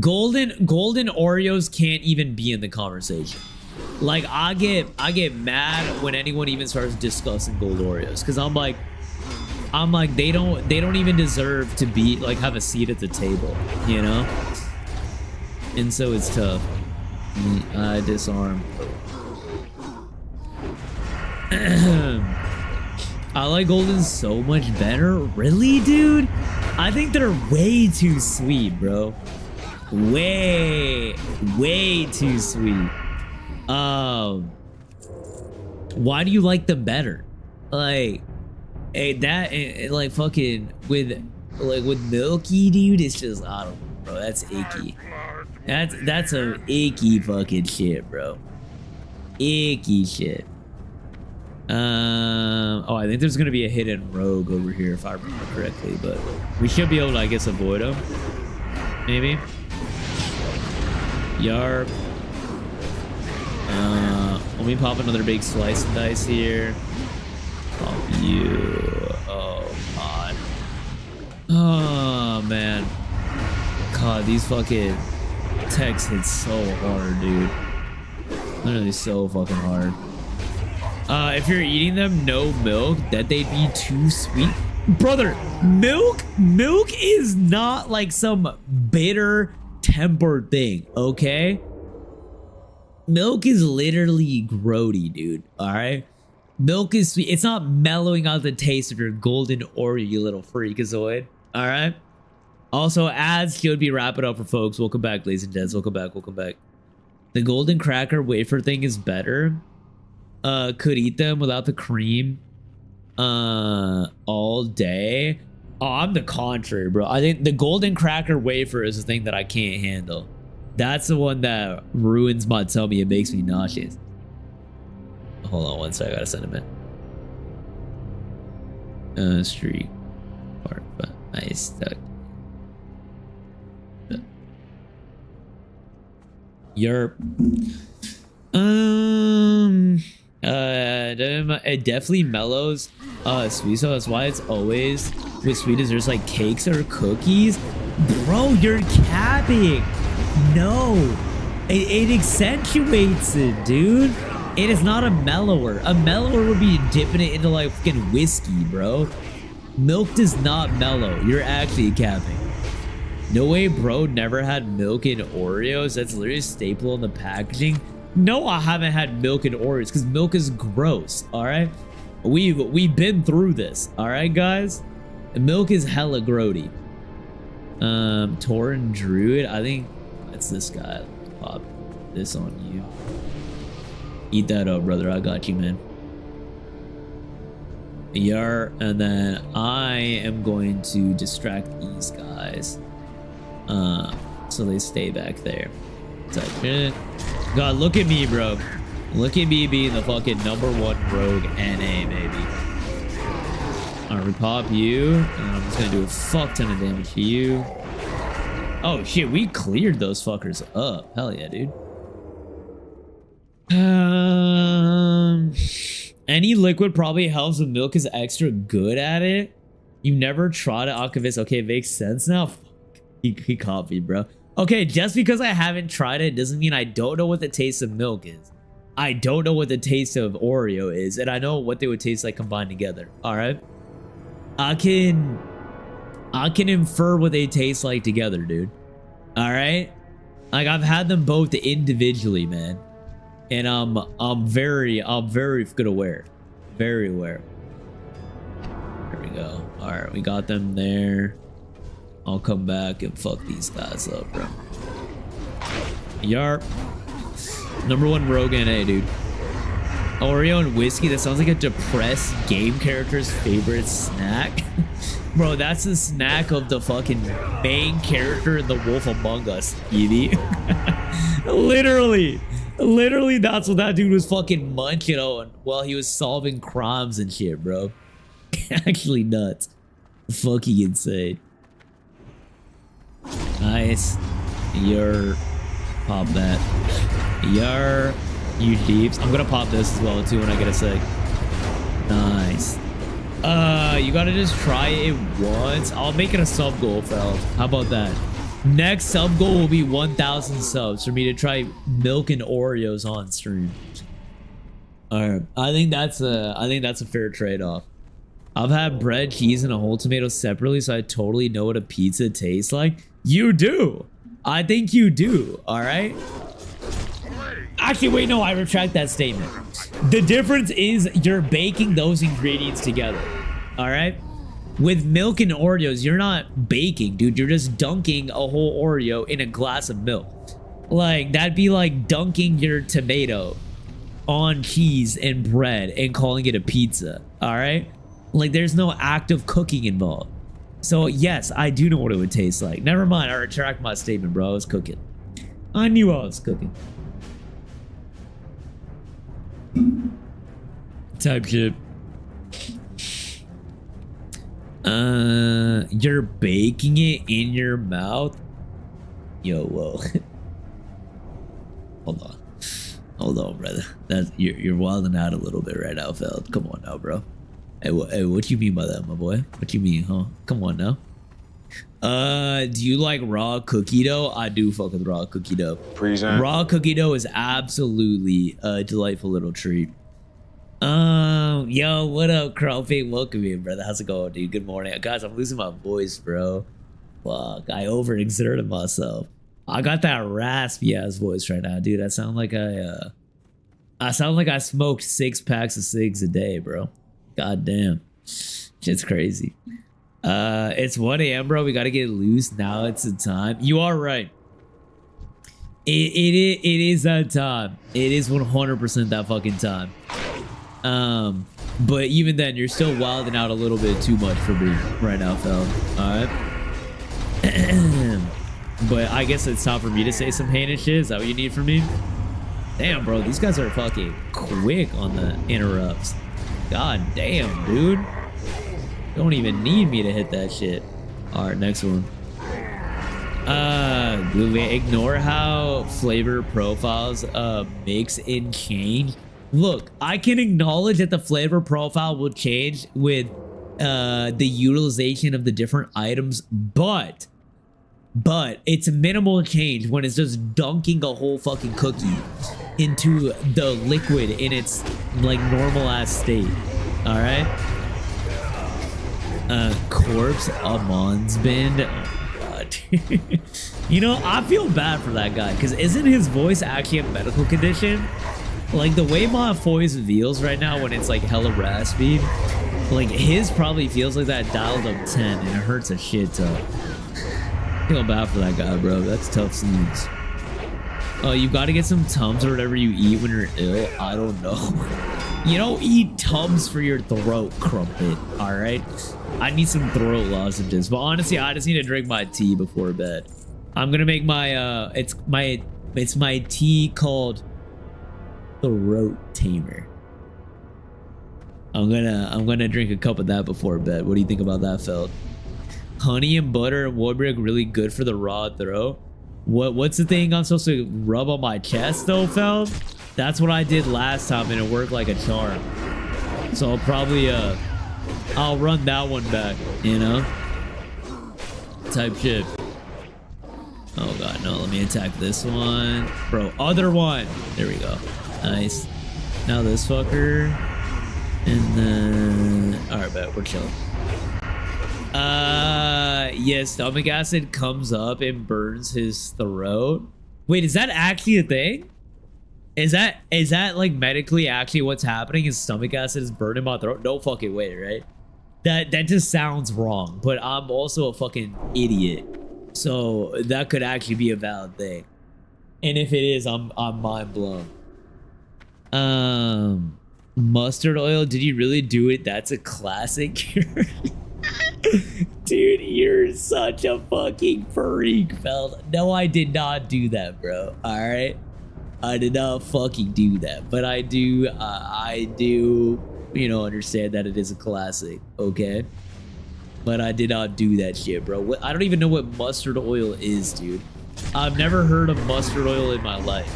golden Oreos can't even be in the conversation. Like I get mad when anyone even starts discussing gold Oreos because I'm like they don't even deserve to be like have a seat at the table, you know? And so it's tough. I disarm. I like golden so much better. Really, dude? I think they're way too sweet, bro. Way too sweet. Why do you like them better? Like, hey, that like fucking with milky, dude. It's just I don't know, bro. That's icky. That's some icky fucking shit, bro. Icky shit. Oh, I think there's gonna be a hidden rogue over here if I remember correctly, but we should be able to, I guess, avoid him. Maybe. Yarp. Let me pop another big slice and dice here. Pop you. Oh god. Oh man. God, these fucking techs hit so hard, dude. Literally so fucking hard. If you're eating them, no milk, that they'd be too sweet. Brother, milk is not like some bitter tempered thing, okay? Milk is literally grody, dude, all right? Milk is sweet. It's not mellowing out the taste of your golden Oreo, you little freakazoid, all right? Also, ads should be wrapping up for folks. Welcome back, ladies and gents. Welcome back, welcome back. The golden cracker wafer thing is better. Could eat them without the cream all day. Oh, I'm the contrary, bro. I think the golden cracker wafer is the thing that I can't handle. That's the one that ruins my tummy. It makes me nauseous. Hold on one sec. I gotta send him in. Street park, but I stuck. Yerp. It definitely mellows sweet, so that's why it's always with sweet desserts like cakes or cookies. Bro, you're capping. No, it accentuates it, dude. It is not a mellower. A mellower would be dipping it into like fucking whiskey, bro. Milk does not mellow. You're actually capping. No way, bro. Never had milk in Oreos. That's literally a staple in the packaging. No, I haven't had milk in Oreos because milk is gross. All right, We've been through this. All right, guys. The milk is hella grody. Tauren Druid. I think that's this guy. Pop this on you. Eat that up, brother. I got you, man. Yar, and then I am going to distract these guys. So they stay back there. God, look at me, bro. Look at me being the fucking #1 rogue NA, baby. Alright, we pop you. And I'm just gonna do a fuck ton of damage to you. Oh shit, we cleared those fuckers up. Hell yeah, dude. Any liquid probably helps with milk is extra good at it. You never tried it, Akavis. Okay, it makes sense now. Fuck. He copied, bro. Okay, just because I haven't tried it doesn't mean I don't know what the taste of milk is. I don't know what the taste of Oreo is, and I know what they would taste like combined together. All right, I can infer what they taste like together, dude. All right, like I've had them both individually, man, and I'm very good aware, very aware. There we go. All right, we got them there. I'll come back and fuck these guys up, bro. Yarp. #1 rogue NA, dude. Oreo and whiskey. That sounds like a depressed game character's favorite snack. Bro, that's the snack of the fucking main character in The Wolf Among Us, Evie. Literally, that's what that dude was fucking munching on while he was solving crimes and shit, bro. Actually nuts. Fucking insane. Nice. You're pop that. You're you deeps. I'm gonna pop this as well too when I get a sec. Nice. You gotta just try it once. I'll make it a sub goal, Feld. How about that? Next sub goal will be 1,000 subs for me to try milk and Oreos on stream. Alright. I think that's a fair trade-off. I've had bread, cheese, and a whole tomato separately, so I totally know what a pizza tastes like. You do. I think you do. All right. Actually, wait, no, I retract that statement. The difference is you're baking those ingredients together. All right. With milk and Oreos, you're not baking, dude. You're just dunking a whole Oreo in a glass of milk. Like, that'd be like dunking your tomato on cheese and bread and calling it a pizza. All right. Like, there's no act of cooking involved. So, yes, I do know what it would taste like. Never mind, I retract my statement, bro. I was cooking. I knew I was cooking. Type shit. You're baking it in your mouth? Yo, whoa. Hold on, brother. You're wilding out a little bit right now, Feld. Come on now, bro. Hey, what you mean by that, my boy? What you mean, huh? Come on now. Do you like raw cookie dough? I do fuck with raw cookie dough. Present. Raw cookie dough is absolutely a delightful little treat. Yo, what up, Crawfade? Welcome in, brother. How's it going, dude? Good morning. Guys, I'm losing my voice, bro. Fuck, I overexerted myself. I got that raspy ass voice right now, dude. I sound like I smoked 6 packs of cigs a day, bro. God damn. Shit's crazy. It's 1 a.m., bro. We gotta get loose. Now it's the time. You are right. It is that time. It is 100% that fucking time. But even then, you're still wilding out a little bit too much for me right now, fella. Alright. But I guess it's time for me to say some heinous shit. Is that what you need from me? Damn, bro. These guys are fucking quick on the interrupts. God damn, dude. Don't even need me to hit that shit. Alright, next one. Ignore how flavor profiles mix and change. Look, I can acknowledge that the flavor profile will change with the utilization of the different items, but it's a minimal change when it's just dunking a whole fucking cookie into the liquid in its like normal ass state. All right. Corpse Amon's band. Oh my god. You know, I feel bad for that guy because isn't his voice actually a medical condition? Like the way my voice feels right now when it's like hella raspy, like his probably feels like that dialed up 10 and it hurts a shit ton. I feel bad for that guy, bro. That's tough scenes. Oh, you gotta get some Tums or whatever you eat when you're ill. I don't know. You don't eat Tums for your throat, Crumpet. All right. I need some throat lozenges, but honestly, I just need to drink my tea before bed. I'm gonna make my it's my tea called Throat Tamer. I'm gonna drink a cup of that before bed. What do you think about that, Feld? Honey and butter and woodbrick really good for the raw throat. What's the thing I'm supposed to rub on my chest though, Feld? That's what I did last time and it worked like a charm. So I'll probably I'll run that one back, you know? Type shit. Oh god, no, let me attack this one. Bro, other one. There we go. Nice. Now this fucker. And then alright, bet we're chilling. Yeah, stomach acid comes up and burns his throat. Wait, is that actually a thing? Is that like medically actually what's happening? Is stomach acid is burning my throat? No fucking way, right? That just sounds wrong, but I'm also a fucking idiot. So that could actually be a valid thing. And if it is, I'm mind blown. Mustard oil, did you really do it? That's a classic. Dude, you're such a fucking freak, Feld. No, I did not do that, bro. All right, I did not fucking do that, but I do, you know, understand that it is a classic, okay? But I did not do that shit, bro. I don't even know what mustard oil is, dude. I've never heard of mustard oil in my life.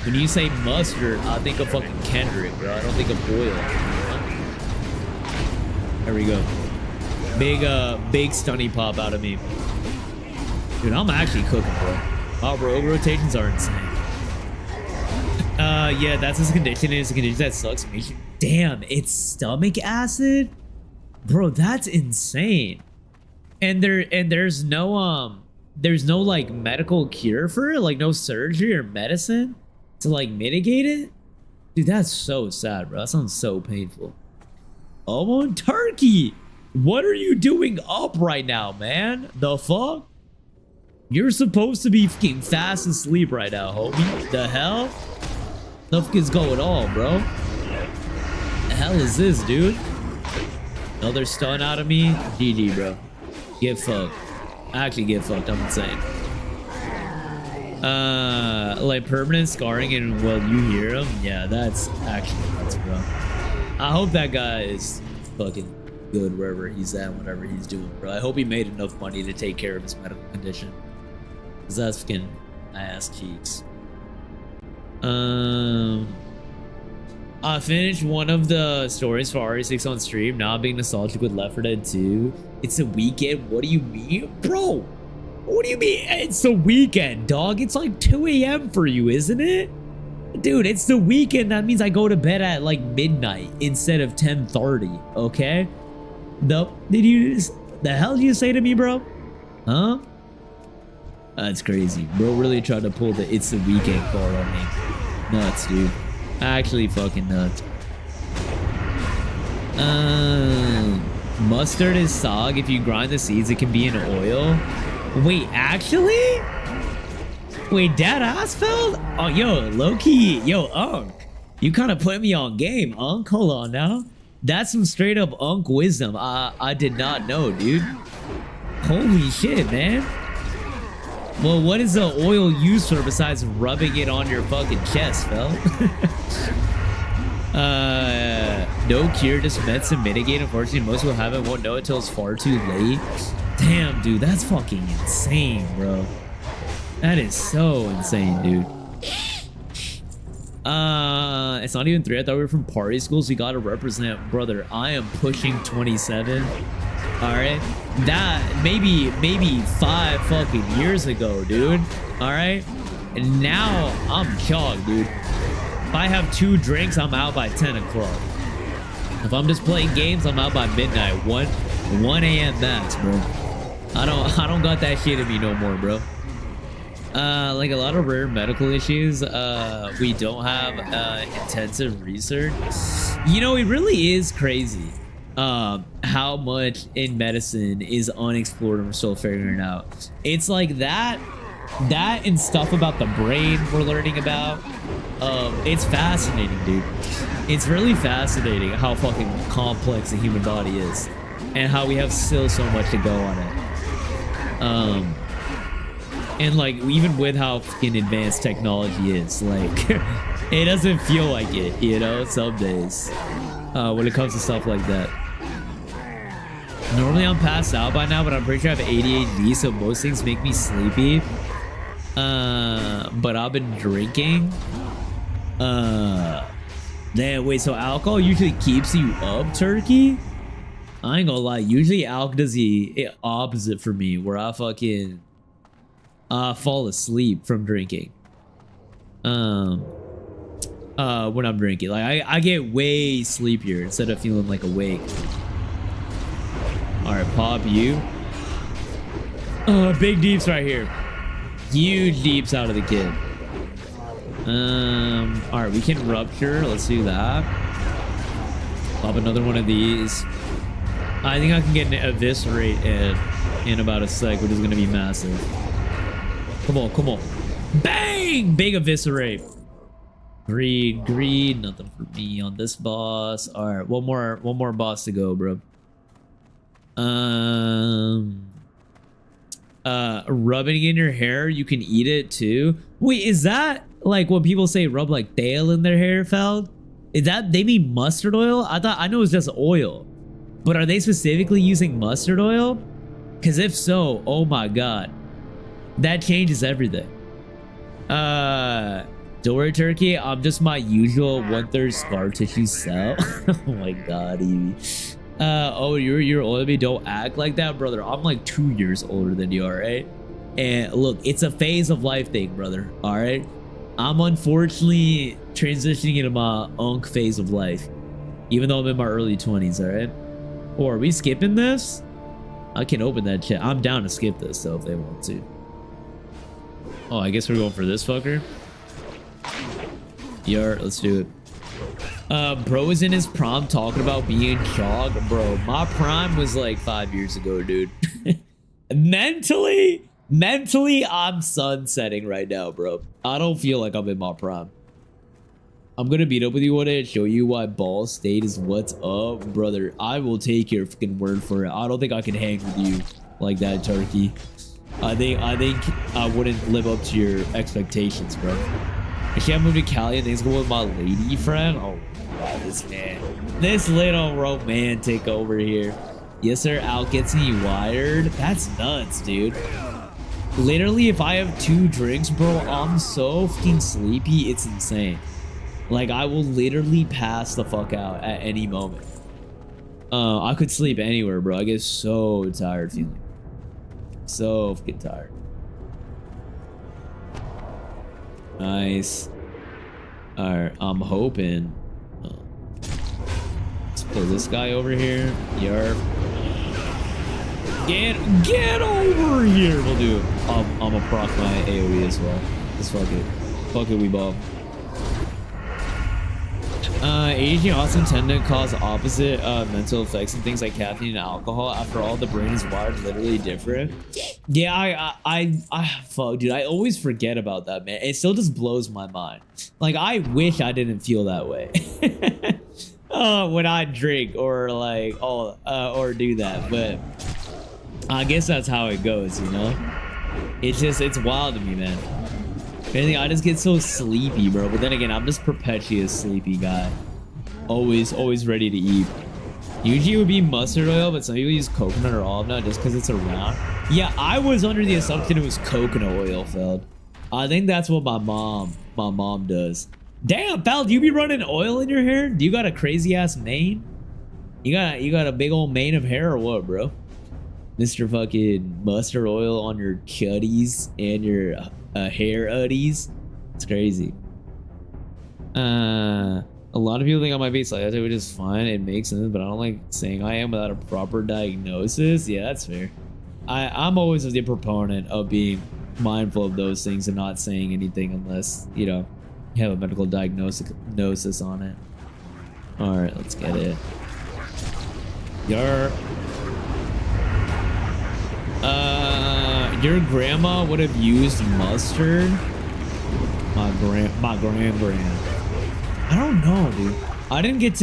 When you say mustard, I think of fucking Kendrick, bro. I don't think of oil. There we go. Big stunny pop out of me. Dude, I'm actually cooking, bro. My rogue rotations are insane. Yeah, that's his condition. It's a condition that sucks. Damn, it's stomach acid? Bro, that's insane. And there's no like medical cure for it, like no surgery or medicine to like mitigate it? Dude, that's so sad, bro. That sounds so painful. Oh, on turkey. What are you doing up right now, man? The fuck? You're supposed to be fucking fast asleep right now, homie. The hell? The fuck is going on, bro? The hell is this, dude? Another stun out of me? GG, bro. Get fucked. Actually get fucked, I'm insane. Like permanent scarring and well, you hear him? Yeah, that's actually nuts, bro. I hope that guy is fucking good wherever he's at, whatever he's doing, bro. I hope he made enough money to take care of his medical condition. Cause that's fucking ass cheeks. I finished one of the stories for RE6 on stream. Now I'm being nostalgic with Left 4 Dead 2. It's a weekend. What do you mean? Bro, what do you mean? It's the weekend, dog. It's like 2 a.m. for you, isn't it? Dude, it's the weekend. That means I go to bed at like midnight instead of 10:30, okay? The hell did you say to me, bro? Huh? That's crazy. Bro really tried to pull the it's the weekend card on me. Nuts, dude. Actually fucking nuts. Mustard is sog. If you grind the seeds, it can be in oil. Wait, actually? Wait, Dad Asfeld? Oh, yo, low-key. Yo, Unk. You kind of put me on game, Unk. Hold on now. That's some straight up Unk wisdom. I did not know, dude. Holy shit, man. Well, what is the oil used for besides rubbing it on your fucking chest, Fel? No cure, just medicine mitigate. Unfortunately, most people haven't, won't know until it's far too late. Damn, dude, that's fucking insane, bro. That is so insane, dude. It's not even 3. I thought we were from party schools. We gotta represent, brother. I am pushing 27. All right, that maybe 5 fucking years ago, dude. All right, and now I'm chalk, dude. If I have 2 drinks, I'm out by 10 o'clock. If I'm just playing games, I'm out by midnight. 1 a.m. max, bro. I don't got that shit in me no more, bro. Like a lot of rare medical issues, we don't have intensive research. You know, it really is crazy how much in medicine is unexplored and we're still figuring it out. It's like that and stuff about the brain we're learning about. It's fascinating, dude. It's really fascinating how fucking complex the human body is and how we have still so much to go on it. And like, even with how fucking advanced technology is, like, it doesn't feel like it, you know, some days, when it comes to stuff like that. Normally I'm passed out by now, but I'm pretty sure I have ADHD, so most things make me sleepy. But I've been drinking. Damn, wait, so alcohol usually keeps you up, Turkey? I ain't gonna lie, usually alcohol does the opposite for me, where I fucking fall asleep from drinking. When I'm drinking, like I get way sleepier instead of feeling like awake. All right, pop you. Big deeps right here. Huge deeps out of the kid. All right, we can rupture. Let's do that. Pop another one of these. I think I can get an eviscerate in about a sec, which is gonna be massive. Come on, come on. Bang! Big eviscerate. Greed. Nothing for me on this boss. All right, one more boss to go, bro. Rubbing in your hair, you can eat it too. Wait, is that like when people say rub like tail in their hair, Feld? Is that they mean mustard oil? I know it's just oil, but are they specifically using mustard oil? Because if so, oh my god, that changes everything. Don't worry, Turkey, I'm just my usual 1/3 scar tissue cell. Oh my god, Evie. Oh, you're older than me. Don't act like that, brother. I'm like 2 years older than you, all right? And look, it's a phase of life thing, brother, all right? I'm unfortunately transitioning into my unk phase of life, even though I'm in my early 20s, all right? Or are we skipping this? I can open that chat. I'm down to skip this, though, if they want to. Oh, I guess we're going for this fucker. Yeah, let's do it. Bro was in his prime talking about being shocked. Bro, my prime was like 5 years ago, dude. Mentally, I'm sunsetting right now, bro. I don't feel like I'm in my prime. I'm gonna meet up with you one day and show you why Ball State is what's up, brother. I will take your fucking word for it. I don't think I can hang with you like that, Turkey. I think I wouldn't live up to your expectations, bro. Actually, I moved to Cali and things go with my lady friend. Oh god, this little romantic over here. Yes, sir. Al gets me wired. That's nuts, dude. Literally, if I have 2 drinks, bro, I'm so fucking sleepy. It's insane. Like, I will literally pass the fuck out at any moment. I could sleep anywhere, bro. I get so tired feeling. So fucking tired. Nice. Alright, I'm hoping. Let's pull this guy over here. Yarp. Get over here. We'll do it. I'm gonna proc my AoE as well. Just fuck it. Fuck it, we bob. Aging also tend to cause opposite mental effects and things like caffeine and alcohol. After all, the brain is wired literally different. Yeah, I fuck, dude. I always forget about that, man. It still just blows my mind. Like, I wish I didn't feel that way. When I drink or like, or do that, but I guess that's how it goes, you know? It's wild to me, man. Anything, I just get so sleepy, bro. But then again, I'm just perpetually a sleepy guy. Always ready to eat. Usually it would be mustard oil, but some people use coconut or olive now just because it's around. Yeah, I was under the assumption it was coconut oil, Feld. I think that's what my mom does. Damn, Feld, you be running oil in your hair? Do you got a crazy ass mane? You got a big old mane of hair or what, bro? Mr. fucking mustard oil on your chuddies and your hair uddies. It's crazy. A lot of people think I might be like which is fine. It makes sense, but I don't like saying I am without a proper diagnosis. Yeah, that's fair. I'm always the proponent of being mindful of those things and not saying anything unless, you know, you have a medical diagnosis on it. All right, let's get it. Your grandma would have used mustard. My grand. I don't know, dude. I didn't get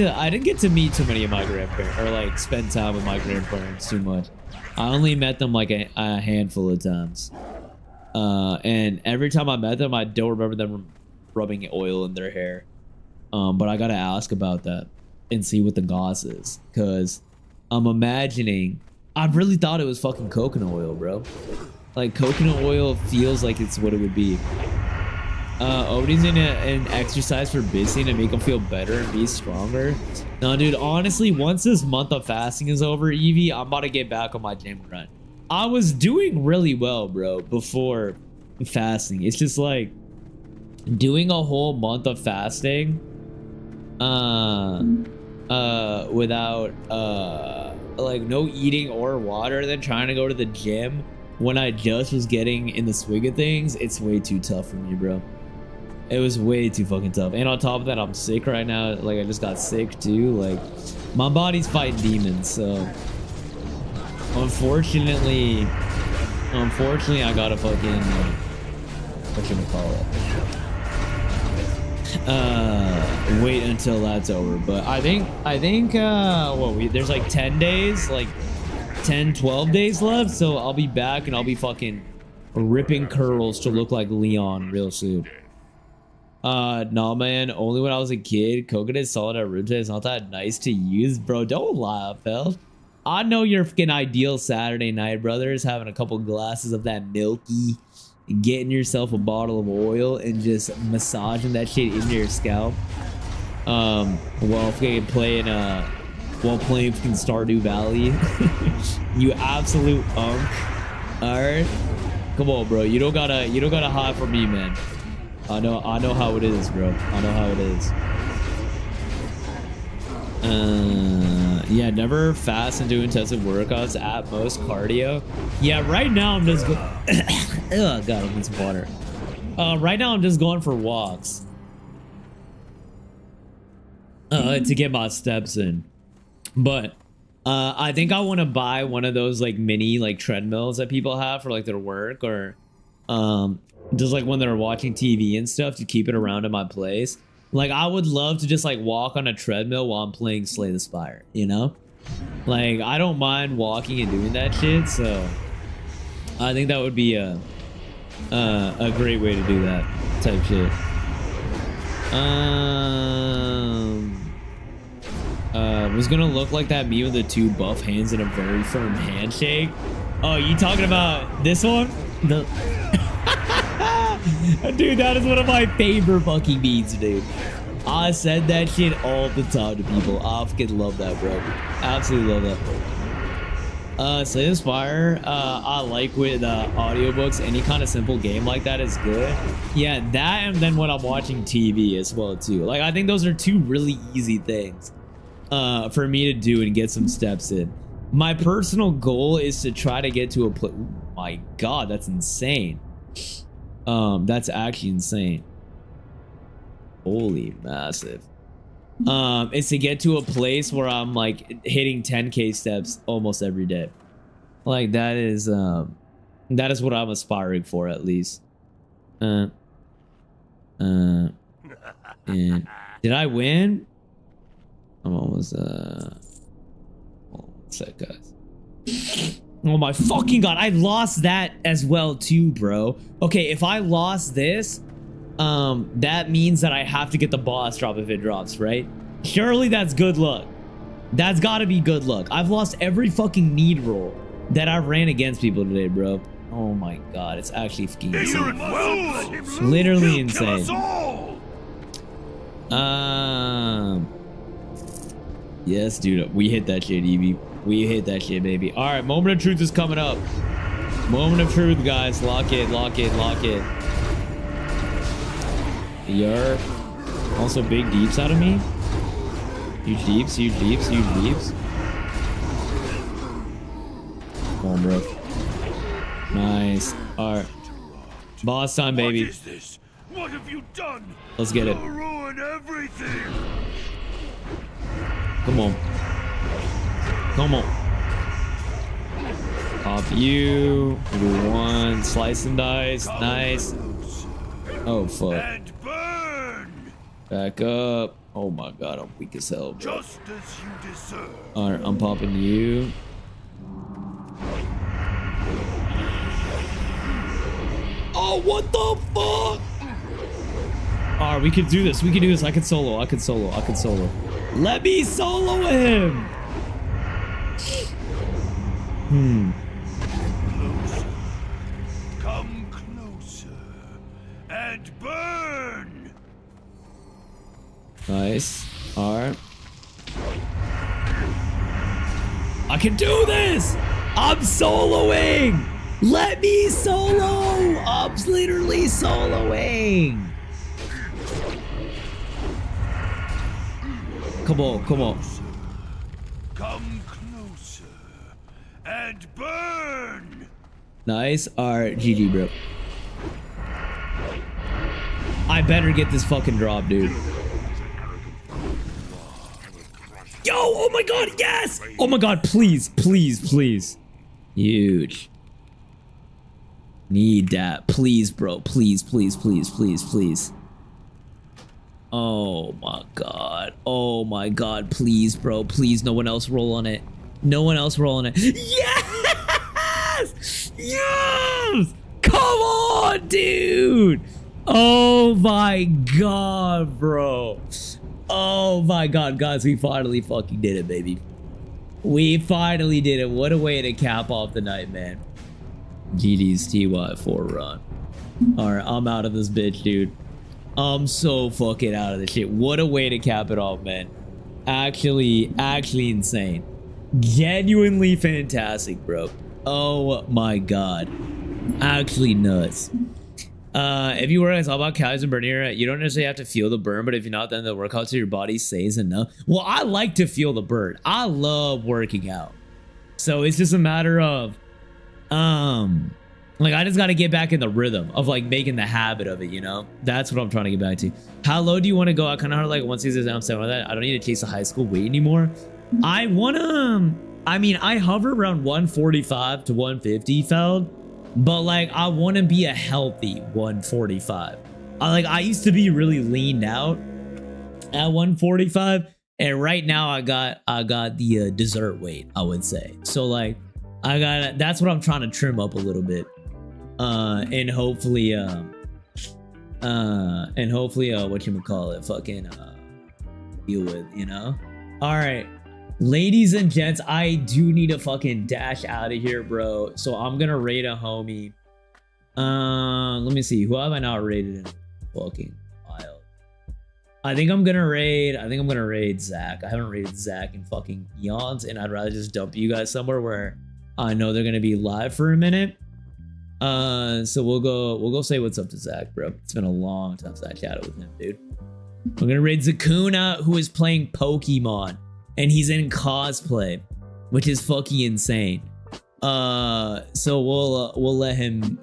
to meet too many of my grandparents or like spend time with my grandparents too much. I only met them like a handful of times. And every time I met them, I don't remember them rubbing oil in their hair. But I gotta ask about that and see what the goss is, because I'm imagining. I really thought it was fucking coconut oil, bro. Like coconut oil feels like it's what it would be. Odin's in an exercise for Bissing to make him feel better and be stronger. No, dude, honestly, once this month of fasting is over, Evie, I'm about to get back on my gym grind. I was doing really well, bro, before fasting. It's just like doing a whole month of fasting without like no eating or water, then trying to go to the gym when I just was getting in the swing of things. It's way too tough for me, bro. It was way too fucking tough. And on top of that, I'm sick right now. Like, I just got sick too. Like, my body's fighting demons. So, unfortunately, I gotta fucking, what should we call it? Wait until that's over. But I think, there's like 10 days, like 10, 12 days left. So I'll be back and I'll be fucking ripping curls to look like Leon real soon. Nah, man, only when I was a kid. Coconut solid at room is not that nice to use, bro. Don't lie, Fel. I know your fucking ideal Saturday night, brothers, having a couple glasses of that milky, getting yourself a bottle of oil and just massaging that shit into your scalp. While fucking playing fucking Stardew Valley. You absolute unk. Alright. Come on, bro. You don't gotta hide from me, man. I know how it is, bro. I know how it is. Yeah, never fast and do intensive workouts, at most cardio. Yeah, right now I'm just oh god, I need some water. Right now I'm just going for walks. To get my steps in. But I think I want to buy one of those like mini like treadmills that people have for like their work, or just like when they're watching TV and stuff, to keep it around in my place. Like, I would love to just like walk on a treadmill while I'm playing Slay the Spire, you know? Like, I don't mind walking and doing that shit, so I think that would be a great way to do that type shit. Was gonna look like that meme with the two buff hands and a very firm handshake. Oh, you talking about this one? The dude, that is one of my favorite fucking memes, dude. I said that shit all the time to people. I fucking love that, bro. Absolutely love that. Slay the Spire, I like with audiobooks. Any kind of simple game like that is good. Yeah, that, and then when I'm watching TV as well too. Like, I think those are two really easy things for me to do and get some steps in. My personal goal is to try to get to a place. Oh my god, that's insane. That's actually insane. Holy massive. It's to get to a place where I'm like hitting 10k steps almost every day. Like, that is what I'm aspiring for, at least. And did I win? I'm almost hold on one sec, guys. Oh my fucking god, I lost that as well too, bro. Okay, if I lost this, that means that I have to get the boss drop if it drops, right? Surely that's good luck. That's gotta be good luck. I've lost every fucking need roll that I ran against people today, bro. Oh my god, it's actually fucking insane. Literally insane. Yes, dude, we hit that shit, Evie. We hit that shit, baby. All right, moment of truth is coming up. Moment of truth, guys. Lock it, lock it, lock it. You're also big deeps out of me. Huge deeps, huge deeps, huge deeps. Come on, bro. Nice. All right. Boss time, baby. What is this? What have you done? Let's get it. You'll ruin everything. Come on. Come on. Pop you. Do one. Slice and dice. Nice. Oh, fuck. And burn. Back up. Oh my god, I'm weak as hell, bro. Just as you deserve. Alright, I'm popping you. Oh, what the fuck? Alright, we can do this. We can do this. I can solo. I can solo. I can solo. Let me solo him. Closer. Come closer. And burn. Nice. Alright. I can do this! I'm soloing! Let me solo! I'm literally soloing! Come on, come on. Come closer. And burn. Nice. Alright, GG, bro. I better get this fucking drop, dude. Yo, oh my god, yes! Oh my god, please, please, please. Huge. Need that. Please, bro. Please, please, please, please, please. Oh my god. Oh my god, please, bro. Please, no one else roll on it. No one else roll on it. Yes! Yes! Come on, dude! Oh my god, bro. Oh my god, guys, we finally fucking did it, baby. We finally did it. What a way to cap off the night, man. GD's TY4 run. Alright, I'm out of this bitch, dude. I'm so fucking out of this shit. What a way to cap it off, man. Actually insane. Genuinely fantastic, bro. Oh my god. Actually nuts. If you work all about calories and burning, you don't necessarily have to feel the burn, but if you're not, then the workouts your body says enough. Well, I like to feel the burn. I love working out. So it's just a matter of, like, I just got to get back in the rhythm of like making the habit of it, you know? That's what I'm trying to get back to. How low do you want to go? I kind of like once these I'm saying that I don't need to chase a high school weight anymore. I want to, I mean, I hover around 145 to 150 felt. But like, I want to be a healthy 145. I used to be really leaned out at 145, and right now I got the dessert weight, I would say. So like, that's what I'm trying to trim up a little bit, and hopefully whatchamacallit, fucking deal with, you know. All right. Ladies and gents, I do need to fucking dash out of here, bro. So I'm gonna raid a homie. Let me see. Who have I not raided in fucking wild? I think I'm gonna raid Zach. I haven't raided Zach in fucking eons, and I'd rather just dump you guys somewhere where I know they're gonna be live for a minute. So we'll go say what's up to Zach, bro. It's been a long time since I chatted with him, dude. We're gonna raid Zakuna, who is playing Pokemon. And he's in cosplay, which is fucking insane. So we'll let him